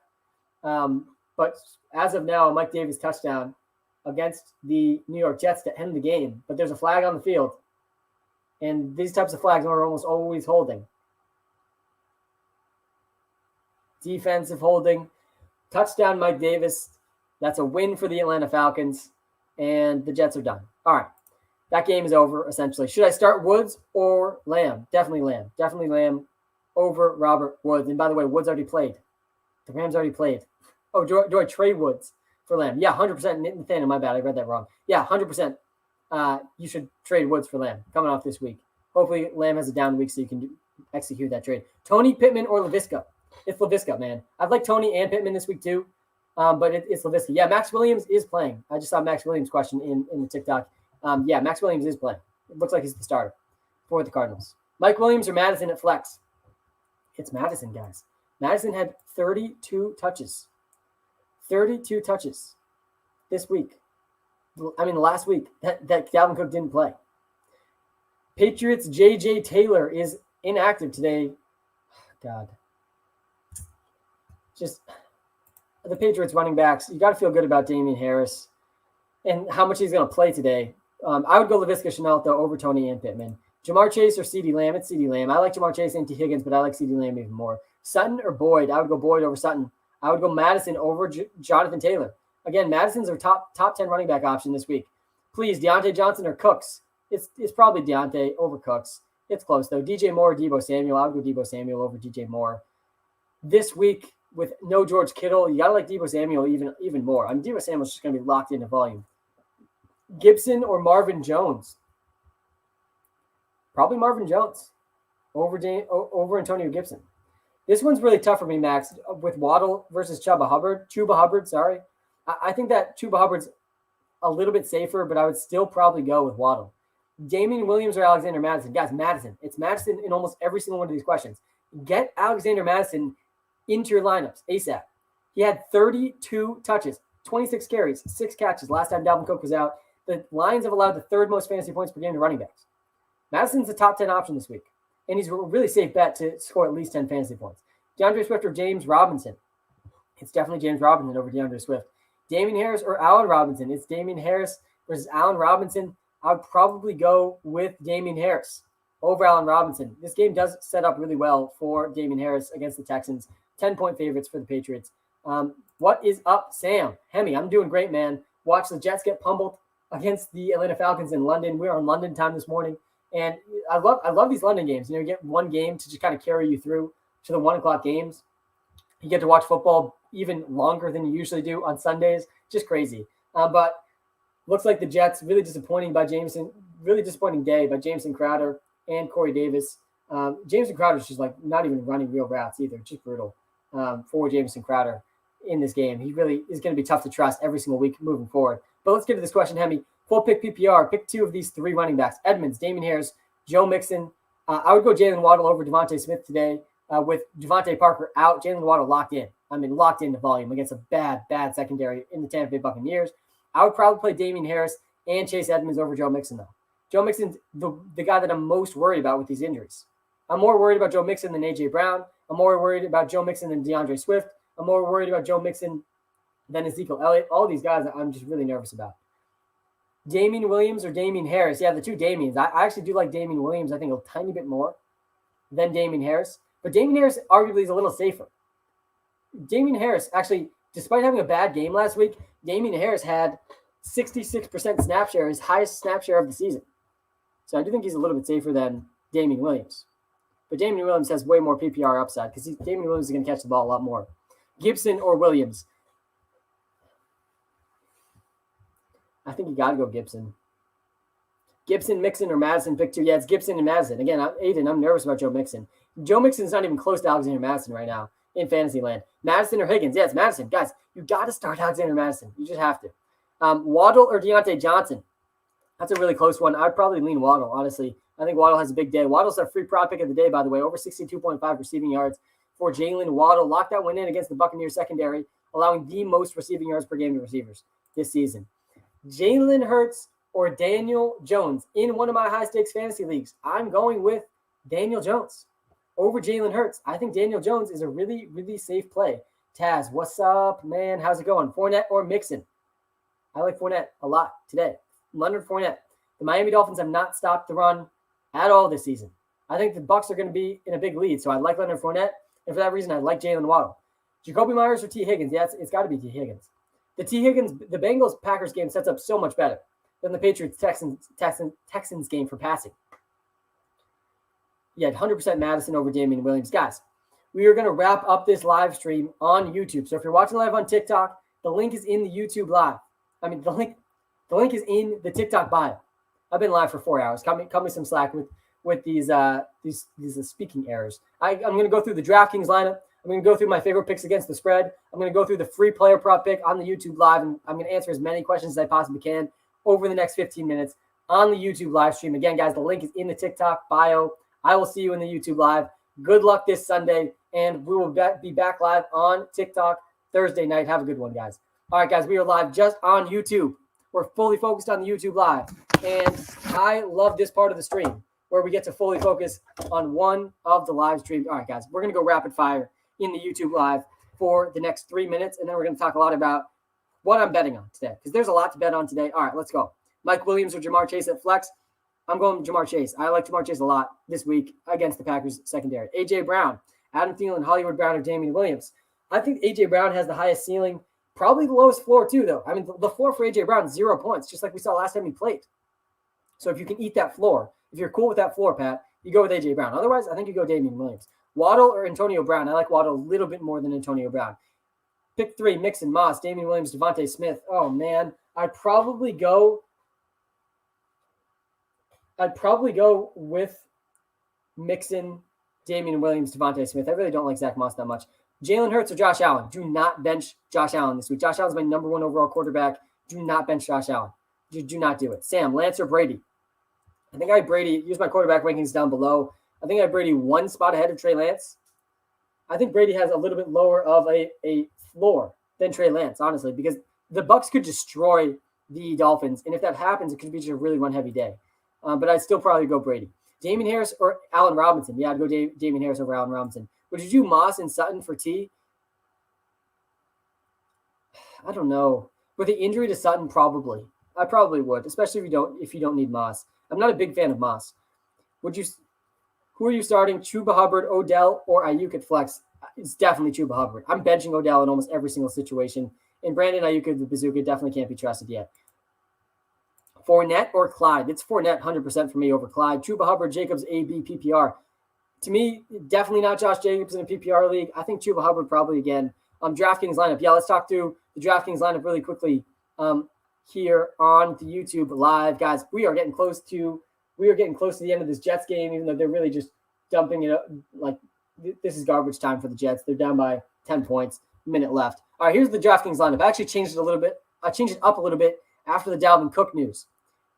But as of now, Mike Davis touchdown against the New York Jets to end the game. But there's a flag on the field. And these types of flags are almost always holding. Defensive holding. Touchdown, Mike Davis. That's a win for the Atlanta Falcons. And the Jets are done. All right. That game is over, essentially. Should I start Woods or Lamb? Definitely Lamb. Definitely Lamb over Robert Woods. And by the way, Woods already played. The Rams already played. Oh, do I trade Woods for Lamb? Yeah, 100%. Nathaniel, my bad. I read that wrong. Yeah, 100%. You should trade Woods for Lamb coming off this week. Hopefully, Lamb has a down week so you can execute that trade. Tony, Pittman, or Laviska? It's Laviska, man. I'd like Tony and Pittman this week too, but it's Laviska. Yeah, Max Williams is playing. I just saw Max Williams' question in the TikTok. Yeah, Max Williams is playing. It looks like he's the starter for the Cardinals. Mike Williams or Madison at flex? It's Madison, guys. Madison had 32 touches. 32 touches this week. I mean, last week that Dalvin Cook didn't play. Patriots' J.J. Taylor is inactive today. God. Just the Patriots running backs, you got to feel good about Damian Harris and how much he's going to play today. I would go Laviska Shenault, though, over Tony and Pittman. Jamar Chase or CeeDee Lamb? It's CeeDee Lamb. I like Jamar Chase and T. Higgins, but I like CeeDee Lamb even more. Sutton or Boyd? I would go Boyd over Sutton. I would go Madison over Jonathan Taylor. Again, Madison's our top 10 running back option this week. Please, Deontay Johnson or Cooks? It's probably Deontay over Cooks. It's close, though. DJ Moore or Deebo Samuel? I would go Deebo Samuel over DJ Moore. This week, with no George Kittle, you got to like Deebo Samuel even more. I mean, Deebo Samuel's just going to be locked into volume. Gibson or Marvin Jones? Probably Marvin Jones over Antonio Gibson. This one's really tough for me, Max, with Waddle versus Chuba Hubbard, sorry. I think that Chuba Hubbard's a little bit safer, but I would still probably go with Waddle. Damian Williams or Alexander Madison? Guys, Madison. It's Madison in almost every single one of these questions. Get Alexander Madison into your lineups ASAP. He had 32 touches, 26 carries, 6 catches last time Dalvin Cook was out. The Lions have allowed the third most fantasy points per game to running backs. Madison's a top 10 option this week, and he's a really safe bet to score at least 10 fantasy points. DeAndre Swift or James Robinson? It's definitely James Robinson over DeAndre Swift. Damian Harris or Allen Robinson? It's Damian Harris versus Allen Robinson. I would probably go with Damian Harris over Allen Robinson. This game does set up really well for Damian Harris against the Texans. 10-point favorites for the Patriots. What is up, Sam? Hemi, I'm doing great, man. Watch the Jets get pummeled against the Atlanta Falcons in London. We are on London time this morning. And I love these London games. You get one game to just kind of carry you through to the 1 o'clock games. You get to watch football even longer than you usually do on Sundays. Just crazy. But looks like the Jets, really disappointing day by Jameson Crowder and Corey Davis. Jameson Crowder's just like not even running real routes either. Just brutal for Jameson Crowder in this game. He really is going to be tough to trust every single week moving forward. But let's get to this question, Hemi. Full pick PPR. Pick 2 of these 3 running backs. Edmonds, Damian Harris, Joe Mixon. I would go Jalen Waddle over Devontae Smith today with Devontae Parker out. Jalen Waddle locked in. Locked into volume against a bad secondary in the Tampa Bay Buccaneers. I would probably play Damian Harris and Chase Edmonds over Joe Mixon, though. Joe Mixon's the guy that I'm most worried about with these injuries. I'm more worried about Joe Mixon than A.J. Brown. I'm more worried about Joe Mixon than DeAndre Swift. I'm more worried about Joe Mixon than Ezekiel Elliott. All these guys I'm just really nervous about. Damian Williams or Damian Harris? Yeah, the two Damians. I actually do like Damian Williams, I think, a tiny bit more than Damian Harris. But Damian Harris arguably is a little safer. Damian Harris, actually, despite having a bad game last week, Damian Harris had 66% snap share, his highest snap share of the season. So I do think he's a little bit safer than Damian Williams. But Damian Williams has way more PPR upside because Damian Williams is going to catch the ball a lot more. Gibson or Williams? I think you got to go Gibson. Gibson, Mixon, or Madison, pick 2. Yeah, it's Gibson and Madison. Again, I'm nervous about Joe Mixon. Joe Mixon's not even close to Alexander Madison right now in fantasy land. Madison or Higgins? Yeah, it's Madison. Guys, you got to start Alexander Madison. You just have to. Waddle or Deontay Johnson? That's a really close one. I'd probably lean Waddle, honestly. I think Waddle has a big day. Waddle's our free prop pick of the day, by the way. Over 62.5 receiving yards for Jalen Waddle. Locked that win in against the Buccaneers secondary, allowing the most receiving yards per game to receivers this season. Jalen Hurts or Daniel Jones in one of my high-stakes fantasy leagues. I'm going with Daniel Jones over Jalen Hurts. I think Daniel Jones is a really, really safe play. Taz, what's up, man? How's it going? Fournette or Mixon? I like Fournette a lot today. Leonard Fournette. The Miami Dolphins have not stopped the run at all this season. I think the Bucs are going to be in a big lead, so I like Leonard Fournette, and for that reason, I like Jalen Waddle. Jacoby Myers or T. Higgins? Yeah, it's got to be T. Higgins. The Bengals-Packers game sets up so much better than the Patriots-Texans game for passing. Yeah, 100% Madison over Damian Williams. Guys, we are going to wrap up this live stream on YouTube. So if you're watching live on TikTok, the link is in the YouTube live. The link is in the TikTok bio. I've been live for 4 hours. Cut me some slack with these speaking errors. I'm going to go through the DraftKings lineup. I'm going to go through my favorite picks against the spread. I'm going to go through the free player prop pick on the YouTube live, and I'm going to answer as many questions as I possibly can over the next 15 minutes on the YouTube live stream. Again, guys, the link is in the TikTok bio. I will see you in the YouTube live. Good luck this Sunday, and we will be back live on TikTok Thursday night. Have a good one, guys. All right, guys, we are live just on YouTube. We're fully focused on the YouTube live, and I love this part of the stream where we get to fully focus on one of the live streams. All right, guys, we're going to go rapid fire in the YouTube live for the next 3 minutes, and then we're going to talk a lot about what I'm betting on today because there's a lot to bet on today. All right, let's go. Mike Williams or Jamar Chase at flex? I'm going Jamar Chase. I like Jamar Chase a lot this week against the Packers secondary. A.J. Brown, Adam Thielen, Hollywood Brown, or Damian Williams? I think A.J. Brown has the highest ceiling Probably the lowest floor too, though. I mean, the floor for A.J. Brown is 0 points, just like we saw last time he played. So if you can eat that floor, if you're cool with that floor, Pat, you go with A.J. Brown. Otherwise, I think you go Damian Williams. Waddle or Antonio Brown. I like Waddle a little bit more than Antonio Brown. Pick 3, Mixon, Moss, Damian Williams, Devontae Smith. Oh, man. I'd probably go with Mixon, Damian Williams, Devontae Smith. I really don't like Zach Moss that much. Jalen Hurts or Josh Allen. Do not bench Josh Allen this week. Josh Allen's my number 1 overall quarterback. Do not bench Josh Allen. Do not do it. Sam, Lance or Brady? I think I have Brady. Use my quarterback rankings down below. I think I have Brady 1 spot ahead of Trey Lance. I think Brady has a little bit lower of a floor than Trey Lance, honestly, because the Bucs could destroy the Dolphins, and if that happens, it could be just a really run-heavy day. But I'd still probably go Brady. Damian Harris or Allen Robinson? Yeah, I'd go Damian Harris over Allen Robinson. Would you do Moss and Sutton for T? I don't know. With the injury to Sutton, probably. I probably would, especially if you don't need Moss. I'm not a big fan of Moss. Who are you starting? Chuba Hubbard, Odell, or Ayuk at flex? It's definitely Chuba Hubbard. I'm benching Odell in almost every single situation. And Brandon Ayuk at the bazooka definitely can't be trusted yet. Fournette or Clyde? It's Fournette 100% for me over Clyde. Chuba Hubbard, Jacobs, AB, PPR. To me, definitely not Josh Jacobs in a PPR league. I think Chuba Hubbard probably again. DraftKings lineup. Yeah, let's talk through the DraftKings lineup really quickly here on the YouTube live. Guys, we are getting close to the end of this Jets game, even though they're really just dumping it up. Like, this is garbage time for the Jets. They're down by 10 points, minute left. All right, here's the DraftKings lineup. I actually changed it a little bit. I changed it up a little bit after the Dalvin Cook news.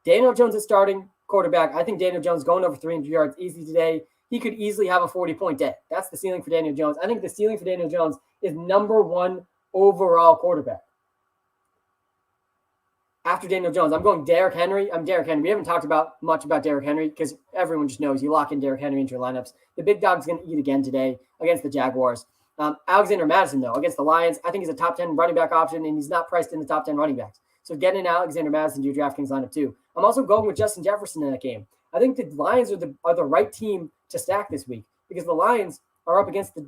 Daniel Jones is starting quarterback. I think Daniel Jones going over 300 yards easy today. He could easily have a 40-point day. That's the ceiling for Daniel Jones. I think the ceiling for Daniel Jones is number 1 overall quarterback. After Daniel Jones, I'm going Derrick Henry. We haven't talked much about Derrick Henry because everyone just knows you lock in Derrick Henry into your lineups. The big dog's going to eat again today against the Jaguars. Alexander Madison, though, against the Lions, I think he's a top 10 running back option, and he's not priced in the top 10 running backs. So get in Alexander Madison to your DraftKings lineup too. I'm also going with Justin Jefferson in that game. I think the Lions are the right team to stack this week because the Lions are up against the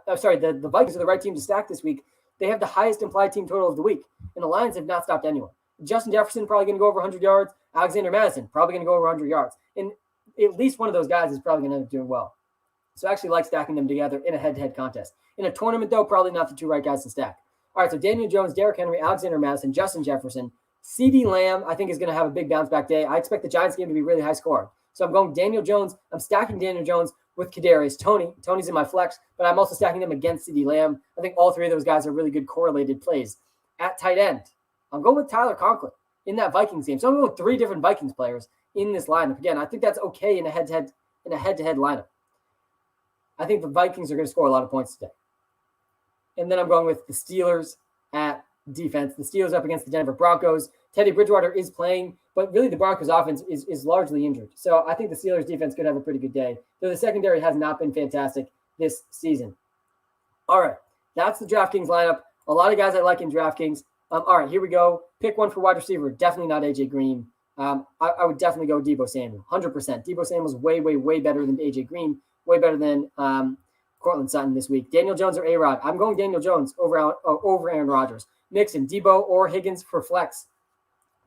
Vikings are the right team to stack this week. They have the highest implied team total of the week, and the Lions have not stopped anyone. Justin Jefferson probably going to go over 100 yards. Alexander Madison probably going to go over 100 yards. And at least one of those guys is probably going to end up doing well. So I actually like stacking them together in a head-to-head contest. In a tournament, though, probably not the 2 right guys to stack. All right, so Daniel Jones, Derrick Henry, Alexander Madison, Justin Jefferson. CeeDee Lamb, I think, is going to have a big bounce-back day. I expect the Giants game to be really high-scoring. So I'm going Daniel Jones. I'm stacking Daniel Jones with Kadarius Toney. Tony's in my flex, but I'm also stacking them against CeeDee Lamb. I think all 3 of those guys are really good correlated plays. At tight end, I'm going with Tyler Conklin in that Vikings game. So I'm going with 3 different Vikings players in this lineup. Again, I think that's okay in a head-to-head lineup. I think the Vikings are going to score a lot of points today. And then I'm going with the Steelers at defense. The Steelers up against the Denver Broncos. Teddy Bridgewater is playing, but really the Broncos offense is largely injured. So I think the Steelers defense could have a pretty good day, though the secondary has not been fantastic this season. All right, that's the DraftKings lineup. A lot of guys I like in DraftKings. All right, here we go. Pick one for wide receiver. Definitely not AJ Green. I would definitely go Deebo Samuel, 100%. Deebo Samuel's way, way, way better than AJ Green, way better than Cortland Sutton this week. Daniel Jones or A-Rod. I'm going Daniel Jones over Aaron Rodgers. Mixon, Deebo or Higgins for flex.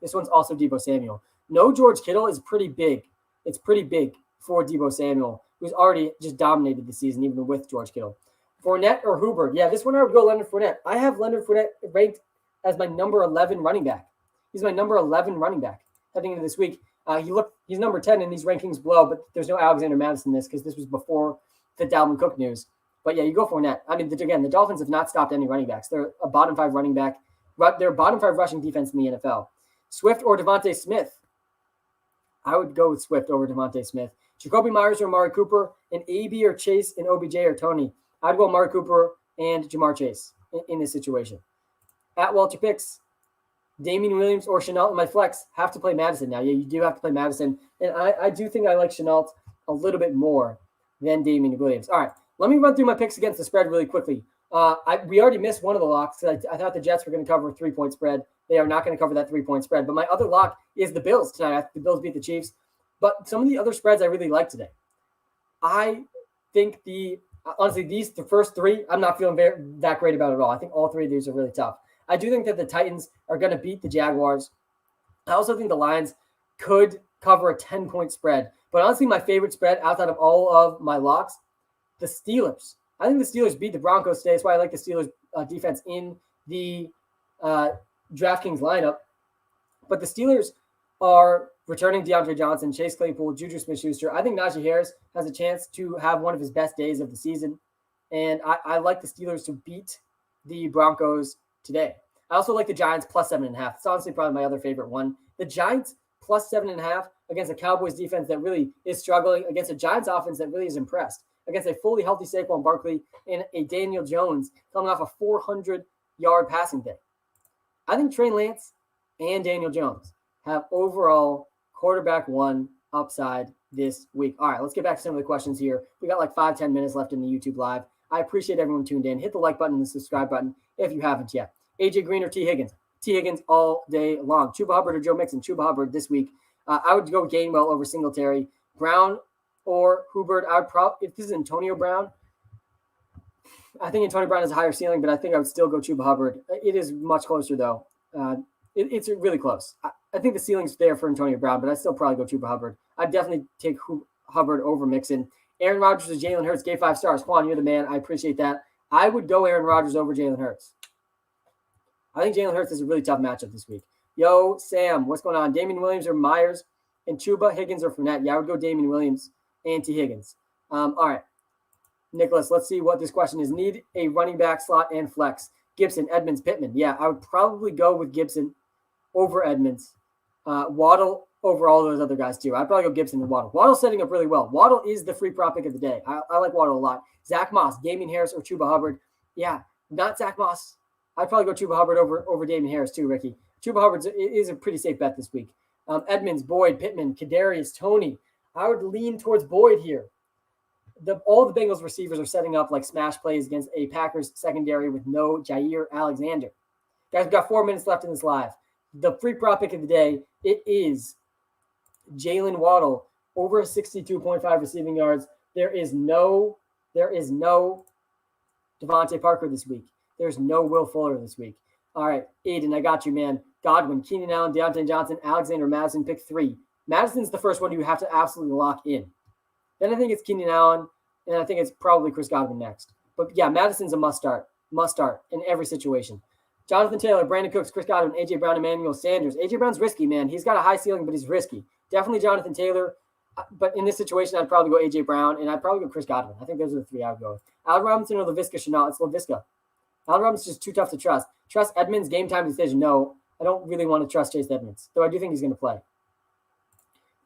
This one's also Deebo Samuel. No George Kittle is pretty big. It's pretty big for Deebo Samuel, who's already just dominated the season, even with George Kittle. Fournette or Hubbard. Yeah, this one I would go Leonard Fournette. I have Leonard Fournette ranked as my number 11 running back. He's my number 11 running back heading into this week. He's number 10 in these rankings below, but there's no Alexander Madison in this because this was before the Dalvin Cook news. But yeah, you go Fournette. I mean, again, the Dolphins have not stopped any running backs. They're a bottom 5 running back. They're a bottom 5 rushing defense in the NFL. Swift or Devontae Smith? I would go with Swift over Devontae Smith. Jacoby Myers or Amari Cooper, and AB or Chase and OBJ or Tony. I'd go Amari Cooper and Jamar Chase in this situation. At WalterPicks, Damian Williams or Chenault in my flex. Have to play Madison now. Yeah, you do have to play Madison. And I do think I like Chenault a little bit more than Damian Williams. All right, let me run through my picks against the spread really quickly. We already missed one of the locks. I thought the Jets were going to cover a 3-point spread. They are not going to cover that 3-point spread. But my other lock is the Bills tonight. The Bills beat the Chiefs. But some of the other spreads I really like today. I think the first 3, I'm not feeling that great about at all. I think all 3 of these are really tough. I do think that the Titans are going to beat the Jaguars. I also think the Lions could cover a 10-point spread. But honestly, my favorite spread outside of all of my locks, the Steelers. I think the Steelers beat the Broncos today. That's why I like the Steelers defense in the DraftKings lineup. But the Steelers are returning DeAndre Johnson, Chase Claypool, Juju Smith-Schuster. I think Najee Harris has a chance to have one of his best days of the season. And I like the Steelers to beat the Broncos today. I also like the Giants plus 7.5. It's honestly probably my other favorite one. The Giants plus 7.5 against a Cowboys defense that really is struggling, against a Giants offense that really is impressed, against a fully healthy Saquon Barkley and a Daniel Jones coming off a 400-yard passing day. I think Trey Lance and Daniel Jones have overall quarterback one upside this week. All right, let's get back to some of the questions here. We got like 5-10 minutes left in the YouTube live. I appreciate everyone tuned in. Hit the like button and the subscribe button if you haven't yet. AJ Green or T. Higgins? T. Higgins all day long. Chuba Hubbard or Joe Mixon? Chuba Hubbard this week. I would go Gainwell over Singletary. Brown or Hubbard? I would probably, if this is Antonio Brown, I think Antonio Brown has a higher ceiling, but I think I would still go Chuba Hubbard. It is much closer though. It's really close. I think the ceiling's there for Antonio Brown, but I'd still probably go Chuba Hubbard. I'd definitely take Hubbard over Mixon. Aaron Rodgers or Jalen Hurts gave 5 stars. Juan, you're the man. I appreciate that. I would go Aaron Rodgers over Jalen Hurts. I think Jalen Hurts is a really tough matchup this week. Yo, Sam, what's going on? Damian Williams or Myers and Chuba, Higgins or Fournette? Yeah, I would go Damian Williams and T. Higgins. All right. Nicholas, let's see what this question is. Need a running back slot and flex. Gibson, Edmonds, Pittman. Yeah, I would probably go with Gibson over Edmonds. Waddle over all those other guys too. I'd probably go Gibson and Waddle. Waddle's setting up really well. Waddle is the free prop pick of the day. I like Waddle a lot. Zach Moss, Damian Harris or Chuba Hubbard. Yeah, not Zach Moss. I'd probably go Chuba Hubbard over Damian Harris too, Ricky. Chuba Hubbard is a pretty safe bet this week. Edmonds, Boyd, Pittman, Kadarius, Tony. I would lean towards Boyd here. All the Bengals receivers are setting up like smash plays against a Packers secondary with no Jair Alexander. Guys, we've got 4 minutes left in this live. The free prop pick of the day, it is Jalen Waddle over 62.5 receiving yards. There is no Devontae Parker this week. There's no Will Fuller this week. All right, Aiden, I got you, man. Godwin, Keenan Allen, Deontay Johnson, Alexander Madison, pick 3. Madison's the first one you have to absolutely lock in. Then I think it's Keenan Allen, and I think it's probably Chris Godwin next. But yeah, Madison's a must start in every situation. Jonathan Taylor, Brandon Cooks, Chris Godwin, A.J. Brown, Emmanuel Sanders. A.J. Brown's risky, man. He's got a high ceiling, but he's risky. Definitely Jonathan Taylor. But in this situation, I'd probably go A.J. Brown, and I'd probably go Chris Godwin. I think those are the 3 I would go with. Allen Robinson or Laviska Shenault? It's Laviska. Allen Robinson's just too tough to trust. Trust Edmonds' game time decision? No, I don't really want to trust Chase Edmonds, though I do think he's going to play.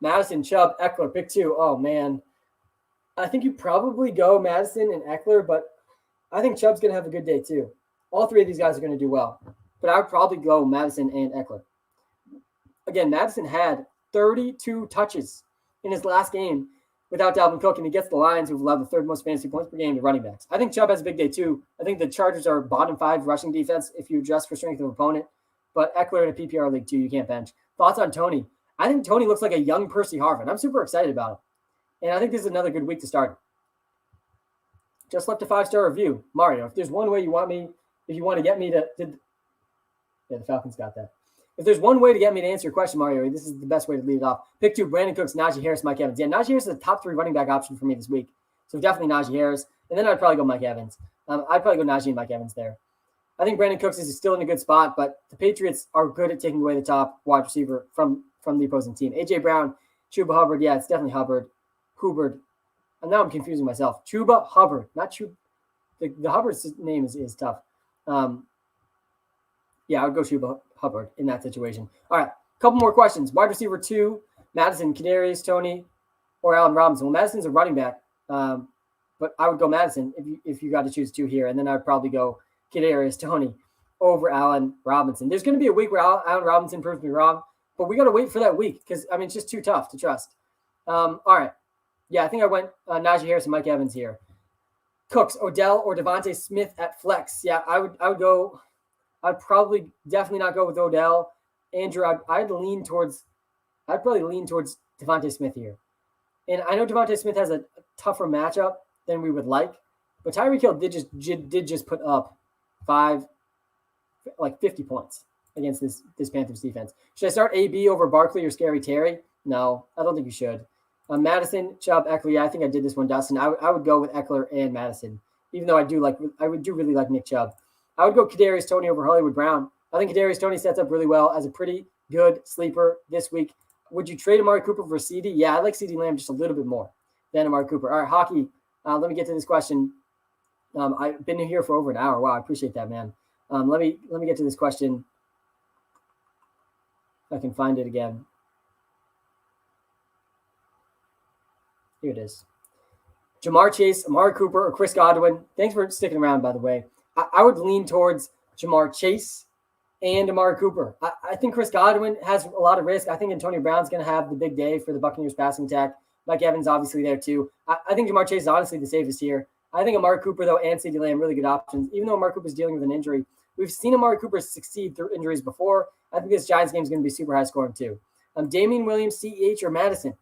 Madison, Chubb, Eckler, pick 2. Oh, man. I think you probably go Madison and Eckler, but I think Chubb's going to have a good day too. All 3 of these guys are going to do well, but I would probably go Madison and Eckler. Again, Madison had 32 touches in his last game without Dalvin Cook, and he gets the Lions, who've allowed the 3rd most fantasy points per game to running backs. I think Chubb has a big day too. I think the Chargers are bottom 5 rushing defense if you adjust for strength of opponent, but Eckler in a PPR league too, you can't bench. Thoughts on Tony? I think Tony looks like a young Percy Harvin. I'm super excited about him. And I think this is another good week to start. Just left a 5-star review. Mario, if there's one way you want to get me to yeah, the Falcons got that. If there's one way to get me to answer your question, Mario, this is the best way to lead it off. Pick 2, Brandon Cooks, Najee Harris, Mike Evans. Yeah, Najee Harris is a top 3 running back option for me this week. So definitely Najee Harris. And then I'd probably go Mike Evans. I'd probably go Najee and Mike Evans there. I think Brandon Cooks is still in a good spot, but the Patriots are good at taking away the top wide receiver from the opposing team. A.J. Brown, Chuba Hubbard. Yeah, it's definitely Hubbard. And now I'm confusing myself. Chuba Hubbard, not Chuba. The Hubbard's name is tough. Yeah, I would go Chuba Hubbard in that situation. All right, a couple more questions. Wide receiver 2, Madison, Kadarius, Tony, or Allen Robinson. Well, Madison's a running back, but I would go Madison if you got to choose 2 here, and then I'd probably go Kadarius, Tony over Allen Robinson. There's going to be a week where Allen Robinson proves me wrong, but we got to wait for that week because it's just too tough to trust. All right. Yeah, I think I went Najee Harris and Mike Evans here. Cooks, Odell, or Devontae Smith at flex. Yeah, I would go. I'd probably definitely not go with Odell. Andrew, I'd probably lean towards Devontae Smith here. And I know Devontae Smith has a tougher matchup than we would like, but Tyreek Hill did just put up 5 like 50 points against this Panthers defense. Should I start AB over Barkley or Scary Terry? No, I don't think you should. Madison, Chubb, Eckler. Yeah, I think I did this one, Dustin. I would go with Eckler and Madison, even though I do really like Nick Chubb. I would go Kadarius Toney over Hollywood Brown. I think Kadarius Toney sets up really well as a pretty good sleeper this week. Would you trade Amari Cooper for CD? Yeah, I like CD Lamb just a little bit more than Amari Cooper. All right, hockey. Let me get to this question. I've been here for over an hour. Wow, I appreciate that, man. Let me get to this question. If I can find it again. Here it is. Jamar Chase, Amari Cooper, or Chris Godwin. Thanks for sticking around, by the way. I would lean towards Jamar Chase and Amari Cooper. I think Chris Godwin has a lot of risk. I think Antonio Brown's going to have the big day for the Buccaneers passing attack. Mike Evans obviously there too. I think Jamar Chase is honestly the safest here. I think Amari Cooper, though, and CeeDee Lamb really good options. Even though Amari Cooper is dealing with an injury, we've seen Amari Cooper succeed through injuries before. I think this Giants game is going to be super high scoring too. Damian Williams, CEH, or Madison?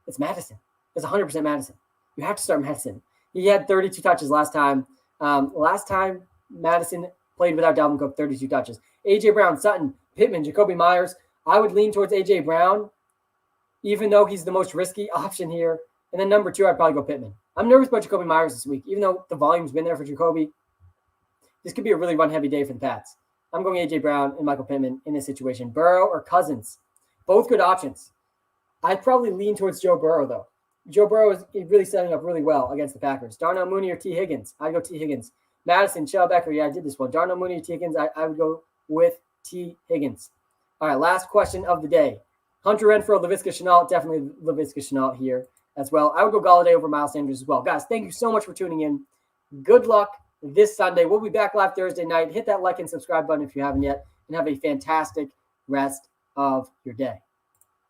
It's Madison. It's 100% Madison. You have to start Madison. He had 32 touches last time. Last time Madison played without Dalvin Cook, 32 touches. A.J. Brown, Sutton, Pittman, Jacoby Myers. I would lean towards A.J. Brown, even though he's the most risky option here. And then number 2, I'd probably go Pittman. I'm nervous about Jacoby Myers this week, even though the volume's been there for Jacoby. This could be a really run-heavy day for the Pats. I'm going A.J. Brown and Michael Pittman in this situation. Burrow or Cousins, both good options. I'd probably lean towards Joe Burrow, though. Joe Burrow is really setting up really well against the Packers. Darnell Mooney or T. Higgins? I'd go T. Higgins. Madison, Chubb, Eckler. Yeah, I did this one. Darnell Mooney or T. Higgins? I would go with T. Higgins. All right, last question of the day. Hunter Renfrow, Laviska Shenault. Definitely Laviska Shenault here as well. I would go Galladay over Miles Sanders as well. Guys, thank you so much for tuning in. Good luck this Sunday. We'll be back live Thursday night. Hit that like and subscribe button if you haven't yet, and have a fantastic rest of your day.